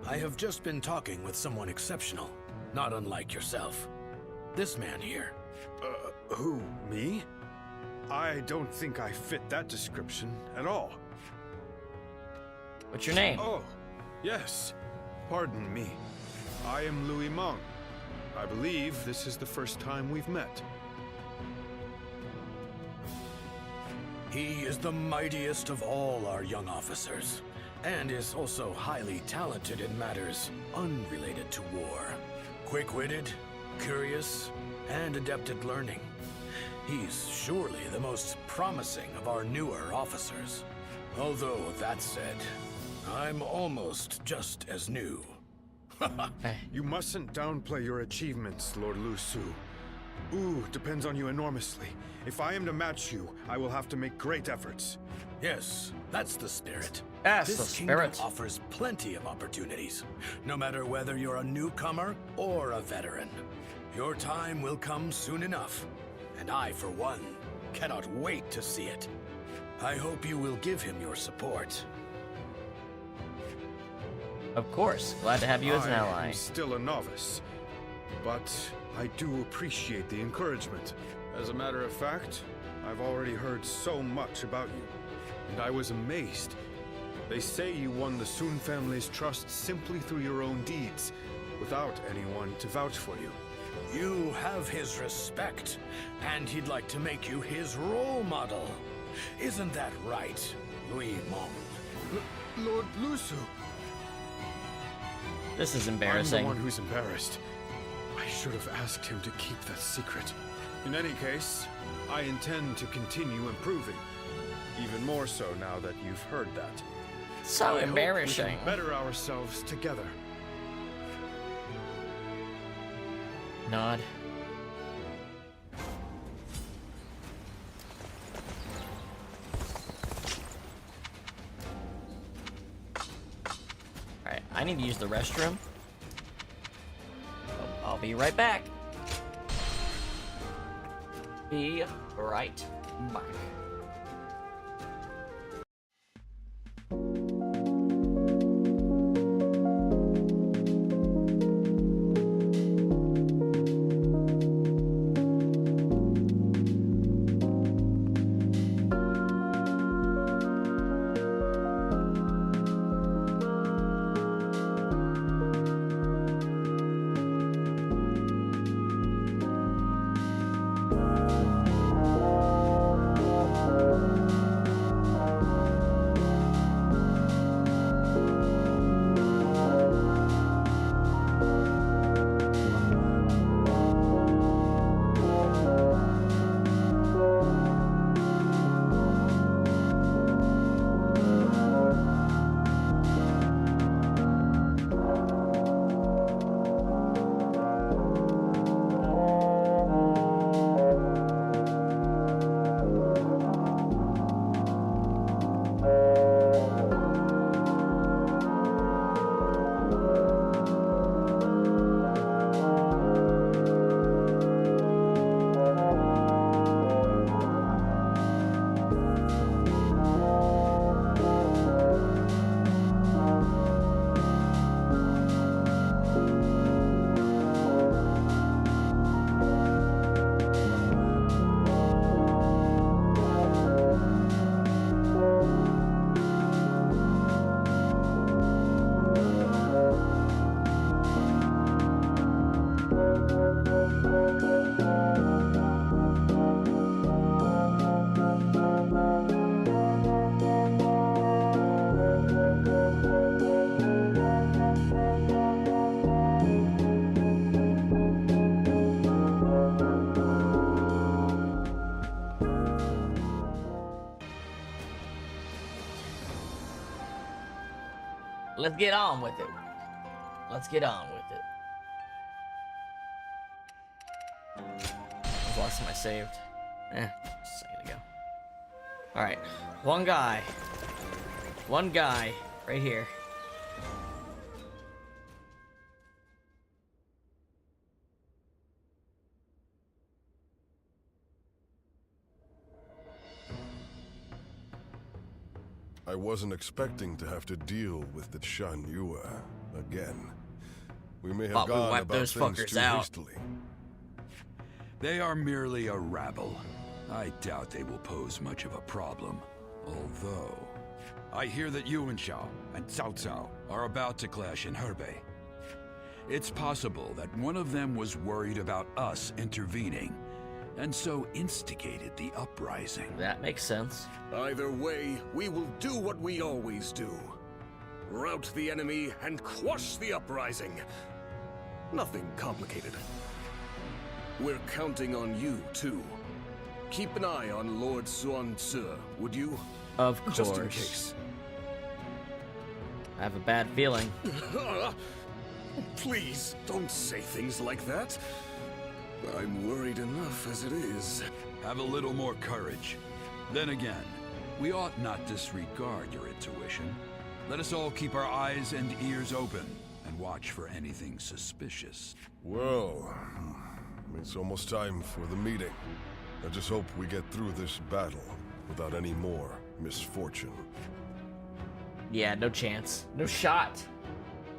S: I have just been talking with someone exceptional, not unlike yourself. This man here.
D: Who, me? I don't think I fit that description at all.
A: What's your name?
D: Oh, yes. Pardon me. I am Louis Meng. I believe this is the first time we've met.
S: He is the mightiest of all our young officers, and is also highly talented in matters unrelated to war. Quick-witted, curious, and adept at learning. He's surely the most promising of our newer officers. Although, that said, I'm almost just as new.
B: You mustn't downplay your achievements, Lord Lu Su. Wu depends on you enormously. If I am to match you, I will have to make great efforts.
S: Yes, that's the spirit.
A: That's
S: this
A: the spirit.
S: kingdom offers plenty of opportunities, no matter whether you're a newcomer or a veteran. Your time will come soon enough, and I, for one, cannot wait to see it. I hope you will give him your support.
A: Of course. Glad to have you as an ally.
B: I am still a novice, but I do appreciate the encouragement. As a matter of fact, I've already heard so much about you, and I was amazed. They say you won the Sun family's trust simply through your own deeds, without anyone to vouch for you.
S: You have his respect, and he'd like to make you his role model. Isn't that right, Louis Mong?
B: Lord Lu Su.
A: This is embarrassing.
B: I'm the one who's embarrassed. I should have asked him to keep that secret. In any case, I intend to continue improving. Even more so now that you've heard that.
A: So
B: I
A: embarrassing.
B: Hope we can better ourselves together.
A: Nod. Alright, I need to use the restroom. I'll be right back. Be right back. Let's get on with it. Let's get on with it. The last time I saved. Just a second ago. Alright. One guy. One guy. Right here.
R: I wasn't expecting to have to deal with the Shan Yue again. We may have gone about things too hastily.
P: They are merely a rabble. I doubt they will pose much of a problem. Although, I hear that Yuan Shao and Cao Cao are about to clash in Hebei. It's possible that one of them was worried about us intervening, and so instigated the uprising.
A: That makes sense.
C: Either way, we will do what we always do. Rout the enemy and quash the uprising. Nothing complicated. We're counting on you, too. Keep an eye on Lord Xuan Tzu, would you?
A: Of course.
C: Just in case.
A: I have a bad feeling.
C: Please, don't say things like that. I'm worried enough as it is.
P: Have a little more courage. Then again, we ought not disregard your intuition. Let us all keep our eyes and ears open and watch for anything suspicious.
R: Well, it's almost time for the meeting. I just hope we get through this battle without any more misfortune.
A: Yeah, no chance. No shot.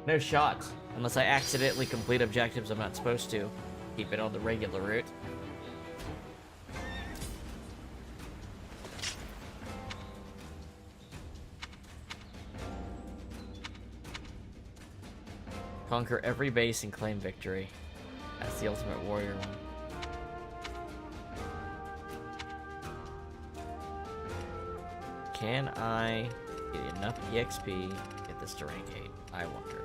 A: No shot. Unless I accidentally complete objectives I'm not supposed to. Keep it on the regular route. Conquer every base and claim victory. That's the Ultimate Warrior one. Can I get enough EXP to get this to rank 8? I wonder.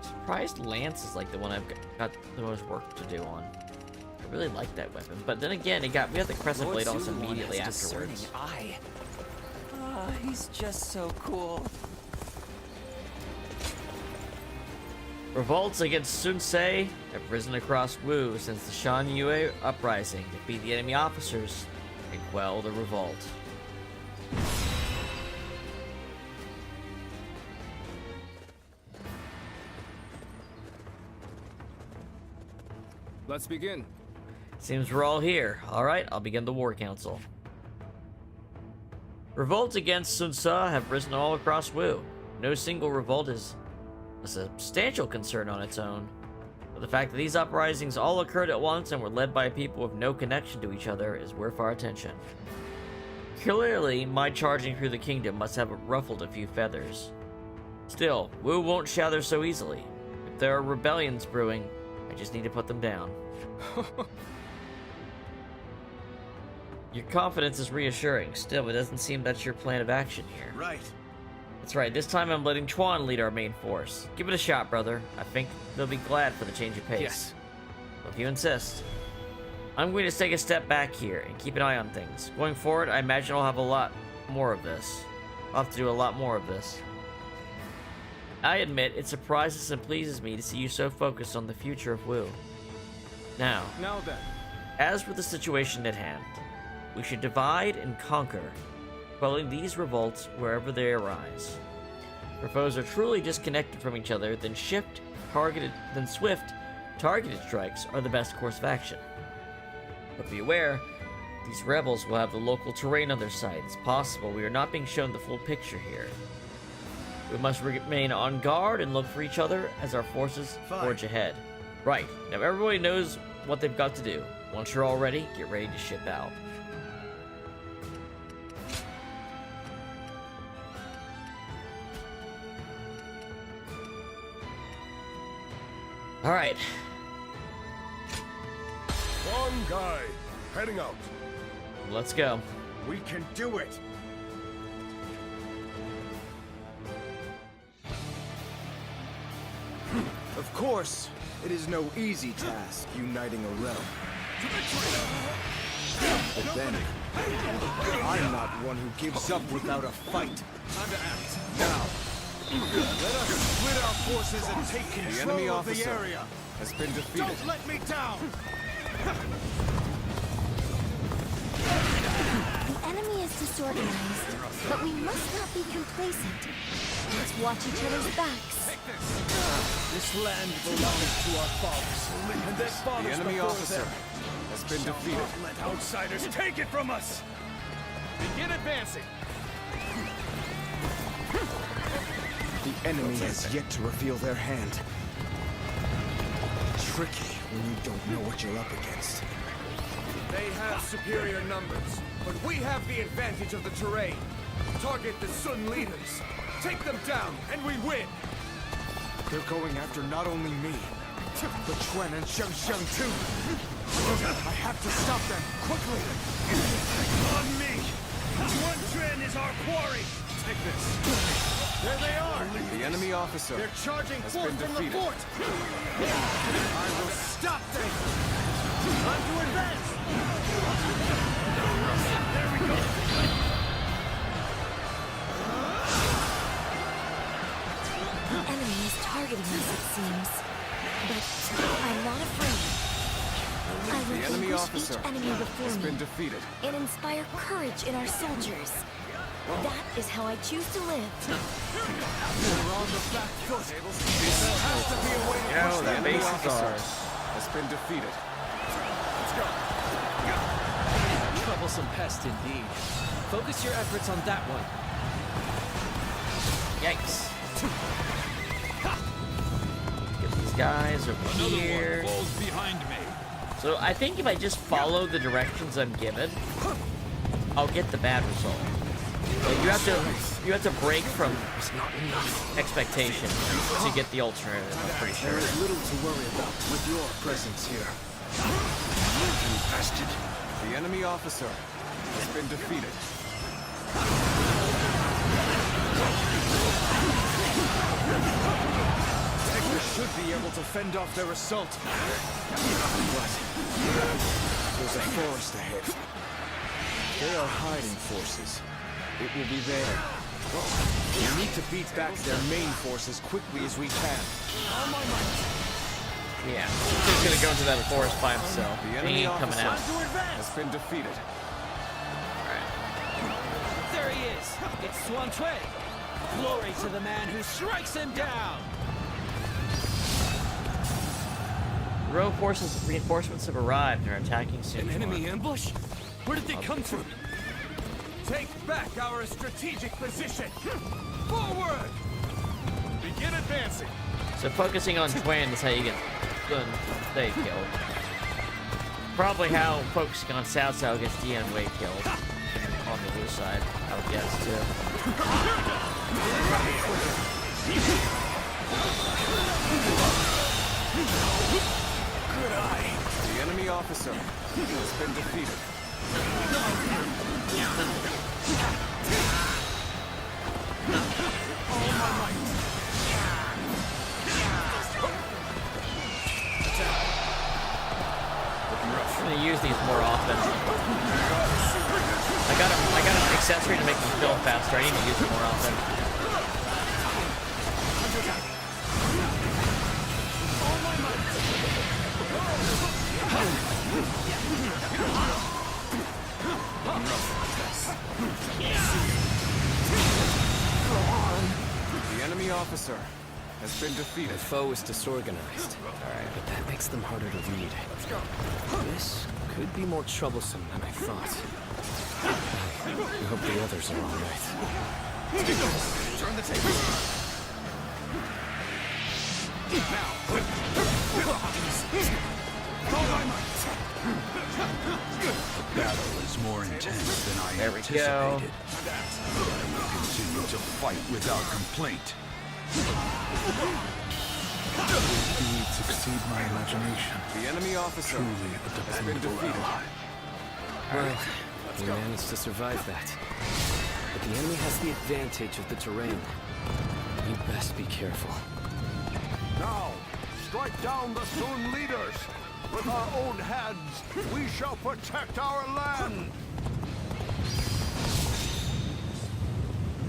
A: Surprised Lance is like the one I've got the most work to do on. I really like that weapon, but then again, we got the Crescent Blade almost immediately afterwards.
M: He's just so cool.
A: Revolts against Sun Ce have risen across Wu since the Shan Yue uprising. Defeat the enemy officers and quell the revolt.
L: Let's begin.
A: Seems we're all here. Alright, I'll begin the War Council. Revolts against Sun Ce have risen all across Wu. No single revolt is a substantial concern on its own. But the fact that these uprisings all occurred at once and were led by people with no connection to each other is worth our attention. Clearly, my charging through the kingdom must have ruffled a few feathers. Still, Wu won't shatter so easily. If there are rebellions brewing, I just need to put them down. Your confidence is reassuring. Still, it doesn't seem that's your plan of action here.
K: Right.
A: That's right, this time I'm letting Chuan lead our main force. Give it a shot, brother. I think they'll be glad for the change of pace.
L: Yes.
A: Well, if you insist. I'm going to take a step back here and keep an eye on things. Going forward, I imagine I'll have a lot more of this. I'll have to do a lot more of this. I admit, it surprises and pleases me to see you so focused on the future of Wu. Now
L: then.
A: As for the situation at hand, we should divide and conquer, quelling these revolts wherever they arise. If foes are truly disconnected from each other, then swift, targeted strikes are the best course of action. But be aware, these rebels will have the local terrain on their side. It's possible we are not being shown the full picture here. We must remain on guard and look for each other as our forces forge ahead. Right, now everybody knows what they've got to do. Once you're all ready, get ready to ship out. Alright.
R: One guy, heading out.
A: Let's go.
K: We can do it! Of course, it is no easy task uniting a realm. But then, I'm not one who gives up without a fight.
B: Time to act.
K: Now, let us split our forces and take control of the area. Has been defeated.
B: Don't let me down!
G: The enemy is disorganized, but we must not be complacent. Let's watch each other's backs.
B: This land belongs to our fathers, and their fathers
K: The enemy
B: before
K: officer
B: them.
K: has been defeated.
B: Don't let outsiders take it from us! Begin advancing!
K: The enemy has yet to reveal their hand. Tricky when you don't know what you're up against.
B: They have superior numbers, but we have the advantage of the terrain. Target the Sun leaders. Take them down, and we win!
K: They're going after not only me, but Quan and Xiang too. I have to stop them, quickly!
B: On me! One Tren is our quarry! Take this. There they are!
K: The enemy officer
B: They're charging
K: has
B: forth
K: been
B: from the
K: defeated.
B: fort! I will stop them! Time to advance! There we go!
G: The enemy is targeting us, it seems. But I'm not afraid. I will
K: The enemy
G: vanquish
K: officer
G: each enemy before
K: has
G: me
K: been defeated.
G: and inspire courage in our soldiers. That is how I choose to live.
B: We're on the back foot. There has to be a way to push
K: The enemy
A: base is
K: officer
A: ours.
K: has been defeated.
B: Let's go.
H: Troublesome pest indeed. Focus your efforts on that one.
A: Yikes. Get these guys over here.
I: Falls behind me.
A: So I think if I just follow the directions I'm given, I'll get the bad result. Like you have to break from expectation to get the alternative, I'm pretty sure.
L: There is little to worry about with your presence here.
K: Infested. The enemy officer has been defeated.
L: We should be able to fend off their assault. But there's a forest ahead. They are hiding forces. It will be there. We need to beat back their main force as quickly as we can.
A: Yeah, he's gonna go into that forest by himself.
K: The
A: He
K: enemy
A: ain't coming
K: officer
A: out.
K: has been defeated.
H: There he is. It's Swan Tui. Glory to the man who strikes him down.
A: Row forces reinforcements have arrived and are attacking soon.
B: An enemy ambush? Where did they come from? Take back our strategic position! Forward! Begin advancing!
A: So focusing on Twin is how you get they killed. Probably how focusing on Cao Cao gets Dian Wei killed. On the blue side, I would guess too.
K: Good eye. The enemy officer has been defeated.
A: I'm gonna use these more often. I got an accessory to make them fill faster. I need to use it more often.
K: The enemy officer has been defeated.
E: The foe is disorganized. Alright, but that makes them harder to read.
K: Let's go.
E: This could be more troublesome than I thought. I hope the others are alright.
K: Turn the tables. Now.
P: The battle is more intense than I
A: There we
P: anticipated.
A: go.
P: But I will continue to fight without complaint. Deeds exceed my imagination.
K: The enemy officer
P: Truly a
K: has been
P: dependable
K: defeated.
P: ally.
E: Well, we managed to survive that. But the enemy has the advantage of the terrain. You best be careful.
T: Now, strike down the Sun leaders! With our own hands, we shall protect our land!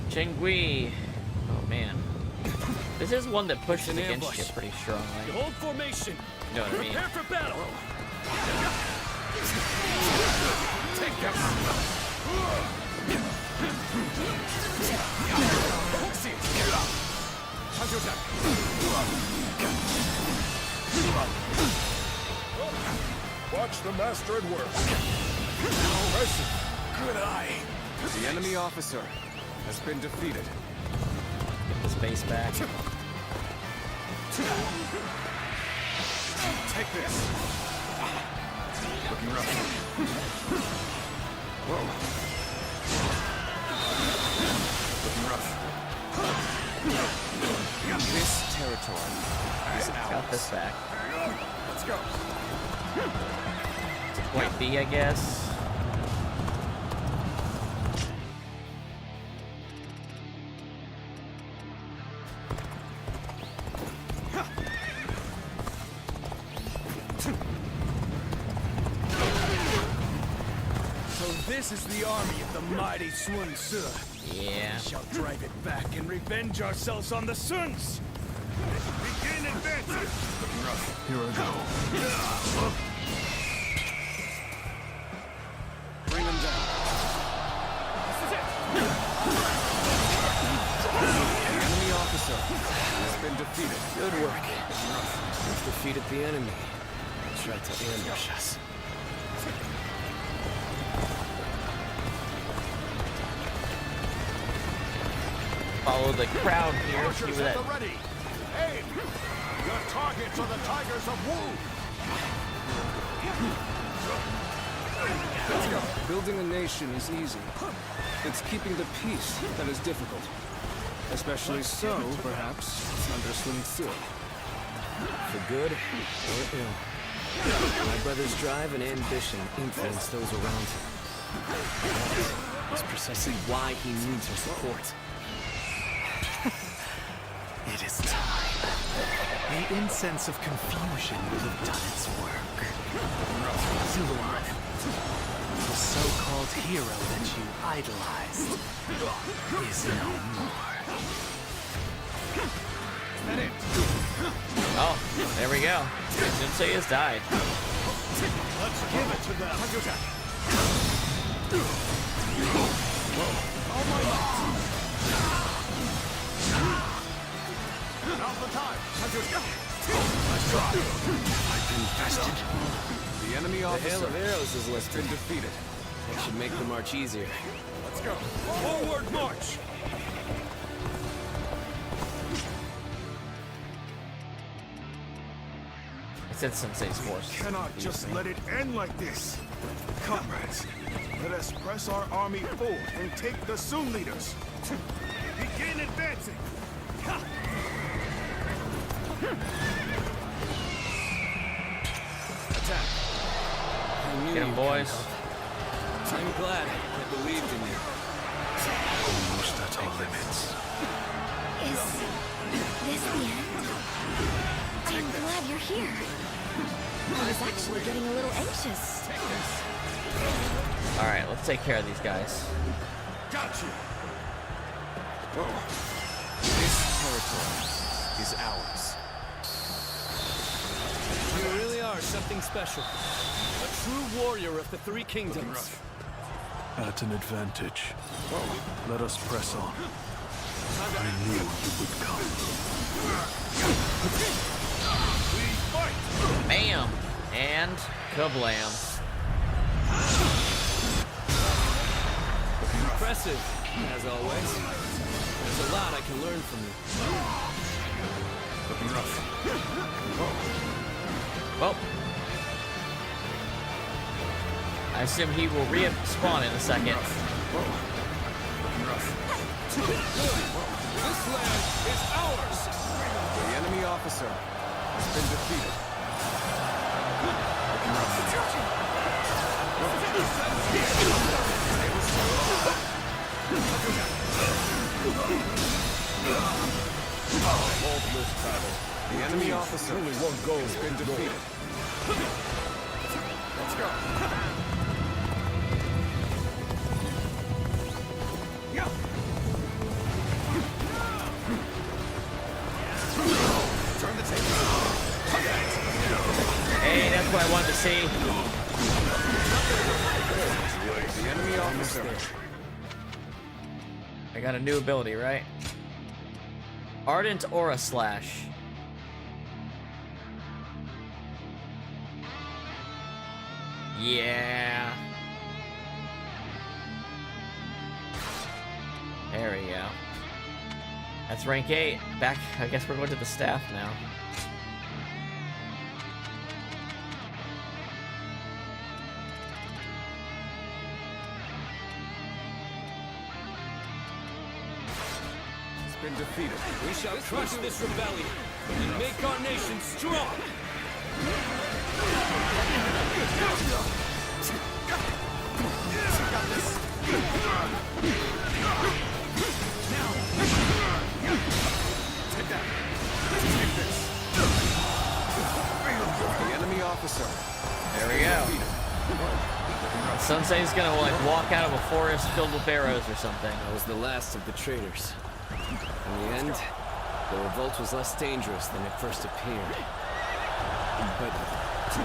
A: Chengui. Oh man. This is one that pushes against you pretty strongly.
B: Hold formation!
A: You know what I mean?
B: Prepare for battle! Take that!
T: Watch the master at work. Impressive.
K: Good eye. The enemy officer has been defeated.
A: Get this base back.
K: Take this.
T: Looking rough. Whoa. Looking rough.
K: This territory is ours.
A: Got this back.
K: Let's go.
A: To point B, I guess.
B: So this is the army of the mighty Sun Tzu.
A: Yeah.
B: We shall drive it back and revenge ourselves on the Suns.
F: Begin advancing!
J: Here I go.
T: Bring them down.
K: Enemy officer has been defeated.
E: Good work. We've defeated the enemy. They tried to ambush us.
A: Follow the crowd here. See
T: Archers
A: where
T: at
A: that.
T: the ready. Aim! Your targets are the Tigers of Wu.
L: Building a nation is easy. It's keeping the peace that is difficult. Especially so, perhaps, under Sun Tzu.
E: For good or ill. My brother's drive and ambition influence those around him. That's precisely why he needs our support.
J: It is time. The incense of confusion will have done its work. Zuluan, the so-called hero that you idolized, is no more.
A: Oh, there we go. Sensei has died.
T: Let's give it to them. Now's the time. Nice try.
K: Infested. The enemy officer.
E: The hail of arrows is what's
K: been defeated.
E: That should make the march easier.
T: Let's go. Forward march.
A: I said Sensei's force.
F: Cannot just let it end like this. Comrades, let us press our army forward and take the Sun leaders. Begin advancing.
K: Attack.
A: Get him, boys.
E: I'm glad I believed in you.
J: Almost at our limits.
G: Is this the end? I'm glad you're here. I was actually getting a little anxious.
A: All right, let's take care of these guys.
T: Got you.
K: This territory is ours.
H: You really are something special. A true warrior of the Three Kingdoms.
J: At an advantage. Let us press on. I knew you would come.
A: Bam! And kablam.
H: Impressive, as always. There's a lot I can learn from you.
A: Well, I assume he will respawn in a second.
L: This land is ours!
K: The enemy officer has been defeated. The enemy officer has been defeated.
T: Let's go. Turn the table.
A: Hey, that's what I wanted to see.
K: The enemy officer.
A: I got a new ability, right? Ardent Aura Slash. Yeah. There we go. That's rank 8. Back, I guess we're going to the staff now.
K: It's been defeated.
H: We shall crush this rebellion and make our nation strong.
K: The enemy officer.
A: There we go. Sensei's gonna like walk out of a forest filled with arrows or something.
E: I was the last of the traitors. In the end, The revolt was less dangerous than it first appeared. But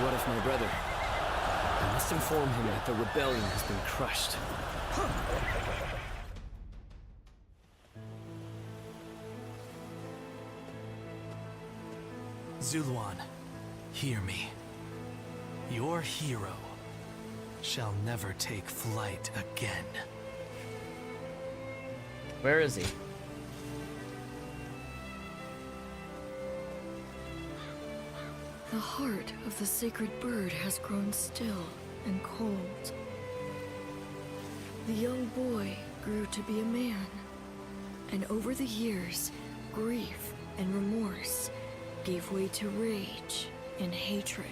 E: what of my brother? I must inform him that the rebellion has been crushed.
J: Zuluan, hear me. Your hero shall never take flight again.
A: Where is he?
O: The heart of the sacred bird has grown still and cold. The young boy grew to be a man, and over the years, grief and remorse gave way to rage and hatred,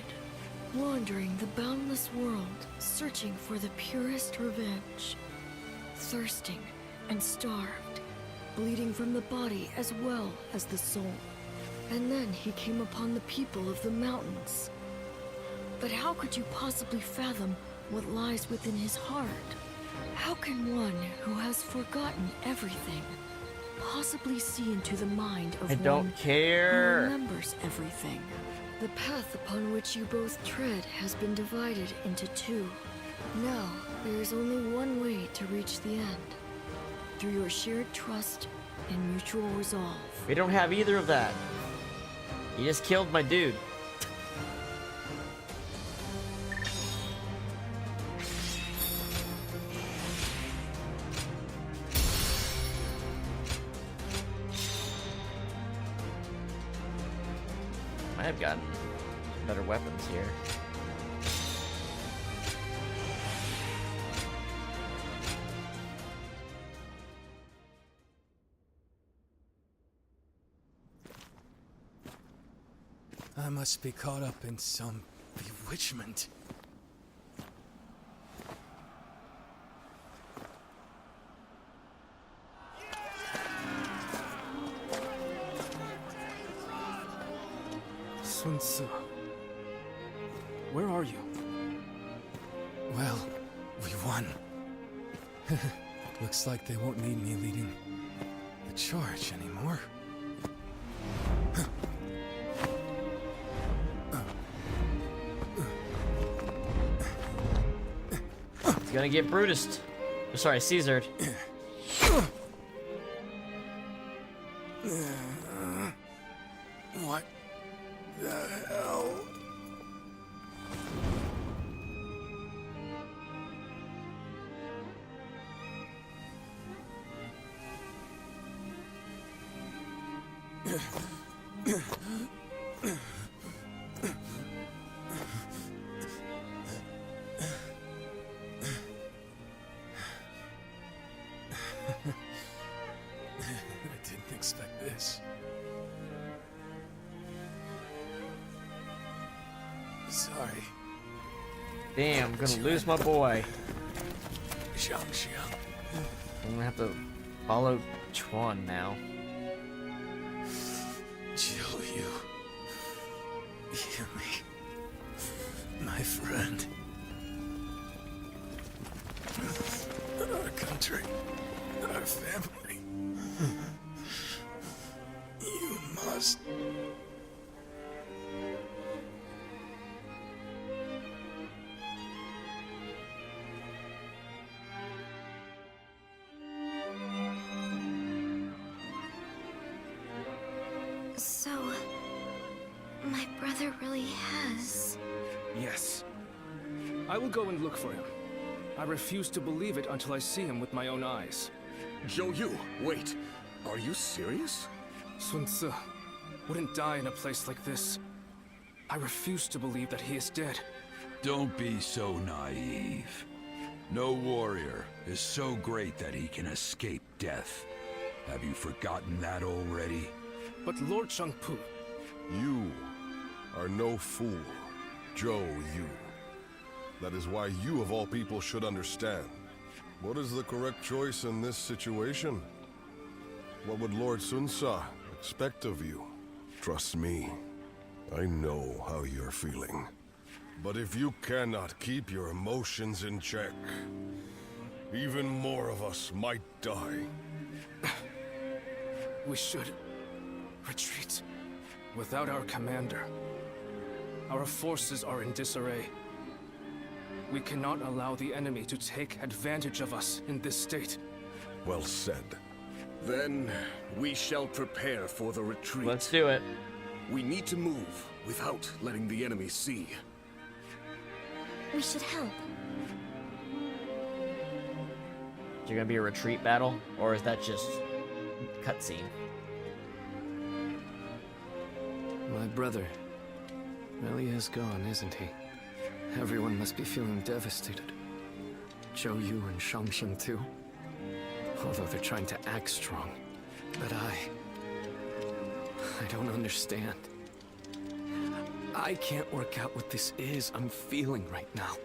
O: wandering the boundless world, searching for the purest revenge, thirsting and starved, bleeding from the body as well as the soul. And then he came upon the people of the mountains. But how could you possibly fathom what lies within his heart? How can one who has forgotten everything possibly see into the mind of one who remembers everything? The path upon which you both tread has been divided into two. Now, there is only one way to reach the end. Through your shared trust and mutual resolve.
A: We don't have either of that. You just killed my dude. I have gotten better weapons here.
J: I must be caught up in some bewitchment. Sun Tzu, where are you? Well, we won. Looks like they won't need me leading the charge anymore.
A: He's gonna get Brutused. Oh, sorry, Caesared.
J: What the hell? I didn't expect this. Sorry.
A: Damn, I'm gonna lose my boy.
J: Xiang.
A: I'm gonna have to follow Chuan now.
J: Jill, you hear me, my friend. Our country, our family. You must.
G: So, my brother really has...
L: Yes. I will go and look for him. I refuse to believe it until I see him with my own eyes.
C: Zhou Yu, wait. Are you serious?
L: Sun Tzu wouldn't die in a place like this. I refuse to believe that he is dead.
P: Don't be so naive. No warrior is so great that he can escape death. Have you forgotten that already?
L: But Lord Shangpu...
R: You are no fool, Zhou Yu. That is why you of all people should understand. What is the correct choice in this situation? What would Lord Sun Tzu expect of you? Trust me, I know how you're feeling. But if you cannot keep your emotions in check, even more of us might die.
L: We should Retreat. Without our commander, our forces are in disarray. We cannot allow the enemy to take advantage of us in this state.
R: Well said.
C: Then we shall prepare for the retreat.
A: Let's do it.
C: We need to move without letting the enemy see.
G: We should help.
A: Is there gonna be a retreat battle, or is that just cutscene?
E: My brother. Well, he is gone, isn't he? Everyone must be feeling devastated. Zhou Yu and Shang too. Although they're trying to act strong. But I don't understand. I can't work out what this is I'm feeling right now.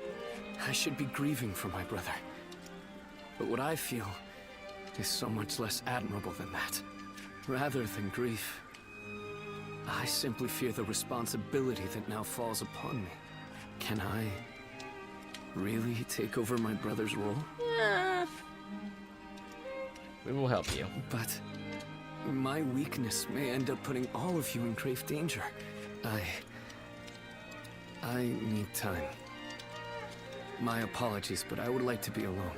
E: I should be grieving for my brother. But what I feel is so much less admirable than that. Rather than grief, I simply fear the responsibility that now falls upon me. Can I really take over my brother's role?
A: Yeah. We will help you.
E: But my weakness may end up putting all of you in grave danger. I need time. My apologies, but I would like to be alone.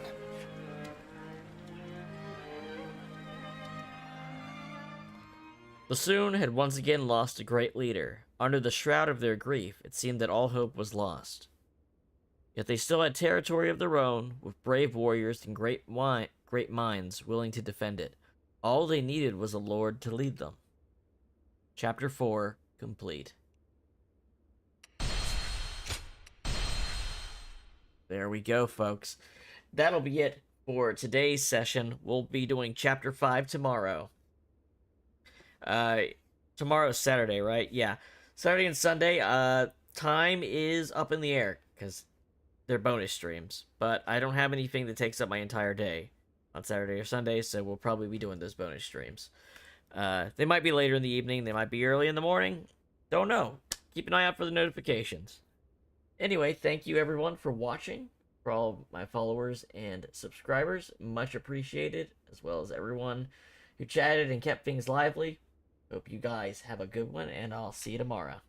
A: The Sun had once again lost a great leader. Under the shroud of their grief, it seemed that all hope was lost. Yet they still had territory of their own, with brave warriors and great minds willing to defend it. All they needed was a lord to lead them. Chapter 4, complete. There we go, folks. That'll be it for today's session. We'll be doing Chapter 5 tomorrow. Tomorrow's Saturday, right? Yeah. Saturday and Sunday, time is up in the air, because they're bonus streams. But I don't have anything that takes up my entire day on Saturday or Sunday, so we'll probably be doing those bonus streams. They might be later in the evening, they might be early in the morning. Don't know. Keep an eye out for the notifications. Anyway, thank you everyone for watching, for all my followers and subscribers. Much appreciated, as well as everyone who chatted and kept things lively. Hope you guys have a good one, and I'll see you tomorrow.